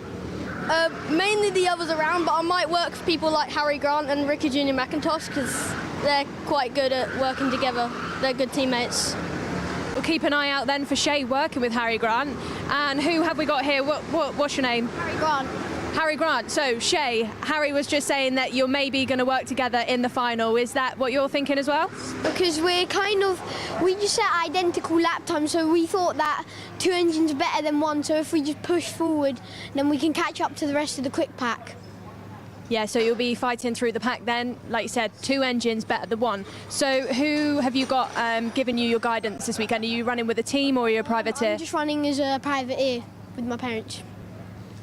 Mainly the others around, but I might work with people like Harry Grant and Ricky Jr. McIntosh because they're quite good at working together. They're good teammates. We'll keep an eye out then for Shay working with Harry Grant. And who have we got here? What's your name? Harry Grant. Harry Grant. So, Shay, Harry was just saying that you're maybe going to work together in the final. Is that what you're thinking as well? Because we just set identical lap time, so we thought that two engines are better than one, so if we just push forward, then we can catch up to the rest of the quick pack. Yeah, so you'll be fighting through the pack then. Like you said, two engines better than one. So who have you got giving you your guidance this weekend? Are you running with a team or are you a privateer? I'm just running as a privateer with my parents.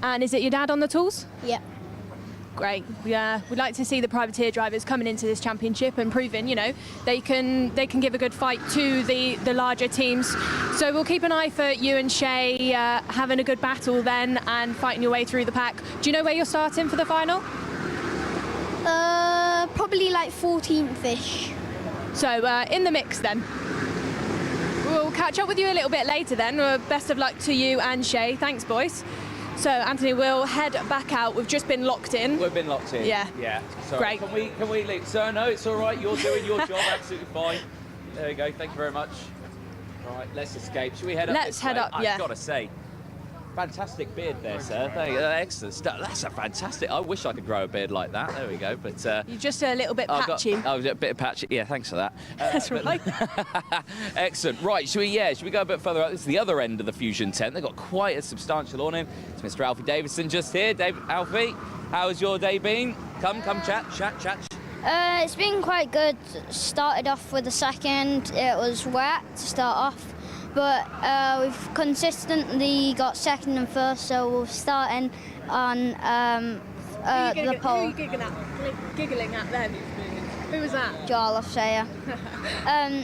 And is it your dad on the tools? Yeah. Great. Yeah, we'd like to see the privateer drivers coming into this championship and proving, they can give a good fight to the larger teams. So we'll keep an eye for you and Shay having a good battle then and fighting your way through the pack. Do you know where you're starting for the final? Probably like 14th-ish. So in the mix then. We'll catch up with you a little bit later then. Best of luck to you and Shay. Thanks, boys. So, Anthony, we'll head back out. We've just been locked in. We've been locked in. Yeah. Yeah. Great. Can we leave? Sir, no, it's all right. You're doing your job absolutely fine. There we go. Thank you very much. Right, let's escape. Should we head up? Let's head up, yeah. I've got to say, fantastic beard there, sir. Thank you. Excellent stuff. That's a fantastic. I wish I could grow a beard like that. There we go. But you're just a little bit patchy. A bit patchy. Yeah, thanks for that. That's right. Excellent. Right, should we go a bit further out? This is the other end of the Fusion tent. They've got quite a substantial awning. It's Mr. Alfie Davison just here. Alfie, how's your day been? Come, chat. It's been quite good. Started off with a second. It was wet to start off, but we've consistently got second and first, so we're starting on the pole. Who are you giggling at then? Who was that? Jarl Sayer.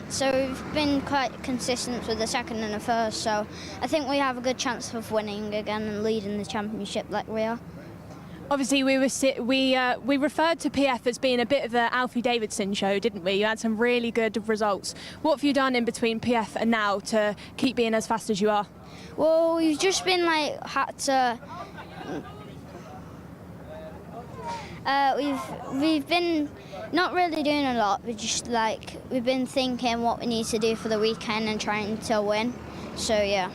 So we've been quite consistent with the second and the first, so I think we have a good chance of winning again and leading the championship like we are. Obviously, we referred to PF as being a bit of an Alfie Davidson show, didn't we? You had some really good results. What have you done in between PF and now to keep being as fast as you are? Well, we've just been had to. We've been not really doing a lot. We've been thinking what we need to do for the weekend and trying to win. So yeah.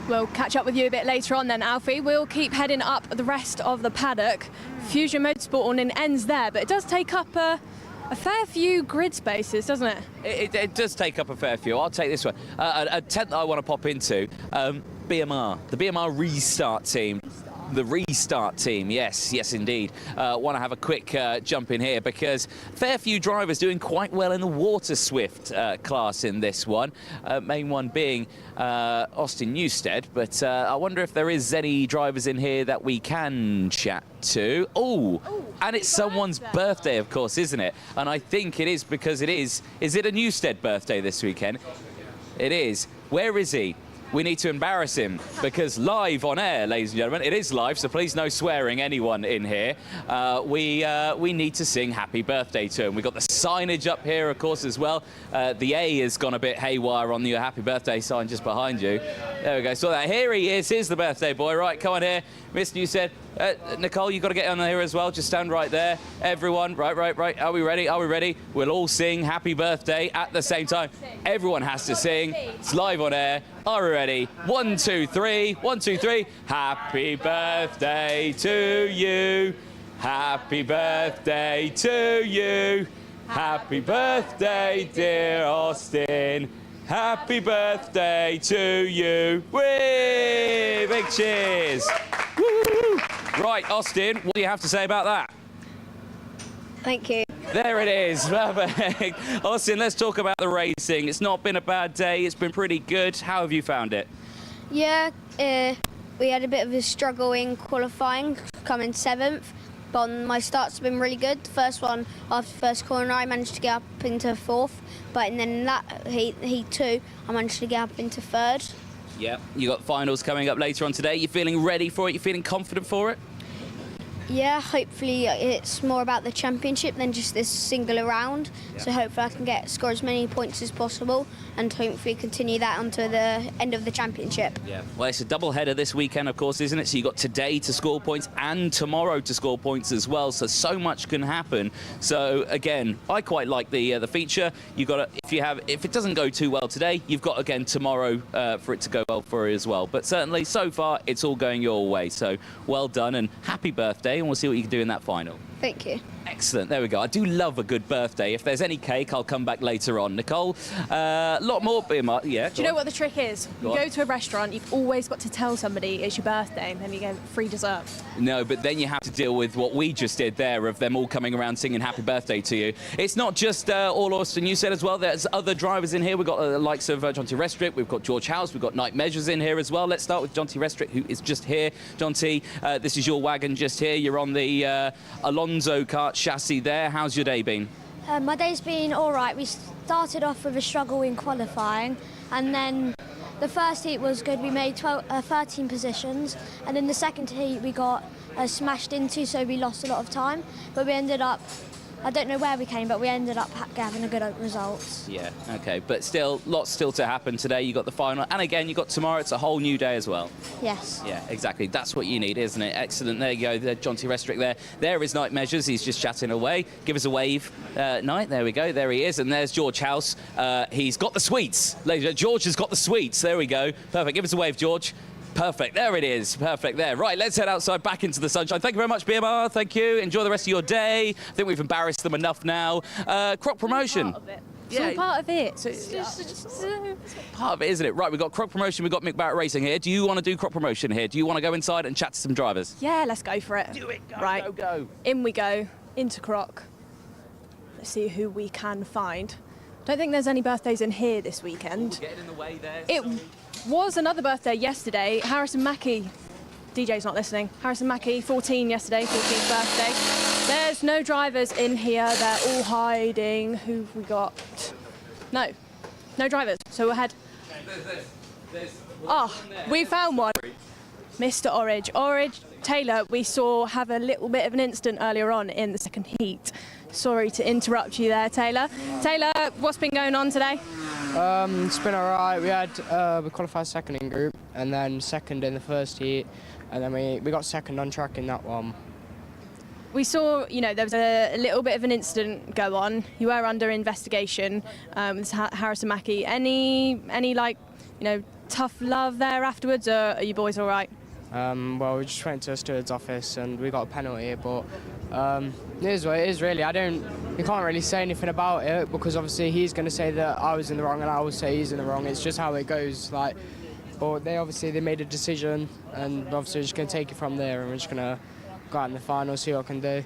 We'll catch up with you a bit later on then, Alfie. We'll keep heading up the rest of the paddock. Fusion Motorsport awning ends there, but it does take up a fair few grid spaces, doesn't it? It does take up a fair few. I'll take this one. A tent that I want to pop into, BMR, the BMR restart team. The restart team, yes indeed. Want to have a quick jump in here because fair few drivers doing quite well in the Water Swift class in this one. Main one being Austin Newstead, but I wonder if there is any drivers in here that we can chat to. Oh, and it's someone's birthday, of course, isn't it? And I think it is because it is. Is it a Newstead birthday this weekend? It is. Where is he? We need to embarrass him because live on air, ladies and gentlemen, it is live, so please no swearing anyone in here. We need to sing happy birthday to him. We've got the signage up here, of course, as well. The A has gone a bit haywire on the happy birthday sign just behind you. There we go. So here he is. Here's the birthday boy. Right, come on here. Miss Newstead. Nicole, you've got to get on here as well. Just stand right there. Everyone, right. Are we ready? We'll all sing happy birthday at the same time. Everyone has to sing. It's live on air. Are we ready? 1, 2, 3. 1, 2, 3. Happy birthday to you. Happy birthday to you. Happy birthday, dear Austin. Happy birthday to you. Whee! Big cheers. Woo! Right, Austin, what do you have to say about that? Thank you. There it is. Perfect. Austin, let's talk about the racing. It's not been a bad day. It's been pretty good. How have you found it? Yeah, we had a bit of a struggle in qualifying, coming 7th. But my start's been really good. The first one, after the first corner, I managed to get up into 4th. But then that heat 2, I managed to get up into 3rd. Yeah, you got finals coming up later on today. You feeling ready for it? You feeling confident for it? Yeah, hopefully it's more about the championship than just this single round. Yeah. So hopefully I can score as many points as possible and hopefully continue that onto the end of the championship. Yeah. Well, it's a double header this weekend, of course, isn't it? So you've got today to score points and tomorrow to score points as well. So much can happen. So again, I quite like the feature. You've got if it doesn't go too well today, you've got again tomorrow for it to go well for you as well. But certainly so far it's all going your way. So well done and happy birthday. And we'll see what you can do in that final. Thank you. Excellent. There we go. I do love a good birthday. If there's any cake, I'll come back later on. Nicole, a lot more. Yeah. Do you know what the trick is? You go to a restaurant, you've always got to tell somebody it's your birthday, and then you get free dessert. No, but then you have to deal with what we just did there of them all coming around singing happy birthday to you. It's not just all Austin Newstead as well. There's other drivers in here. We've got the likes of John T. Restrick. We've got George House. We've got Night Measures in here as well. Let's start with John T. Restrick, who is just here. John T., this is your wagon just here. You're on the Alonso Kart chassis there. How's your day been? My day's been all right. We started off with a struggle in qualifying, and then the first heat was good. We made 13 positions, and in the second heat we got smashed into, so we lost a lot of time. But we ended up I don't know where we came, but we ended up having a good result. Yeah, okay, but still, lots still to happen today. You got the final, and again, you got tomorrow. It's a whole new day as well. Yes. Yeah, exactly. That's what you need, isn't it? Excellent. There you go. There's John T. Restrick there. There is Night Measures. He's just chatting away. Give us a wave, Night. There we go. There he is. And there's George House. He's got the sweets. George has got the sweets. There we go. Perfect. Give us a wave, George. Perfect. There it is. Perfect there. Right, let's head outside back into the sunshine. Thank you very much, BMR. Thank you. Enjoy the rest of your day. I think we've embarrassed them enough now. Croc promotion. It's all part of it. Part of it, isn't it? Right, we've got Croc promotion. We've got Mick Barrett Racing here. Do you want to do Croc promotion here? Do you want to go inside and chat to some drivers? Yeah, let's go for it. Do it. Go, right. go. In we go. Into Croc. Let's see who we can find. Don't think there's any birthdays in here this weekend. Getting in the way there. It was another birthday yesterday. Harrison Mackie. DJ's not listening. Harrison Mackie, 14 yesterday, 14th birthday. There's no drivers in here. They're all hiding. Who've we got? No drivers. So we'll head. We found one. Mr. Orridge. Taylor, we saw have a little bit of an incident earlier on in the second heat. Sorry to interrupt you there, Taylor. Taylor, what's been going on today? It's been alright. We qualified second in group and then second in the first heat, and then we got second on track in that one. We saw, there was a little bit of an incident go on. You were under investigation with Harrison Mackie. Any tough love there afterwards, or are you boys all right? Well, we just went to a steward's office and we got a penalty, but it is what it is, really. You can't really say anything about it because obviously he's going to say that I was in the wrong and I will say he's in the wrong. It's just how it goes. But they made a decision, and obviously we're just going to take it from there, and we're just going to go out in the final, see what I can do.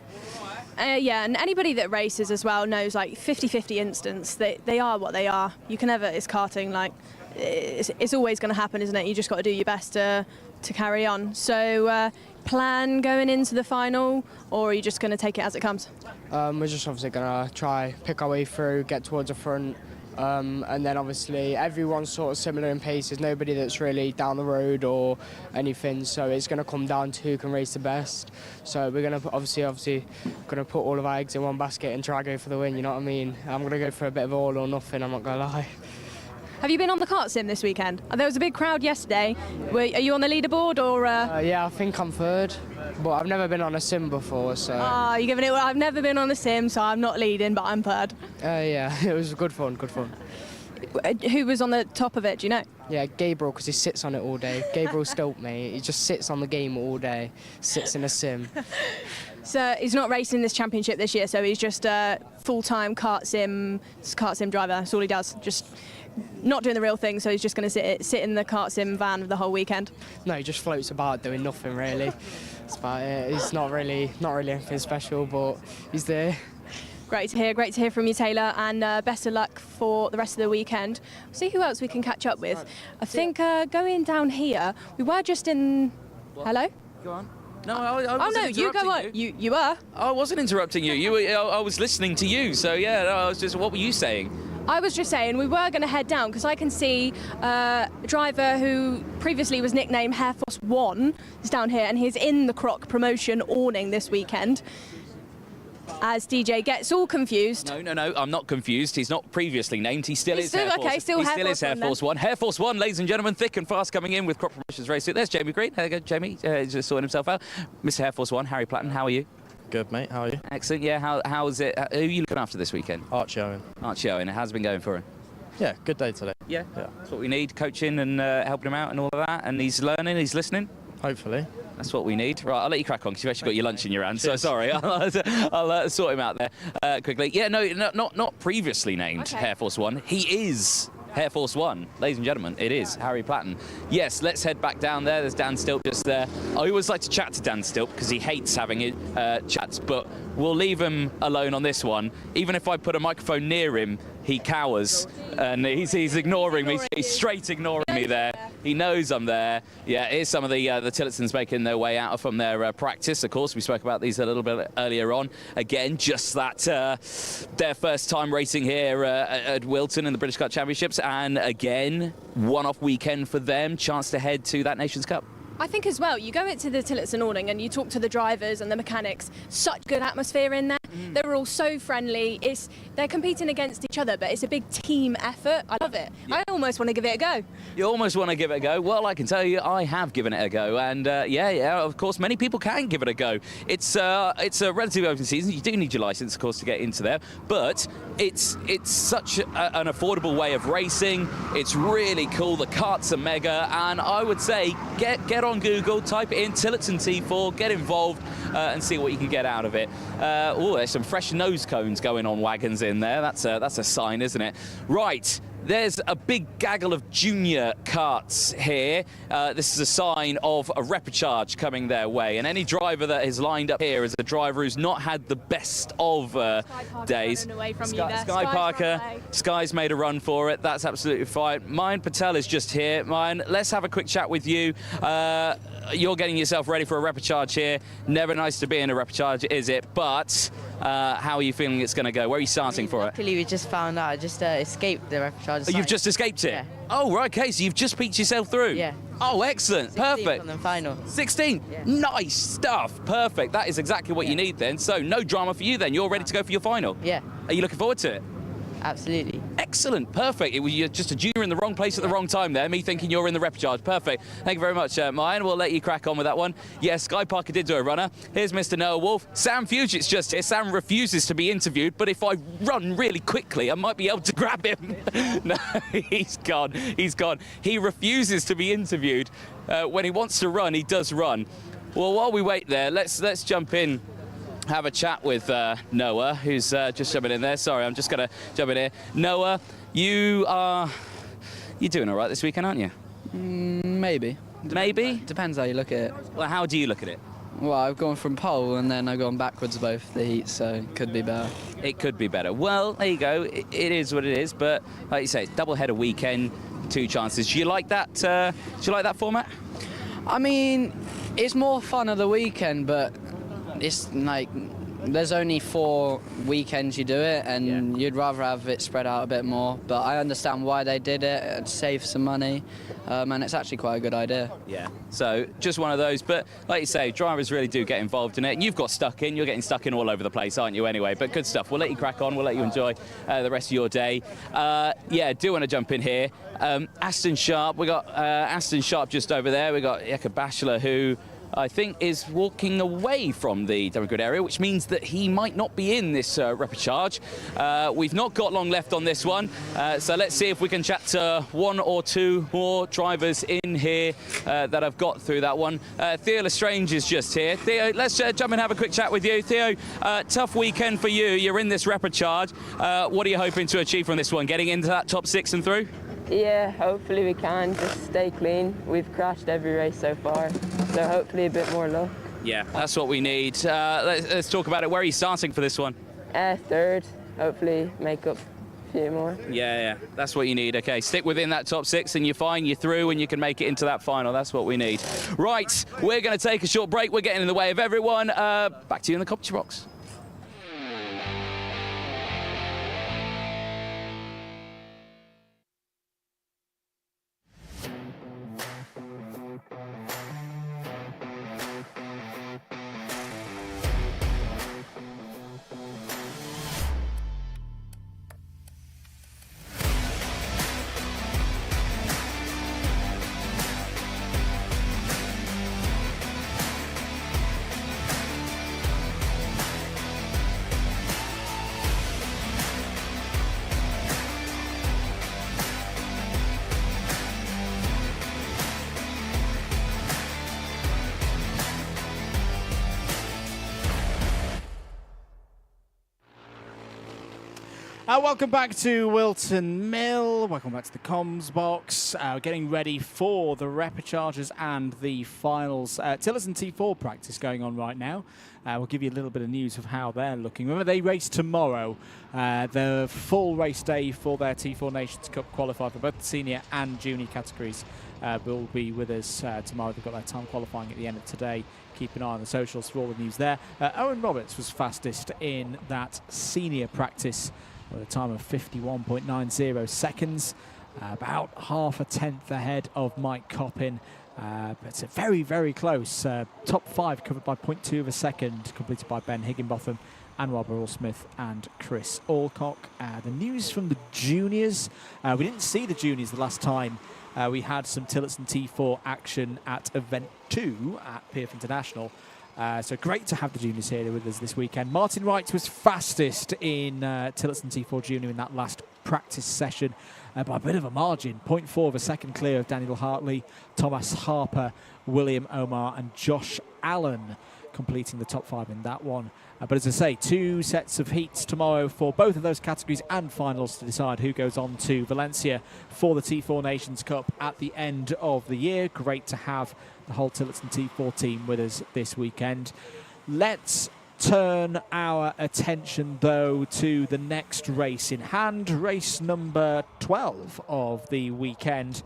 Yeah, and anybody that races as well knows 50-50 instants. They are what they are. You can never, it's karting, it's always going to happen, isn't it? You just got to do your best to carry on. So plan going into the final, or are you just going to take it as it comes? We're just obviously going to try pick our way through, get towards the front, and then obviously everyone's sort of similar in pace. There's nobody that's really down the road or anything, so it's going to come down to who can race the best. So we're going to obviously going to put all of our eggs in one basket and try to go for the win, you know what I mean? I'm going to go for a bit of all or nothing, I'm not going to lie. Have you been on the kart sim this weekend? There was a big crowd yesterday. Are you on the leaderboard or? Yeah, I think I'm third, but I've never been on a sim before, so. You're giving it. Well, I've never been on a sim, so I'm not leading, but I'm third. Yeah, it was good fun. Who was on the top of it? Do you know? Yeah, Gabriel, because he sits on it all day. Gabriel Stolt, mate. He just sits on the game all day, sits in a sim. So he's not racing this championship this year, so he's just a full-time kart sim driver. That's all he does. Just not doing the real thing, so he's just going to sit in the kart sim van the whole weekend. No, he just floats about doing nothing really. That's about it. He's not really anything special, but he's there. Great to hear from you, Taylor, and best of luck for the rest of the weekend. We'll see who else we can catch up with. I think going down here, we were just in. What? Hello? Go on. No, I wasn't you go on. You were. I wasn't interrupting you. I was listening to you. So yeah, I was just. What were you saying? I was just saying we were going to head down because I can see a driver who previously was nicknamed Air Force One is down here, and he's in the Croc promotion awning this weekend. As DJ gets all confused. No, I'm not confused. He's not previously named. He still is Air Force. Okay, still Air Force One. Air Force One, ladies and gentlemen, thick and fast coming in with Crop Promotions Racing. There's Jamie Green. There you go, Jamie. He's just sorting himself out. Mr. Air Force One, Harry Platten, how are you? Good, mate. How are you? Excellent. Yeah, how is it? Who are you looking after this weekend? Archie Owen. Archie Owen. How's it been going for him? Yeah, good day today. Yeah. That's what we need, coaching and helping him out and all of that. And he's learning, he's listening. Hopefully. That's what we need. Right, I'll let you crack on because you've actually got your lunch in your hand. So sorry, I'll sort him out there quickly. Yeah, not previously named Air Force One. He is Air Force One, ladies and gentlemen. It is Harry Platten. Yes, let's head back down there. There's Dan Stilp just there. I always like to chat to Dan Stilp because he hates having chats, but we'll leave him alone on this one. Even if I put a microphone near him, he cowers and he's ignoring me. He's straight ignoring me there. He knows I'm there. Yeah, here's some of the Tillertons making their way out from their practice. Of course, we spoke about these a little bit earlier on. Again, just that their first time racing here at Whilton in the British Kart Championships, and again, one-off weekend for them. Chance to head to that Nations Cup. I think as well, you go into the Tillotson awning and you talk to the drivers and the mechanics. Such good atmosphere in there. They were all so friendly. They're competing against each other, but it's a big team effort. I love it. Yeah. I almost want to give it a go. You almost want to give it a go. Well, I can tell you, I have given it a go, and yeah, of course, many people can give it a go. It's a relatively open season. You do need your license, of course, to get into there, but it's such an affordable way of racing. It's really cool. The karts are mega, and I would say get on Google, type it in, Tillotson T4, get involved, and see what you can get out of it. Oh, there's some fresh nose cones going on wagons in there. That's a sign, isn't it? Right. There's a big gaggle of junior karts here. This is a sign of a repechage coming their way. And any driver that is lined up here is a driver who's not had the best of days. Sky Parker, Sky's made a run for it. That's absolutely fine. Mayan Patel is just here. Mayan, let's have a quick chat with you. You're getting yourself ready for a repechage here. Never nice to be in a repechage, is it? But how are you feeling it's going to go? Where are you starting for it? Luckily, we just found out. I just escaped the repechage. Oh, you've just escaped it? Yeah. Oh, right, okay, so you've just peeked yourself through? Yeah. Oh, excellent, perfect. On the final. 16, yeah. Nice stuff, perfect. That is exactly what you need then. So no drama for you then, you're ready to go for your final? Yeah. Are you looking forward to it? Absolutely. Excellent, perfect. You're just a junior in the wrong place at the wrong time there, me thinking you're in the repechage. Perfect. Thank you very much, Mayan. We'll let you crack on with that one. Yes, Sky Parker did do a runner. Here's Mr. Noah Wolf. Sam Fugit's just here. Sam refuses to be interviewed, but if I run really quickly, I might be able to grab him. No, he's gone. He's gone. He refuses to be interviewed. When he wants to run, he does run. Well, while we wait there, let's jump in. Have a chat with Noah, who's just jumping in there. Sorry, I'm just going to jump in here. Noah, you're doing all right this weekend, aren't you? Maybe. Maybe? Depends how you look at it. Well, how do you look at it? Well, I've gone from pole and then I've gone backwards both the heats, so it could be better. It could be better. Well, there you go. It is what it is, but like you say, it's double-header weekend, 2 chances. Do you like that? Do you like that format? I mean, it's more fun of the weekend, but it's like there's only 4 weekends you do it, and you'd rather have it spread out a bit more. But I understand why they did it. It'd save some money, and it's actually quite a good idea. Yeah. So just one of those. But like you say, drivers really do get involved in it. And you've got stuck in. You're getting stuck in all over the place, aren't you? Anyway, but good stuff. We'll let you crack on. We'll let you enjoy the rest of your day. Yeah, do want to jump in here. Aston Sharp. We got Aston Sharp just over there. We got Eka Bachelor, who I think is walking away from the Democrat area, which means that he might not be in this repechage. We've not got long left on this one, so let's see if we can chat to 1 or 2 more drivers in here that have got through that one. Theo Lestrange is just here. Theo, let's jump and have a quick chat with you. Theo, tough weekend for you. You're in this repechage. What are you hoping to achieve from this one? Getting into that top 6 and through? Yeah, hopefully we can just stay clean. We've crashed every race so far, so hopefully a bit more luck. Yeah, that's what we need. Let's talk about it. Where are you starting for this one? 3rd, hopefully make up a few more. Yeah, that's what you need. Okay, stick within that top 6 and you're fine, you're through, and you can make it into that final. That's what we need. Right, we're going to take a short break. We're getting in the way of everyone. Back to you in the commentary box. Welcome back to Whilton Mill. Welcome back to the comms box. Getting ready for the repechages and the finals. Tillotson T4 practice going on right now. We'll give you a little bit of news of how they're looking. Remember, they race tomorrow. The full race day for their T4 Nations Cup qualifier for both the senior and junior categories will be with us tomorrow. They've got their time qualifying at the end of today. Keep an eye on the socials for all the news there. Owen Roberts was fastest in that senior practice with a time of 51.90 seconds, about half a tenth ahead of Mike Coppin. But it's very, very close. Top 5 covered by 0.2 of a second, completed by Ben Higginbotham. Anwar Burrell-Smith and Chris Alcock. The news from the juniors. We didn't see the juniors the last time. We had some Tillotson T4 action at Event 2 at PF International. So great to have the juniors here with us this weekend. Martin Wright was fastest in Tillotson T4 Junior in that last practice session by a bit of a margin. 0.4 of a second clear of Daniel Hartley, Thomas Harper, William Omar and Josh Allen completing the top 5 in that one. But as I say, 2 sets of heats tomorrow for both of those categories and finals to decide who goes on to Valencia for the T4 Nations Cup at the end of the year. Great to have the whole Tillotson T4 team with us this weekend. Let's turn our attention, though, to the next race in hand, race number 12 of the weekend,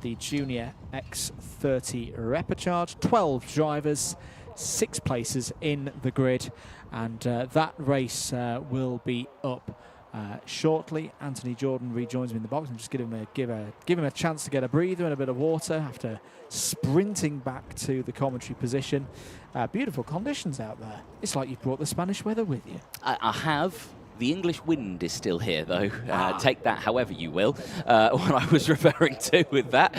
the Junior X30 Repechage. 12 drivers, 6 places in the grid, and that race will be up shortly. Anthony Jordan rejoins me in the box and just give him a chance to get a breather and a bit of water after sprinting back to the commentary position. Beautiful conditions out there. It's like you've brought the Spanish weather with you. I have. The English wind is still here, though. Take that however you will, what I was referring to with that.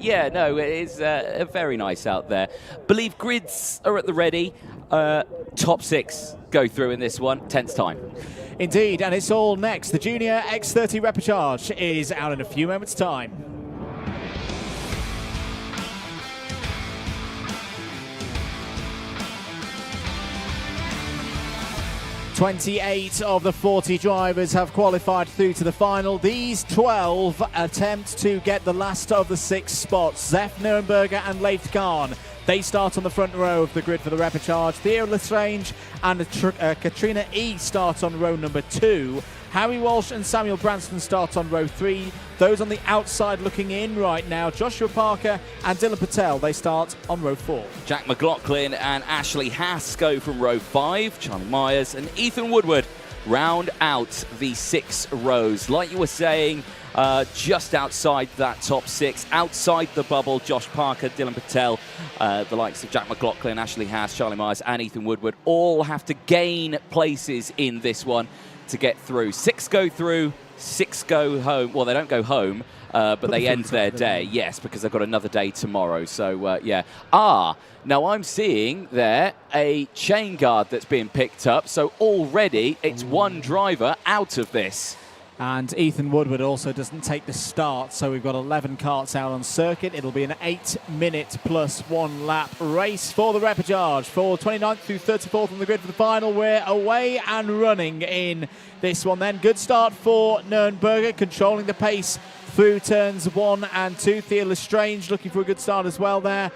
Yeah, no, it is very nice out there. Believe grids are at the ready. Top 6 go through in this one, 10th time. Indeed, and it's all next. The Junior X30 Repechage is out in a few moments' time. 28 of the 40 drivers have qualified through to the final. These 12 attempt to get the last of the 6 spots. Zef Nurenberger and Leith Khan. They start on the front row of the grid for the Repechage. Theo Lestrange and Katrina E start on row number 2. Harry Walsh and Samuel Branston start on row 3. Those on the outside looking in right now, Joshua Parker and Dylan Patel, they start on row 4. Jack McLaughlin and Ashley Haas go from row 5. Charlie Myers and Ethan Woodward round out the 6 rows. Like you were saying, just outside that top 6, outside the bubble, Josh Parker, Dylan Patel, the likes of Jack McLaughlin, Ashley Haas, Charlie Myers and Ethan Woodward all have to gain places in this one to get through. 6 go through, 6 go home. Well, they don't go home, but they end their day. Yes, because they've got another day tomorrow. So, yeah. Now I'm seeing there a chain guard that's being picked up. So already it's 1 driver out of this. And Ethan Woodward also doesn't take the start, so we've got 11 karts out on circuit. It'll be an 8-minute plus 1 lap race for the Repechage. For 29th through 34th on the grid for the final, we're away and running in this one then. Good start for Nurenberger, controlling the pace through turns 1 and 2. Theo Lestrange looking for a good start as well there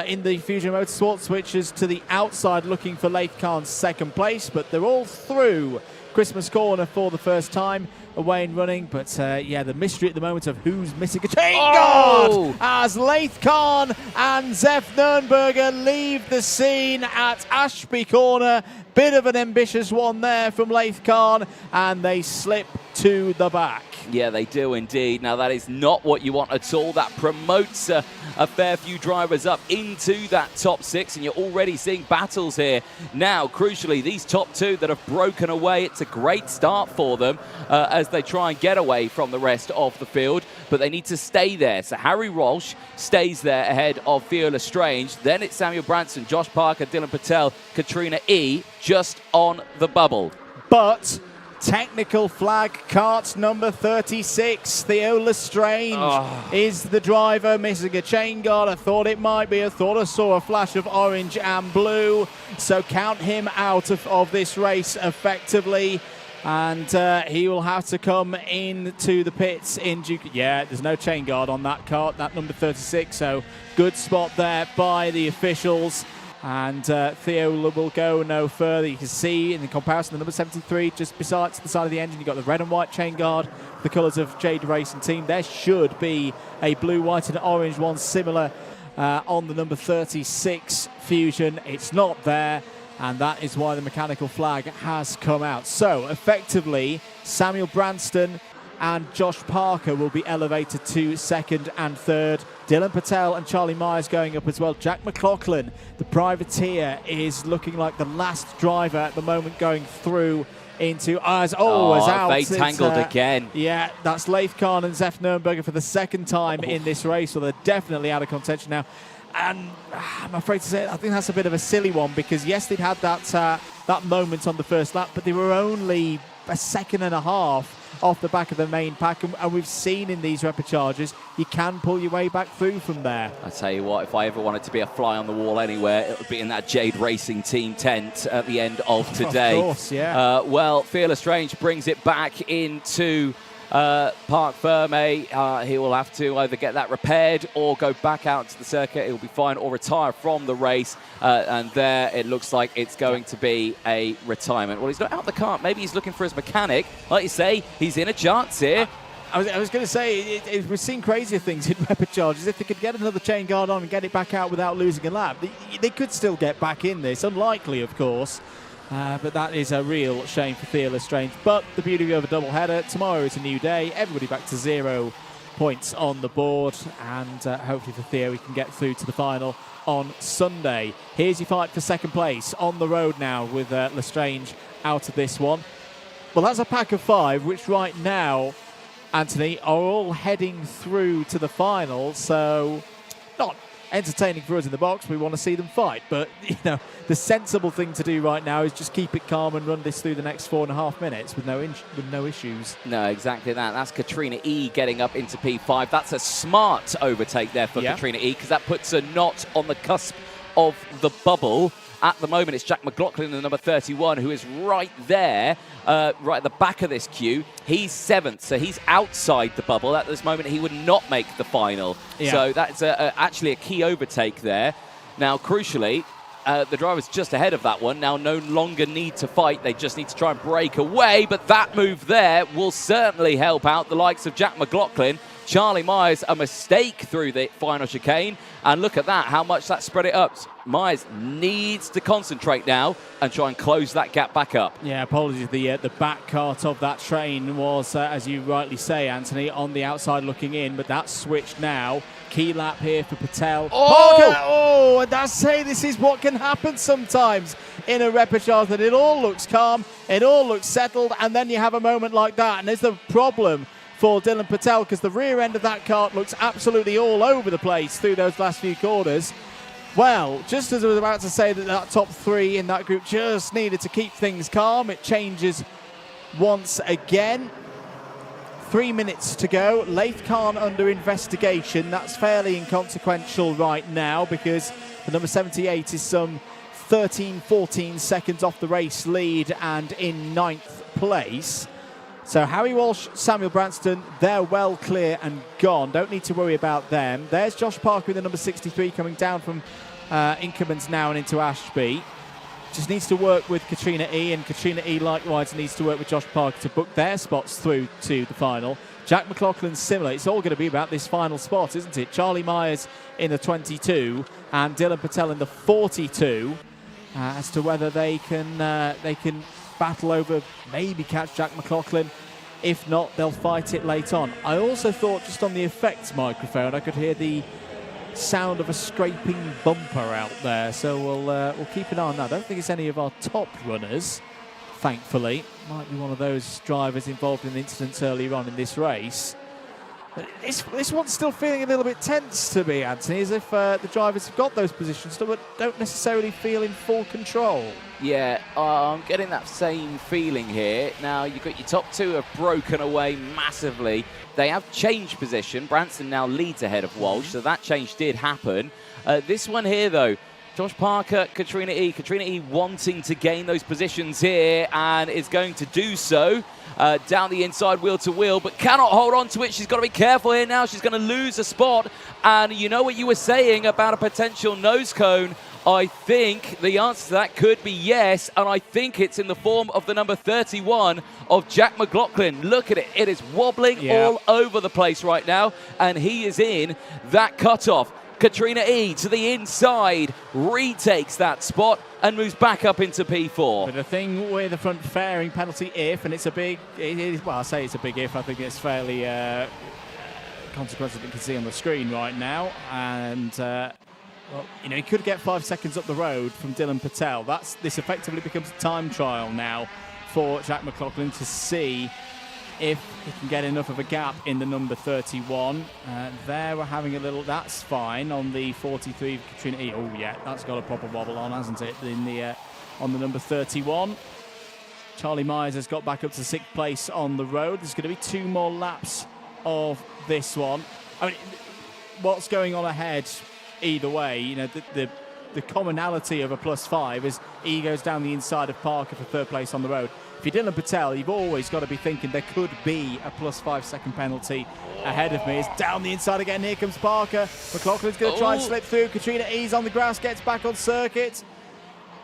in the Fusion Motorsport. Switches to the outside looking for Leith Khan's 2nd place, but they're all through Christmas corner for the first time. Away and running, but yeah, the mystery at the moment of who's missing a chain guard as Leith Khan and Zef Nurenberger leave the scene at Ashby Corner. Bit of an ambitious one there from Leith Khan, and they slip to the back. Yeah, they do indeed. Now, that is not what you want at all. That promotes a fair few drivers up into that top 6, and you're already seeing battles here. Now, crucially, these top 2 that have broken away, it's a great start for them as they try and get away from the rest of the field, but they need to stay there. So Harry Walsh stays there ahead of Theo Lestrange. Then it's Samuel Branson, Josh Parker, Dylan Patel, Katrina E just on the bubble. But technical flag, kart number 36. Theo Lestrange is the driver, missing a chain guard. I thought it might be. I thought I saw a flash of orange and blue. So count him out of this race effectively. And he will have to come into the pits in due. Yeah, there's no chain guard on that kart, that number 36. So good spot there by the officials. And Theo will go no further. You can see in the comparison, the number 73 just besides the side of the engine, you've got the red and white chain guard, the colours of Jade Racing Team. There should be a blue, white and orange one similar on the number 36 Fusion. It's not there, and that is why the mechanical flag has come out. So effectively, Samuel Branston and Josh Parker will be elevated to second and third. Dylan Patel and Charlie Myers going up as well. Jack McLaughlin, the privateer, is looking like the last driver at the moment going through into as out. They tangled again. Yeah, that's Leif Kahn and Zef Nürnberger for the second time in this race, so they're definitely out of contention now. And I'm afraid to say, I think that's a bit of a silly one, because yes, they'd had that moment on the first lap, but they were only a second and a half off the back of the main pack, and we've seen in these repecharges you can pull your way back through from there. I tell you what, if I ever wanted to be a fly on the wall anywhere, it would be in that Jade Racing team tent at the end of today. Of course, yeah. Well, Fearless Strange brings it back into Parc Ferme. He will have to either get that repaired or go back out to the circuit. He'll be fine, or retire from the race. And there it looks like it's going to be a retirement. Well, he's not out the kart. Maybe he's looking for his mechanic. Like you say, he's in a chance here. I was going to say, we've seen crazier things in repecharges. If they could get another chain guard on and get it back out without losing a lap, they could still get back in this. Unlikely, of course. But that is a real shame for Fearless Strange. But the beauty of a double header, tomorrow is a new day. Everybody back to 0 points on the board. And hopefully for Theo, we can get through to the final on Sunday. Here's your fight for second place on the road now with Lestrange out of this one. Well, that's a pack of 5, which right now, Anthony, are all heading through to the final. So not entertaining for us in the box. We want to see them fight, but the sensible thing to do right now is just keep it calm and run this through the next 4.5 minutes with no issues. No, exactly that. That's Katrina E getting up into P5. That's a smart overtake there for Katrina E, because that puts her not on the cusp of the bubble. At the moment, it's Jack McLaughlin, the number 31, who is right there, right at the back of this queue. He's 7th, so he's outside the bubble. At this moment, he would not make the final. Yeah. So that's actually a key overtake there. Now, crucially, the driver's just ahead of that one. Now, no longer need to fight. They just need to try and break away. But that move there will certainly help out the likes of Jack McLaughlin. Charlie Myers, a mistake through the final chicane. And look at that, how much that spread it up. Myers needs to concentrate now and try and close that gap back up. Yeah, apologies. The back cart of that train was, as you rightly say, Anthony, on the outside looking in, but that's switched now. Key lap here for Patel. And I say this is what can happen sometimes in a repechage, that it all looks calm, it all looks settled, and then you have a moment like that. And there's the problem for Dylan Patel, because the rear end of that kart looks absolutely all over the place through those last few corners. Well, just as I was about to say that top 3 in that group just needed to keep things calm, it changes once again. 3 minutes to go. Leif Kahn under investigation. That's fairly inconsequential right now, because the number 78 is some 13-14 seconds off the race lead and in 9th place. So Harry Walsh, Samuel Branston, they're well clear and gone. Don't need to worry about them. There's Josh Parker with the number 63 coming down from Inkermans now and into Ashby. Just needs to work with Katrina E, and Katrina E likewise needs to work with Josh Parker to book their spots through to the final. Jack McLaughlin's similar. It's all going to be about this final spot, isn't it? Charlie Myers in the 22 and Dylan Patel in the 42 as to whether they can battle over, maybe catch Jack McLaughlin. If not, they'll fight it late on. I also thought, just on the effects microphone, I could hear the sound of a scraping bumper out there, so we'll keep an eye on that. I don't think it's any of our top runners, thankfully. Might be one of those drivers involved in incidents earlier on in this race. But this one's still feeling a little bit tense to me, Anthony, as if the drivers have got those positions but don't necessarily feel in full control. Yeah, I'm getting that same feeling here. Now, you've got your top 2 have broken away massively. They have changed position. Branson now leads ahead of Walsh, so that change did happen. This one here, though, Josh Parker, Katrina E. Katrina E wanting to gain those positions here and is going to do so. Down the inside, wheel to wheel, but cannot hold on to it. She's got to be careful here now. She's going to lose a spot. And you know what you were saying about a potential nose cone? I think the answer to that could be yes, and I think it's in the form of the number 31 of Jack McLaughlin. Look at it. It is wobbling all over the place right now, and he is in that cutoff. Katrina E to the inside, retakes that spot and moves back up into P4. But the thing with the front fairing penalty, if, and it's a big, well, I say it's a big if, I think it's fairly consequences that you can see on the screen right now. And, well, you know, he could get 5 seconds up the road from Dylan Patel. This effectively becomes a time trial now for Jack McLaughlin to see if he can get enough of a gap in the number 31. There we're having a little, that's fine on the 43 of Katrina E. Oh yeah, that's got a proper wobble on, hasn't it, in the on the number 31. Charlie Myers has got back up to 6th place on the road. There's going to be 2 more laps of this one. I mean, what's going on ahead either way, you know, the commonality of a +5 is E goes down the inside of Parker for 3rd place on the road. If you're Dylan Patel, you've always got to be thinking there could be a +5 second penalty ahead of me. It's down the inside again. Here comes Parker. McLaughlin's going to try and slip through. Katrina E's on the grass, gets back on circuit.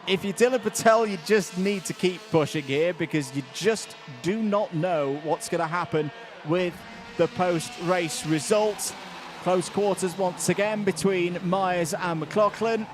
If you're Dylan Patel, you just need to keep pushing here because you just do not know what's going to happen with the post-race results. Close quarters once again between Myers and McLaughlin.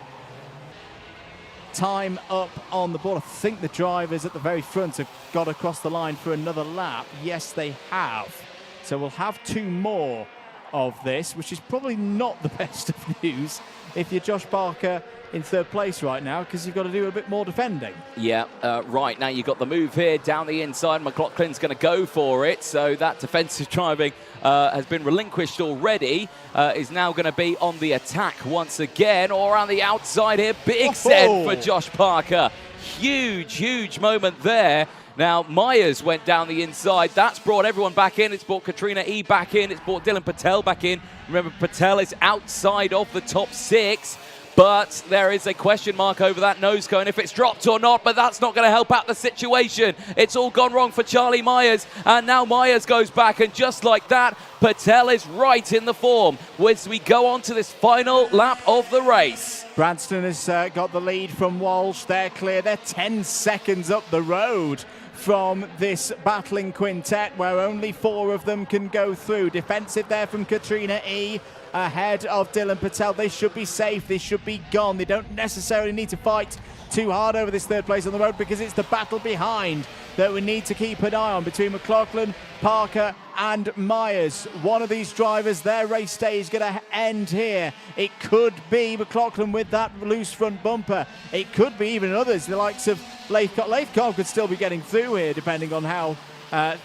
Time up on the board. I think the drivers at the very front have got across the line for another lap. Yes, they have. So we'll have 2 more of this, which is probably not the best of news if you're Josh Parker in 3rd place right now, because you've got to do a bit more defending. Yeah, right. Now you've got the move here down the inside. McLaughlin's going to go for it. So that defensive driving has been relinquished already. Is now going to be on the attack once again, or on the outside here. Big send for Josh Parker. Huge, huge moment there. Now, Myers went down the inside. That's brought everyone back in. It's brought Katrina E back in. It's brought Dylan Patel back in. Remember, Patel is outside of the top 6. But there is a question mark over that nose cone if it's dropped or not, but that's not going to help out the situation. It's all gone wrong for Charlie Myers, and now Myers goes back, and just like that, Patel is right in the form as we go on to this final lap of the race. Branston has got the lead from Walsh. They're clear. They're 10 seconds up the road from this battling quintet where only 4 of them can go through. Defensive there from Katrina E ahead of Dylan Patel. They should be safe. They should be gone. They don't necessarily need to fight too hard over this 3rd place on the road because it's the battle behind that we need to keep an eye on between McLaughlin, Parker and Myers. One of these drivers, their race day is going to end here. It could be McLaughlin with that loose front bumper. It could be even others, the likes of Leithcock. Leithcock could still be getting through here depending on how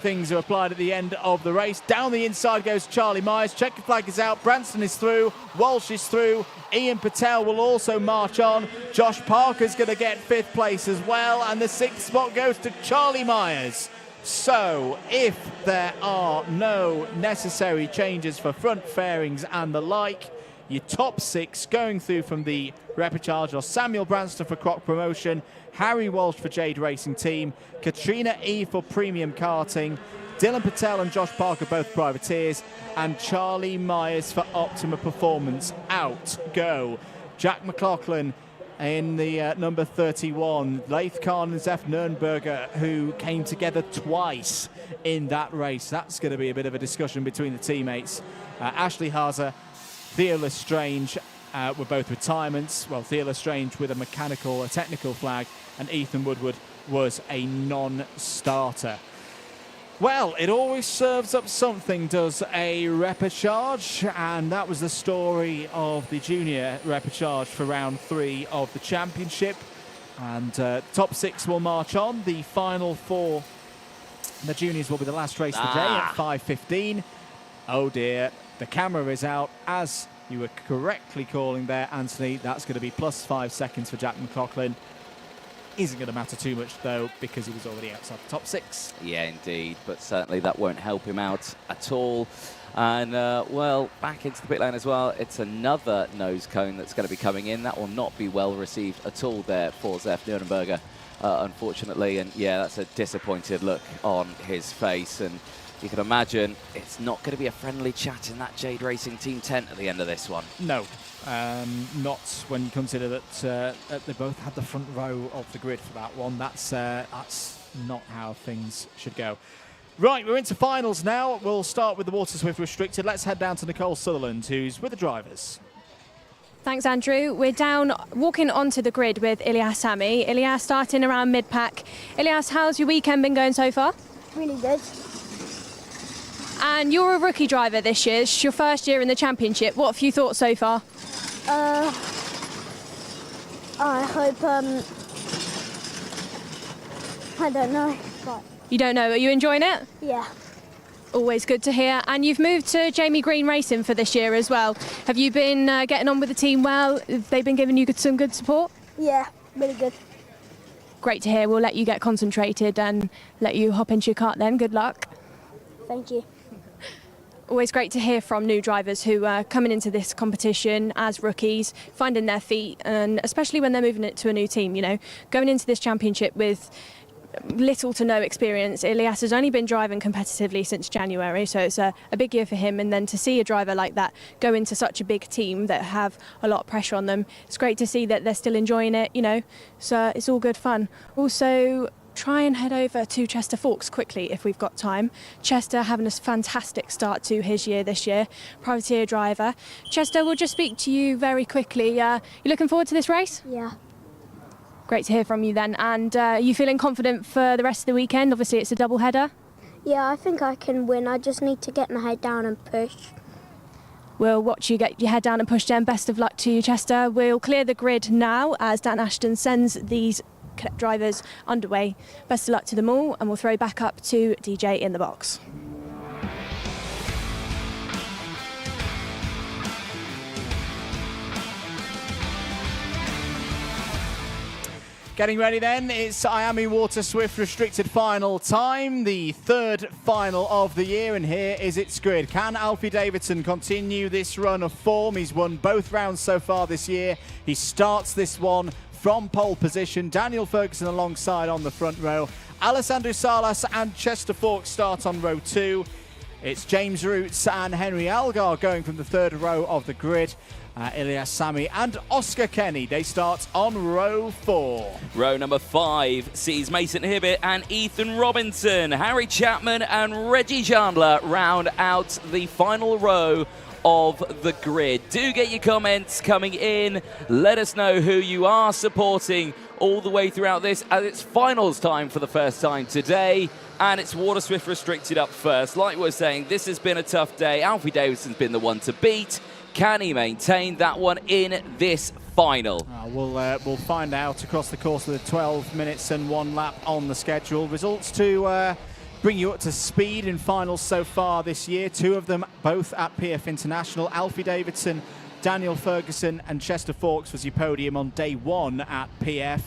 things are applied at the end of the race. Down the inside goes Charlie Myers. Checker flag is out. Branston is through. Walsh is through. Ian Patel will also march on. Josh Parker's going to get 5th place as well. And the 6th spot goes to Charlie Myers. So if there are no necessary changes for front fairings and the like, your top 6 going through from the repechage are Samuel Branston for Croc Promotion, Harry Walsh for Jade Racing Team, Katrina E for Premium Karting, Dylan Patel and Josh Parker both privateers, and Charlie Myers for Optima Performance. Out go Jack McLaughlin in the number 31, Leith Khan and Zef Nürnberger, who came together twice in that race. That's going to be a bit of a discussion between the teammates. Ashley Haza, Theo Lestrange were both retirements. Well, Theo Lestrange with a technical flag, and Ethan Woodward was a non-starter. Well, it always serves up something, does a repechage, and that was the story of the junior repechage for round 3 of the championship. And top 6 will march on. The final 4, the juniors, will be the last race of the day at 5:15. Oh dear, the camera is out, as you were correctly calling there, Anthony. That's going to be +5 seconds for Jack McLaughlin. Isn't going to matter too much, though, because he was already outside the top 6. Yeah, indeed, but certainly that won't help him out at all. And, well, back into the pit lane as well. It's another nose cone that's going to be coming in. That will not be well received at all there for Zef Nürnberger, unfortunately. And, yeah, that's a disappointed look on his face. And you can imagine it's not going to be a friendly chat in that Jade Racing Team tent at the end of this one. No. Not when you consider that they both had the front row of the grid for that one. That's not how things should go. Right, we're into finals now. We'll start with the Water Swift Restricted. Let's head down to Nicole Sutherland, who's with the drivers. Thanks, Andrew. We're down walking onto the grid with Ilyas Sami. Ilyas starting around mid-pack. Ilyas, how's your weekend been going so far? Really good. And you're a rookie driver this year. It's your first year in the championship. What have you thought so far? I hope, I don't know, but You don't know. Are you enjoying it? yeah. Always good to hear. And you've moved to Jamie Green Racing for this year as well. Have you been getting on with the team well? Have they been giving you some good support? Yeah, really good. Great to hear. We'll let you get concentrated and let you hop into your kart then. Good luck. Thank you. Always great to hear from new drivers who are coming into this competition as rookies, finding their feet, and especially when they're moving it to a new team, you know, going into this championship with little to no experience. Ilyas has only been driving competitively since January, so it's a big year for him. And then to see a driver like that go into such a big team that have a lot of pressure on them, it's great to see that they're still enjoying it, you know, so it's all good fun. Also, try and head over to Chester Fawkes quickly if we've got time. Chester having a fantastic start to his year this year, privateer driver. Chester, we'll just speak to you very quickly. You looking forward to this race? Yeah. Great to hear from you then. And are you feeling confident for the rest of the weekend? Obviously it's a double header. Yeah, I think I can win. I just need to get my head down and push. We'll watch you get your head down and push down. Best of luck to you, Chester. We'll clear the grid now as Dan Ashton sends these Cadet drivers underway. Best of luck to them all, and we'll throw back up to DJ in the box. Getting ready then, it's Miami Water Swift restricted final time, the third final of the year, and here is its grid. Can Alfie Davidson continue this run of form? He's won both rounds so far this year. He starts this one from pole position. Daniel Ferguson alongside on the front row. Alessandro Salas and Chester Fawkes start on row 2. It's James Roots and Henry Algar going from the third row of the grid. Ilyas Sami and Oscar Kenny, they start on row 4. Row number 5 sees Mason Hibbett and Ethan Robinson, Harry Chapman and Reggie Chandler round out the final row of the grid. Do get your comments coming in. Let us know who you are supporting all the way throughout this, as it's finals time for the first time today. And it's Water Swift restricted up first. Like we were saying, this has been a tough day. Alfie Davidson's been the one to beat. Can he maintain that one in this final? We'll find out across the course of the 12 minutes and 1 lap on the schedule. Results to bring you up to speed in finals so far this year. 2 of them both at PF International. Alfie Davidson, Daniel Ferguson and Chester Fawkes was your podium on day 1 at PF.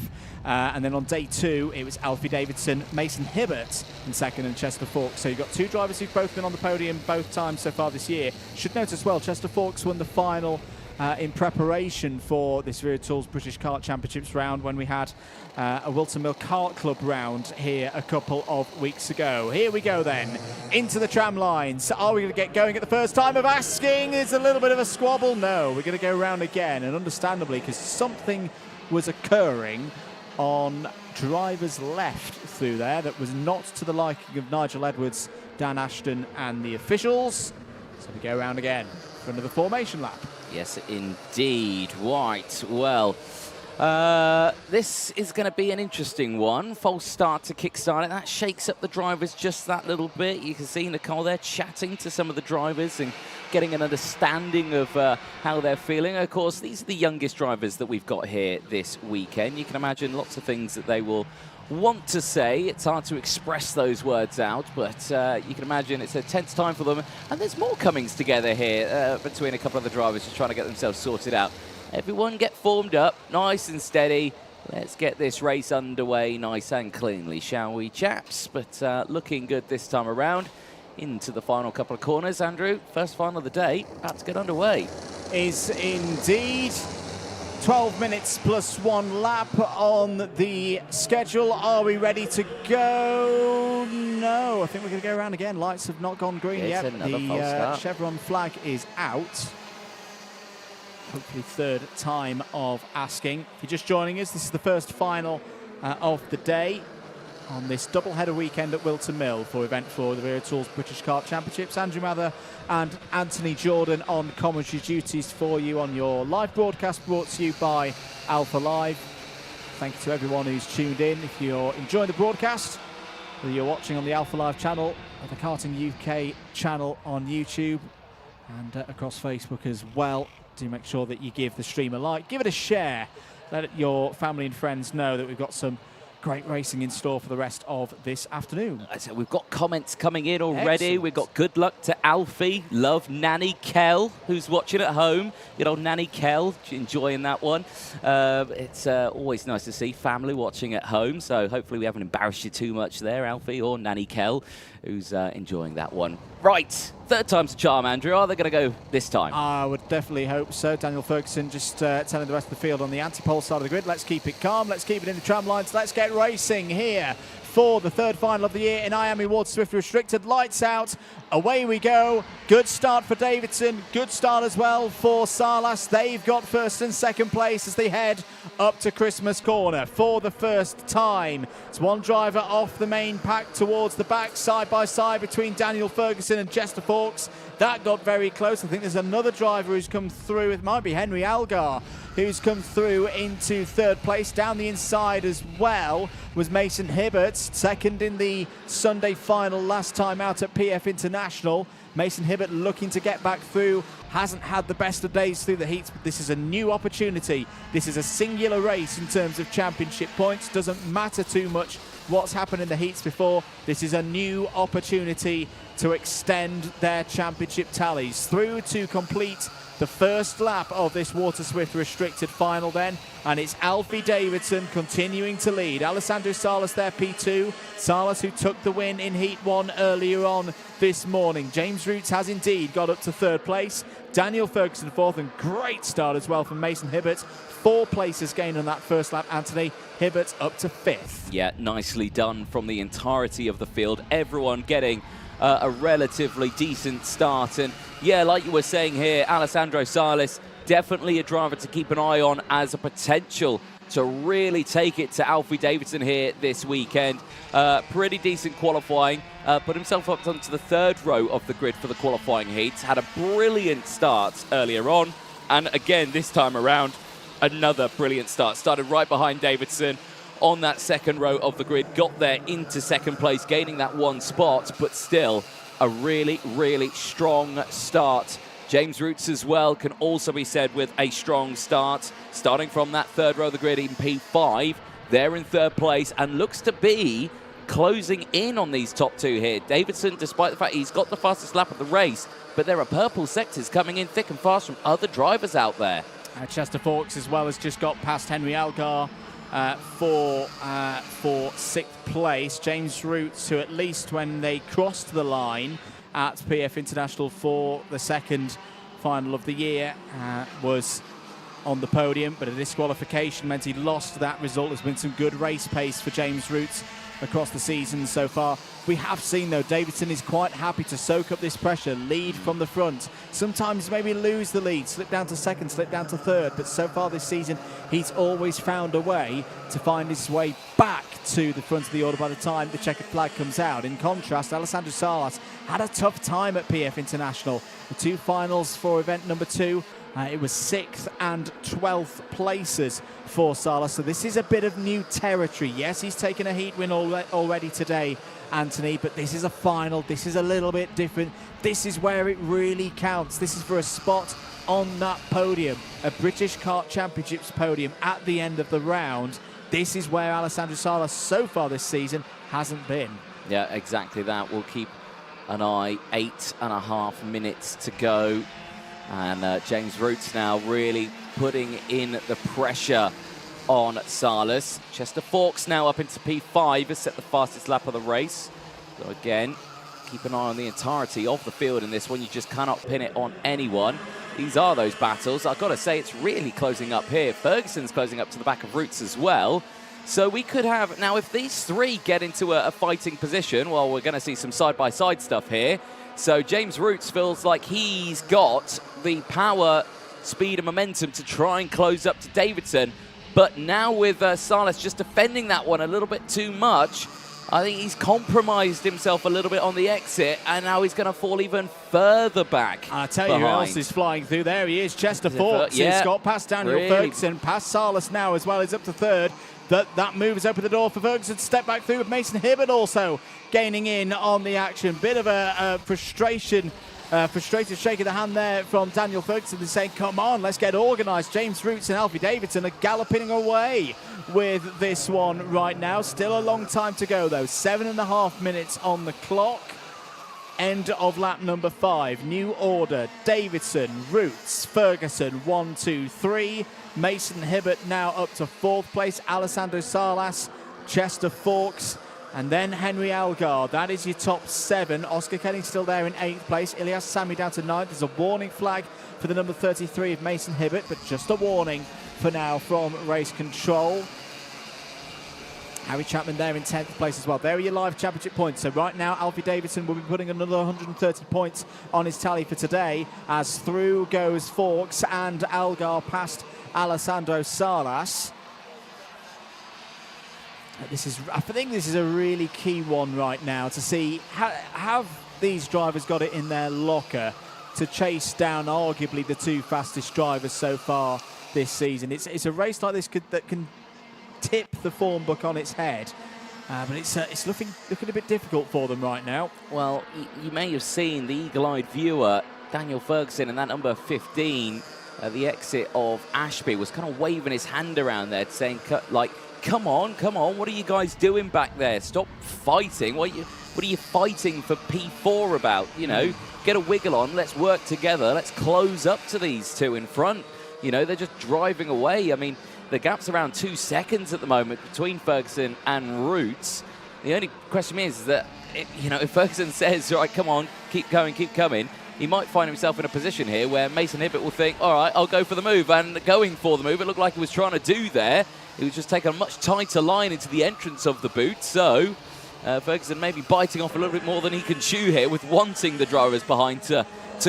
And then on day 2, it was Alfie Davidson, Mason Hibbett in second and Chester Fawkes. So you've got 2 drivers who've both been on the podium both times so far this year. Should note as well, Chester Fawkes won the final in preparation for this Wera Tools British Kart Championships round when we had a Whilton Mill Kart Club round here a couple of weeks ago. Here we go then, into the tram lines. Are we going to get going at the first time of asking? Is a little bit of a squabble? No, we're going to go round again, and understandably, because something was occurring on driver's left through there that was not to the liking of Nigel Edwards, Dan Ashton and the officials. So we go round again for another formation lap. Yes, indeed. Right, well, this is going to be an interesting one. False start to kickstart it. That shakes up the drivers just that little bit. You can see Nicole there chatting to some of the drivers and getting an understanding of how they're feeling. Of course, these are the youngest drivers that we've got here this weekend. You can imagine lots of things that they will want to say. It's hard to express those words out, but you can imagine it's a tense time for them. And there's more comings together here between a couple of the drivers just trying to get themselves sorted out. Everyone get formed up, nice and steady. Let's get this race underway nice and cleanly, shall we, chaps? But looking good this time around. Into the final couple of corners, Andrew. First final of the day, about to get underway. Is indeed 12 minutes plus 1 lap on the schedule. Are we ready to go? No, I think we're going to go around again. Lights have not gone green yet. The chevron flag is out. Hopefully third time of asking. If you're just joining us, this is the first final of the day. on this double-header weekend at Whilton Mill for Event 4 of the Wera Tools British Kart Championships. Andrew Mather and Anthony Jordan on commentary duties for you on your live broadcast, brought to you by Alpha Live. Thank you to everyone who's tuned in. If you're enjoying the broadcast, whether you're watching on the Alpha Live channel or the Karting UK channel on YouTube and across Facebook as well, do make sure that you give the stream a like, give it a share, let your family and friends know that we've got some great racing in store for the rest of this afternoon. So we've got comments coming in already. Excellent. We've got good luck to Alfie. Love Nanny Kell, who's watching at home. Good old Nanny Kell, enjoying that one. It's always nice to see family watching at home. So hopefully we haven't embarrassed you too much there, Alfie or Nanny Kell, who's enjoying that one. Right, third time's a charm, Andrew. Are they going to go this time? I would definitely hope so. Daniel Ferguson just telling the rest of the field on the anti-pole side of the grid, let's keep it calm, let's keep it in the tram lines, let's get racing here for the third final of the year in Miami Water Swift Restricted. Lights out, away we go. Good start for Davidson, good start as well for Salas. They've got first and second place as they head up to Christmas Corner for the first time. It's one driver off the main pack towards the back, side by side between Daniel Ferguson and Chester Fawkes. That got very close. I think there's another driver who's come through. It might be Henry Algar who's come through into third place. Down the inside as well was Mason Hibbert, second in the Sunday final last time out at PF International. Mason Hibbert looking to get back through, hasn't had the best of days through the heats, but this is a new opportunity. This is a singular race in terms of championship points. Doesn't matter too much what's happened in the heats before. This is a new opportunity to extend their championship tallies through to complete the first lap of this Water Swift Restricted final then, and it's Alfie Davidson continuing to lead. Alessandro Salas there, P2. Salas, who took the win in Heat 1 earlier on this morning. James Roots has indeed got up to third place. Daniel Ferguson fourth, and great start as well from Mason Hibbert. 4 places gained on that first lap. Anthony Hibbert up to 5th. Yeah, nicely done from the entirety of the field. Everyone getting a relatively decent start. And yeah, like you were saying here, Alessandro Salas, definitely a driver to keep an eye on as a potential to really take it to Alfie Davidson here this weekend. Pretty decent qualifying. Put himself up onto the third row of the grid for the qualifying heats. Had a brilliant start earlier on. And again, this time around, another brilliant start. Started right behind Davidson on that second row of the grid. Got there into second place, gaining that one spot, but still a really, really strong start. James Roots as well can also be said with a strong start. Starting from that third row of the grid in P5, they're in third place and looks to be closing in on these top two here. Davidson, despite the fact he's got the fastest lap of the race, but there are purple sectors coming in thick and fast from other drivers out there. Chester Fawkes as well has just got past Henry Algar for 6th place. James Roots, who at least when they crossed the line at PF International for the second final of the year was on the podium, but a disqualification meant he lost that result. There's been some good race pace for James Roots across the season so far. We have seen, though, Davidson is quite happy to soak up this pressure, lead from the front. Sometimes maybe lose the lead, slip down to second, slip down to third, but so far this season, he's always found a way to find his way back to the front of the order by the time the checkered flag comes out. In contrast, Alessandro Salas had a tough time at PF International. The 2 finals for event number 2, it was 6th and 12th places for Salas. So this is a bit of new territory. Yes, he's taken a heat win already today, Anthony, but this is a final. This is a little bit different. This is where it really counts. This is for a spot on that podium, a British Kart Championships podium at the end of the round. This is where Alessandro Salas so far this season hasn't been. Yeah, exactly that. We'll keep an eye. 8.5 minutes to go. And James Roots now really putting in the pressure on Salas. Chester Fawkes now up into P5, has set the fastest lap of the race. So again, keep an eye on the entirety of the field in this one. You just cannot pin it on anyone. These are those battles. I've got to say, it's really closing up here. Ferguson's closing up to the back of Roots as well. So we could have, now if these three get into a fighting position, well, we're going to see some side-by-side stuff here. So James Roots feels like he's got the power, speed and momentum to try and close up to Davidson. But now with Salas just defending that one a little bit too much, I think he's compromised himself a little bit on the exit, and now he's going to fall even further back. I'll tell you who else is flying through. There he is, Chester Fawkes. Yeah. He's got past Daniel Ferguson, past Salas now as well. He's up to third. That move has opened the door for Ferguson to step back through, with Mason Hibbert also gaining in on the action. Bit of a frustrated shake of the hand there from Daniel Ferguson to say, come on, let's get organised. James Roots and Alfie Davidson are galloping away with this one right now. Still a long time to go, though. 7.5 minutes on the clock. End of lap number 5. New order. Davidson, Roots, Ferguson, 1, 2, 3. Mason Hibbert now up to 4th place. Alessandro Salas, Chester Fawkes, and then Henry Algar. That is your top 7. Oscar Kenny still there in 8th place. Ilyas Sami down to 9th. There's a warning flag for the number 33 of Mason Hibbert, but just a warning for now from race control. Harry Chapman there in 10th place as well. There are your live championship points. So right now, Alfie Davidson will be putting another 130 points on his tally for today, as through goes Fawkes and Algar past Alessandro Salas. I think this is a really key one right now to see have these drivers got it in their locker to chase down arguably the 2 fastest drivers so far this season. It's a race like this that can tip the form book on its head, but it's looking a bit difficult for them right now. Well, you may have seen the eagle-eyed viewer, Daniel Ferguson, in that number 15 at the exit of Ashby, was kind of waving his hand around there, saying, like, come on, what are you guys doing back there? Stop fighting. What are you fighting for P4 about? You know, get a wiggle on. Let's work together. Let's close up to these 2 in front. You know, they're just driving away. I mean, the gap's around 2 seconds at the moment between Ferguson and Roots. The only question is that, if Ferguson says, right, come on, keep coming, he might find himself in a position here where Mason Hibbert will think, all right, I'll go for the move. And going for the move, it looked like he was trying to do there. He was just taking a much tighter line into the entrance of the boot. So Ferguson may be biting off a little bit more than he can chew here, with wanting the drivers behind to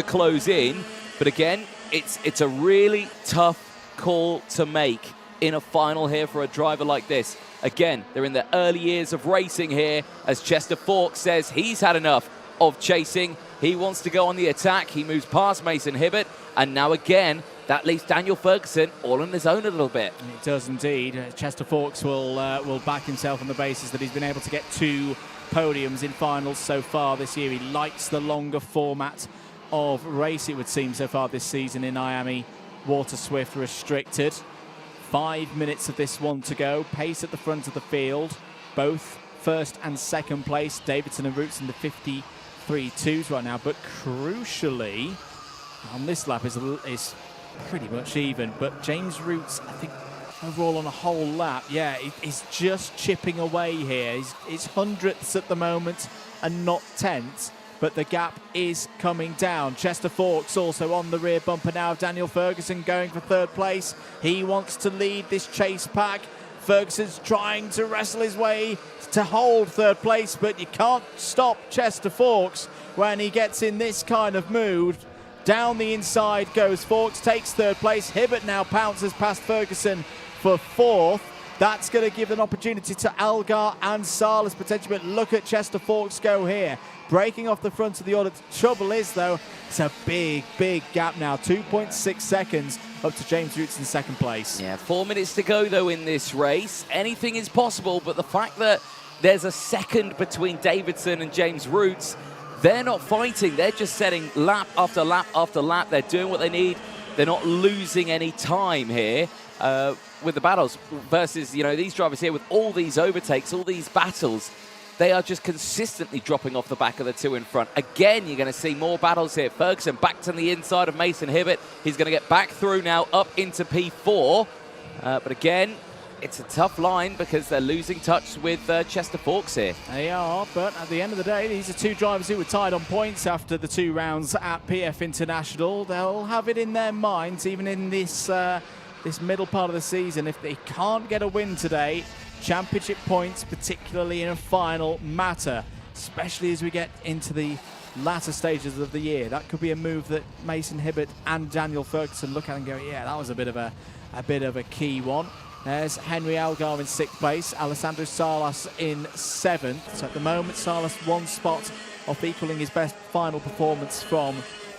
close in. But again, it's a really tough call to make in a final here for a driver like this. Again, they're in the early years of racing here, as Chester Fawkes says he's had enough of chasing. He wants to go on the attack. He moves past Mason Hibbert, and now again, that leaves Daniel Ferguson all on his own a little bit. It does indeed. Chester Fawkes will back himself on the basis that he's been able to get 2 podiums in finals so far this year. He likes the longer format of race, it would seem, so far this season in Miami Water Swift Restricted. 5 minutes of this one to go. Pace at the front of the field. Both 1st and 2nd place. Davidson and Roots in the 53.2s right now. But crucially, on this lap is pretty much even. But James Roots, I think, overall on a whole lap, yeah, he's just chipping away here. He's hundredths at the moment and not tenths. But the gap is coming down. Chester Fawkes also on the rear bumper now of Daniel Ferguson, going for 3rd place. He wants to lead this chase pack. Ferguson's trying to wrestle his way to hold 3rd place, but you can't stop Chester Fawkes when he gets in this kind of mood. Down the inside goes Fawkes, takes 3rd place. Hibbert now pounces past Ferguson for 4th. That's going to give an opportunity to Algar and Salas potentially, but look at Chester Fawkes go here. Breaking off the front of the order. The trouble is, though, it's a big gap now. 2.6 seconds up to James Roots in 2nd place. Yeah, 4 minutes to go, though, in this race. Anything is possible, but the fact that there's a second between Davidson and James Roots, they're not fighting. They're just setting lap after lap after lap. They're doing what they need. They're not losing any time here with the battles versus, these drivers here with all these overtakes, all these battles. They are just consistently dropping off the back of the 2 in front. Again, you're going to see more battles here. Ferguson back to the inside of Mason Hibbert. He's going to get back through now up into P4. But again, it's a tough line because they're losing touch with Chester Fawkes here. They are, but at the end of the day, these are 2 drivers who were tied on points after the 2 rounds at PF International. They'll have it in their minds, even in this middle part of the season. If they can't get a win today, championship points, particularly in a final, matter, especially as we get into the latter stages of the year. That could be a move that Mason Hibbert and Daniel Ferguson look at and go, yeah, that was a bit of a key one. There's Henry Algar in 6th place, Alessandro Salas in 7th. So at the moment, Salas 1 spot off equalling his best final performance from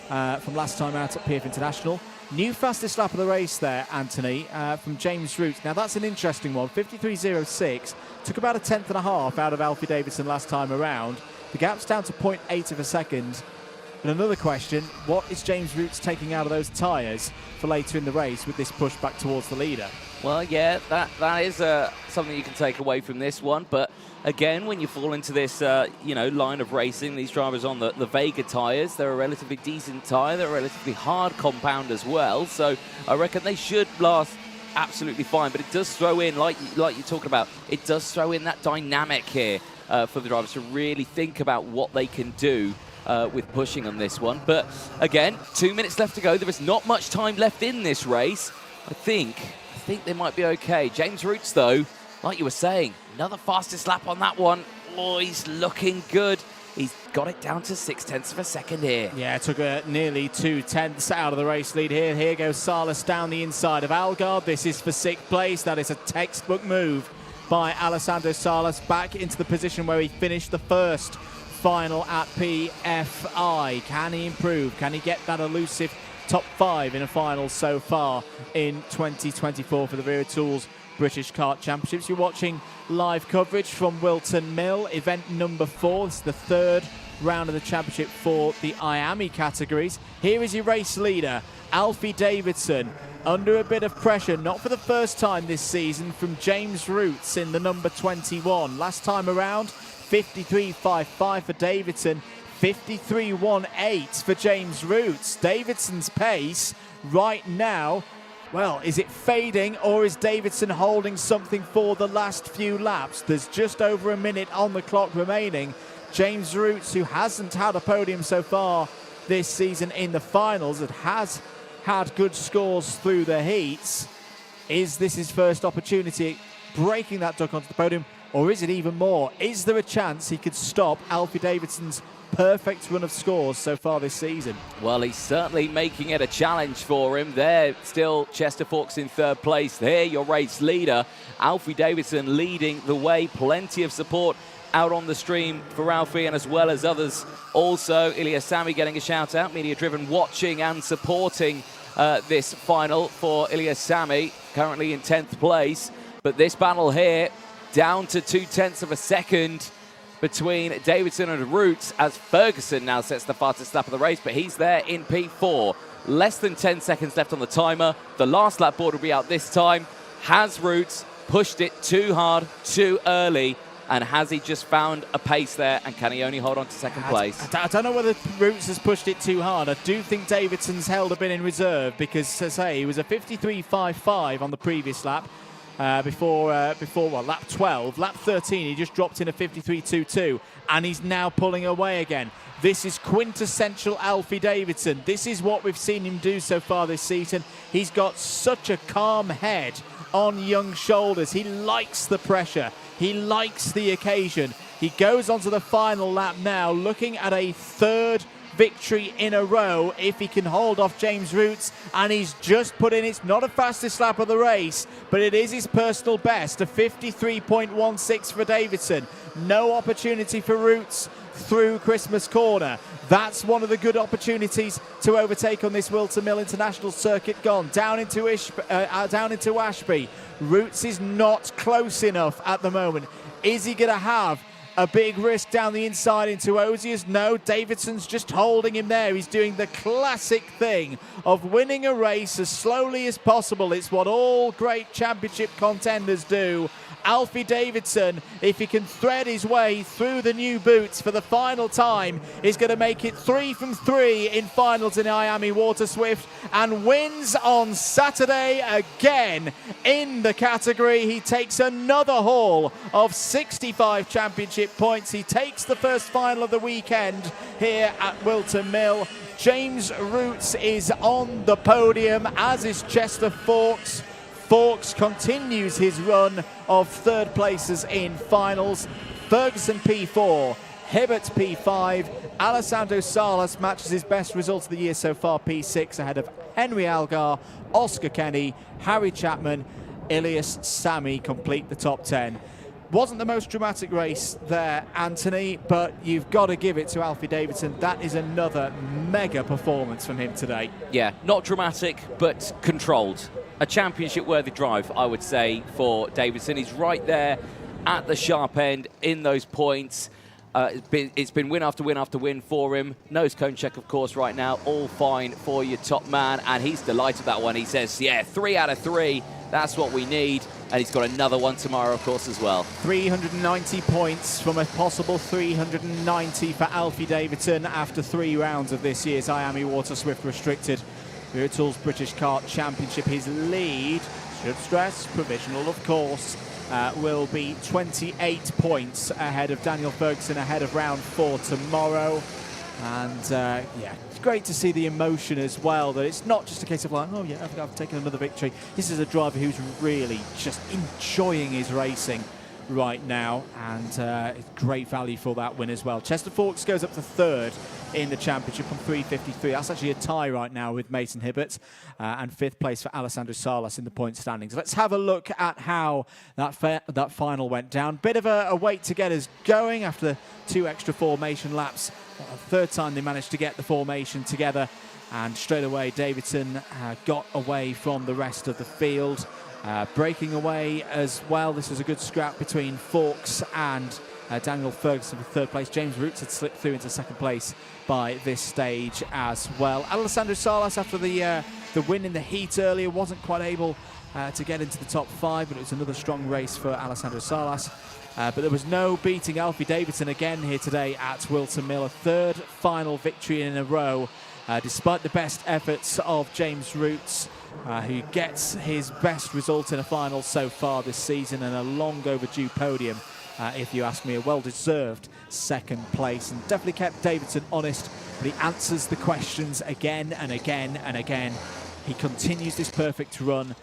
last time out at PF International. New fastest lap of the race there, Anthony, from James Roots. Now that's an interesting one. 53.06, took about a 10th and a half out of Alfie Davidson last time around. The gap's down to 0.8 of a second. But another question, what is James Roots taking out of those tyres for later in the race with this push back towards the leader? Well, yeah, that is something you can take away from this one. But again, when you fall into this, line of racing, these drivers on the Vega tyres, they're a relatively decent tyre. They're a relatively hard compound as well. So I reckon they should last absolutely fine. But it does throw in, like you're talking about, it does throw in that dynamic here for the drivers to really think about what they can do with pushing on this one. But again, 2 minutes left to go. There is not much time left in this race. I think they might be okay. James Roots, though, like you were saying, another fastest lap on that one. Oh, he's looking good. He's got it down to 0.6 of a second here. Yeah, took nearly 2/10 out of the race lead here. Here goes Salas down the inside of Algar. This is for 6th place. That is a textbook move by Alessandro Salas back into the position where he finished the first final at PFI. Can he improve? Can he get that elusive top 5 in a final so far in 2024 for the Wera Tools British Kart Championships? You're watching live coverage from Whilton Mill, event number 4. This is the 3rd round of the championship for the IAMI categories. Here is your race leader, Alfie Davidson, under a bit of pressure, not for the first time this season, from James Roots in the number 21. Last time around, 53.55 for Davidson, 53.18 for James Roots. Davidson's pace right now, well, is it fading or is Davidson holding something for the last few laps? There's just over a minute on the clock remaining. James Roots, who hasn't had a podium so far this season in the finals, and has had good scores through the heats. Is this his first opportunity breaking that duck onto the podium, or is it even more? Is there a chance he could stop Alfie Davidson's perfect run of scores so far this season? Well, he's certainly making it a challenge for him. There, still Chester Fawkes in 3rd place. There, your race leader, Alfie Davidson, leading the way. Plenty of support out on the stream for Alfie, and as well as others also. Ilya Sami getting a shout out, media driven, watching and supporting this final for Ilya Sami, currently in 10th place. But this battle here, down to 0.2 of a second between Davidson and Roots, as Ferguson now sets the fastest lap of the race, but he's there in P4. Less than 10 seconds left on the timer. The last lap board will be out this time. Has Roots pushed it too hard, too early? And has he just found a pace there, and can he only hold on to 2nd place? I don't know whether Roots has pushed it too hard. I do think Davidson's held a bit in reserve because, as I say, he was a 53.55 on the previous lap. Before lap 12. Lap 13, he just dropped in a 53.22, and he's now pulling away again. This is quintessential Alfie Davidson. This is what we've seen him do so far this season. He's got such a calm head on young shoulders. He likes the pressure. He likes the occasion. He goes onto the final lap now, looking at a 3rd victory in a row if he can hold off James Roots, and he's just put in, it's not a fastest lap of the race, but it is his personal best, a 53.16 for Davidson. No opportunity for Roots through Christmas Corner. That's one of the good opportunities to overtake on this Whilton Mill International circuit gone. Down into Ashby. Roots is not close enough at the moment. Is he going to have a big risk down the inside into Ozias? No, Davidson's just holding him there. He's doing the classic thing of winning a race as slowly as possible. It's what all great championship contenders do. Alfie Davidson, if he can thread his way through the new boots for the final time, is going to make it 3 from 3 in finals in Miami Water Swift, and wins on Saturday again in the category. He takes another haul of 65 championship points. He takes the first final of the weekend here at Whilton Mill. James Roots is on the podium, as is Chester Fawkes. Fawkes continues his run of 3rd places in finals. Ferguson P4, Hibbert P5, Alessandro Salas matches his best result of the year so far, P6, ahead of Henry Algar, Oscar Kenny, Harry Chapman, Ilias, Sami complete the top 10. Wasn't the most dramatic race there, Anthony, but you've got to give it to Alfie Davidson. That is another mega performance from him today. Yeah, not dramatic, but controlled. A championship-worthy drive, I would say, for Davidson. He's right there at the sharp end in those points. It's been win after win after win for him. Nose cone check, of course, right now. All fine for your top man, and he's delighted with that one. He says, yeah, 3 out of 3. That's what we need. And he's got another one tomorrow, of course, as well. 390 points from a possible 390 for Alfie Davidson after 3 rounds of this year's Miami Water Swift Restricted Wera Tools British Kart Championship. His lead, should stress, provisional, of course, will be 28 points ahead of Daniel Ferguson, ahead of round 4 tomorrow. And yeah, it's great to see the emotion as well, that it's not just a case of like, oh yeah, I've taken another victory. This is a driver who's really just enjoying his racing right now, and great value for that win as well. Chester Forks goes up to 3rd in the championship on 353. That's actually a tie right now with Mason Hibbert, and 5th place for Alessandro Salas in the point standings. Let's have a look at how that final went down. Bit of a wait to get us going after the 2 extra formation laps. A 3rd time they managed to get the formation together, and straight away Davidson got away from the rest of the field. Breaking away as well. This was a good scrap between Forks and Daniel Ferguson for 3rd place. James Roots had slipped through into 2nd place by this stage as well. Alessandro Salas, after the win in the heat earlier, wasn't quite able to get into the top 5, but it was another strong race for Alessandro Salas. But there was no beating Alfie Davidson again here today at Whilton Mill. A 3rd final victory in a row, despite the best efforts of James Roots, who gets his best result in a final so far this season, and a long overdue podium, if you ask me. A well-deserved 2nd place, and definitely kept Davidson honest, but he answers the questions again and again and again. He continues this perfect run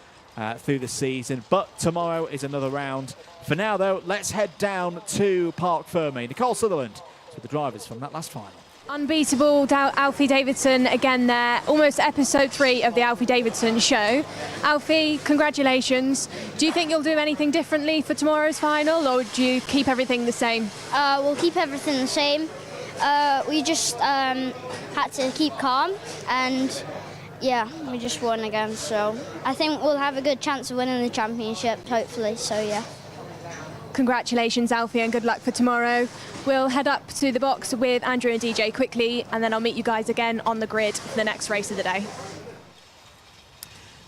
through the season, but tomorrow is another round. For now, though, let's head down to Parc Ferme. Nicole Sutherland with the drivers from that last final. Unbeatable Alfie Davidson again there, almost episode 3 of the Alfie Davidson show. Alfie, congratulations. Do you think you'll do anything differently for tomorrow's final, or do you keep everything the same? We'll keep everything the same. We just had to keep calm, and yeah, we just won again. So I think we'll have a good chance of winning the championship, hopefully. So yeah. Congratulations, Alfie, and good luck for tomorrow. We'll head up to the box with Andrew and DJ quickly, and then I'll meet you guys again on the grid for the next race of the day.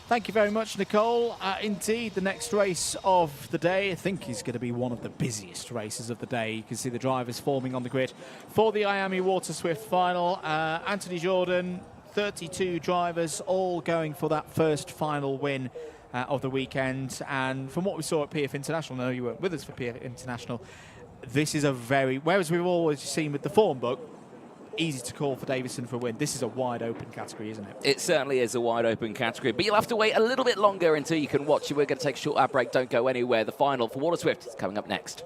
Thank you very much, Nicole. Indeed, the next race of the day, I think, is going to be one of the busiest races of the day. You can see the drivers forming on the grid for the Miami Water Swift final. Anthony Jordan, 32 drivers, all going for that first final win of the weekend. And from what we saw at PF International, I know you weren't with us for PF International, this is a very, whereas we've always seen with the form book, easy to call for Davidson for a win. This is a wide open category, isn't it? It certainly is a wide open category, but you'll have to wait a little bit longer until you can watch it. We're going to take a short ad break. Don't go anywhere. The final for Water Swift is coming up next.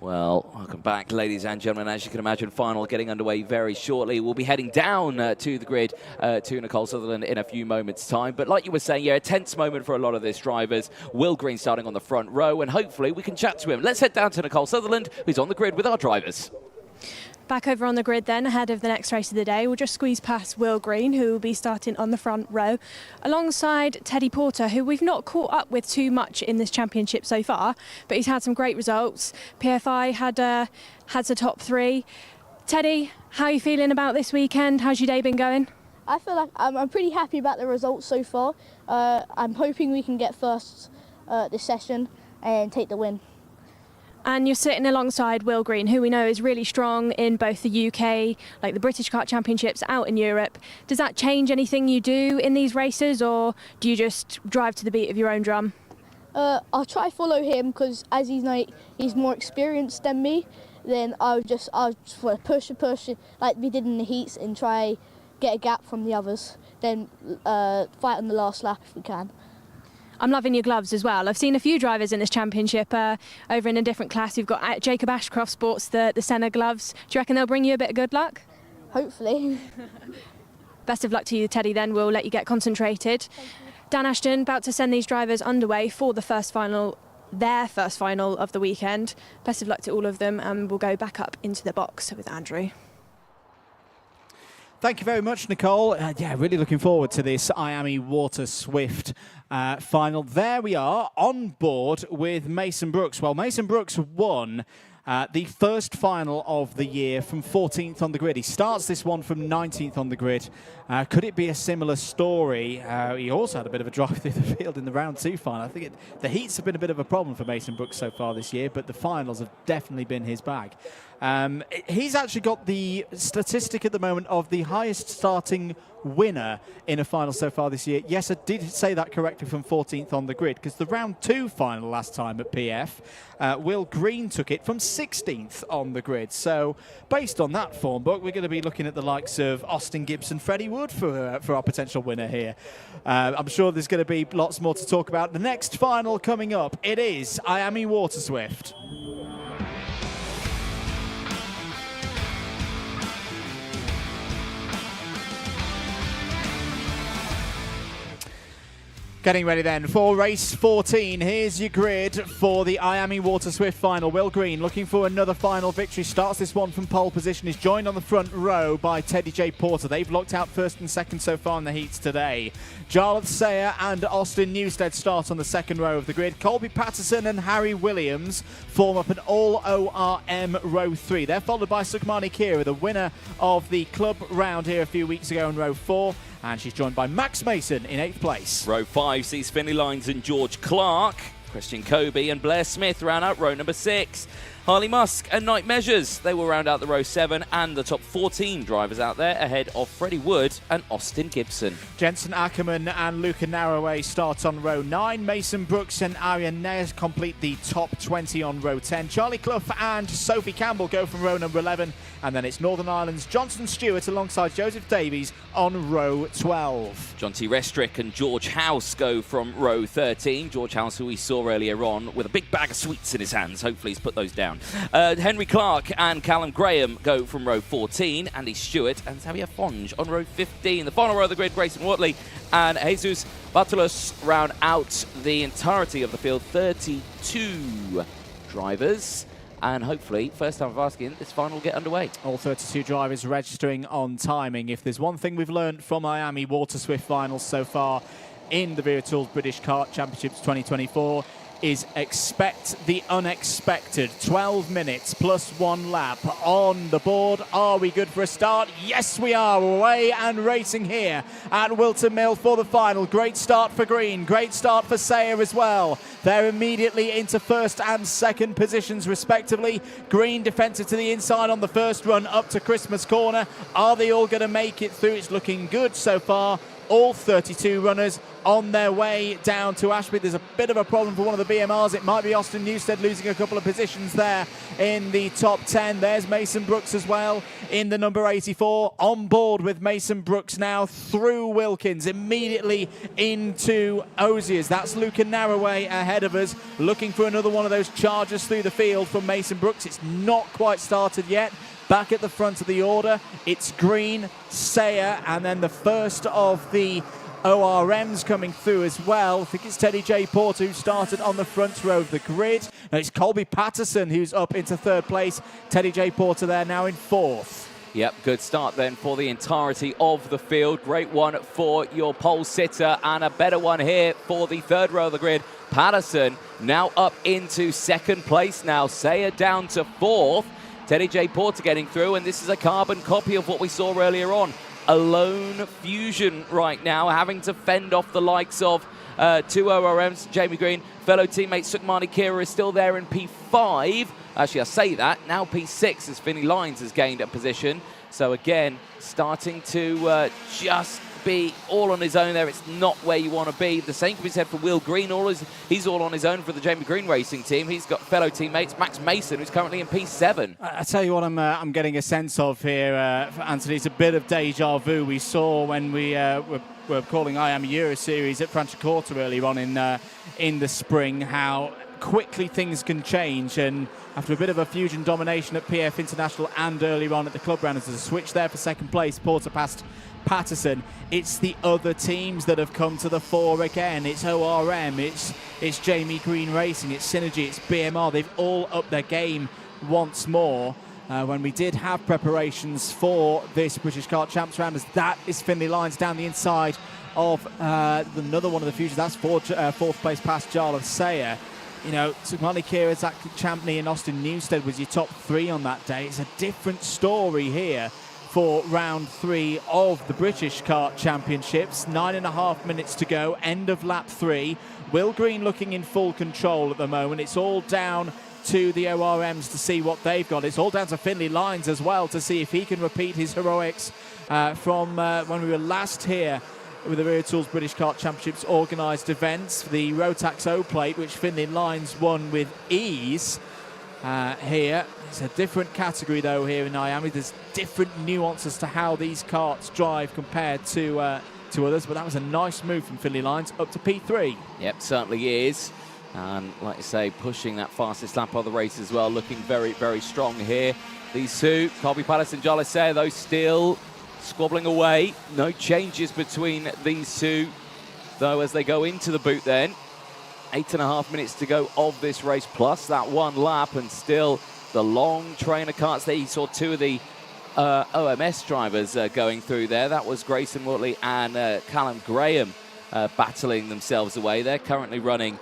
Well, welcome back, ladies and gentlemen. As you can imagine, final getting underway very shortly. We'll be heading down to the grid to Nicole Sutherland in a few moments' time. But like you were saying, yeah, a tense moment for a lot of these drivers. Will Green starting on the front row, and hopefully we can chat to him. Let's head down to Nicole Sutherland, who's on the grid with our drivers. Back over on the grid then, ahead of the next race of the day. We'll just squeeze past Will Green, who will be starting on the front row, alongside Teddy Porter, who we've not caught up with too much in this championship so far, but he's had some great results. PFI had the top 3. Teddy, how are you feeling about this weekend? How's your day been going? I feel like I'm pretty happy about the results so far. I'm hoping we can get first this session and take the win. And you're sitting alongside Will Green, who we know is really strong in both the UK, like the British Kart Championships, out in Europe. Does that change anything you do in these races, or do you just drive to the beat of your own drum? I'll try follow him because as he's more experienced than me, then I'll just push like we did in the heats and try get a gap from the others. Then fight on the last lap if we can. I'm loving your gloves as well. I've seen a few drivers in this championship over in a different class. You've got Jacob Ashcroft sports the Senna gloves. Do you reckon they'll bring you a bit of good luck? Hopefully. Best of luck to you, Teddy, then. We'll let you get concentrated. Dan Ashton about to send these drivers underway for the first final, their first final of the weekend. Best of luck to all of them, and we'll go back up into the box with Andrew. Thank you very much, Nicole. Yeah, really looking forward to this Miami Water Swift final. There we are on board with Mason Brooks. Well, Mason Brooks won the first final of the year from 14th on the grid. He starts this one from 19th on the grid. Could it be a similar story? He also had a bit of a drive through the field in the round 2 final. I think the heats have been a bit of a problem for Mason Brooks so far this year, but the finals have definitely been his bag. He's actually got the statistic at the moment of the highest starting winner in a final so far this year. Yes, I did say that correctly, from 14th on the grid, because the round 2 final last time at PF, Will Green took it from 16th on the grid. So based on that form book, we're going to be looking at the likes of Austin Gibson, Freddie Wood for our potential winner here. I'm sure there's going to be lots more to talk about. The next final coming up, it is Miami Water Swift. Getting ready then for race 14. Here's your grid for the Miami Water Swift final. Will Green looking for another final victory. Starts this one from pole position. Is joined on the front row by Teddy J. Porter. They've locked out first and second so far in the heats today. Jarlath Sayer and Austin Newstead start on the second row of the grid. Colby Patterson and Harry Williams form up an all-ORM row 3. They're followed by Sukhmani Kira, the winner of the club round here a few weeks ago in row 4. And she's joined by Max Mason in 8th place. Row 5 sees Finley Lyons and George Clark. Christian Kobe and Blair Smith round out row number 6. Harley Musk and Knight Measures, they will round out the row 7 and the top 14 drivers out there ahead of Freddie Wood and Austin Gibson. Jensen Ackerman and Luca Narroway start on row 9. Mason Brooks and Arian Nez complete the top 20 on row 10. Charlie Clough and Sophie Campbell go from row number 11. And then it's Northern Ireland's Johnson Stewart alongside Joseph Davies on row 12. John T. Restrick and George House go from row 13. George House, who we saw earlier on, with a big bag of sweets in his hands. Hopefully he's put those down. Henry Clark and Callum Graham go from row 14. Andy Stewart and Xavier Fonge on row 15. The final row of the grid, Grayson Wortley and Jesus Bartolos round out the entirety of the field. 32 drivers. And hopefully, first time of asking, this final will get underway. All 32 drivers registering on timing. If there's one thing we've learned from Miami Water Swift finals so far in the Wera Tools British Kart Championships 2024, is expect the unexpected. 12 minutes plus 1 lap on the board. Are we good for a start? Yes, we are. Away and racing here at Whilton Mill for the final. Great start for Green. Great start for Sayer as well. They're immediately into first and second positions respectively. Green defensive to the inside on the first run up to Christmas Corner. Are they all going to make it through? It's looking good so far. All 32 runners on their way down to Ashby. There's a bit of a problem for one of the BMRs. It might be Austin Newstead losing a couple of positions there in the top 10. There's Mason Brooks as well in the number 84. On board with Mason Brooks now through Wilkins, immediately into Oziers. That's Luca Narroway ahead of us, looking for another one of those charges through the field from Mason Brooks. It's not quite started yet. Back at the front of the order, it's Green, Sayer, and then the first of the ORMs coming through as well. I think it's Teddy J. Porter who started on the front row of the grid. Now it's Colby Patterson who's up into 3rd place. Teddy J. Porter there now in 4th. Yep, good start then for the entirety of the field. Great one for your pole sitter, and a better one here for the 3rd row of the grid. Patterson now up into 2nd place now. Sayer down to 4th. Teddy J. Porter getting through, and this is a carbon copy of what we saw earlier on. A lone fusion right now, having to fend off the likes of 2 ORMs. Jamie Green, fellow teammate Sukhmani Kira is still there in P5. Actually, I say that. Now P6 as Finley Lyons has gained a position. So again, starting to just be all on his own there. It's not where you want to be. The same can be said for Will Green. He's all on his own for the Jamie Green Racing team. He's got fellow teammates, Max Mason, who's currently in P7. I tell you what I'm getting a sense of here, Anthony. It's a bit of deja vu. We saw when we were calling I Am Euro Series at Franciacorta earlier on in the spring, how quickly things can change, and after a bit of a fusion domination at PF International and earlier on at the club round, there's a switch there for second place. Porter passed Patterson. It's the other teams that have come to the fore again. It's ORM, it's Jamie Green Racing, it's Synergy, it's BMR. They've all upped their game once more. When we did have preparations for this British Kart Champs round, as that is Finley Lyons down the inside of another one of the fusions. That's fourth place past Jarlath Sayer. You know, Sukmani Kira, Zach Champney and Austin Newstead was your top three on that day. It's a different story here for round 3 of the British Kart Championships. 9.5 minutes to go, end of lap 3. Will Green looking in full control at the moment. It's all down to the ORMs to see what they've got. It's all down to Finley Lyons as well to see if he can repeat his heroics from when we were last here with the Rear Tools British Kart Championships organised events, the Rotax O Plate, which Finley Lyons won with ease. Here, it's a different category though here in Miami. There's different nuances to how these karts drive compared to others, but that was a nice move from Finley Lyons up to P3. Yep, certainly is. And like I say, pushing that fastest lap of the race as well, looking very, very strong here. These two, Colby Patterson, Jarlath Sayer, those still squabbling away. No changes between these two, though, as they go into the boot then. 8.5 minutes to go of this race, plus that one lap, and still the long train of karts there. You saw two of the OMS drivers going through there. That was Grayson Wortley and Callum Graham battling themselves away. They're currently running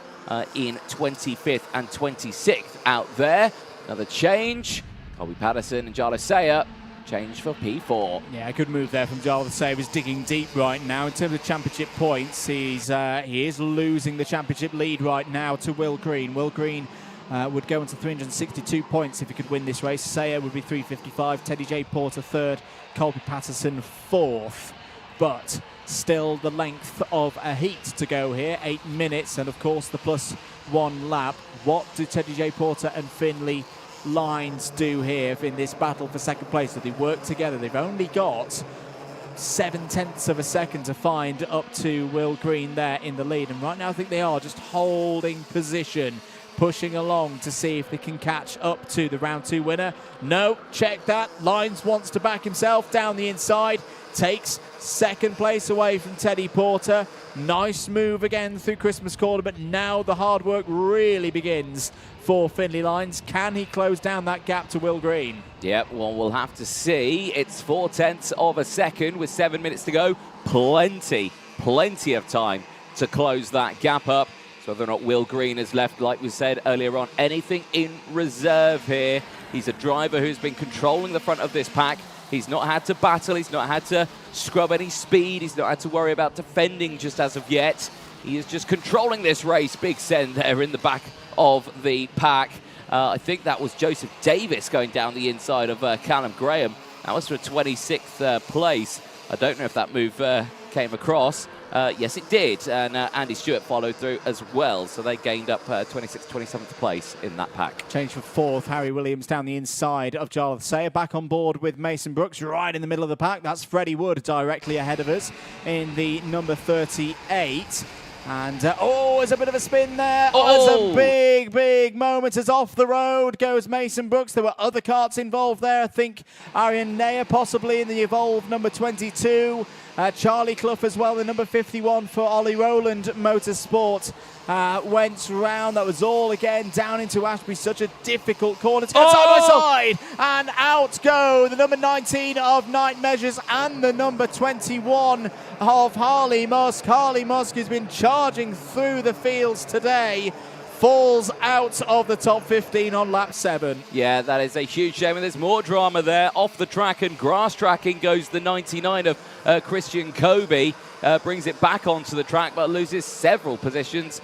in 25th and 26th out there. Another change. Colby Patterson and Jarlath Sayer change for P4. Yeah, a good move there from Jarlath Sayer. He's digging deep right now. In terms of championship points, he is losing the championship lead right now to Will Green. Will Green would go into 362 points if he could win this race. Sayer would be 355. Teddy J. Porter third. Colby Patterson fourth. But still the length of a heat to go here. 8 minutes, and of course the plus one lap. What do Teddy J. Porter and Finley Lyons do here in this battle for second place? So they work together. They've only got 0.7 of a second to find up to Will Green there in the lead, and right now I think they are just holding position, pushing along to see if they can catch up to the round 2 winner. No, check that. Lyons wants to back himself down the inside, takes second place away from Teddy Porter. Nice move again through Christmas Corner, but now the hard work really begins for Finley Lyons. Can he close down that gap to Will Green? Yep, well, we'll have to see. It's 0.4 of a second with 7 minutes to go. Plenty of time to close that gap up. So whether or not Will Green has left, like we said earlier on, anything in reserve here. He's a driver who's been controlling the front of this pack. He's not had to battle. He's not had to scrub any speed. He's not had to worry about defending just as of yet. He is just controlling this race. Big send there in the back of the pack. I think that was Joseph Davis going down the inside of Callum Graham. That was for 26th place. I don't know if that move came across. Yes, it did, and Andy Stewart followed through as well, so they gained up 26th, 27th place in that pack. Change for fourth, Harry Williams down the inside of Jarlath Sayer, back on board with Mason Brooks right in the middle of the pack. That's Freddie Wood directly ahead of us in the number 38. And, there's a bit of a spin there. It's a big moment as off the road goes Mason Brooks. There were other karts involved there. I think Arian Neyer possibly in the Evolve number 22. Charlie Clough as well, the number 51 for Ollie Rowland Motorsport. Went round. That was all again down into Ashby. Such a difficult corner to go side by side. And out go the number 19 of Night Measures and the number 21 of Harley Musk. Harley Musk has been charging through the fields today. Falls out of the top 15 on lap 7. Yeah, that is a huge shame. And there's more drama there. Off the track and grass tracking goes the 99 of Christian Kobe. Brings it back onto the track, but loses several positions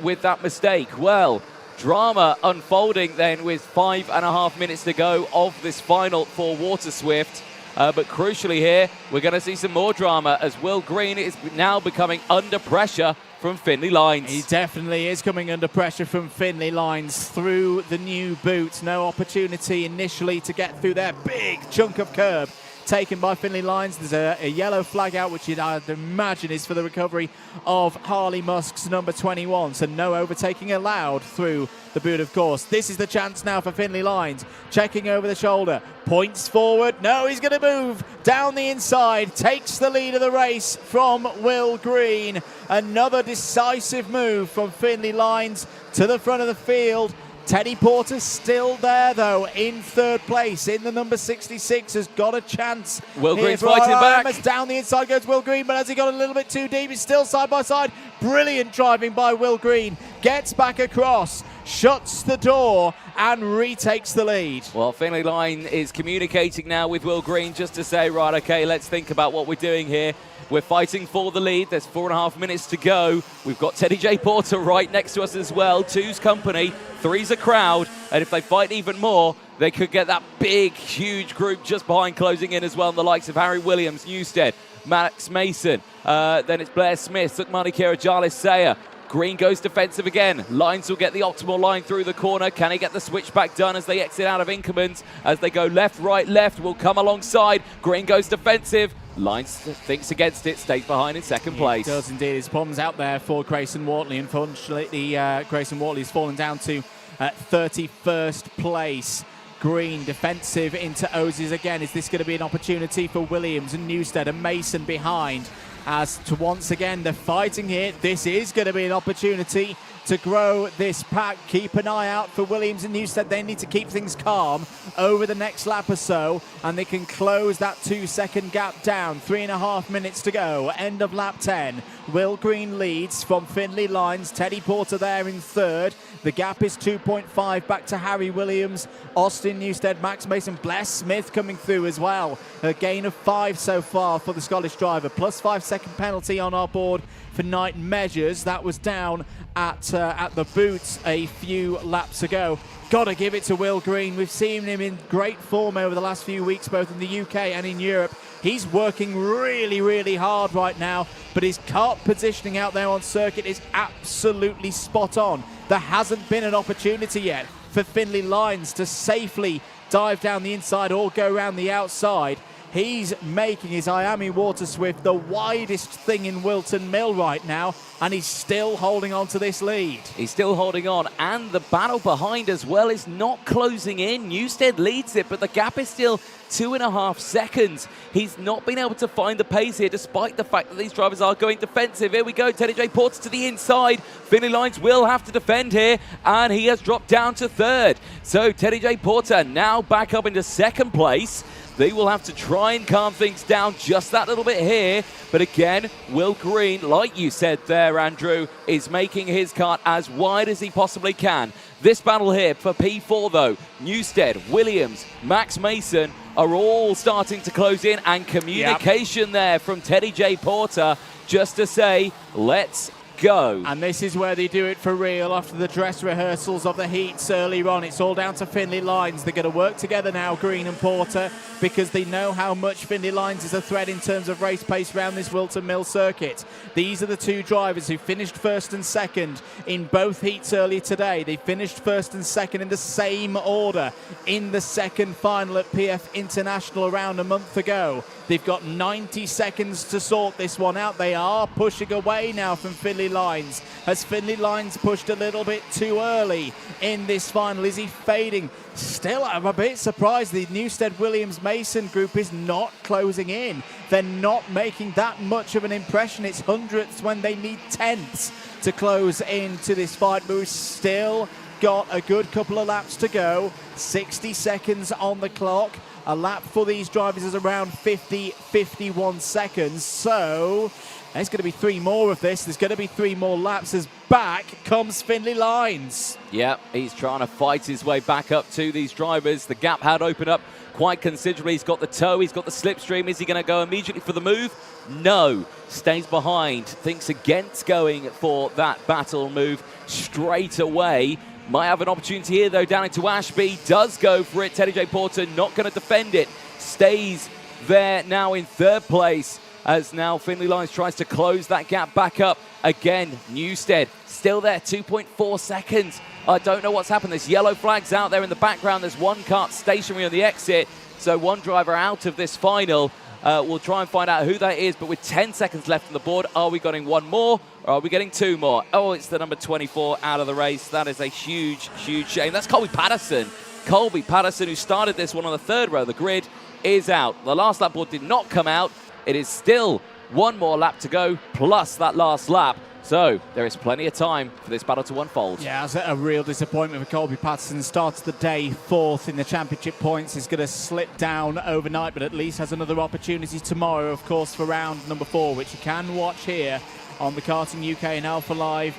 with that mistake. Well, drama unfolding then with 5.5 minutes to go of this final for Water Swift. But crucially here, we're going to see some more drama as Will Green is now becoming under pressure from Finley Lines. He definitely is coming under pressure from Finley Lines through the new boot. No opportunity initially to get through their big chunk of curb taken by Finley Lines. There's a yellow flag out, which I'd imagine is for the recovery of Harley Musk's number 21. So no overtaking allowed through the boot, of course. This is the chance now for Finley Lines. Checking over the shoulder. Points forward. No, he's going to move down the inside. Takes the lead of the race from Will Green. Another decisive move from Finley Lines to the front of the field. Teddy Porter still there, though, in third place. In the number 66, has got a chance. Will Green's fighting back. As down the inside goes Will Green, but has he got a little bit too deep? He's still side by side. Brilliant driving by Will Green. Gets back across, shuts the door, and retakes the lead. Well, Finley Line is communicating now with Will Green just to say, right, okay, let's think about what we're doing here. We're fighting for the lead. There's 4.5 minutes to go. We've got Teddy J. Porter right next to us as well. 2's company, 3's a crowd. And if they fight even more, they could get that big, huge group just behind closing in as well. And the likes of Harry Williams, Newstead, Max Mason. Then it's Blair Smith, Sukmani Kira, Jarlis Sayer. Green goes defensive again. Lines will get the optimal line through the corner. Can he get the switchback done as they exit out of Inkermans? As they go left, right, left, will come alongside. Green goes defensive. Lines thinks against it, stays behind in second place. He does indeed. His problems out there for Grayson Wortley. Unfortunately, Grayson Wortley's fallen down to 31st place. Green defensive into Ozies again. Is this going to be an opportunity for Williams and Newstead and Mason behind? As to once again, they're fighting here. This is going to be an opportunity to grow this pack. Keep an eye out for Williams and Newstead. They need to keep things calm over the next lap or so, and they can close that 2-second gap down. 3.5 minutes to go. End of lap 10. Will Green leads from Finley Lines. Teddy Porter there in third. The gap is 2.5 back to Harry Williams, Austin Newstead, Max Mason, Bless Smith coming through as well. A gain of 5 so far for the Scottish driver, plus 5-second penalty on our board for night measures. That was down at the boots a few laps ago. Got to give it to Will Green. We've seen him in great form over the last few weeks, both in the UK and in Europe. He's working really, really hard right now, but his kart positioning out there on circuit is absolutely spot on. There hasn't been an opportunity yet for Finley Lines to safely dive down the inside or go around the outside. He's making his Miami Water Swift the widest thing in Whilton Mill right now, and he's still holding on to this lead. He's still holding on, and the battle behind as well is not closing in. Newstead leads it, but the gap is still 2.5 seconds. He's not been able to find the pace here, despite the fact that these drivers are going defensive. Here we go, Teddy J. Porter to the inside. Finley Lines will have to defend here, and he has dropped down to third. So Teddy J. Porter now back up into second place. They will have to try and calm things down just that little bit here. But again, Will Green, like you said there, Andrew, is making his kart as wide as he possibly can. This battle here for P4, though, Newstead, Williams, Max Mason are all starting to close in. And communication there from Teddy J. Porter just to say, let's go. And this is where they do it for real after the dress rehearsals of the heats earlier on. It's all down to Finley Lines. They're going to work together now, Green and Porter, because they know how much Finley Lines is a threat in terms of race pace around this Whilton Mill circuit. These are the two drivers who finished first and second in both heats earlier today. They finished first and second in the same order in the second final at PF International around a month ago. They've got 90 seconds to sort this one out. They are pushing away now from Finley Lines. Has Finley Lines pushed a little bit too early in this final? Is he fading? Still, I'm a bit surprised the Newstead Williams Mason group is not closing in. They're not making that much of an impression. It's hundredths when they need tenths to close into this fight, but we've still got a good couple of laps to go. 60 seconds on the clock. A lap for these drivers is around 51 seconds. So there's going to be 3 more of this. There's going to be 3 more laps as back comes Finley Lines. Yeah, he's trying to fight his way back up to these drivers. The gap had opened up quite considerably. He's got the toe, he's got the slipstream. Is he going to go immediately for the move? No. Stays behind. Thinks against going for that battle move straight away. Might have an opportunity here, though, down into Ashby. Does go for it. Teddy J. Porter not going to defend it. Stays there now in third place, as now Finley Lyons tries to close that gap back up. Again, Newstead still there, 2.4 seconds. I don't know what's happened. There's yellow flags out there in the background. There's one kart stationary on the exit. So one driver out of this final. We'll try and find out who that is, but with 10 seconds left on the board, are we getting one more or are we getting two more? Oh, it's the number 24 out of the race. That is a huge, huge shame. That's Colby Patterson. Colby Patterson, who started this one on the third row of the grid, is out. The last lap board did not come out. It is still one more lap to go, plus that last lap. So there is plenty of time for this battle to unfold. Yeah, it's a real disappointment for Colby Patterson. Starts the day fourth in the championship points. Is going to slip down overnight, but at least has another opportunity tomorrow, of course, for round number 4, which you can watch here on the Karting UK and Alpha Live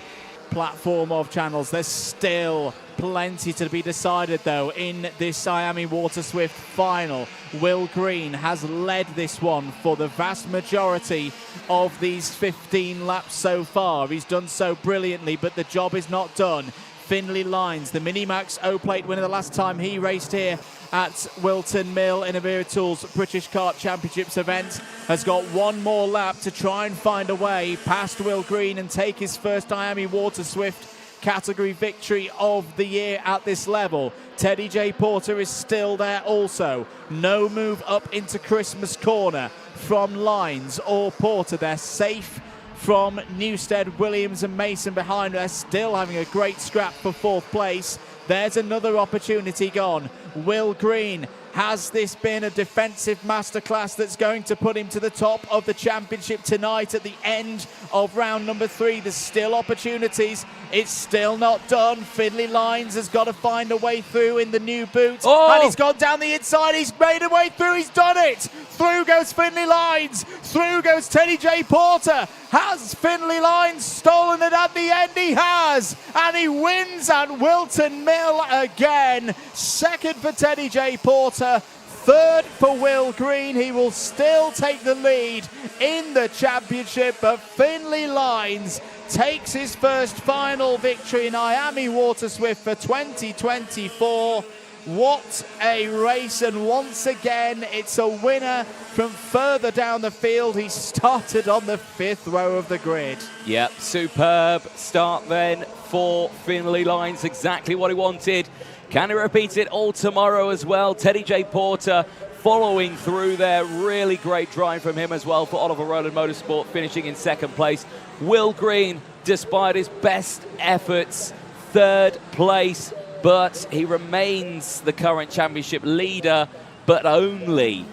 platform of channels. There's still plenty to be decided, though, in this Miami Water Swift final. Will Green has led this one for the vast majority of these 15 laps so far. He's done so brilliantly, but the job is not done. Finley Lyons, the Minimax O-Plate winner the last time he raced here at Whilton Mill in a Wera Tools British Kart Championships event, has got one more lap to try and find a way past Will Green and take his first Miami Water Swift category victory of the year at this level. Teddy J. Porter is still there also. No move up into Christmas corner from Lyons or Porter. They're safe from Newstead, Williams and Mason behind. They're still having a great scrap for fourth place. There's another opportunity gone. Will Green, has this been a defensive masterclass that's going to put him to the top of the championship tonight at the end of round number 3? There's still opportunities. It's still not done. Finley Lyons has got to find a way through in the new boot. Oh! And he's gone down the inside. He's made a way through. He's done it. Through goes Finley Lyons. Through goes Teddy J. Porter. Has Finley Lyons stolen it at the end? He has. And he wins at Whilton Mill again. Second for Teddy J. Porter. Third for Will Green. He will still take the lead in the championship, but Finley Lyons takes his first final victory in Miami Water Swift for 2024. What a race, and once again it's a winner from further down the field. He started on the 5th row of the grid. Yep, superb start then for Finley Lyons, exactly what he wanted. Can he repeat it all tomorrow as well? Teddy J. Porter following through there. Really great drive from him as well for Oliver Rowland Motorsport, finishing in second place. Will Green, despite his best efforts, third place, but he remains the current championship leader, but only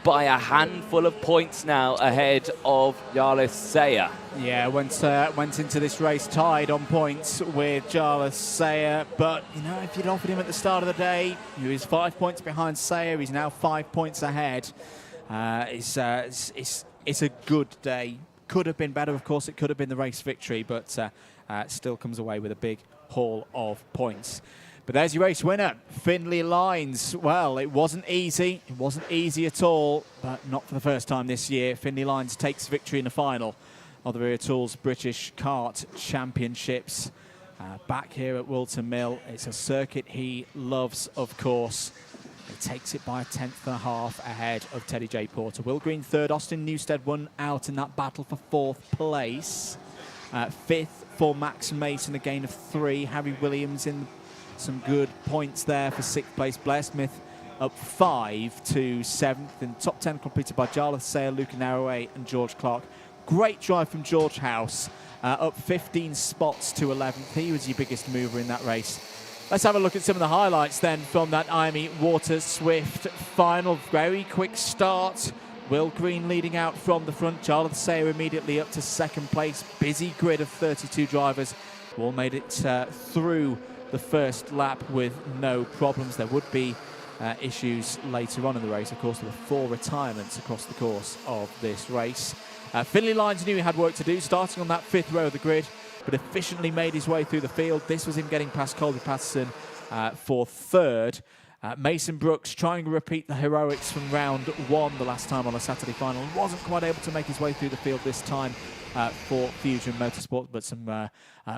by a handful of points now ahead of Jarlis Sayer. Yeah, went into this race tied on points with Jarlis Sayer, but you know, if you'd offered him at the start of the day, he was 5 points behind Sayer. He's now 5 points ahead. It's a good day. Could have been better, of course. It could have been the race victory, but still comes away with a big haul of points. But there's your race winner, Finley Lyons. Well, it wasn't easy. It wasn't easy at all, but not for the first time this year. Finley Lyons takes victory in the final of the Wera Tools British Kart Championships. Back here at Whilton Mill. It's a circuit he loves, of course. He takes it by a 10.5 ahead of Teddy J. Porter. Will Green third. Austin Newstead won out in that battle for fourth place. Fifth for Max Mason, a gain of 3. Harry Williams in some good points there for 6th place. Blair Smith up 5 to 7th. In top 10 completed by Jarlis Sayer, Luca Narroway and George Clark. Great drive from George House, up 15 spots to 11th. He was your biggest mover in that race. Let's have a look at some of the highlights then from that Miami Water Swift final. Very quick start. Will Green leading out from the front. Jarlis Sayer immediately up to 2nd place. Busy grid of 32 drivers. All made it through the first lap with no problems. There would be issues later on in the race. Of course, there were 4 retirements across the course of this race. Finley Lyons knew he had work to do, starting on that 5th row of the grid, but efficiently made his way through the field. This was him getting past Colby Patterson for 3rd. Mason Brooks trying to repeat the heroics from round 1 the last time on a Saturday final. Wasn't quite able to make his way through the field this time. for Fusion Motorsport, but some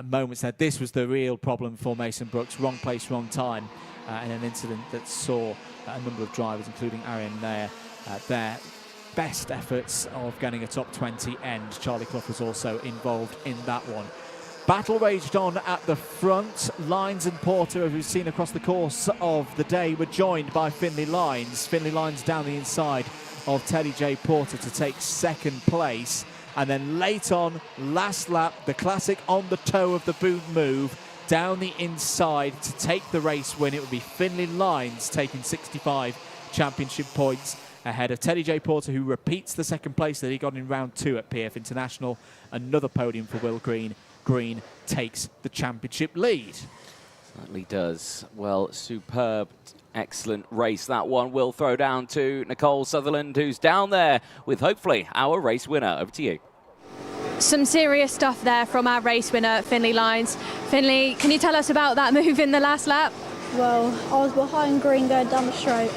moments there. This was the real problem for Mason Brooks. Wrong place, wrong time, in an incident that saw a number of drivers, including Arian there, their best efforts of getting a top 20 end. Charlie Clough was also involved in that one. Battle raged on at the front. Lines and Porter, as we've seen across the course of the day, were joined by Finlay Lines. Finlay Lines down the inside of Teddy J. Porter to take second place. And then late on, last lap, the classic on the toe of the boot move, down the inside to take the race win. It would be Finlay Lines taking 65 championship points ahead of Teddy J. Porter, who repeats the second place that he got in round 2 at PF International. Another podium for Will Green. Green takes the championship lead. Certainly does. Well, superb, excellent race that one. We'll throw down to Nicole Sutherland, who's down there with hopefully our race winner. Over to you. Some serious stuff there from our race winner, Finlay Lines. Finlay, can you tell us about that move in the last lap? Well, I was behind Green going down the straight.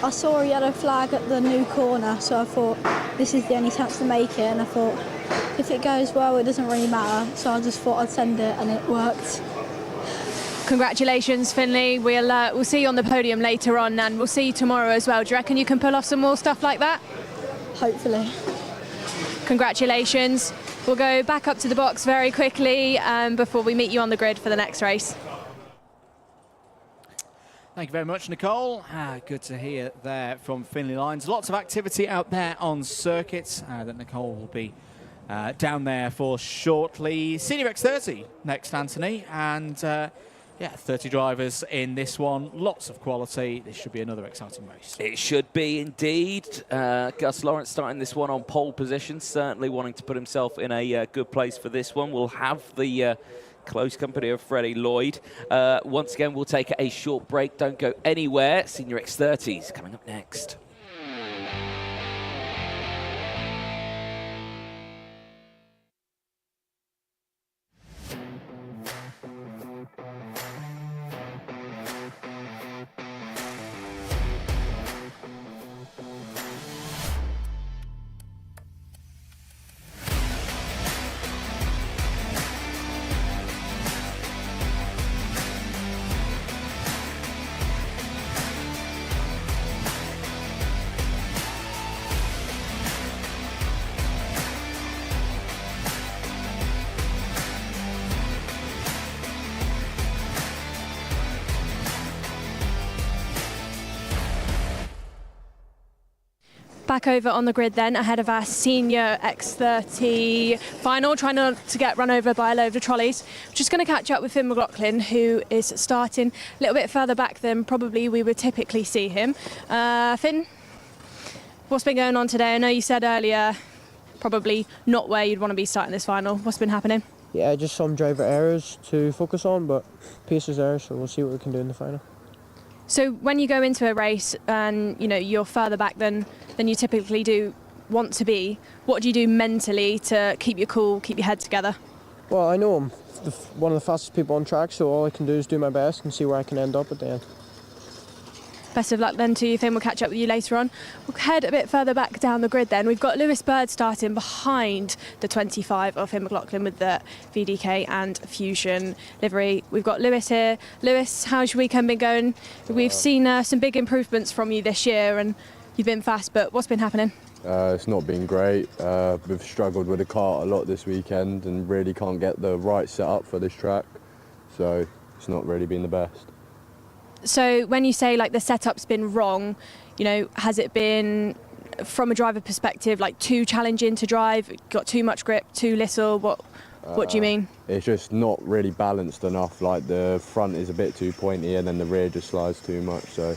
I saw a yellow flag at the new corner, so I thought this is the only chance to make it, and I thought if it goes well, it doesn't really matter, so I just thought I'd send it, and it worked. Congratulations, Finlay. We'll see you on the podium later on, and we'll see you tomorrow as well. Do you reckon you can pull off some more stuff like that? Hopefully. Congratulations. We'll go back up to the box very quickly before we meet you on the grid for the next race. Thank you very much, Nicole. Good to hear there from Finlay Lines. Lots of activity out there on circuits that Nicole will be down there for shortly. Senior X30 next, Anthony. And yeah, 30 drivers in this one. Lots of quality. This should be another exciting race. It should be indeed. Gus Lawrence starting this one on pole position, certainly wanting to put himself in a good place for this one. We'll have the close company of Freddie Lloyd. Once again, we'll take a short break. Don't go anywhere. Senior X30s coming up next. Back over on the grid then, ahead of our Senior X30 final, trying not to get run over by a load of trolleys. Just going to catch up with Finn McLaughlin, who is starting a little bit further back than probably we would typically see him. Finn, what's been going on today? I know you said earlier probably not where you'd want to be starting this final. What's been happening? Yeah, just some driver errors to focus on, but pace is there, so we'll see what we can do in the final. So when you go into a race and you're further back than you typically do want to be, what do you do mentally to keep your cool, keep your head together? Well, I know I'm one of the fastest people on track, so all I can do is do my best and see where I can end up at the end. Best of luck then to you, Finn. We'll catch up with you later on. We'll head a bit further back down the grid then. We've got Lewis Bird starting behind the 25 of Finn McLaughlin with the VDK and Fusion livery. We've got Lewis here. Lewis, how's your weekend been going? We've seen some big improvements from you this year and you've been fast, but what's been happening? It's not been great. We've struggled with the kart a lot this weekend and really can't get the right setup for this track. So it's not really been the best. So when you say like the setup's been wrong, has it been from a driver perspective like too challenging to drive, got too much grip, too little? What do you mean? It's just not really balanced enough. Like the front is a bit too pointy and then the rear just slides too much. So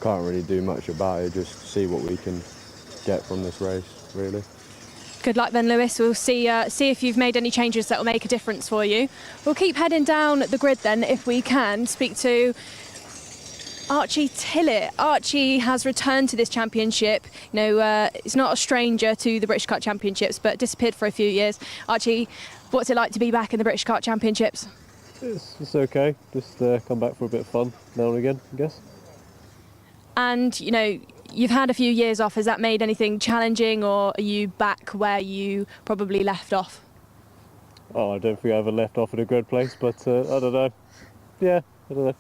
can't really do much about it. Just see what we can get from this race, really. Good luck then, Lewis. We'll see if you've made any changes that will make a difference for you. We'll keep heading down the grid then if we can. Speak to Archie Tillett. Archie has returned to this championship. He's not a stranger to the British Kart Championships, but disappeared for a few years. Archie, what's it like to be back in the British Kart Championships? It's okay. Just come back for a bit of fun now and again, I guess. And, You've had a few years off. Has that made anything challenging, or are you back where you probably left off? Oh, I don't think I ever left off in a good place, but I don't know. Yeah, I don't know.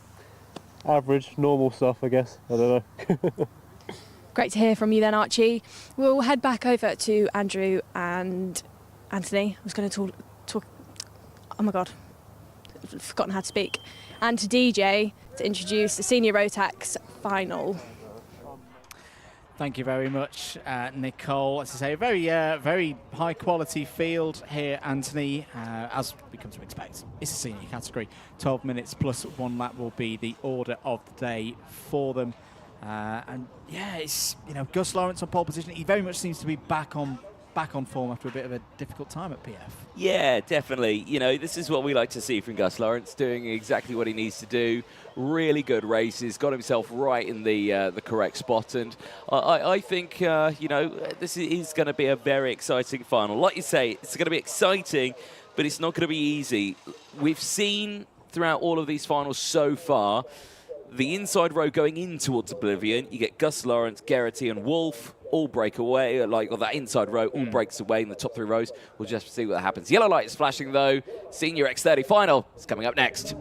Average, normal stuff, I guess. I don't know. Great to hear from you then, Archie. We'll head back over to Andrew and Anthony. I was going to talk. Oh my God, I've forgotten how to speak. And to DJ to introduce the Senior Rotax final. Thank you very much, Nicole. As I say, a very high-quality field here, Anthony, as we come to expect. It's a senior category. 12 minutes plus 1 lap will be the order of the day for them. And yeah, it's, you know, Gus Lawrence on pole position. He very much seems to be back on form after a bit of a difficult time at PF. Yeah, definitely. You know, this is what we like to see from Gus Lawrence, doing exactly what he needs to do. Really good races, got himself right in the correct spot, and I think you know, this is going to be a very exciting final. Like you say, it's going to be exciting, but it's not going to be easy. We've seen throughout all of these finals so far, the inside row going in towards Oblivion, you get Gus Lawrence, Geraghty and Wolf all break away, or that inside row all breaks away in the top 3 rows. We'll just see what happens. Yellow light is flashing though. Senior X30 final is coming up next.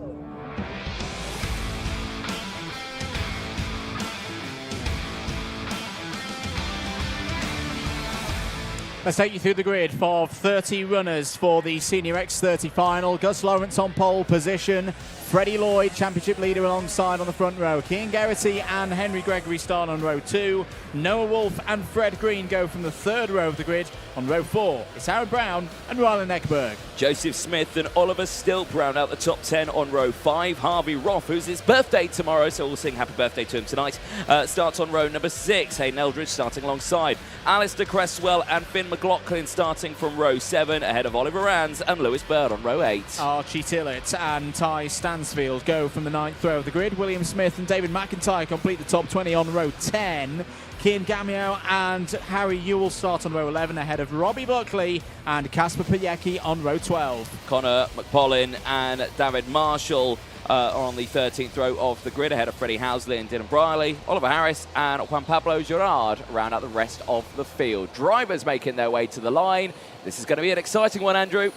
Let's take you through the grid for 30 runners for the Senior X30 final. Gus Lawrence on pole position. Freddie Lloyd, championship leader, alongside on the front row. Cian Geraghty and Henry Gregory start on row 2. Noah Wolf and Fred Green go from the 3rd row of the grid. On row 4, it's Aaron Brown and Rylan Eckberg. Joseph Smith and Oliver Stilp round out the top 10 on row 5. Harvey Roth, who's his birthday tomorrow, so we'll sing happy birthday to him tonight, starts on row number 6. Hayden Eldridge starting alongside. Alistair Cresswell and Finn McLaughlin starting from row 7, ahead of Oliver Rands and Lewis Bird on row 8. Archie Tillett and Ty Stansfield go from the 9th row of the grid. William Smith and David McIntyre complete the top 20 on row 10. Cian Gamio and Harry Ewell start on row 11, ahead of Robbie Buckley and Casper Piecki on row 12. Connor McPollin and David Marshall are on the 13th row of the grid, ahead of Freddie Housley and Dylan Briley. Oliver Harris and Juan Pablo Gerard round out the rest of the field. Drivers making their way to the line. This is going to be an exciting one, Andrew.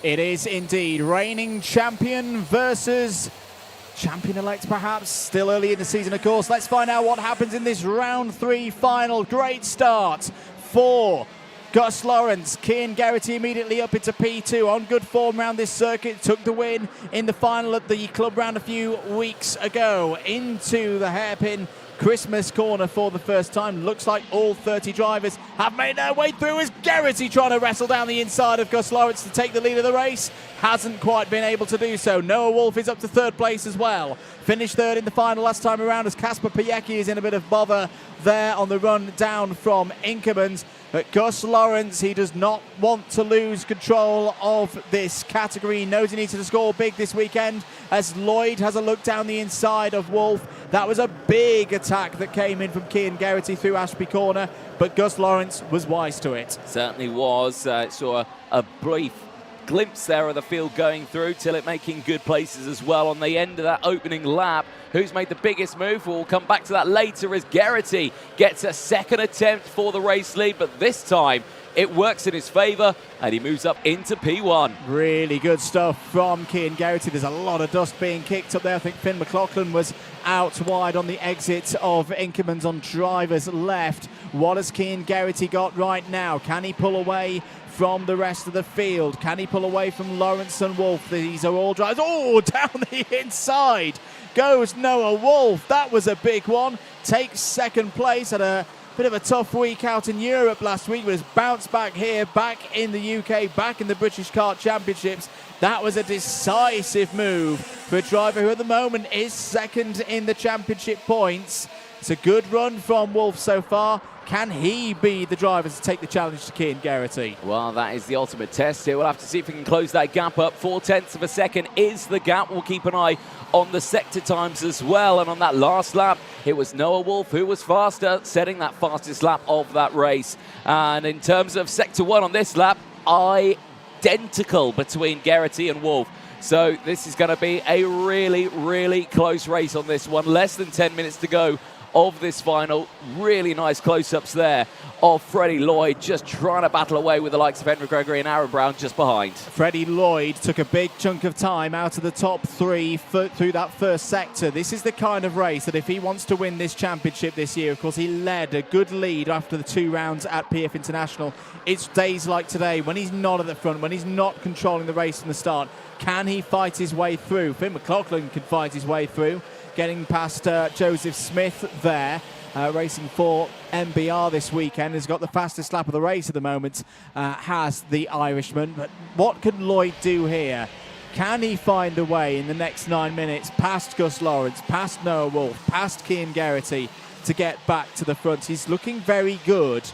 It is indeed. Reigning champion versus champion-elect, perhaps. Still early in the season, of course. Let's find out what happens in this round 3 final. Great start for Gus Lawrence. Cian Geraghty immediately up into P2, on good form around this circuit. Took the win in the final at the club round a few weeks ago. Into the hairpin Christmas corner for the first time. Looks like all 30 drivers have made their way through, as Geraghty trying to wrestle down the inside of Gus Lawrence to take the lead of the race. Hasn't quite been able to do so. Noah Wolf is up to 3rd place as well. Finished 3rd in the final last time around, as Casper Piecki is in a bit of bother there on the run down from Inkermans. But Gus Lawrence, he does not want to lose control of this category. He knows he needs to score big this weekend, as Lloyd has a look down the inside of Wolf. That was a big attack that came in from Cian Geraghty through Ashby Corner, but Gus Lawrence was wise to it. Certainly was. Saw a brief glimpse there of the field going through. Tillett making good places as well on the end of that opening lap. Who's made the biggest move? We'll come back to that later, as Geraghty gets a 2nd attempt for the race lead, but this time it works in his favour and he moves up into P1. Really good stuff from Cian Geraghty. There's a lot of dust being kicked up there. I think Finn McLaughlin was out wide on the exit of Inkermans on driver's left. What has Cian Geraghty got right now? Can he pull away from the rest of the field? Can he pull away from Lawrence and Wolf? These are all drivers. Oh, down the inside goes Noah Wolf. That was a big one. Takes 2nd place. Had a bit of a tough week out in Europe last week, but has bounced back here, back in the UK, back in the British Kart Championships. That was a decisive move for a driver who at the moment is 2nd in the championship points. It's a good run from Wolf so far. Can he be the driver to take the challenge to Cian Geraghty? Well, that is the ultimate test here. We'll have to see if we can close that gap up. 0.4 of a second is the gap. We'll keep an eye on the sector times as well. And on that last lap, it was Noah Wolf who was faster, setting that fastest lap of that race. And in terms of sector 1 on this lap, identical between Geraghty and Wolf. So this is going to be a really, really close race on this one. Less than 10 minutes to go of this final. Really nice close-ups there of Freddie Lloyd just trying to battle away with the likes of Henry Gregory and Aaron Brown just behind. Freddie Lloyd took a big chunk of time out of the top three through that first sector. This is the kind of race that if he wants to win this championship this year, of course he led a good lead after the 2 rounds at PF International. It's days like today when he's not at the front, when he's not controlling the race from the start. Can he fight his way through? Finn McLaughlin can fight his way through, getting past Joseph Smith there. Racing for MBR this weekend, has got the fastest lap of the race at the moment, has the Irishman. But what can Lloyd do here? Can he find a way in the next 9 minutes past Gus Lawrence, past Noah Wolf, past Cian Geraghty to get back to the front? He's looking very good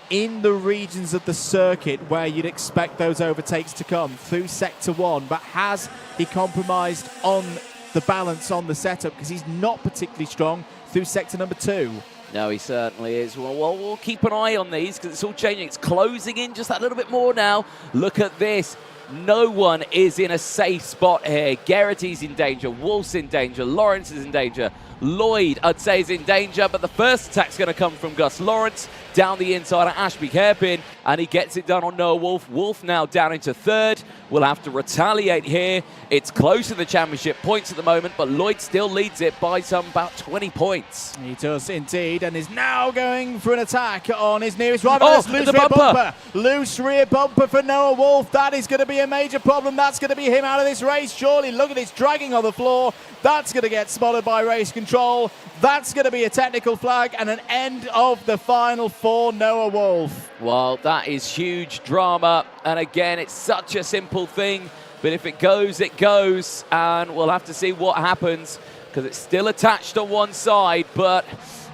in the regions of the circuit where you'd expect those overtakes to come through sector 1, but has he compromised on the balance on the setup, because he's not particularly strong through sector number 2? No, he certainly is. Well, we'll keep an eye on these because it's all changing. It's closing in just that little bit more now. Look at this. No one is in a safe spot here. Geraghty's in danger. Wolf's in danger. Lawrence is in danger. Lloyd, I'd say, is in danger, but the first attack's going to come from Gus Lawrence down the inside of Ashby Hairpin, and he gets it done on Noah Wolf. Wolf now down into 3rd. We'll have to retaliate here. It's close to the championship points at the moment, but Lloyd still leads it by about 20 points. He does indeed, and is now going for an attack on his nearest rival. Oh, Loose the rear bumper. Loose rear bumper for Noah Wolf. That is going to be a major problem. That's going to be him out of this race, surely. Look at this dragging on the floor. That's going to get spotted by race control. That's going to be a technical flag and an end of the final for Noah Wolf. Well, that is huge drama. And again, it's such a simple thing. But if it goes, it goes. And we'll have to see what happens because it's still attached on one side. But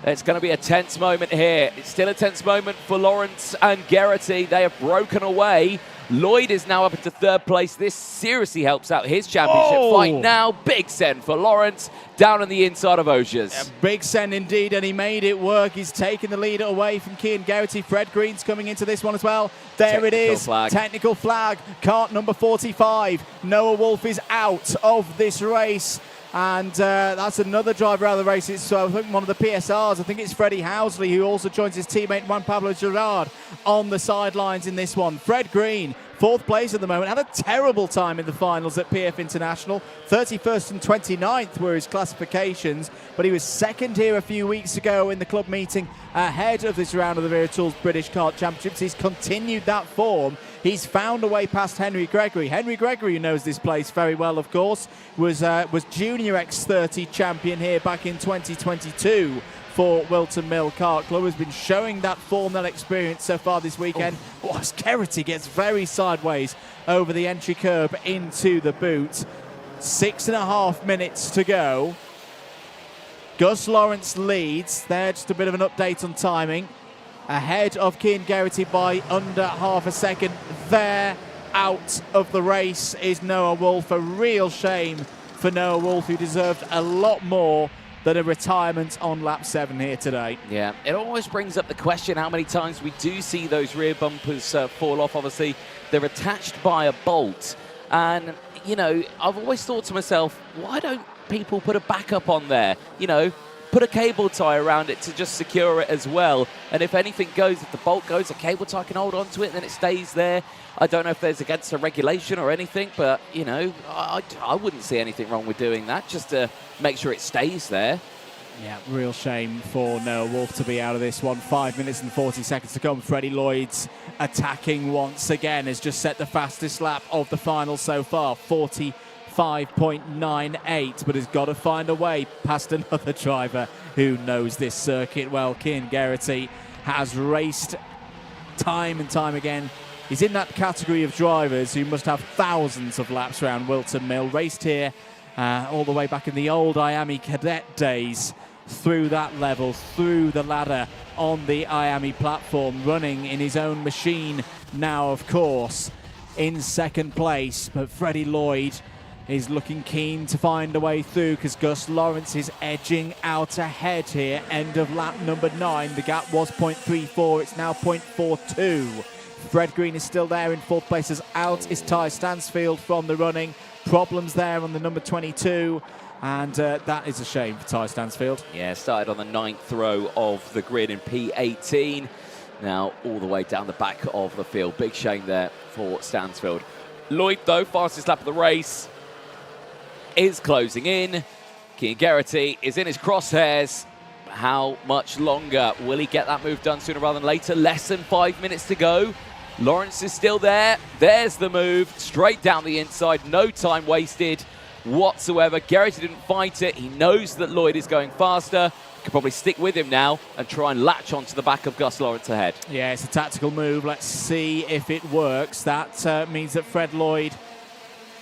it's going to be a tense moment here. It's still a tense moment for Lawrence and Geraghty. They have broken away. Lloyd is now up into 3rd place. This seriously helps out his championship fight now. Big send for Lawrence down on the inside of Osiers. Big send indeed, and he made it work. He's taken the lead away from Cian Geraghty. Fred Green's coming into this one as well. There it is. Technical flag. Kart number 45. Noah Wolf is out of this race. And that's another driver out of the race. It's I think one of the PSRs. I think it's Freddie Housley, who also joins his teammate Juan Pablo Gerard on the sidelines in this one. Fred Green, 4th place at the moment, had a terrible time in the finals at PF International. 31st and 29th were his classifications, but he was 2nd here a few weeks ago in the club meeting ahead of this round of the Wera Tools British Kart Championships. He's continued that form. He's found a way past Henry Gregory. Henry Gregory, who knows this place very well, of course, was Junior X30 champion here back in 2022 for Whilton Mill Kart Club. Has been showing that form, that experience so far this weekend. Geraghty gets very sideways over the entry curb into the boot. 6.5 minutes to go. Gus Lawrence leads. There, just a bit of an update on timing. Ahead of Cian Geraghty by under half a second. There, out of the race is Noah Wolf. A real shame for Noah Wolf, who deserved a lot more than a retirement on lap 7 here today. Yeah, it always brings up the question how many times we do see those rear bumpers fall off. Obviously, they're attached by a bolt. And, you know, I've always thought to myself, why don't people put a backup on there? You know, put a cable tie around it to just secure it as well. And if anything goes, if the bolt goes, a cable tie can hold on to it and then it stays there. I don't know if there's against a regulation or anything, but, you know, I wouldn't see anything wrong with doing that, just to make sure it stays there. Yeah, real shame for Noah Wolf to be out of this one. 5 minutes and 40 seconds to come. Freddie Lloyd's attacking once again has just set the fastest lap of the final so far, 45.98, but has got to find a way past another driver who knows this circuit well. Cian Geraghty has raced time and time again. He's in that category of drivers who must have thousands of laps around Whilton Mill. Raced here all the way back in the old Miami Cadet days, through that level, through the ladder on the Miami platform, running in his own machine now, of course, in 2nd place. But Freddie Lloyd is looking keen to find a way through because Gus Lawrence is edging out ahead here. End of lap number 9. The gap was 0.34. It's now 0.42. Fred Green is still there in 4th place. As out is Ty Stansfield from the running. Problems there on the number 22. And that is a shame for Ty Stansfield. Yeah, started on the 9th row of the grid in P18. Now all the way down the back of the field. Big shame there for Stansfield. Lloyd, though, fastest lap of the race, is closing in. Cian Geraghty is in his crosshairs. How much longer? Will he get that move done sooner rather than later? Less than 5 minutes to go. Lawrence is still there. There's the move. Straight down the inside. No time wasted whatsoever. Geraghty didn't fight it. He knows that Lloyd is going faster. Could probably stick with him now and try and latch onto the back of Gus Lawrence ahead. Yeah, it's a tactical move. Let's see if it works. That means that Fred Lloyd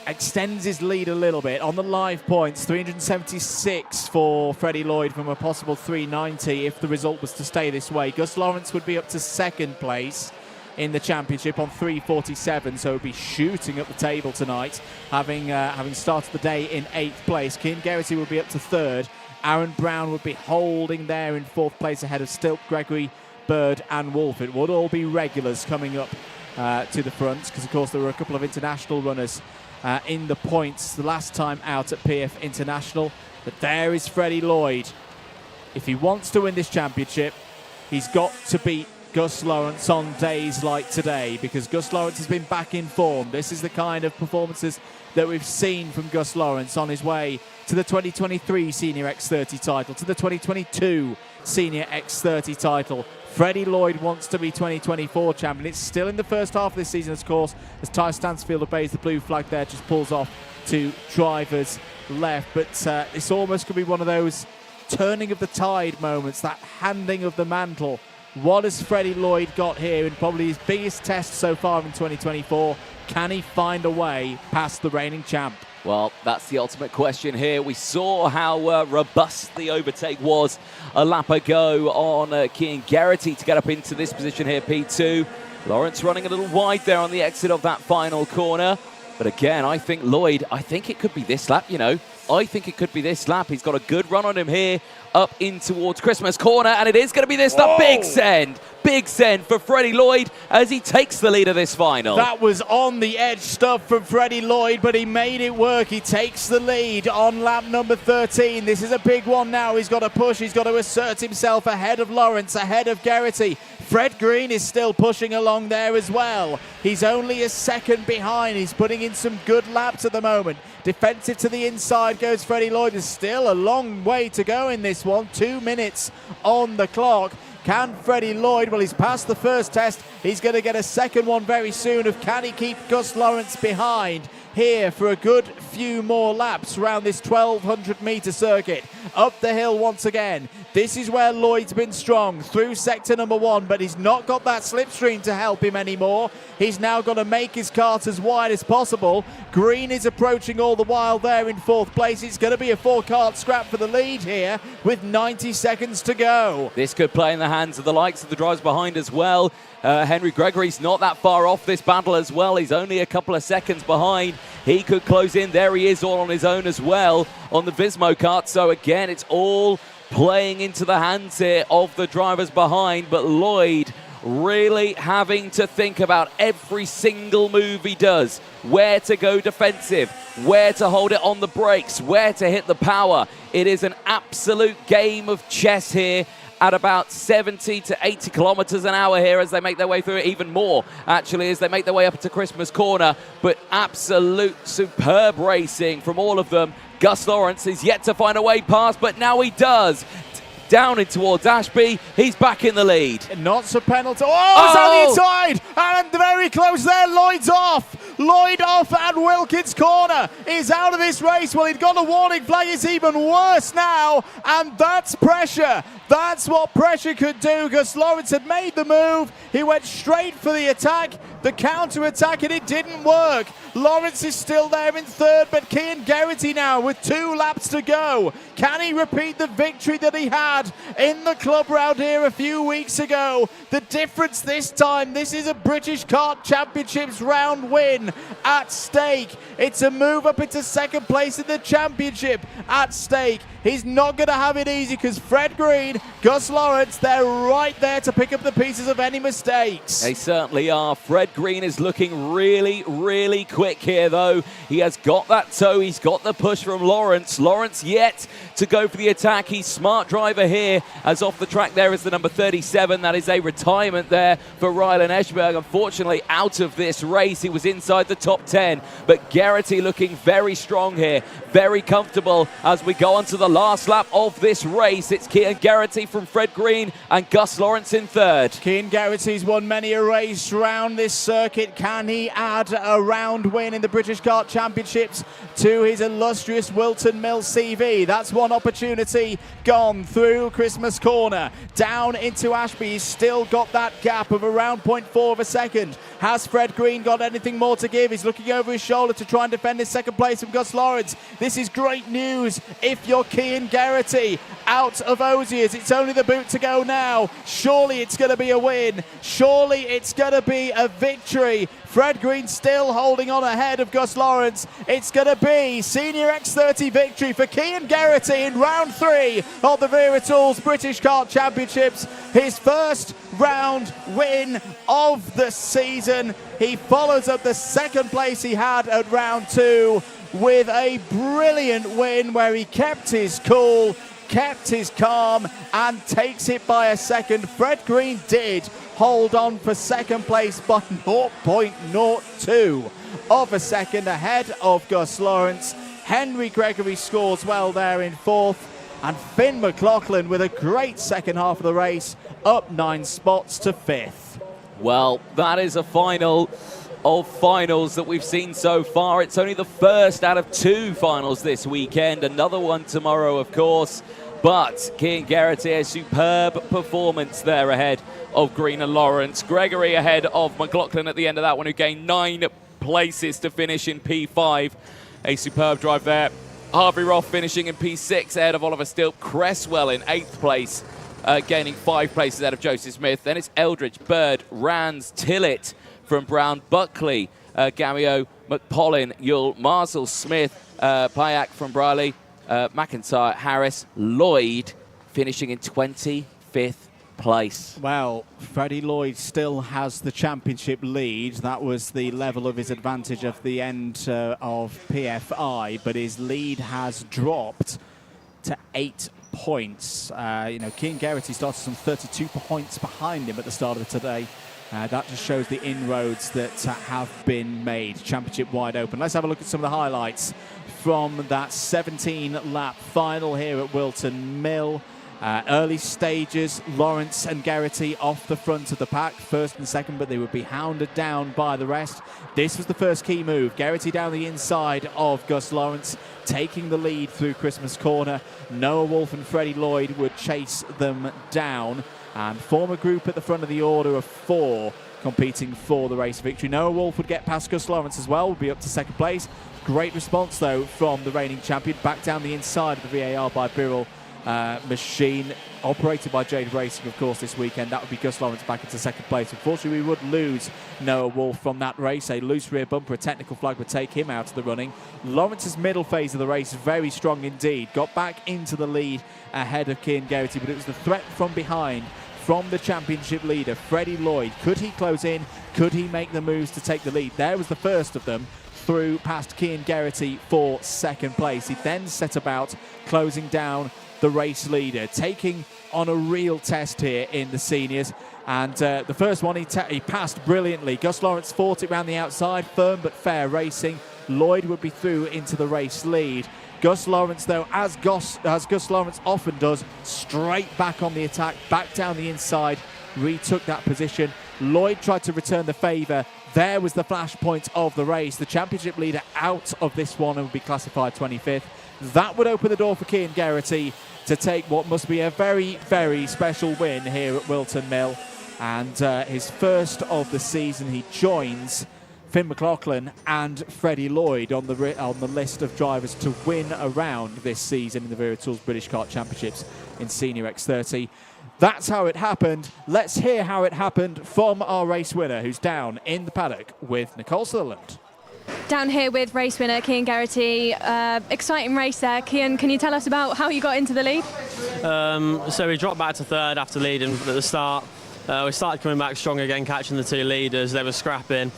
extends his lead a little bit. On the live points, 376 for Freddie Lloyd from a possible 390 if the result was to stay this way. Gus Lawrence would be up to second place in the championship on 347, so he'll be shooting up the table tonight, having started the day in 8th place. Cian Geraghty will be up to third. Aaron Brown would be holding there in 4th place ahead of Stilp, Gregory, Bird and Wolf. It would all be regulars coming up to the front, because of course there were a couple of international runners in the points the last time out at PF International. But there is Freddie Lloyd. If he wants to win this championship, he's got to beat Gus Lawrence on days like today, because Gus Lawrence has been back in form. This is the kind of performances that we've seen from Gus Lawrence on his way to the 2023 Senior X30 title, to the 2022 Senior X30 title. Freddie Lloyd wants to be 2024 champion. It's still in the first half of this season, of course, as Ty Stansfield obeys the blue flag there, just pulls off to driver's left. But this almost could be one of those turning of the tide moments, that handing of the mantle. What has Freddie Lloyd got here in probably his biggest test so far in 2024? Can he find a way past the reigning champ? Well, that's the ultimate question here. We saw how robust the overtake was a lap ago on Cian Geraghty to get up into this position here, P2. Lawrence running a little wide there on the exit of that final corner. But again, I think Lloyd, I think it could be this lap, you know. I think it could be this lap. He's got a good run on him here up in towards Christmas corner, and it is going to be this lap. Big send for Freddie Lloyd as he takes the lead of this final. That was on the edge stuff from Freddie Lloyd, but he made it work. He takes the lead on lap number 13. This is a big one now. He's got to push. He's got to assert himself ahead of Lawrence, ahead of Geraghty. Fred Green is still pushing along there as well. He's only a second behind. He's putting in some good laps at the moment. Defensive to the inside goes Freddie Lloyd. There's still a long way to go in this one. 2 minutes on the clock. Can Freddie Lloyd, well, he's passed the first test. He's going to get a second one very soon. Can he keep Gus Lawrence behind here for a good few more laps around this 1,200-metre circuit? Up the hill once again. This is where Lloyd's been strong, through sector number 1, but he's not got that slipstream to help him anymore. He's now got to make his kart as wide as possible. Green is approaching all the while there in 4th place. It's going to be a 4-kart scrap for the lead here with 90 seconds to go. This could play in the hands of the likes of the drivers behind as well. Henry Gregory's not that far off this battle as well. He's only a couple of seconds behind. He could close in. There he is, all on his own as well on the Vismo kart. So again, it's all playing into the hands here of the drivers behind, but Lloyd really having to think about every single move he does, where to go defensive, where to hold it on the brakes, where to hit the power. It is an absolute game of chess here at about 70 to 80 kilometers an hour here as they make their way through it, even more actually as they make their way up to Christmas corner. But absolute superb racing from all of them. Gus Lawrence is yet to find a way past, but now he does. Down in towards Ashby, he's back in the lead. Not so penalty. Oh, it's on the inside, and very close there. Lloyd's off. Lloyd off, and Wilkins' corner is out of this race. Well, he'd got a warning flag. It's even worse now, and that's pressure. That's what pressure could do. Gus Lawrence had made the move. He went straight for the attack, the counter-attack, and it didn't work. Lawrence is still there in 3rd, but Cian Geraghty now with 2 laps to go. Can he repeat the victory that he had in the club round here a few weeks ago? The difference this time, this is a British Kart Championships round win at stake. It's a move up into 2nd place in the championship at stake. He's not going to have it easy because Fred Green, Gus Lawrence, they're right there to pick up the pieces of any mistakes. They certainly are. Fred Green is looking really, really cool quick here, though. He has got that toe. He's got the push from Lawrence. Lawrence yet to go for the attack. He's smart driver here, as off the track there is the number 37. That is a retirement there for Rylan Eschberg. Unfortunately, out of this race. He was inside the top 10, but Garrity looking very strong here, very comfortable as we go on to the last lap of this race. It's Cian Garrity from Fred Green and Gus Lawrence in third. Cian Garrity's won many a race round this circuit. Can he add a round win in the British Kart Championships to his illustrious Whilton Mill CV? That's one opportunity gone through Christmas Corner. Down into Ashby, he's still got that gap of around 0.4 of a second. Has Fred Green got anything more to give? He's looking over his shoulder to try and defend his second place from Gus Lawrence. This is great news if you're Cian Garrity out of Osiers. It's only the boot to go now. Surely it's going to be a win. Surely it's going to be a victory. Fred Green still holding on ahead of Gus Lawrence. It's going to be Senior X30 victory for Cian Garrity in round 3 of the Wera Tools British Kart Championships. His first round win of the season. He follows up the second place he had at round 2 with a brilliant win where he kept his cool, kept his calm, and takes it by a second. Fred Green did hold on for second place by 0.02 of a second ahead of Gus Lawrence. Henry Gregory scores well there in fourth, and Finn McLaughlin with a great second half of the race, up 9 spots to fifth. Well, that is a final of finals that we've seen so far. It's only the first out of 2 finals this weekend. Another one tomorrow, of course. But Cian Garrity, a superb performance there ahead of Green and Lawrence. Gregory ahead of McLaughlin at the end of that one, who gained 9 places to finish in P5. A superb drive there. Harvey Roth finishing in P6 ahead of Oliver Stilp. Cresswell in 8th place, gaining 5 places out of Joseph Smith. Then it's Eldridge, Bird, Rands, Tillett from Brown, Buckley, Gamio, McPollin, Yule, Marsall, Smith, Payak from Briley, McIntyre, Harris, Lloyd finishing in 25th place. Well, Freddie Lloyd still has the championship lead. That was the level of his advantage at the end of PFI, but his lead has dropped to 8 points. Cian Garrity started some 32 points behind him at the start of today. That just shows the inroads that have been made. Championship wide open. Let's have a look at some of the highlights from that 17-lap final here at Whilton Mill. Early stages, Lawrence and Garrity off the front of the pack, first and second, but they would be hounded down by the rest. This was the first key move. Garrity down the inside of Gus Lawrence, taking the lead through Christmas Corner. Noah Wolf and Freddie Lloyd would chase them down and form a group at the front of the order of 4 competing for the race victory. Noah Wolf would get past Gus Lawrence as well, would be up to second place. Great response, though, from the reigning champion. Back down the inside of the VAR by Birrell machine, operated by Jade Racing, of course, this weekend. That would be Gus Lawrence back into second place. Unfortunately, we would lose Noah Wolf from that race. A loose rear bumper, a technical flag would take him out of the running. Lawrence's middle phase of the race, very strong indeed. Got back into the lead ahead of Cian Garrity, but it was the threat from behind from the championship leader, Freddie Lloyd. Could he close in? Could he make the moves to take the lead? There was the first of them, through past Cian Garrity for second place. He then set about closing down the race leader, taking on a real test here in the seniors. And the first one he passed brilliantly. Gus Lawrence fought it round the outside, firm but fair racing. Lloyd would be through into the race lead. Gus Lawrence, though, as Gus Lawrence often does, straight back on the attack, back down the inside, retook that position. Lloyd tried to return the favour. There was the flashpoint of the race. The championship leader out of this one and would be classified 25th. That would open the door for Cian Garrity to take what must be a very, very special win here at Whilton Mill. And his first of the season, he joins Finn McLaughlin and Freddie Lloyd on the list of drivers to win a round this season in the Wera Tools British Kart Championships in Senior X30. That's how it happened. Let's hear how it happened from our race winner, who's down in the paddock with Nicole Sutherland. Down here with race winner Cian Garrity. Exciting race there. Cian, can you tell us about how you got into the lead? So we dropped back to third after leading at the start. We started coming back strong again, catching the 2 leaders. They were scrapping,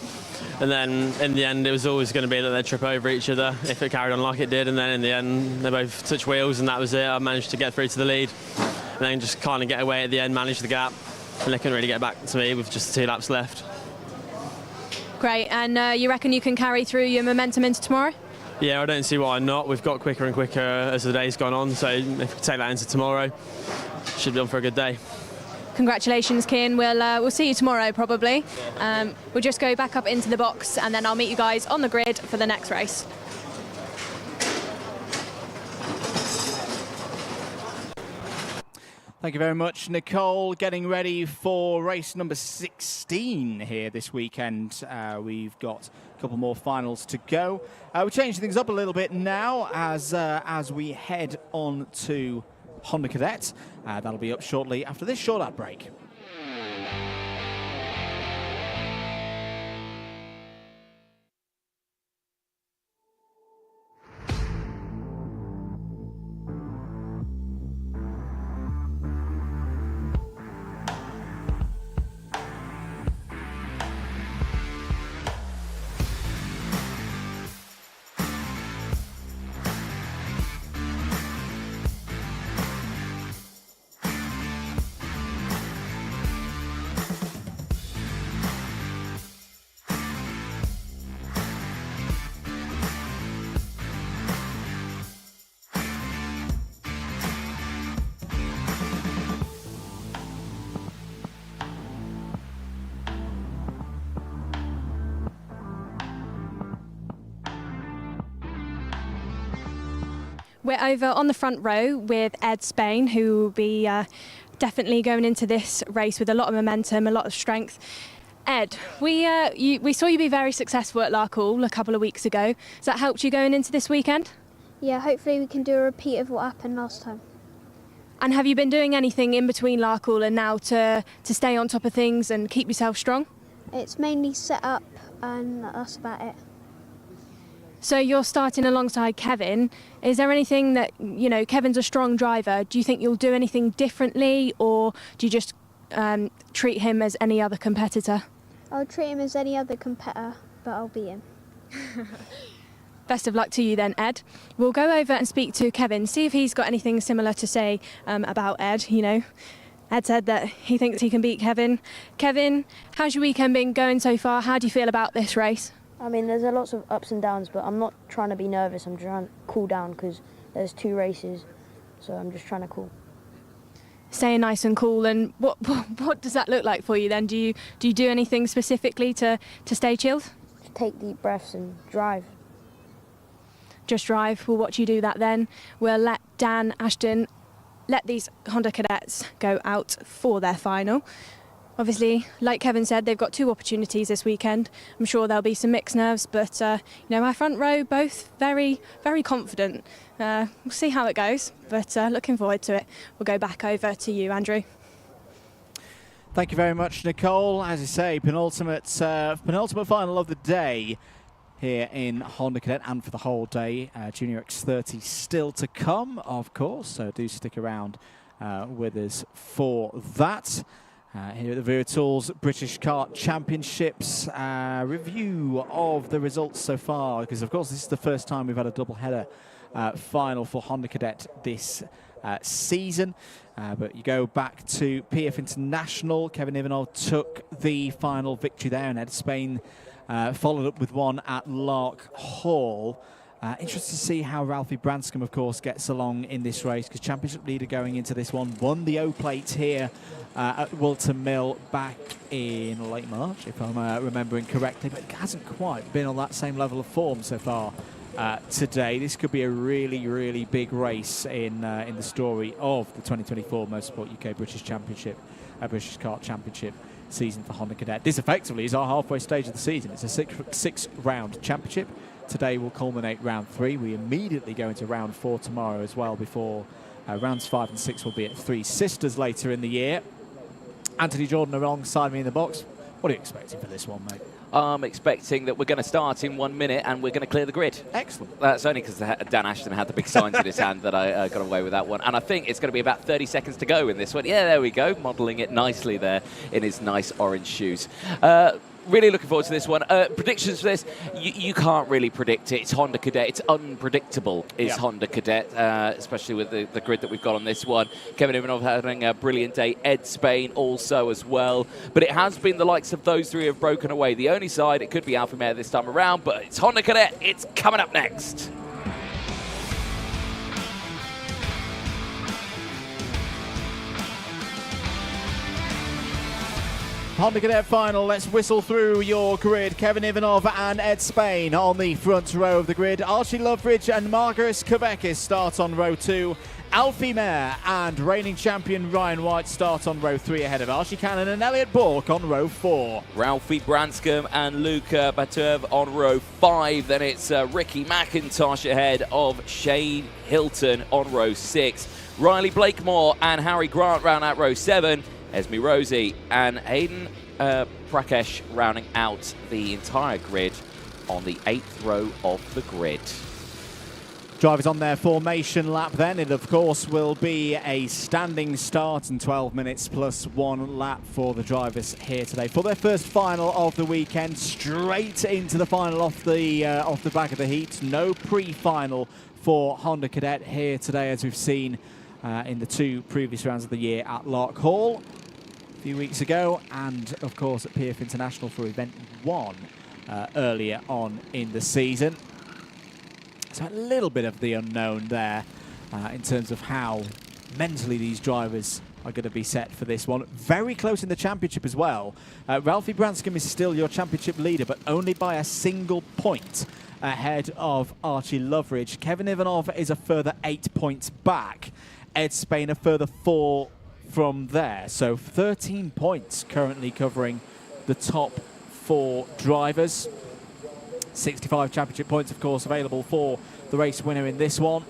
and then in the end it was always going to be that they'd trip over each other if it carried on like it did, and then in the end they both touched wheels and that was it. I managed to get through to the lead and then just kind of get away at the end, manage the gap, and they couldn't really get back to me with just 2 laps left. Great, and you reckon you can carry through your momentum into tomorrow? Yeah, I don't see why not. We've got quicker and quicker as the day's gone on, so if we take that into tomorrow, should be on for a good day. Congratulations, Cian. We'll see you tomorrow, probably. We'll just go back up into the box, and then I'll meet you guys on the grid for the next race. Thank you very much, Nicole. Getting ready for race number 16 here this weekend. We've got a couple more finals to go. We're changing things up a little bit now as we head on to Honda Cadet. That'll be up shortly after this short ad break. We're over on the front row with Ed Spain, who will be definitely going into this race with a lot of momentum, a lot of strength. Ed, we saw you be very successful at Larkall a couple of weeks ago. Has that helped you going into this weekend? Yeah, hopefully we can do a repeat of what happened last time. And have you been doing anything in between Larkall and now to stay on top of things and keep yourself strong? It's mainly set up and that's about it. So you're starting alongside Kevin. Is there anything that, you know, Kevin's a strong driver. Do you think you'll do anything differently, or do you just treat him as any other competitor? I'll treat him as any other competitor, but I'll beat him. Best of luck to you then, Ed. We'll go over and speak to Kevin, see if he's got anything similar to say about Ed. You know, Ed said that he thinks he can beat Kevin. Kevin, how's your weekend been going so far? How do you feel about this race? I mean, there's a lots of ups and downs, but I'm not trying to be nervous. I'm trying to cool down because there's 2 races, so I'm just trying to cool. Staying nice and cool. And what does that look like for you then? Do you do anything specifically to stay chilled? Just take deep breaths and drive. Just drive. We'll watch you do that then. We'll let Dan Ashton let these Honda Cadets go out for their final. Obviously, like Kevin said, they've got 2 opportunities this weekend. I'm sure there'll be some mixed nerves, but you know, my front row both very, very confident. We'll see how it goes, but looking forward to it. We'll go back over to you, Andrew. Thank you very much, Nicole. As you say, penultimate final of the day here in Honda Cadet and for the whole day. Junior X30 still to come, of course, so do stick around with us for that. Here at the Wera Tools British Kart Championships, review of the results so far, because of course this is the first time we've had a double header final for Honda Cadet this season. But you go back to PF International, Kevin Ivanov took the final victory there, and Ed Spain followed up with one at Lark Hall. Interested to see how Ralphie Branscombe, of course, gets along in this race, because championship leader going into this one won the O-Plate here at Whilton Mill back in late March, if I'm remembering correctly, but it hasn't quite been on that same level of form so far today. This could be a really, really big race in the story of the 2024 Motorsport UK British Championship, British Kart Championship season for Honda Cadet. This effectively is our halfway stage of the season. It's a six-round championship. Today will culminate round 3. We immediately go into round 4 tomorrow as well, before rounds 5 and 6 will be at Three Sisters later in the year. Anthony Jordan alongside me in the box. What are you expecting for this one, mate? I'm expecting that we're going to start in 1 minute and we're going to clear the grid. Excellent. That's only because Dan Ashton had the big signs in his hand that I got away with that one. And I think it's going to be about 30 seconds to go in this one. Yeah, there we go, modelling it nicely there in his nice orange shoes. Really looking forward to this one. Predictions for this, you can't really predict it. It's Honda Cadet. It's unpredictable, is Honda Cadet, especially with the grid that we've got on this one. Kevin Ivanov having a brilliant day. Ed Spain also as well. But it has been the likes of those three have broken away. The only side, it could be Alfa Mare this time around, but it's Honda Cadet. It's coming up next. Honda Cadet final, let's whistle through your grid. Kevin Ivanov and Ed Spain on the front row of the grid. Archie Loveridge and Margaris Kvekis start on row 2. Alfie Mare and reigning champion Ryan White start on row 3 ahead of Archie Cannon and Elliot Bork on row 4. Ralphie Branscombe and Luca Baturv on row 5. Then it's Ricky McIntosh ahead of Shane Hilton on row 6. Riley Blakemore and Harry Grant round out row 7. Esme Rosie and Hayden Prakesh rounding out the entire grid on the 8th row of the grid. Drivers on their formation lap then. It, of course, will be a standing start and 12 minutes plus 1 lap for the drivers here today. For their first final of the weekend, straight into the final off the back of the heat. No pre-final for Honda Cadet here today, as we've seen in the 2 previous rounds of the year at Lark Hall a few weeks ago, and of course at PF International for event 1 earlier on in the season. So a little bit of the unknown there in terms of how mentally these drivers are going to be set for this one. Very close in the championship as well. Ralphie Branscombe is still your championship leader, but only by a single point ahead of Archie Loveridge. Kevin Ivanov is a further 8 points back. Ed Spain a further 4 from there. So 13 points currently covering the top 4 drivers. 65 championship points, of course, available for the race winner in this one.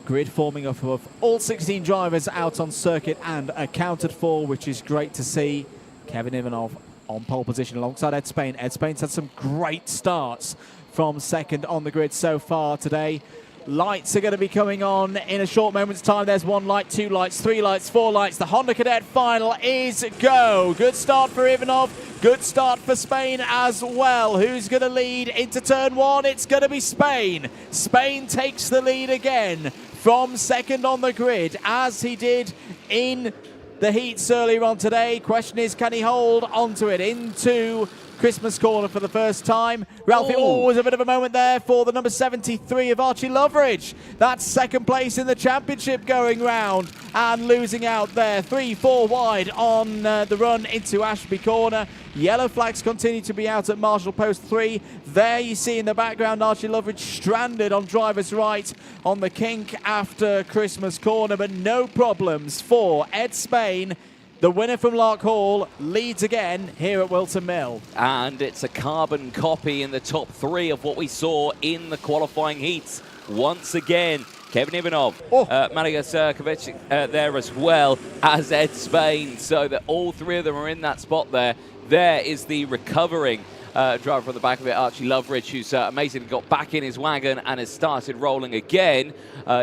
Grid forming up of all 16 drivers out on circuit and accounted for, which is great to see. Kevin Ivanov on pole position alongside Ed Spain. Ed Spain's had some great starts from second on the grid so far today. Lights are going to be coming on in a short moment's time. There's 1 light, 2 lights, 3 lights, 4 lights. The Honda Cadet final is go. Good start for Ivanov. Good start for Spain as well. Who's going to lead into turn 1? It's going to be Spain. Spain takes the lead again from second on the grid, as he did in the heats earlier on today. Question is, can he hold onto it into Christmas corner for the first time? Ralphie, was a bit of a moment there for the number 73 of Archie Loveridge. That's second place in the championship going round and losing out there. 3-4 wide on the run into Ashby corner. Yellow flags continue to be out at Marshall Post 3. There you see in the background Archie Loveridge stranded on driver's right on the kink after Christmas corner, but no problems for Ed Spain. The winner from Lark Hall leads again here at Whilton Mill. And it's a carbon copy in the top 3 of what we saw in the qualifying heats. Once again, Kevin Ivanov, Marius Kovic there as well as Ed Spain. So that all 3 of them are in that spot there. There is the recovering driver from the back of it, Archie Loveridge, who's amazingly got back in his wagon and has started rolling again.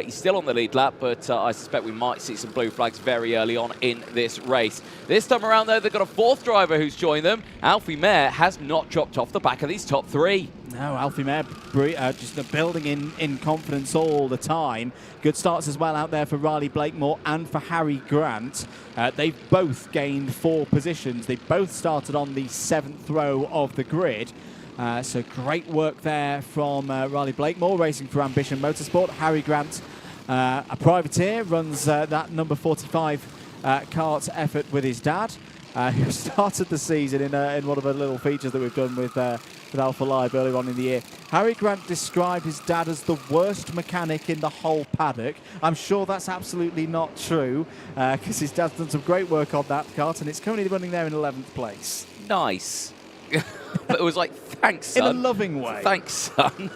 He's still on the lead lap, but I suspect we might see some blue flags very early on in this race. This time around, though, they've got a 4th driver who's joined them. Alfie Mare has not dropped off the back of these top 3. No, Alfie Mare just building in confidence all the time. Good starts as well out there for Riley Blakemore and for Harry Grant. They've both gained 4 positions. They both started on the 7th row of the grid. So great work there from Riley Blakemore, racing for Ambition Motorsport. Harry Grant, a privateer, runs that number 45 kart effort with his dad, who started the season in one of the little features that we've done with Alpha Live earlier on in the year. Harry Grant described his dad as the worst mechanic in the whole paddock. I'm sure that's absolutely not true, because his dad's done some great work on that kart, and it's currently running there in 11th place. Nice. But it was like, thanks, son. In a loving way. Thanks, son.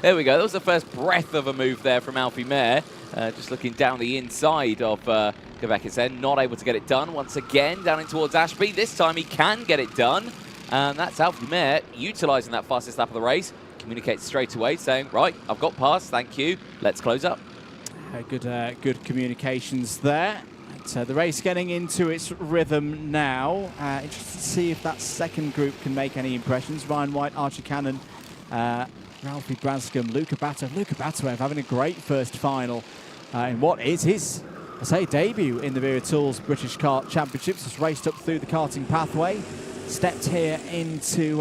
There we go. That was the first breath of a move there from Alfie Mare. Just looking down the inside of Kvekis then. Not able to get it done. Once again, down in towards Ashby. This time he can get it done. And that's Alfie Mare utilising that fastest lap of the race. Communicates straight away, saying, right, I've got past, thank you, let's close up. Good communications there. The race getting into its rhythm now. Interested to see if that second group can make any impressions. Ryan White, Archie Cannon, Ralphie Branscombe, Luca Batoev having a great first final in what is his, I say, debut in the Wera Tools British Kart Championships. Has raced up through the karting pathway, stepped here into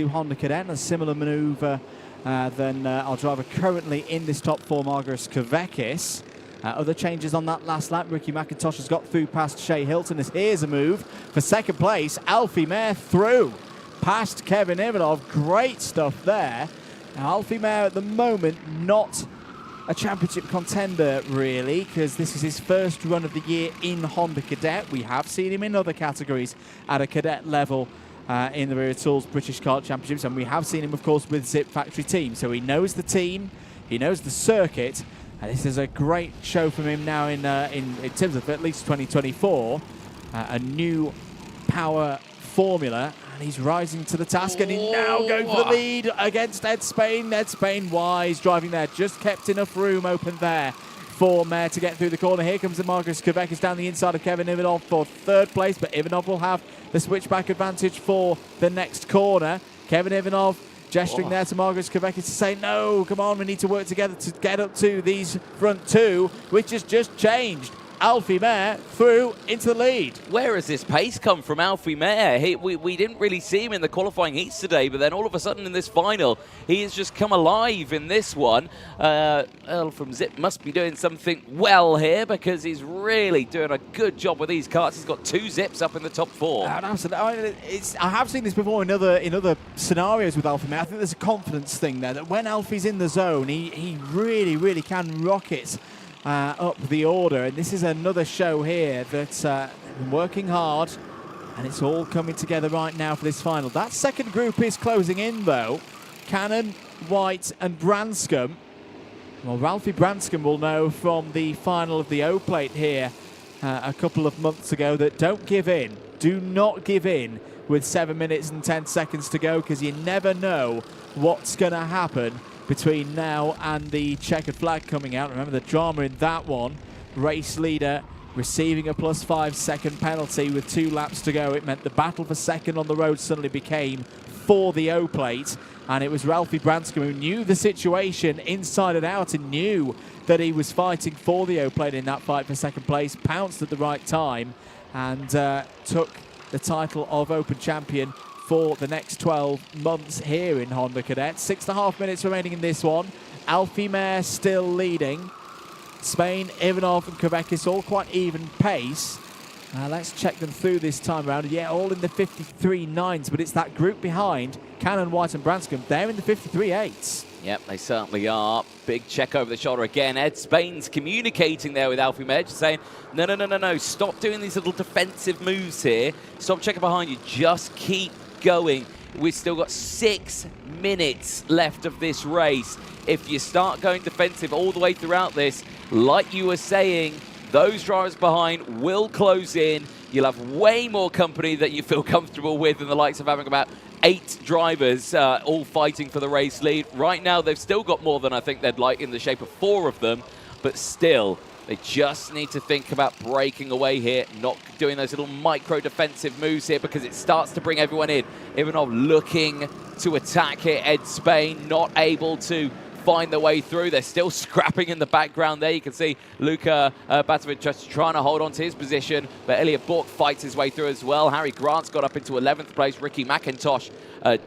Honda Cadet, a similar manoeuvre than our driver currently in this top four, Margus Kavekis. Other changes on that last lap. Ricky McIntosh has got through past Shea Hilton. Here's a move for second place. Alfie Mare through past Kevin Ivanov. Great stuff there. Now, Alfie Mare at the moment not a championship contender really, because this is his first run of the year in Honda Cadet. We have seen him in other categories at a cadet level in the Wera Tools British Kart Championships, and we have seen him, of course, with Zip Factory Team. So he knows the team, he knows the circuit. And this is a great show from him now in terms of at least 2024. A new power formula, and he's rising to the task, and he's now going for the lead against Ed Spain. Ed Spain wise, driving there, just kept enough room open there for Mare to get through the corner. Here comes the Margus Kavekis down the inside of Kevin Ivanov for third place, but Ivanov will have the switchback advantage for the next corner. Kevin Ivanov gesturing there to Margus Kavekis to say, no, come on, we need to work together to get up to these front two, which has just changed. Alfie Mare through into the lead. Where has this pace come from Alfie Mare? We didn't really see him in the qualifying heats today, but then all of a sudden in this final, he has just come alive in this one. Earl from Zip must be doing something well here, because he's really doing a good job with these karts. He's got 2 Zips up in the top 4. Absolutely. I have seen this before in other scenarios with Alfie Mare. I think there's a confidence thing there, that when Alfie's in the zone, he really, really can rocket up the order, and this is another show here that's been working hard, and it's all coming together right now for this final. That second group is closing in though. Cannon, White and Branscombe. Well, Ralphie Branscombe will know from the final of the O-Plate here a couple of months ago that don't give in. Do not give in with 7 minutes and 10 seconds to go, because you never know what's going to happen between now and the checkered flag coming out. Remember the drama in that one. Race leader receiving a +5 second penalty with 2 laps to go. It meant the battle for second on the road suddenly became for the O-Plate, and it was Ralphie Branscombe who knew the situation inside and out and knew that he was fighting for the O-Plate in that fight for second place, pounced at the right time, and took the title of Open Champion for the next 12 months here in Honda Cadet. 6.5 minutes remaining in this one. Alfie Mare still leading. Spain, Ivanov and Kavekis all quite even pace. Let's check them through this time around. Yeah, all in the 53.9s, but it's that group behind, Cannon, White and Branscombe. They're in the 53.8s. Yep, they certainly are. Big check over the shoulder again. Ed Spain's communicating there with Alfie Mare, saying, no, stop doing these little defensive moves here. Stop checking behind you. Just keep going. We've still got 6 minutes left of this race. If you start going defensive all the way throughout this, like you were saying, those drivers behind will close in. You'll have way more company that you feel comfortable with than the likes of having about 8 drivers all fighting for the race lead. Right now, they've still got more than I think they'd like in the shape of 4 of them, but still, they just need to think about breaking away here, not doing those little micro-defensive moves here, because it starts to bring everyone in. Ivanov looking to attack here. Ed Spain not able to find their way through. They're still scrapping in the background there. You can see Luca Batovic just trying to hold on to his position, but Elliot Bork fights his way through as well. Harry Grant's got up into 11th place. Ricky McIntosh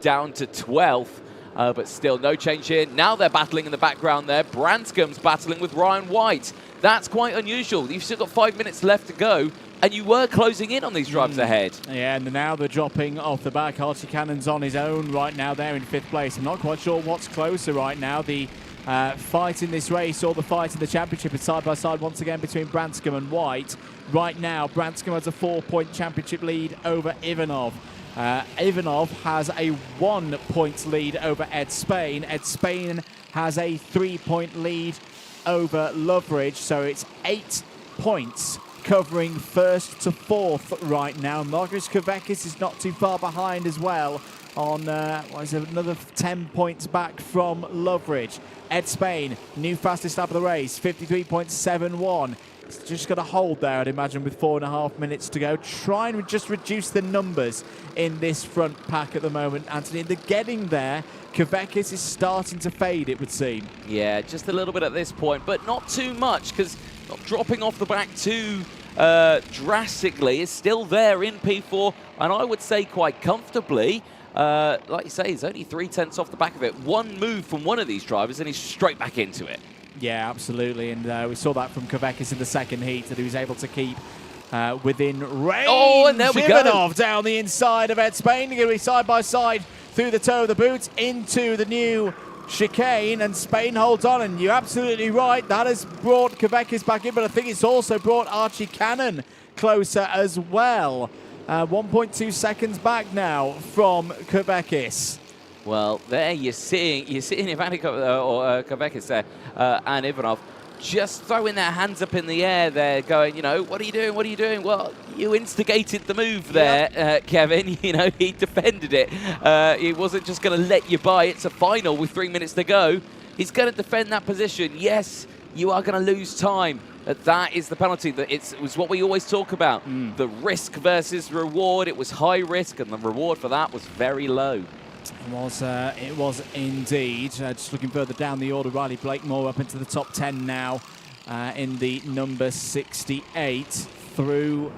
down to 12th. But still no change here. Now they're battling in the background there. Branscombe's battling with Ryan White. That's quite unusual. You've still got 5 minutes left to go, and you were closing in on these drivers ahead. Yeah, and now they're dropping off the back. Archie Cannon's on his own right now there in 5th place. I'm not quite sure what's closer right now. The fight in this race or the fight in the championship is side by side once again between Branscombe and White. Right now, Branscombe has a 4-point championship lead over Ivanov. Ivanov has a 1-point lead over Ed Spain. Ed Spain has a 3-point lead over Loveridge, so it's 8 points covering first to fourth right now. Marcus Kavekis is not too far behind as well on, another 10 points back from Loveridge. Ed Spain, new fastest lap of the race, 53.71. He's just got to hold there, I'd imagine, with 4.5 minutes to go. Try and just reduce the numbers in this front pack at the moment, Anthony. They're getting there. Kavekis is starting to fade, it would seem. Yeah, just a little bit at this point, but not too much, because not dropping off the back too drastically. Is still there in P4, and I would say quite comfortably. Like you say, he's only 3/10 off the back of it. One move from one of these drivers, and he's straight back into it. Yeah, absolutely, and we saw that from Kavekis in the second heat, that he was able to keep within range. Oh, and there we go. Ivanov down the inside of Ed Spain. They're going to be side by side through the toe of the boot into the new chicane, and Spain holds on, and you're absolutely right. That has brought Kavekis back in, but I think it's also brought Archie Cannon closer as well. 1.2 seconds back now from Kavekis. Well, there you're seeing Ivanik or Kavekis there and Ivanov just throwing their hands up in the air there, going, you know, what are you doing? What are you doing? Well, you instigated the move there, Kevin. You know, he defended it. He wasn't just going to let you by. It's a final with 3 minutes to go. He's going to defend that position. Yes, you are going to lose time. That is the penalty. It was what we always talk about. The risk versus reward. It was high risk, and the reward for that was very low. It was indeed. Just looking further down the order, Riley Blakemore up into the top 10 now in the number 68 through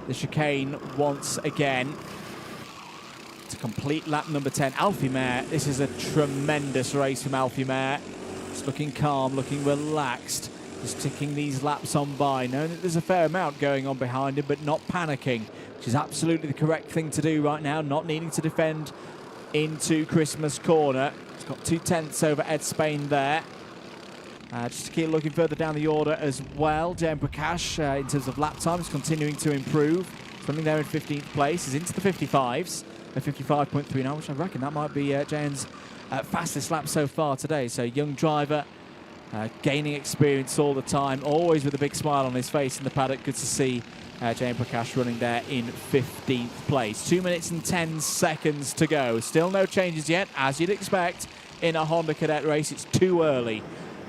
the chicane once again. To complete lap number 10. Alfie Mayer, this is a tremendous race from Alfie Mayer. Just looking calm, looking relaxed, just ticking these laps on by, knowing that there's a fair amount going on behind him, but not panicking, which is absolutely the correct thing to do right now, not needing to defend into Christmas corner. He's got 2/10 over Ed Spain there. Just to keep looking further down the order as well, Jayan Prakash, in terms of lap time, is continuing to improve. Running there in 15th place, is into the 55s, a 55.3 now, which I reckon that might be Jayan's fastest lap so far today. So young driver, gaining experience all the time, always with a big smile on his face in the paddock. Good to see Jayan Prakash running there in 15th place. 2 minutes and 10 seconds to go. Still no changes yet, as you'd expect in a Honda Cadet race. It's too early,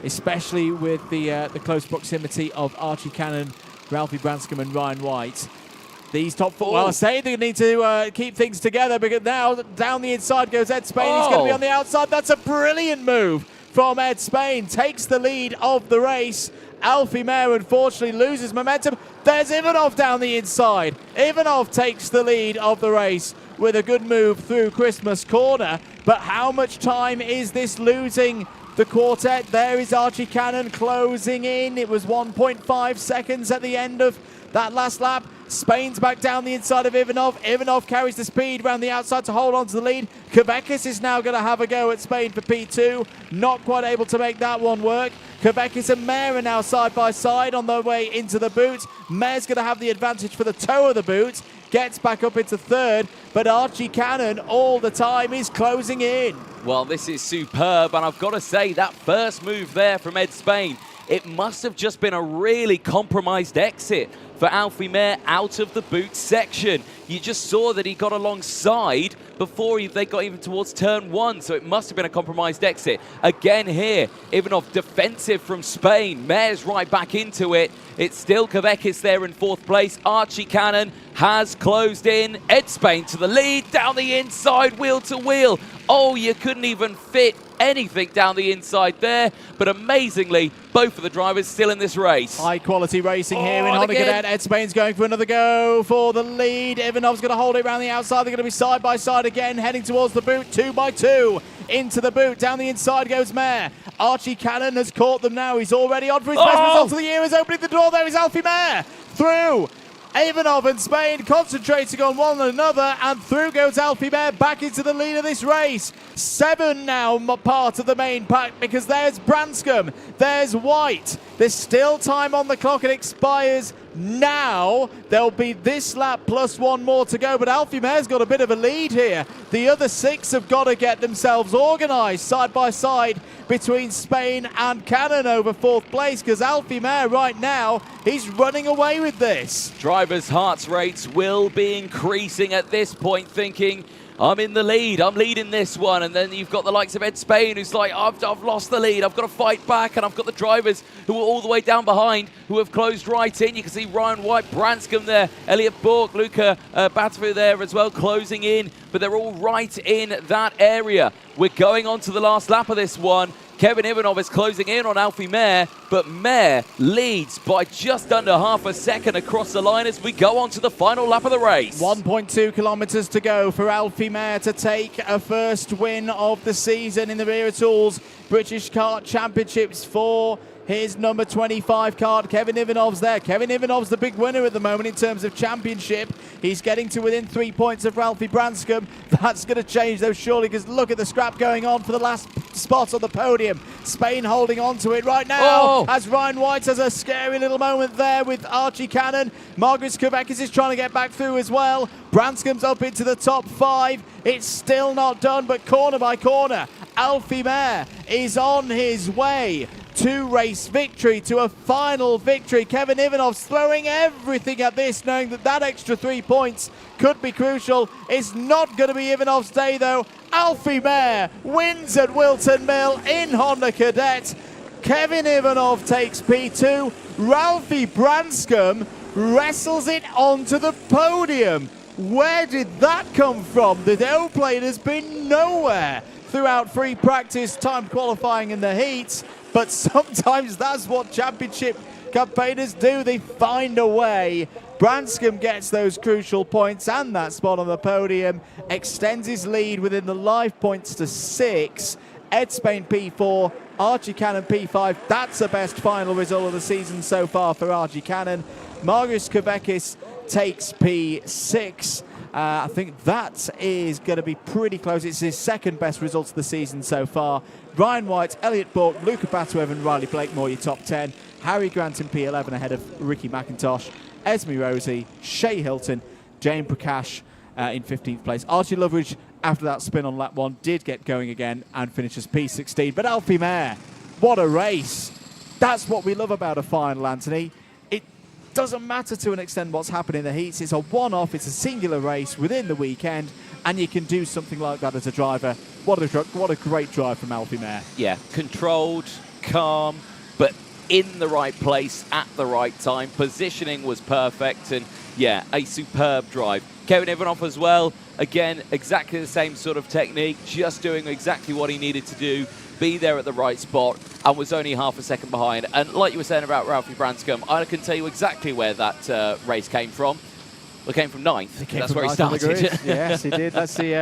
especially with the close proximity of Archie Cannon, Ralphie Branscombe and Ryan White. These top four, well, I say they need to keep things together, because now down the inside goes Ed Spain. He's going to be on the outside. That's a brilliant move from Ed Spain. Takes the lead of the race. Alfie Mayer unfortunately loses momentum. There's Ivanov down the inside. Ivanov takes the lead of the race with a good move through Christmas corner. But how much time is this losing the quartet? There is Archie Cannon closing in. It was 1.5 seconds at the end of that last lap. Spain's back down the inside of Ivanov. Ivanov carries the speed around the outside to hold on to the lead. Kavekis is now going to have a go at Spain for P2. Not quite able to make that one work. Kavekis and Mayer are now side by side on their way into the boot. Mayer's going to have the advantage for the toe of the boot. Gets back up into third, but Archie Cannon all the time is closing in. Well, this is superb, and I've got to say, that first move there from Ed Spain, it must have just been a really compromised exit for Alfie Mayer out of the boot section. You just saw that he got alongside before they got even towards turn one, so it must have been a compromised exit. Again here, Ivanov defensive from Spain. Mayer's right back into it. It's still Kavekis there in fourth place. Archie Cannon has closed in. Ed Spain to the lead, down the inside, wheel to wheel. Oh, you couldn't even fit anything down the inside there, but amazingly, both of the drivers still in this race. High quality racing here in Honda Cadet. Ed Spain's going for another go for the lead. Ivanov's going to hold it around the outside. They're going to be side by side again, heading towards the boot, 2 by 2 into the boot. Down the inside goes Mayer. Archie Cannon has caught them now. He's already on for his best result of the year. Is opening the door. There is Alfie Mayer through. Ivanov and Spain concentrating on one another, and through goes Alfie Mayer back into the lead of this race. 7 now part of the main pack, because there's Branscombe, there's White. There's still time on the clock. It expires Now there'll be this lap plus one more to go, but Alfie Mare's got a bit of a lead here. The other 6 have got to get themselves organised side by side between Spain and Cannon over 4th place, because Alfie Mare right now, he's running away with this. Drivers' heart rates will be increasing at this point, thinking, I'm in the lead, I'm leading this one. And then you've got the likes of Ed Spain, who's like, I've lost the lead, I've got to fight back. And I've got the drivers who are all the way down behind, who have closed right in. You can see Ryan White, Branscombe there, Elliot Bork, Luca Batterfield there as well, closing in. But they're all right in that area. We're going on to the last lap of this one. Kevin Ivanov is closing in on Alfie Mare, but Mare leads by just under half a second across the line as we go on to the final lap of the race. 1.2 kilometres to go for Alfie Mare to take a first win of the season in the Wera Tools British Kart Championships for his number 25 card. Kevin Ivanov's there. Kevin Ivanov's the big winner at the moment in terms of championship. He's getting to within 3 points of Ralphie Branscombe. That's going to change though, surely, because look at the scrap going on for the last spot on the podium. Spain holding on to it right now as Ryan White has a scary little moment there with Archie Cannon. Margaret Skavekis is trying to get back through as well. Branscombe's up into the top 5. It's still not done, but corner by corner, Alfie Mare is on his way to race victory, to a final victory. Kevin Ivanov's throwing everything at this, knowing that that extra 3 points could be crucial. It's not going to be Ivanov's day, though. Alfie Mare wins at Whilton Mill in Honda Cadet. Kevin Ivanov takes P2. Ralphie Branscombe wrestles it onto the podium. Where did that come from? The aeroplane has been nowhere throughout free practice, time qualifying in the heats. But sometimes that's what championship campaigners do. They find a way. Branscombe gets those crucial points and that spot on the podium, extends his lead within the live points to 6. Ed Spain P4, Archie Cannon P5. That's the best final result of the season so far for Archie Cannon. Marius Kavekis takes P6. I think that is going to be pretty close. It's his second best results of the season so far. Ryan White, Elliot Bork, Luca Batuev and Riley Blakemore, your top 10. Harry Grant in P11 ahead of Ricky McIntosh. Esme Rosie, Shea Hilton, Jane Prakash in 15th place. Archie Loveridge, after that spin on lap 1, did get going again and finishes P16. But Alfie Mare, what a race. That's what we love about a final, Anthony. Doesn't matter to an extent what's happening in the heats. It's a one-off, it's a singular race within the weekend, and you can do something like that as a driver. What a great drive from Alfie Mare. Yeah, controlled, calm, but in the right place at the right time. Positioning was perfect, and yeah, a superb drive. Kevin Ivanov as well, again, exactly the same sort of technique, just doing exactly what he needed to do, be there at the right spot, and was only half a second behind. And like you were saying about Ralphie Branscombe, I can tell you exactly where that race came from. It came from 9th. That's where he started. Yes, he did. Let's see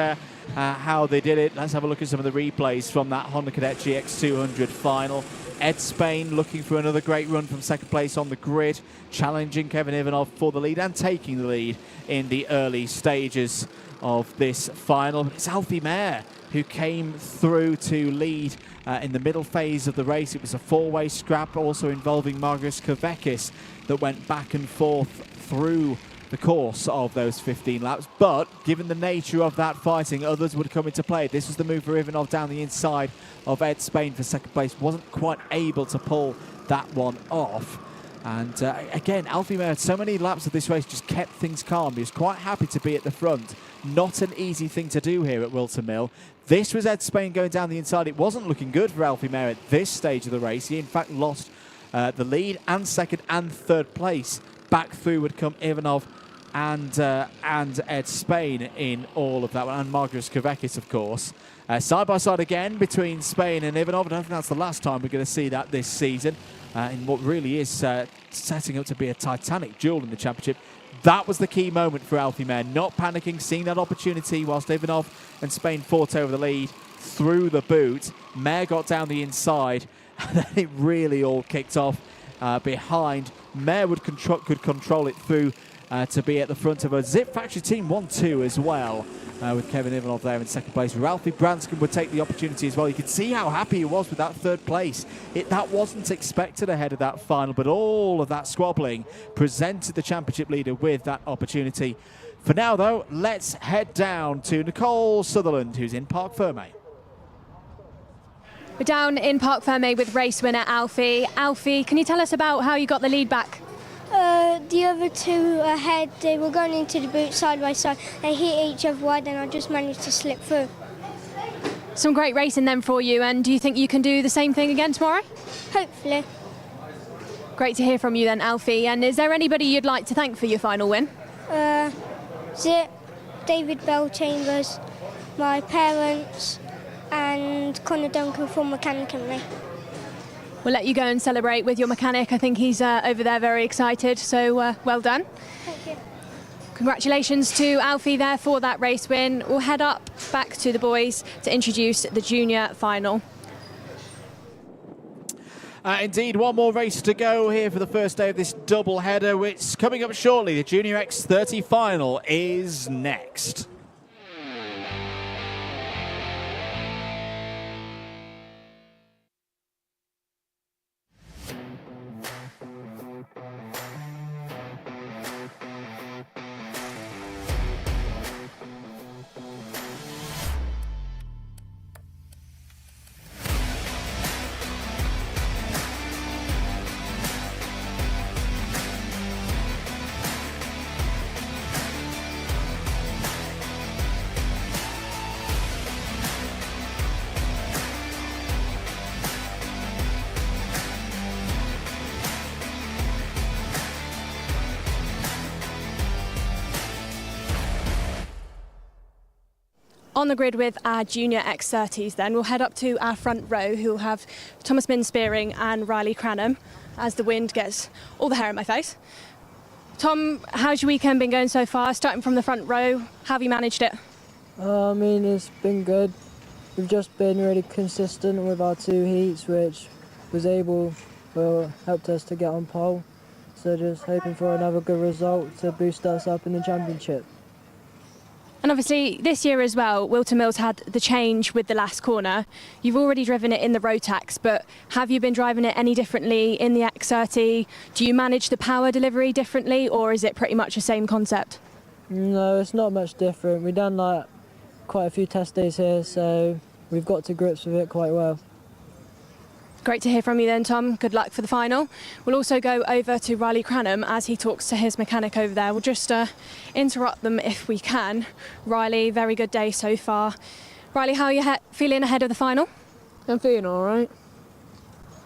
how they did it. Let's have a look at some of the replays from that Honda Cadet GX200 final. Ed Spain looking for another great run from second place on the grid, challenging Kevin Ivanov for the lead and taking the lead in the early stages of this final. It's Alfie Mare who came through to lead in the middle phase of the race. It was a 4-way scrap, also involving Margaret Kavekis, that went back and forth through the course of those 15 laps. But given the nature of that fighting, others would come into play. This was the move for Ivanov down the inside of Ed Spain for second place. Wasn't quite able to pull that one off. And again, Alfie Mare had so many laps of this race, just kept things calm. He was quite happy to be at the front. Not an easy thing to do here at Whilton Mill. This was Ed Spain going down the inside. It wasn't looking good for Alfie Mare at this stage of the race. He in fact lost the lead and second and third place. Back through would come Ivanov and Ed Spain in all of that one, and Margaret Kavekis, of course. Side by side again between Spain and Ivanov. I don't think that's the last time we're going to see that this season in what really is setting up to be a titanic duel in the championship. That was the key moment for Alfie Mare, not panicking, seeing that opportunity whilst Ivanov and Spain fought over the lead through the boot. Mare got down the inside, and then it really all kicked off behind. Mare could control it through to be at the front of a Zip Factory Team 1-2 as well, with Kevin Ivanov there in second place. Ralphie Branscombe would take the opportunity as well. You could see how happy he was with that third place. That wasn't expected ahead of that final, but all of that squabbling presented the championship leader with that opportunity. For now, though, let's head down to Nicole Sutherland, who's in Parc Ferme. We're down in Parc Ferme with race winner Alfie. Alfie, can you tell us about how you got the lead back? The other two ahead, they were going into the boot side by side. They hit each other wide and I just managed to slip through. Some great racing then for you, and do you think you can do the same thing again tomorrow? Hopefully. Great to hear from you then, Alfie. And is there anybody you'd like to thank for your final win? Zip, David Bell Chambers, my parents, and Connor Duncan from mechanicking me. We'll let you go and celebrate with your mechanic. I think he's over there very excited, so well done. Thank you. Congratulations to Alfie there for that race win. We'll head up back to the boys to introduce the junior final. Indeed, one more race to go here for the first day of this double header, which coming up shortly. The Junior X30 final is next. On the grid with our junior X30s then, we'll head up to our front row, who will have Thomas Minspearing and Riley Cranham as the wind gets all the hair in my face. Tom, how's your weekend been going so far? Starting from the front row, how have you managed it? I mean, it's been good. We've just been really consistent with our two heats, which helped us to get on pole. So just hoping for another good result to boost us up in the championship. And obviously this year as well, Whilton Mills had the change with the last corner. You've already driven it in the Rotax, but have you been driving it any differently in the X30? Do you manage the power delivery differently, or is it pretty much the same concept? No, it's not much different. We've done quite a few test days here, so we've got to grips with it quite well. Great to hear from you then, Tom. Good luck for the final. We'll also go over to Riley Cranham as he talks to his mechanic over there. We'll just interrupt them if we can. Riley, very good day so far. Riley, how are you feeling ahead of the final? I'm feeling all right.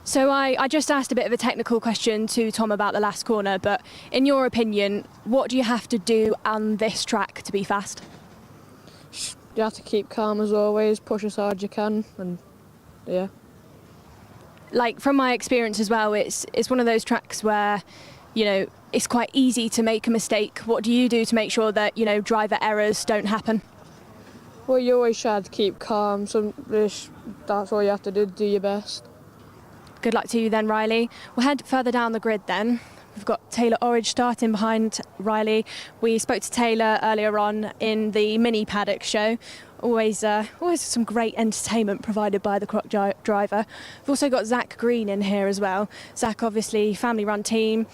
So I just asked a bit of a technical question to Tom about the last corner, but in your opinion, what do you have to do on this track to be fast? You have to keep calm as always, push as hard as you can, and yeah. Like, from my experience as well, it's one of those tracks where, you know, it's quite easy to make a mistake. What do you do to make sure that, you know, driver errors don't happen? Well, you always try to keep calm, so that's all you have to do your best. Good luck to you then, Riley. We'll head further down the grid then. We've got Taylor Orridge starting behind Riley. We spoke to Taylor earlier on in the mini Paddock show. Always some great entertainment provided by the Croc driver. We've also got Zach Green in here as well. Zach, obviously, family-run team,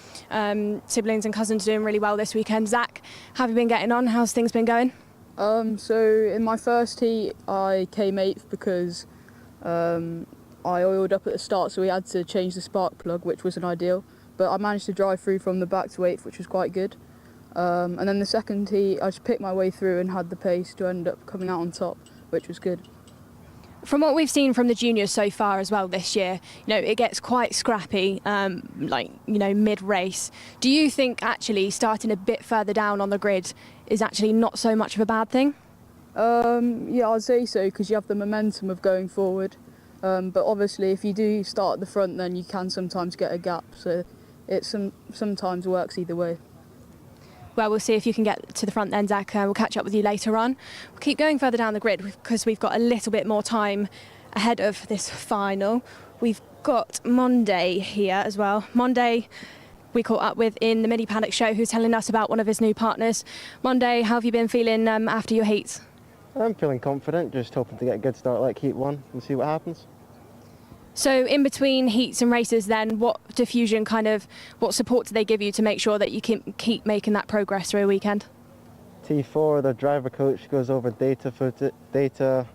siblings and cousins doing really well this weekend. Zach, how have you been getting on? How's things been going? So in my first heat, I came 8th because I oiled up at the start, so we had to change the spark plug, which wasn't ideal. But I managed to drive through from the back to 8th, which was quite good. And then the second heat, I just picked my way through and had the pace to end up coming out on top, which was good. From what we've seen from the juniors so far as well this year, you know, it gets quite scrappy, mid-race. Do you think actually starting a bit further down on the grid is actually not so much of a bad thing? Yeah, I'd say so, because you have the momentum of going forward. But obviously, if you do start at the front, then you can sometimes get a gap. So it sometimes works either way. Well, we'll see if you can get to the front then, Zach. We'll catch up with you later on. We'll keep going further down the grid because we've got a little bit more time ahead of this final. We've got Monday here as well. Monday, we caught up with in the Mini Paddock show, who's telling us about one of his new partners. Monday, how have you been feeling after your heats? I'm feeling confident, just hoping to get a good start like Heat 1 and see what happens. So in between heats and races then, what diffusion what support do they give you to make sure that you keep making that progress through a weekend? T4, the driver coach, goes over data,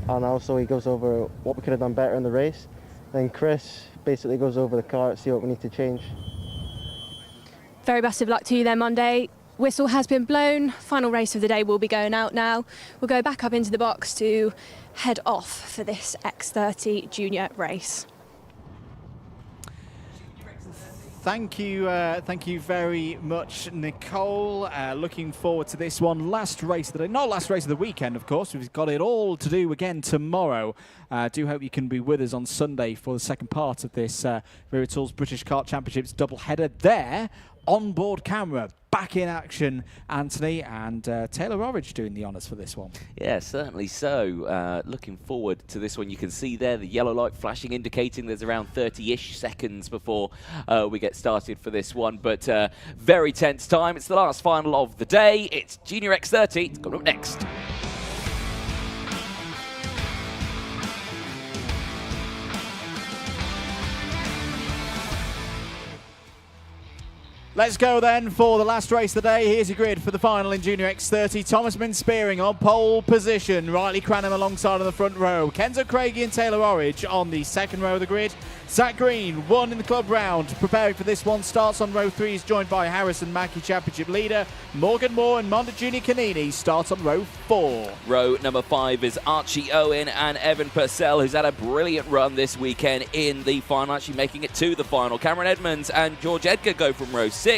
and also he goes over what we could have done better in the race. Then Chris basically goes over the car, see what we need to change. Very best of luck to you then Monday. Whistle has been blown. Final race of the day will be going out now. We'll go back up into the box to head off for this X30 Junior race. Thank you very much, Nicole. Looking forward to this one. Last race of the day, not last race of the weekend, of course. We've got it all to do again tomorrow. Do hope you can be with us on Sunday for the second part of this Wera Tools British Kart Championships double-header there. On-board camera, back in action, Anthony, and Taylor Orridge doing the honours for this one. Yeah, certainly so. Looking forward to this one. You can see there the yellow light flashing, indicating there's around 30-ish seconds before we get started for this one. But very tense time. It's the last final of the day. It's Junior X30. It's coming up next. Let's go then for the last race of the day. Here's your grid for the final in Junior X30. Thomas Spearing on pole position. Riley Cranham alongside on the front row. Kenzo Craigie and Taylor Orridge on the second row of the grid. Zach Green won in the club round. Preparing for this one, starts on row 3. He's joined by Harrison Mackie, championship leader. Morgan Moore and Monda Junior Canini starts on row 4. Row number 5 is Archie Owen and Evan Purcell, who's had a brilliant run this weekend in the final, actually making it to the final. Cameron Edmonds and George Edgar go from row 6.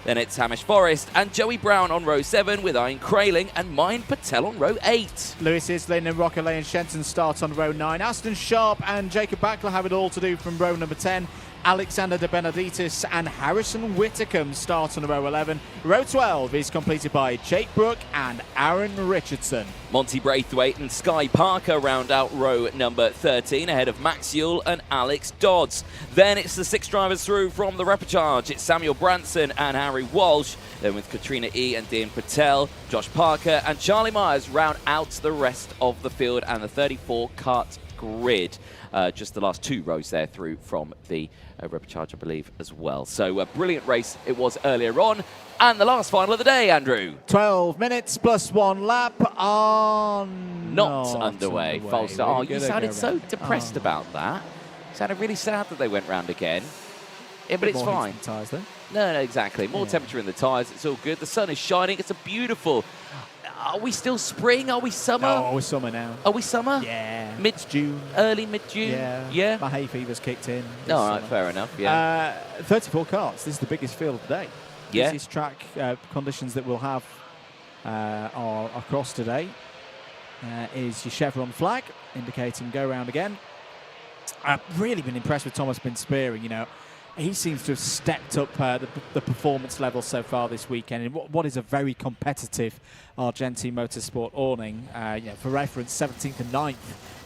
Then it's Hamish Forrest and Joey Brown on row 7 with Ian Kraling and Mayan Patel on row 8. Lewis Islin and Rockaway and Shenton start on row 9. Aston Sharp and Jacob Backler have it all to do from row number 10. Alexander De Benedictis and Harrison Whitacombe start on row 11. Row 12 is completed by Jake Brook and Aaron Richardson. Monty Braithwaite and Sky Parker round out row number 13 ahead of Max Yule and Alex Dodds. Then it's the 6 drivers through from the repechage. It's Samuel Branson and Harry Walsh. Then with Katrina E and Dean Patel, Josh Parker and Charlie Myers round out the rest of the field and the 34 kart grid. Just the last 2 rows there through from the repechage, I believe, as well. So a brilliant race it was earlier on. And the last final of the day, Andrew. 12 minutes plus 1 lap on... Not underway. False start. Oh, you sounded so depressed about that. You sounded really sad that they went round again. Yeah, but it's fine. Tyres, though. No, exactly. More temperature in the tyres. It's all good. The sun is shining. It's a beautiful... Are we still spring? Are we summer? No, we're summer now. Are we summer? Yeah. Mid-June. Early mid-June? Yeah. My hay fever's kicked in. All right, fair enough, yeah. 34 karts. This is the biggest field of the day. Yeah. Busiest track conditions that we'll have are across today. Is your chevron flag, indicating go round again. I've really been impressed with Thomas Spearing, you know. He seems to have stepped up the performance level so far this weekend in what is a very competitive Argentine Motorsport awning. For reference, 17th and 9th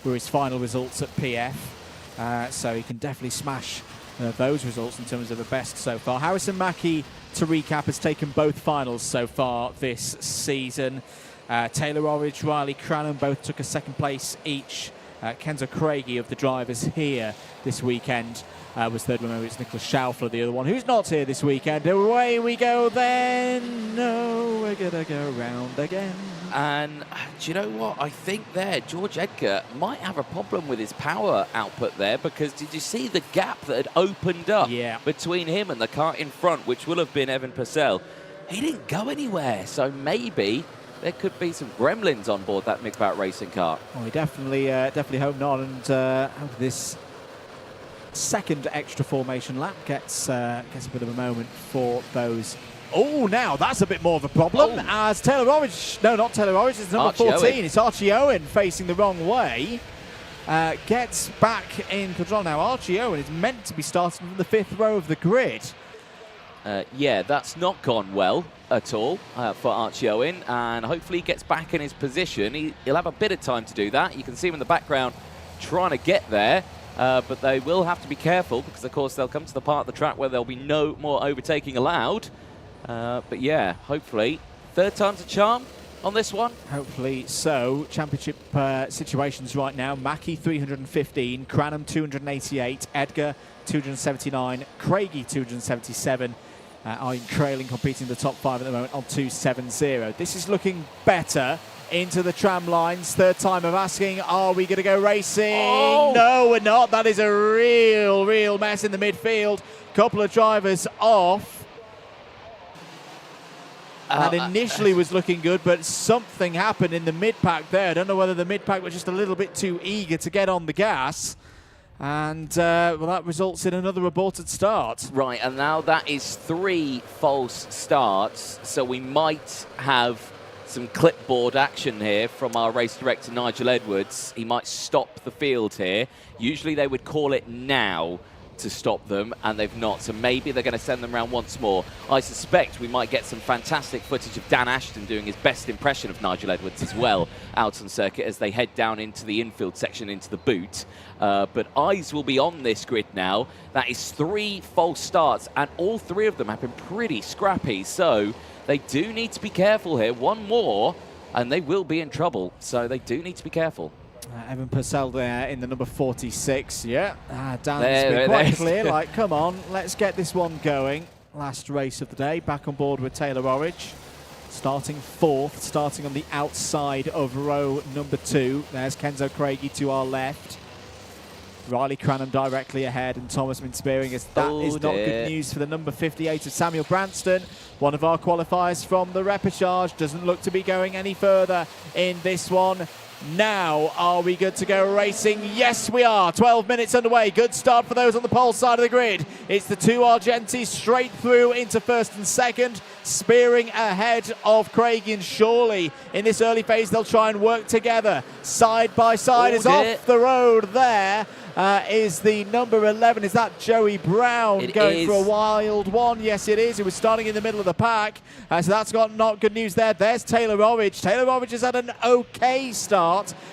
were his final results at PF. So he can definitely smash those results in terms of the best so far. Harrison Mackie, to recap, has taken both finals so far this season. Taylor Orridge, Riley Cranham both took a second place each. Kenzo Craigie of the drivers here this weekend was third. Remember, it's Nicholas Schaufler, the other one, who's not here this weekend. Away we go then. No, we're going to go round again. And do you know what? I think there, George Edgar might have a problem with his power output there, because did you see the gap that had opened up between him and the kart in front, which will have been Evan Purcell? He didn't go anywhere, so maybe there could be some gremlins on board that McBat racing kart. Well, we definitely hope not, and this second extra formation lap gets a bit of a moment for those. Oh, now that's a bit more of a problem, as Taylor Orridge, no, not Taylor Orridge, it's number 14. It's Archie Owen facing the wrong way. Gets back in control now. Archie Owen is meant to be starting from the 5th row of the grid. Yeah, that's not gone well at all for Archie Owen, and hopefully he gets back in his position. He'll have a bit of time to do that. You can see him in the background trying to get there. but they will have to be careful because, of course, they'll come to the part of the track where there'll be no more overtaking allowed. But yeah, hopefully, third time's a charm on this one. Hopefully so. Championship situations right now. Mackie 315, Cranham 288, Edgar 279, Craigie 277. Ian Crailing competing the top 5 at the moment on 270. This is looking better into the tram lines. Third time of asking, are we going to go racing? Oh. No, we're not. That is a real mess in the midfield. Couple of drivers off. That initially was looking good, but something happened in the mid-pack there. I don't know whether the mid-pack was just a little bit too eager to get on the gas. And, well, that results in another aborted start. Right, and now that is 3 false starts, so we might have some clipboard action here from our race director, Nigel Edwards. He might stop the field here. Usually they would call it now to stop them, and they've not, so maybe they're going to send them around once more. I suspect we might get some fantastic footage of Dan Ashton doing his best impression of Nigel Edwards as well out on circuit as they head down into the infield section, into the boot. But eyes will be on this grid now. That is 3 false starts, and all 3 of them have been pretty scrappy, so they do need to be careful here. One more, and they will be in trouble, so they do need to be careful. Evan Purcell there in the number 46. Yeah, Dan's been quite clear, like, come on, let's get this one going. Last race of the day, back on board with Taylor Orridge. Starting 4th, starting on the outside of row number 2. There's Kenzo Craigie to our left. Riley Cranham directly ahead, and Thomas Minspearing, as that is not good news for the number 58 of Samuel Branston. One of our qualifiers from the repechage, doesn't look to be going any further in this one. Now, are we good to go racing? Yes, we are. 12 minutes underway. Good start for those on the pole side of the grid. It's the 2 Argentis straight through into 1st and 2nd, spearing ahead of Craig and Shawley. In this early phase, they'll try and work together. Side by side is off the road there. Is the number 11. Is that Joey Brown going for a wild one? Yes, it is. He was starting in the middle of the pack. So that's got not good news there. There's Taylor Orridge. Taylor Orridge has had an okay start.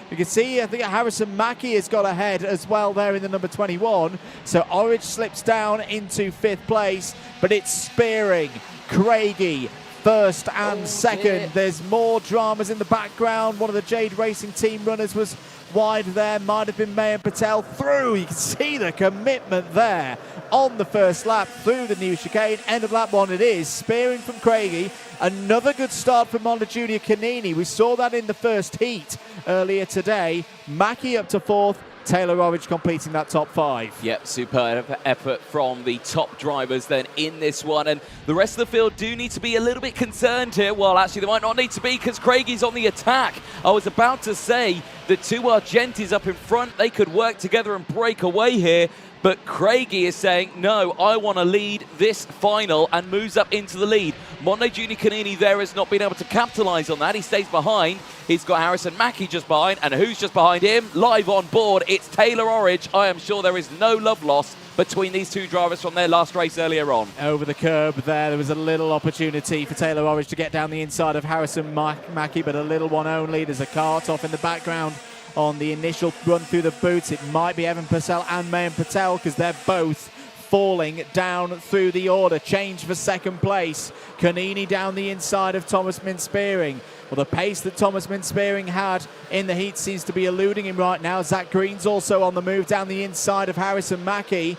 You can see, I think Harrison Mackie has got ahead as well there in the number 21. So Orridge slips down into 5th place, but it's Spearing, Craigie, 1st and 2nd. There's more dramas in the background. One of the Jade Racing team runners was wide there, might have been Mayan Patel through. You can see the commitment there on the first lap through the new chicane. End of lap 1 it is. Spearing from Craigie. Another good start from Monda Junior Canini. We saw that in the first heat earlier today. Mackie up to 4th. Taylor Orridge completing that top 5. Yep, superb effort from the top drivers then in this one. And the rest of the field do need to be a little bit concerned here. Well, actually, they might not need to be because Craigie's on the attack. I was about to say the 2 Argentis up in front, they could work together and break away here. But Craigie is saying, no, I want to lead this final, and moves up into the lead. Monday Junior Canini there has not been able to capitalise on that. He stays behind. He's got Harrison Mackie just behind, and who's just behind him? Live on board, it's Taylor Orridge. I am sure there is no love lost between these 2 drivers from their last race earlier on. Over the curb there was a little opportunity for Taylor Orridge to get down the inside of Harrison Mackie, but a little one only. There's a Kart off in the background on the initial run through the boots. It might be Evan Purcell and Mayan Patel because they're both falling down through the order. Change for 2nd place. Canini down the inside of Thomas Minspearing. Well, the pace that Thomas Minspearing had in the heat seems to be eluding him right now. Zach Green's also on the move down the inside of Harrison Mackie,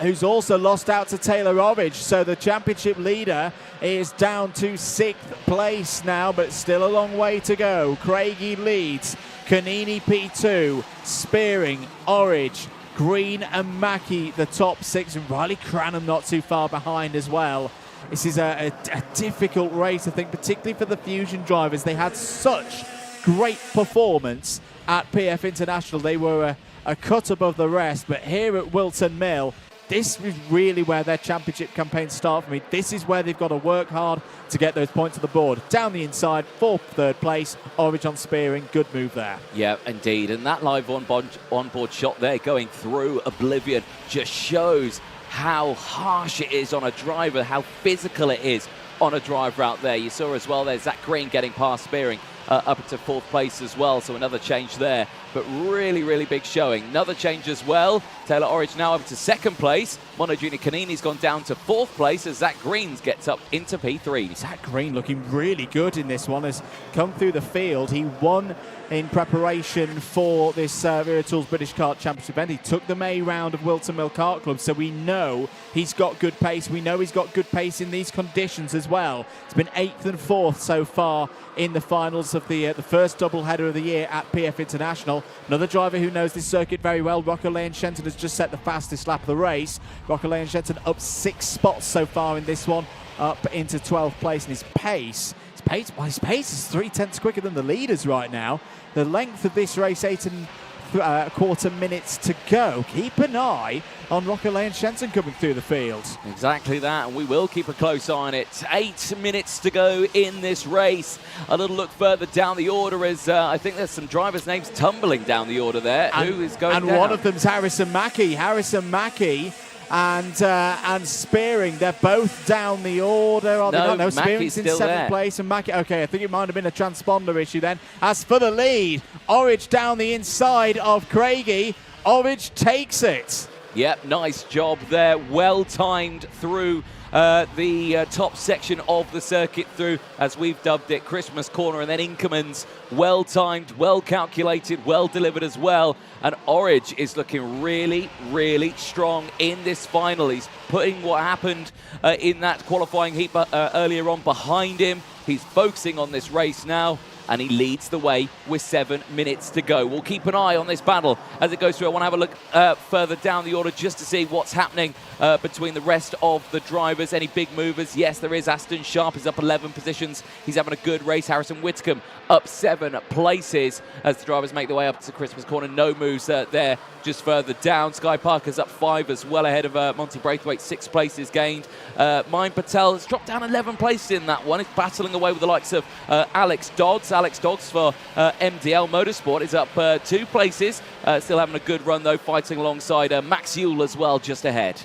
who's also lost out to Taylor Orridge. So the championship leader is down to 6th place now, but still a long way to go. Craigie leads. Canini P2, Spearing, Orridge, Green and Mackie the top 6, and Riley Cranham not too far behind as well. This is a difficult race, I think, particularly for the Fusion drivers. They had such great performance at PF International. They were a cut above the rest, but here at Whilton Mill, this is really where their championship campaigns start for me. This is where they've got to work hard to get those points on the board. Down the inside, 4th, 3rd place. Orridge on Spearing, good move there. Yeah, indeed. And that live on-board shot there going through Oblivion just shows how harsh it is on a driver, how physical it is on a driver out there. You saw as well there's Zach Green getting past Spearing up to 4th place as well, so another change there. but really, really big showing. Another change as well. Taylor Orridge now up to second place. Mono Junior Canini's gone down to fourth place as Zach Greens gets up into P3. Zach Green looking really good in this one, has come through the field. He won in preparation for this Wera Tools British Kart Championship event. He took the May round of Whilton Mill Kart Club, so we know he's got good pace. We know he's got good pace in these conditions as well. It's been 8th and 4th so far in the finals of the first double header of the year at PF International. Another driver who knows this circuit very well, Rocco Lane Shenton, has just set the fastest lap of the race. Rocco Lane Shenton up 6 spots so far in this one, up into 12th place, and his pace is 3/10 quicker than the leaders right now. The length of this race, 8.25 minutes to go. Keep an eye on Rocco Lane Shenton coming through the field. Exactly that, and we will keep a close eye on it. 8 minutes to go in this race. A little look further down the order as I think there's some drivers' names tumbling down the order there. Who is going down? And one of them's Harrison Mackie. Harrison Mackie and Spearing, they're both down the order. Are they not? No, Spearing's in 7th place, and Mackie, okay, I think it might have been a transponder issue then. As for the lead, Orridge down the inside of Craigie. Orridge takes it. Yep, nice job there. Well timed through the top section of the circuit through, as we've dubbed it, Christmas Corner, and then Inkerman's. Well timed, well calculated, well delivered as well. And Orridge is looking really, really strong in this final. He's putting what happened in that qualifying heat earlier on behind him. He's focusing on this race now, and he leads the way with 7 minutes to go. We'll keep an eye on this battle as it goes through. I want to have a look further down the order just to see what's happening between the rest of the drivers. Any big movers? Yes, there is. Aston Sharp is up 11 positions. He's having a good race. Harrison Whitcomb up 7 places as the drivers make their way up to Christmas Corner. No moves there, just further down. Sky Parker's up 5 as well, ahead of Monty Braithwaite, 6 places gained. Mine Patel has dropped down 11 places in that one. He's battling away with the likes of Alex Dodds. Alex Dodds for MDL Motorsport is up 2 places. Still having a good run, though, fighting alongside Max Yule as well, just ahead.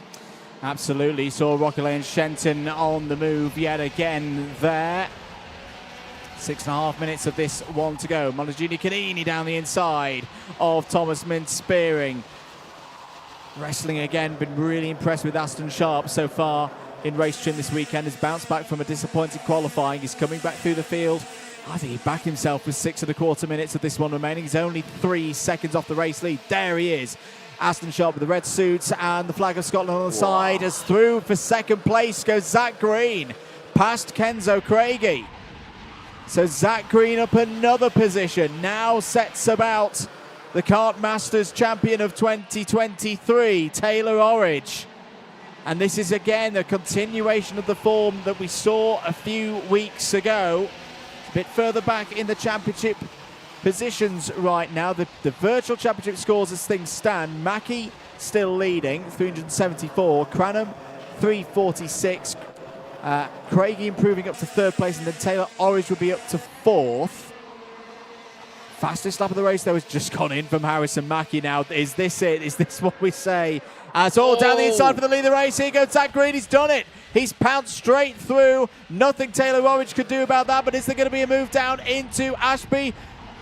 Absolutely. Saw Rocco Lane Shenton on the move yet again there. 6.5 minutes of this one to go. Mono Junior Canini down the inside of Thomas Mintz-Spearing. Wrestling again, been really impressed with Aston Sharp so far in race trim this weekend. Has bounced back from a disappointing qualifying. He's coming back through the field. I think he backed himself with 6.25 minutes of this one remaining. He's only 3 seconds off the race lead. There he is. Aston Sharp with the red suits and the flag of Scotland on the side. As through for second place goes Zach Green, past Kenzo Craigie. So Zach Green up another position, now sets about the Kart Masters champion of 2023, Taylor Orridge. And this is again a continuation of the form that we saw a few weeks ago. A bit further back in the championship positions right now. The virtual championship scores as things stand. Mackie still leading, 374. Cranham, 346. Craigie improving up to 3rd place, and then Taylor Orridge will be up to 4th. Fastest lap of the race, though, has just gone in from Harrison Mackie now. Is this it? Is this what we say? It's all down the inside for the lead of the race. Here goes Zach Green. He's done it. He's pounced straight through. Nothing Taylor Orridge could do about that, but is there going to be a move down into Ashby?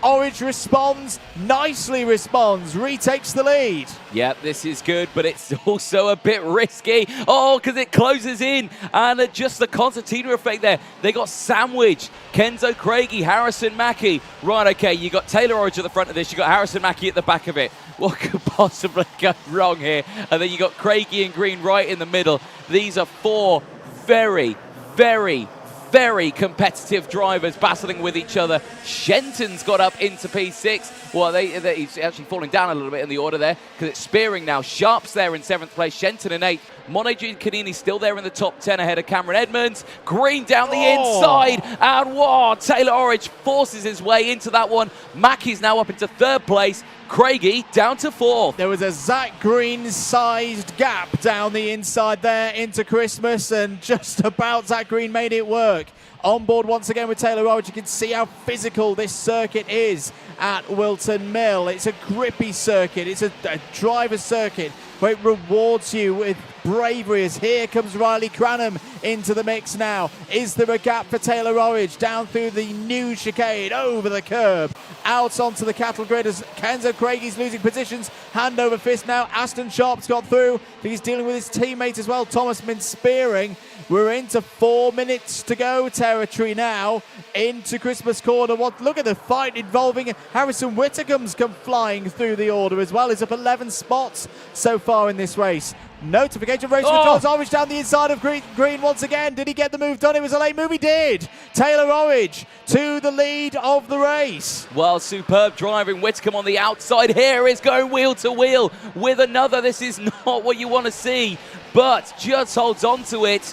Orridge responds, nicely responds, retakes the lead. Yep, this is good, but it's also a bit risky. Oh, because it closes in, and just the concertina effect there. They got sandwiched. Kenzo Craigie, Harrison Mackie. Right, okay, you got Taylor Orridge at the front of this. You got Harrison Mackie at the back of it. What could possibly go wrong here? And then you got Craigie and Green right in the middle. These are 4 very, very, very competitive drivers battling with each other. Shenton's got up into P6. Well, he's actually falling down a little bit in the order there because it's Spearing now. Sharp's there in 7th place. Shenton in 8th. Mono Junior Canini still there in the top 10 ahead of Cameron Edmonds. Green down the inside. And Taylor Orridge forces his way into that one. Mackie's now up into 3rd place. Craigie down to 4th. There was a Zach Green-sized gap down the inside there into Christmas, and just about Zach Green made it work. On board once again with Taylor Orridge. You can see how physical this circuit is at Whilton Mill. It's a grippy circuit. It's a driver's circuit. where it rewards you with bravery, as here comes Riley Cranham into the mix now. Is there a gap for Taylor Orridge? Down through the new chicane, over the curb, out onto the cattle grid as Kenzo Craigie's losing positions. Hand over fist now. Aston Sharp's got through. He's dealing with his teammate as well. Thomas been spearing. We're into 4 minutes to go territory now into Christmas Corner. Look at the fight involving Harrison Whittecomb's come flying through the order as well. He's up 11 spots so far in this race. Notification race controls. Orridge down the inside of green once again. Did he get the move done? It was a late move. He did. Taylor Orridge to the lead of the race. Well, superb driving. Whitcomb on the outside here is going wheel to wheel with another. This is not what you want to see, but just holds on to it.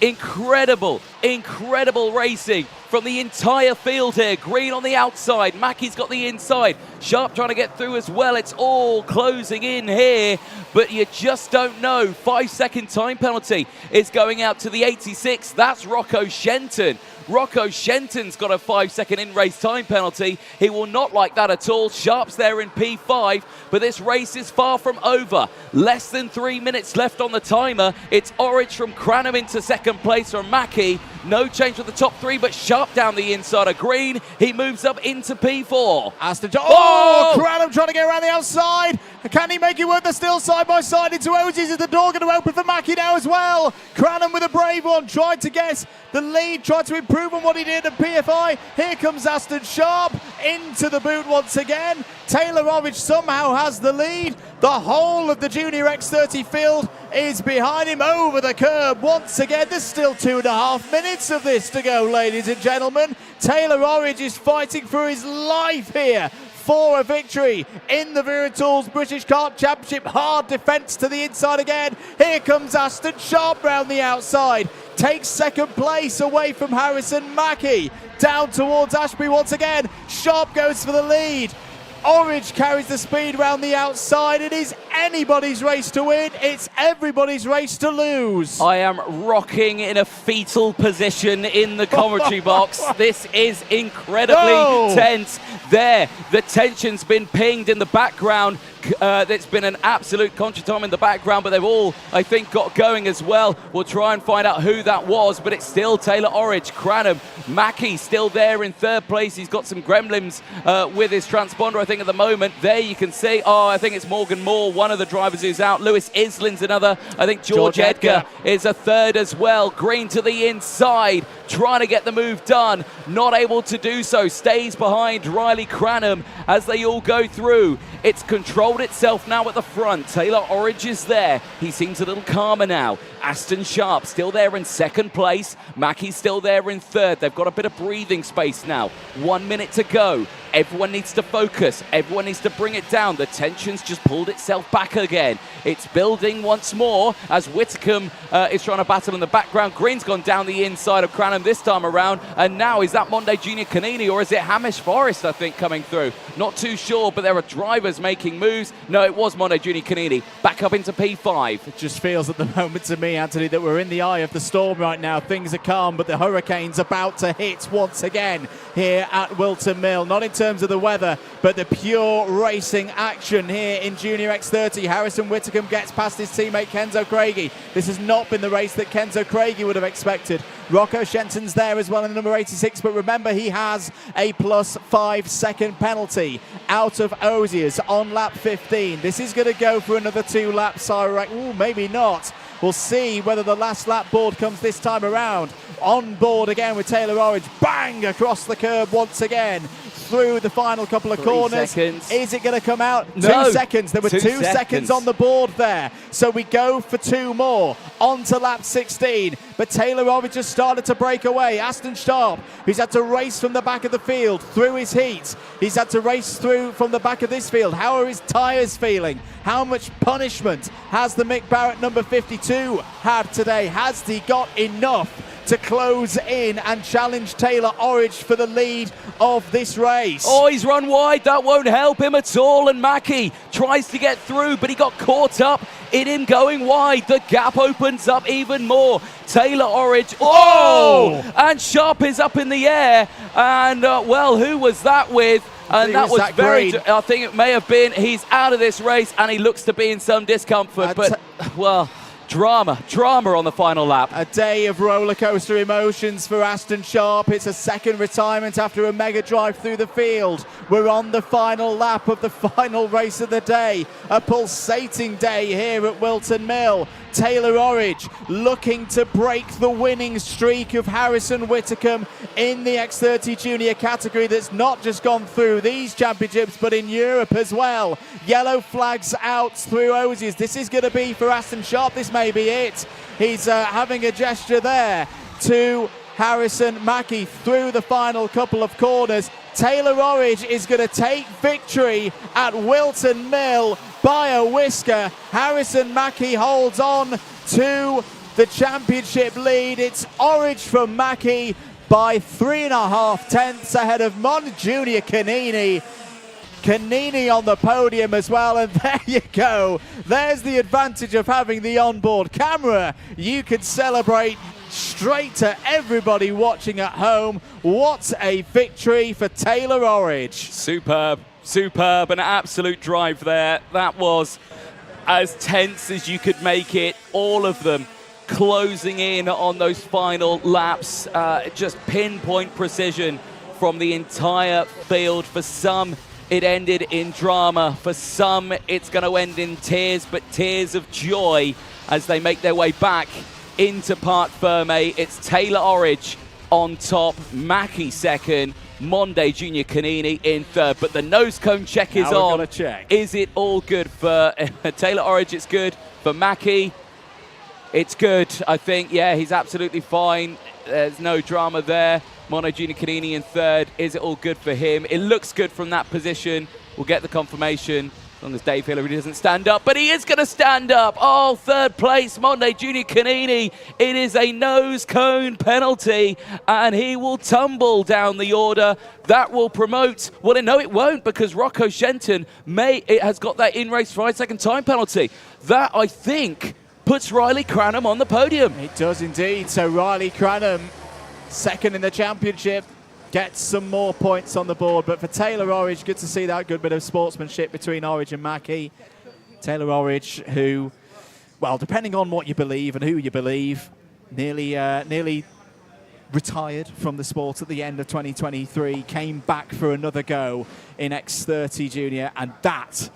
Incredible, incredible racing from the entire field here. Green on the outside, Mackey's got the inside, Sharp trying to get through as well. It's all closing in here, but you just don't know. 5-second time penalty is going out to the 86. That's Rocco Shenton. Rocco Shenton's got a 5-second in-race time penalty. He will not like that at all. Sharp's there in P5, but this race is far from over. Less than 3 minutes left on the timer. It's Orridge from Cranham into second place from Mackey. No change with the top three, but Sharp down the inside of green. He moves up into P4. Aston Cranham trying to get around the outside. Can he make it work? They're still side by side into Ozies. Is the door going to open for Mackey now as well? Cranham with a brave one, tried to get the lead, tried to improve on what he did at PFI. Here comes Aston Sharp into the boot once again. Taylor Orridge somehow has the lead. The whole of the Junior X30 field is behind him over the curb once again. There's still 2.5 minutes of this to go, ladies and gentlemen. Taylor Orridge is fighting for his life here for a victory in the Wera Tools British Kart Championship. Hard defence to the inside again. Here comes Aston Sharp round the outside. Takes second place away from Harrison Mackey. Down towards Ashby once again. Sharp goes for the lead. Orridge carries the speed round the outside. It is anybody's race to win. It's everybody's race to lose. I am rocking in a fetal position in the commentary box. This is incredibly tense. There, the tension's been pinged in the background. It's been an absolute contretemps in the background, but they've all, I think, got going as well. We'll try and find out who that was, but it's still Taylor Orridge. Cranham, Mackey still there in third place. He's got some gremlins with his transponder, I think, at the moment. There you can see, I think it's Morgan Moore, one of the drivers who's out. Lewis Islin's another. I think George Edgar is a third as well. Green to the inside, trying to get the move done. Not able to do so. Stays behind Riley Cranham as they all go through. It's controlled itself now at the front. Taylor Orridge is there. He seems a little calmer now. Aston Sharp still there in second place. Mackey's still there in third. They've got a bit of breathing space now. 1 minute to go. Everyone needs to focus. Everyone needs to bring it down. The tension's just pulled itself back again. It's building once more as Whitcomb is trying to battle in the background. Green's gone down the inside of Cranham this time around. And now, is that Monday Junior Canini or is it Hamish Forrest, I think, coming through? Not too sure, but there are drivers making moves. No, it was Monday Junior Canini. Back up into P5. It just feels at the moment to me, Anthony, that we're in the eye of the storm right now. Things are calm, but the hurricane's about to hit once again here at Whilton Mill. Not in terms of the weather, but the pure racing action here in Junior X30. Harrison Whitcomb gets past his teammate Kenzo Craigie. This has not been the race that Kenzo Craigie would have expected. Rocco Shenton's there as well in the number 86, but remember he has a plus 5 second penalty out of Oziers on lap 15. This is going to go for another 2 laps, maybe not. We'll see whether the last lap board comes this time around. On board again with Taylor Orridge. Bang! Across the curb once again. Through the final couple of 3 corners. seconds. Is it going to come out? No. 2 seconds. There were 2 2 seconds on the board there. So we go for 2 more. On to lap 16. But Taylor Orridge has started to break away. Aston Sharp, who's had to race from the back of the field through his heat. He's had to race through from the back of this field. How are his tyres feeling? How much punishment has the Mick Barrett number 52 had today? Has he got enough to close in and challenge Taylor Orridge for the lead of this race? Oh, he's run wide. That won't help him at all. And Mackey tries to get through, but he got caught up in him going wide. The gap opens up even more. Taylor Orridge, oh! And Sharp is up in the air. And, well, who was that with? And that was very, I think it may have been, he's out of this race and he looks to be in some discomfort. But, well, drama on the final lap. A day of roller coaster emotions for Aston Sharp. It's a second retirement after a mega drive through the field. We're on the final lap of the final race of the day. A pulsating day here at Whilton Mill. Taylor Orridge looking to break the winning streak of Harrison Whitcomb in the X30 Junior category that's not just gone through these championships but in Europe as well. Yellow flags out through Osiers. This is going to be for Aston Sharp. This may be it. He's having a gesture there to Harrison Mackie through the final couple of corners. Taylor Orridge is going to take victory at Whilton Mill by a whisker. Harrison Mackie holds on to the championship lead. It's Orridge from Mackie by 3.5 tenths ahead of Mon Junior Canini. Canini on the podium as well, and there you go. There's the advantage of having the onboard camera. You can celebrate straight to everybody watching at home. What a victory for Taylor Orridge. Superb, an absolute drive there. That was as tense as you could make it. All of them closing in on those final laps. Just pinpoint precision from the entire field. For some, it ended in drama. For some, it's going to end in tears, but tears of joy as they make their way back into Parc Ferme. It's Taylor Orridge on top, Mackie second, Monday Junior Canini in third. But the nose cone check is on. Is it all good for Taylor Orridge? It's good. For Mackie, it's good, I think. Yeah, he's absolutely fine. There's no drama there. Mono Junior Canini in third. Is it all good for him? It looks good from that position. We'll get the confirmation. As long as Dave Hillary doesn't stand up, but he is going to stand up. Oh, third place, Monday Junior Canini. It is a nose cone penalty, and he will tumble down the order. That will promote, well, no, it won't, because Rocco Shenton has got that in-race 5-second time penalty. That, I think, puts Riley Cranham on the podium. It does indeed. So Riley Cranham, second in the championship, gets some more points on the board. But for Taylor Orridge, good to see that good bit of sportsmanship between Orridge and Mackie. Taylor Orridge, who, well, depending on what you believe and who you believe, nearly retired from the sport at the end of 2023, came back for another go in X30 Junior, and that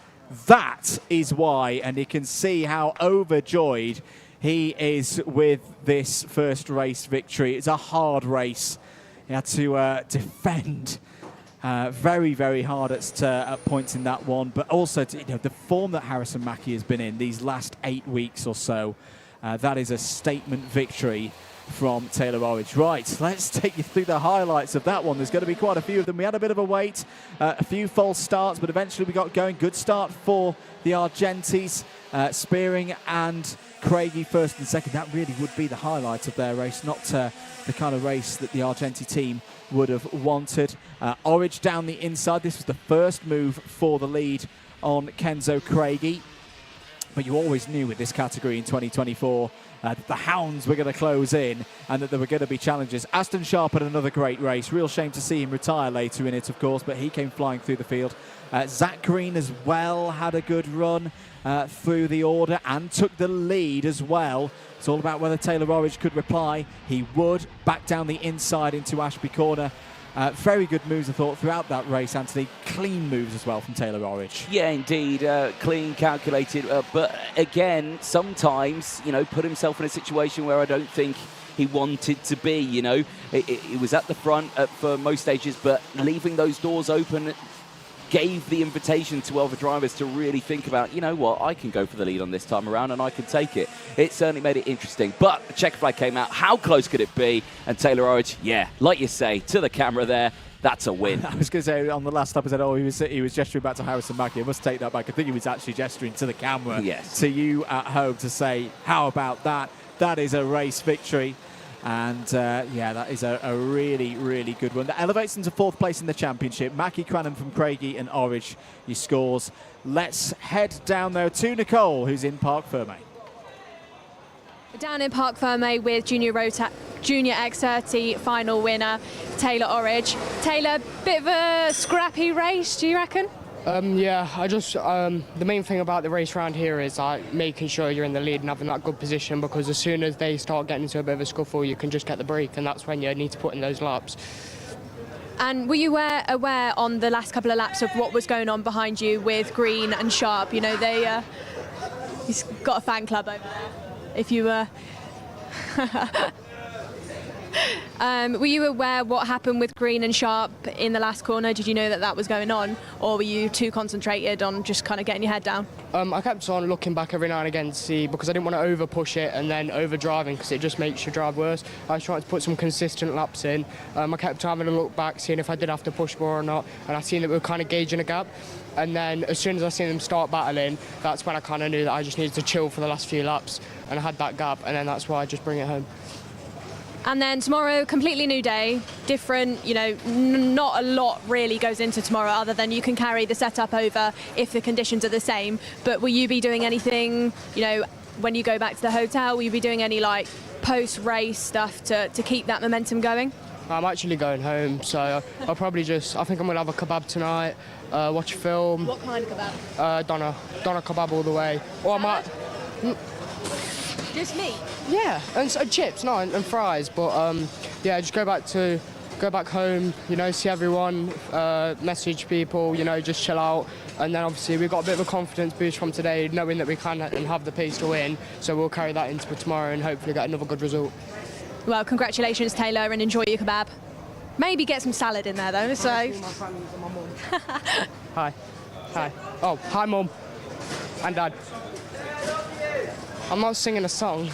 is why, and you can see how overjoyed he is with this first race victory. It's a hard race. He had to defend very, very hard at points in that one, but also the form that Harrison Mackie has been in these last 8 weeks or so. That is a statement victory from Taylor Orridge. Right, let's take you through the highlights of that one. There's going to be quite a few of them. We had a bit of a wait, a few false starts, but eventually we got going. Good start for the Argentis, Spearing and Craigie first and second. That really would be the highlight of their race, not the kind of race that the Argenti team would have wanted. Orridge down the inside. This was the first move for the lead on Kenzo Craigie. But you always knew with this category in 2024 that the hounds were going to close in and that there were going to be challenges. Aston Sharp had another great race. Real shame to see him retire later in it, of course, but he came flying through the field. Zach Green as well had a good run through the order and took the lead as well. It's all about whether Taylor Orridge could reply. He would. Back down the inside into Ashby Corner. Very good moves, I thought, throughout that race, Anthony. Clean moves as well from Taylor Orridge. Yeah, indeed. Clean, calculated. But again, sometimes, put himself in a situation where I don't think he wanted to be, He was at the front for most stages, but leaving those doors open gave the invitation to other drivers to really think about, you know what, I can go for the lead on this time around and I can take it. It certainly made it interesting. But the checker flag came out. How close could it be? And Taylor Orridge, yeah, like you say, to the camera there, that's a win. I was going to say on the last episode, he was gesturing back to Harrison Mackie. I must take that back. I think he was actually gesturing to the camera, yes, to you at home to say, how about that? That is a race victory. And yeah, that is a really, really good one. That elevates them to 4th place in the championship. Mackie Cranham from Craigie and Orridge, your scores. Let's head down though to Nicole, who's in Parc Ferme. Down in Parc Ferme with Junior X30 final winner, Taylor Orridge. Taylor, bit of a scrappy race, do you reckon? Yeah, the main thing about the race round here is making sure you're in the lead and having that good position, because as soon as they start getting into a bit of a scuffle, you can just get the break, and that's when you need to put in those laps. And were you aware on the last couple of laps of what was going on behind you with Green and Sharp? You know, he's got a fan club over there. If you were... were you aware what happened with Green and Sharp in the last corner? Did you know that was going on, or were you too concentrated on just kind of getting your head down? I kept on looking back every now and again to see, because I didn't want to over push it and then over driving, because it just makes your drive worse. I was trying to put some consistent laps in. I kept having a look back, seeing if I did have to push more or not, and I seen that we were kind of gauging a gap. And then as soon as I seen them start battling, that's when I kind of knew that I just needed to chill for the last few laps, and I had that gap, and then that's why I just bring it home. And then tomorrow, completely new day, different, you know, not a lot really goes into tomorrow other than you can carry the setup over if the conditions are the same. But will you be doing anything, you know, when you go back to the hotel, will you be doing any like post-race stuff to keep that momentum going? I'm actually going home, so I'll probably I think I'm going to have a kebab tonight, watch a film. What kind of kebab? Doner kebab all the way. Or I might... Just meat? Yeah, and chips, and fries. But yeah, just go back home, you know, see everyone, message people, you know, just chill out. And then obviously we've got a bit of a confidence boost from today, knowing that we can and have the pace to win. So we'll carry that into tomorrow and hopefully get another good result. Well, congratulations, Taylor, and enjoy your kebab. Maybe get some salad in there though. So. Hi. Oh, hi, Mum and Dad. I'm not singing a song.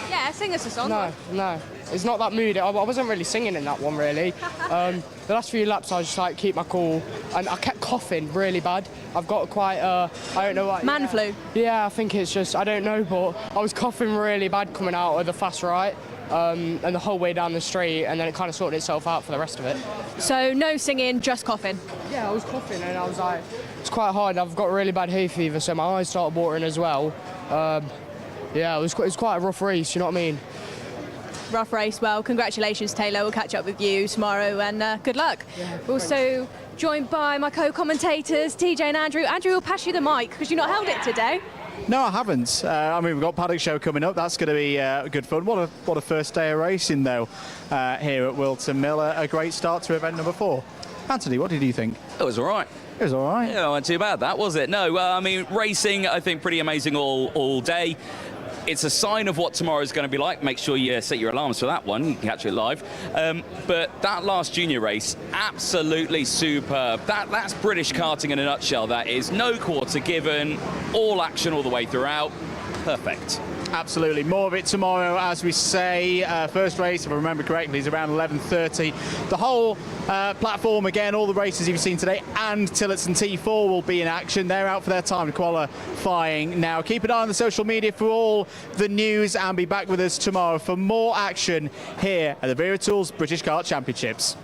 Yeah, sing us a song. No. It's not that mood. I wasn't really singing in that one, really. The last few laps, I was just like, keep my cool. And I kept coughing really bad. I've got quite, I don't know what... Man flu? Yeah, I think it's just, I don't know, but I was coughing really bad coming out of the fast right. And the whole way down the straight, and then it kind of sorted itself out for the rest of it. So no singing, just coughing? Yeah, I was coughing, and I was like, it's quite hard. I've got really bad hay fever, so my eyes started watering as well. Yeah, it was quite a rough race, you know what I mean? Rough race. Well, congratulations, Taylor. We'll catch up with you tomorrow, and good luck. Yeah, also joined by my co-commentators, TJ and Andrew. Andrew, we'll pass you the mic because you've not held it today. No, I haven't. I mean, we've got Paddock show coming up. That's going to be good fun. What a first day of racing, though, here at Whilton Mill. A great start to event number 4. Anthony, what did you think? It was all right. It was all right. Yeah, not too bad, that was it? No, I mean, racing, I think, pretty amazing all day. It's a sign of what tomorrow's going to be like. Make sure you set your alarms for that one. You can catch it live. But that last junior race, absolutely superb. That's British karting in a nutshell, that is. No quarter given, all action all the way throughout. Perfect. Absolutely. More of it tomorrow, as we say. First race, if I remember correctly, is around 11:30. The whole platform, again, all the races you've seen today, and Tillotson T4 will be in action. They're out for their time qualifying now. Keep an eye on the social media for all the news, and be back with us tomorrow for more action here at the Wera Tools British Kart Championships.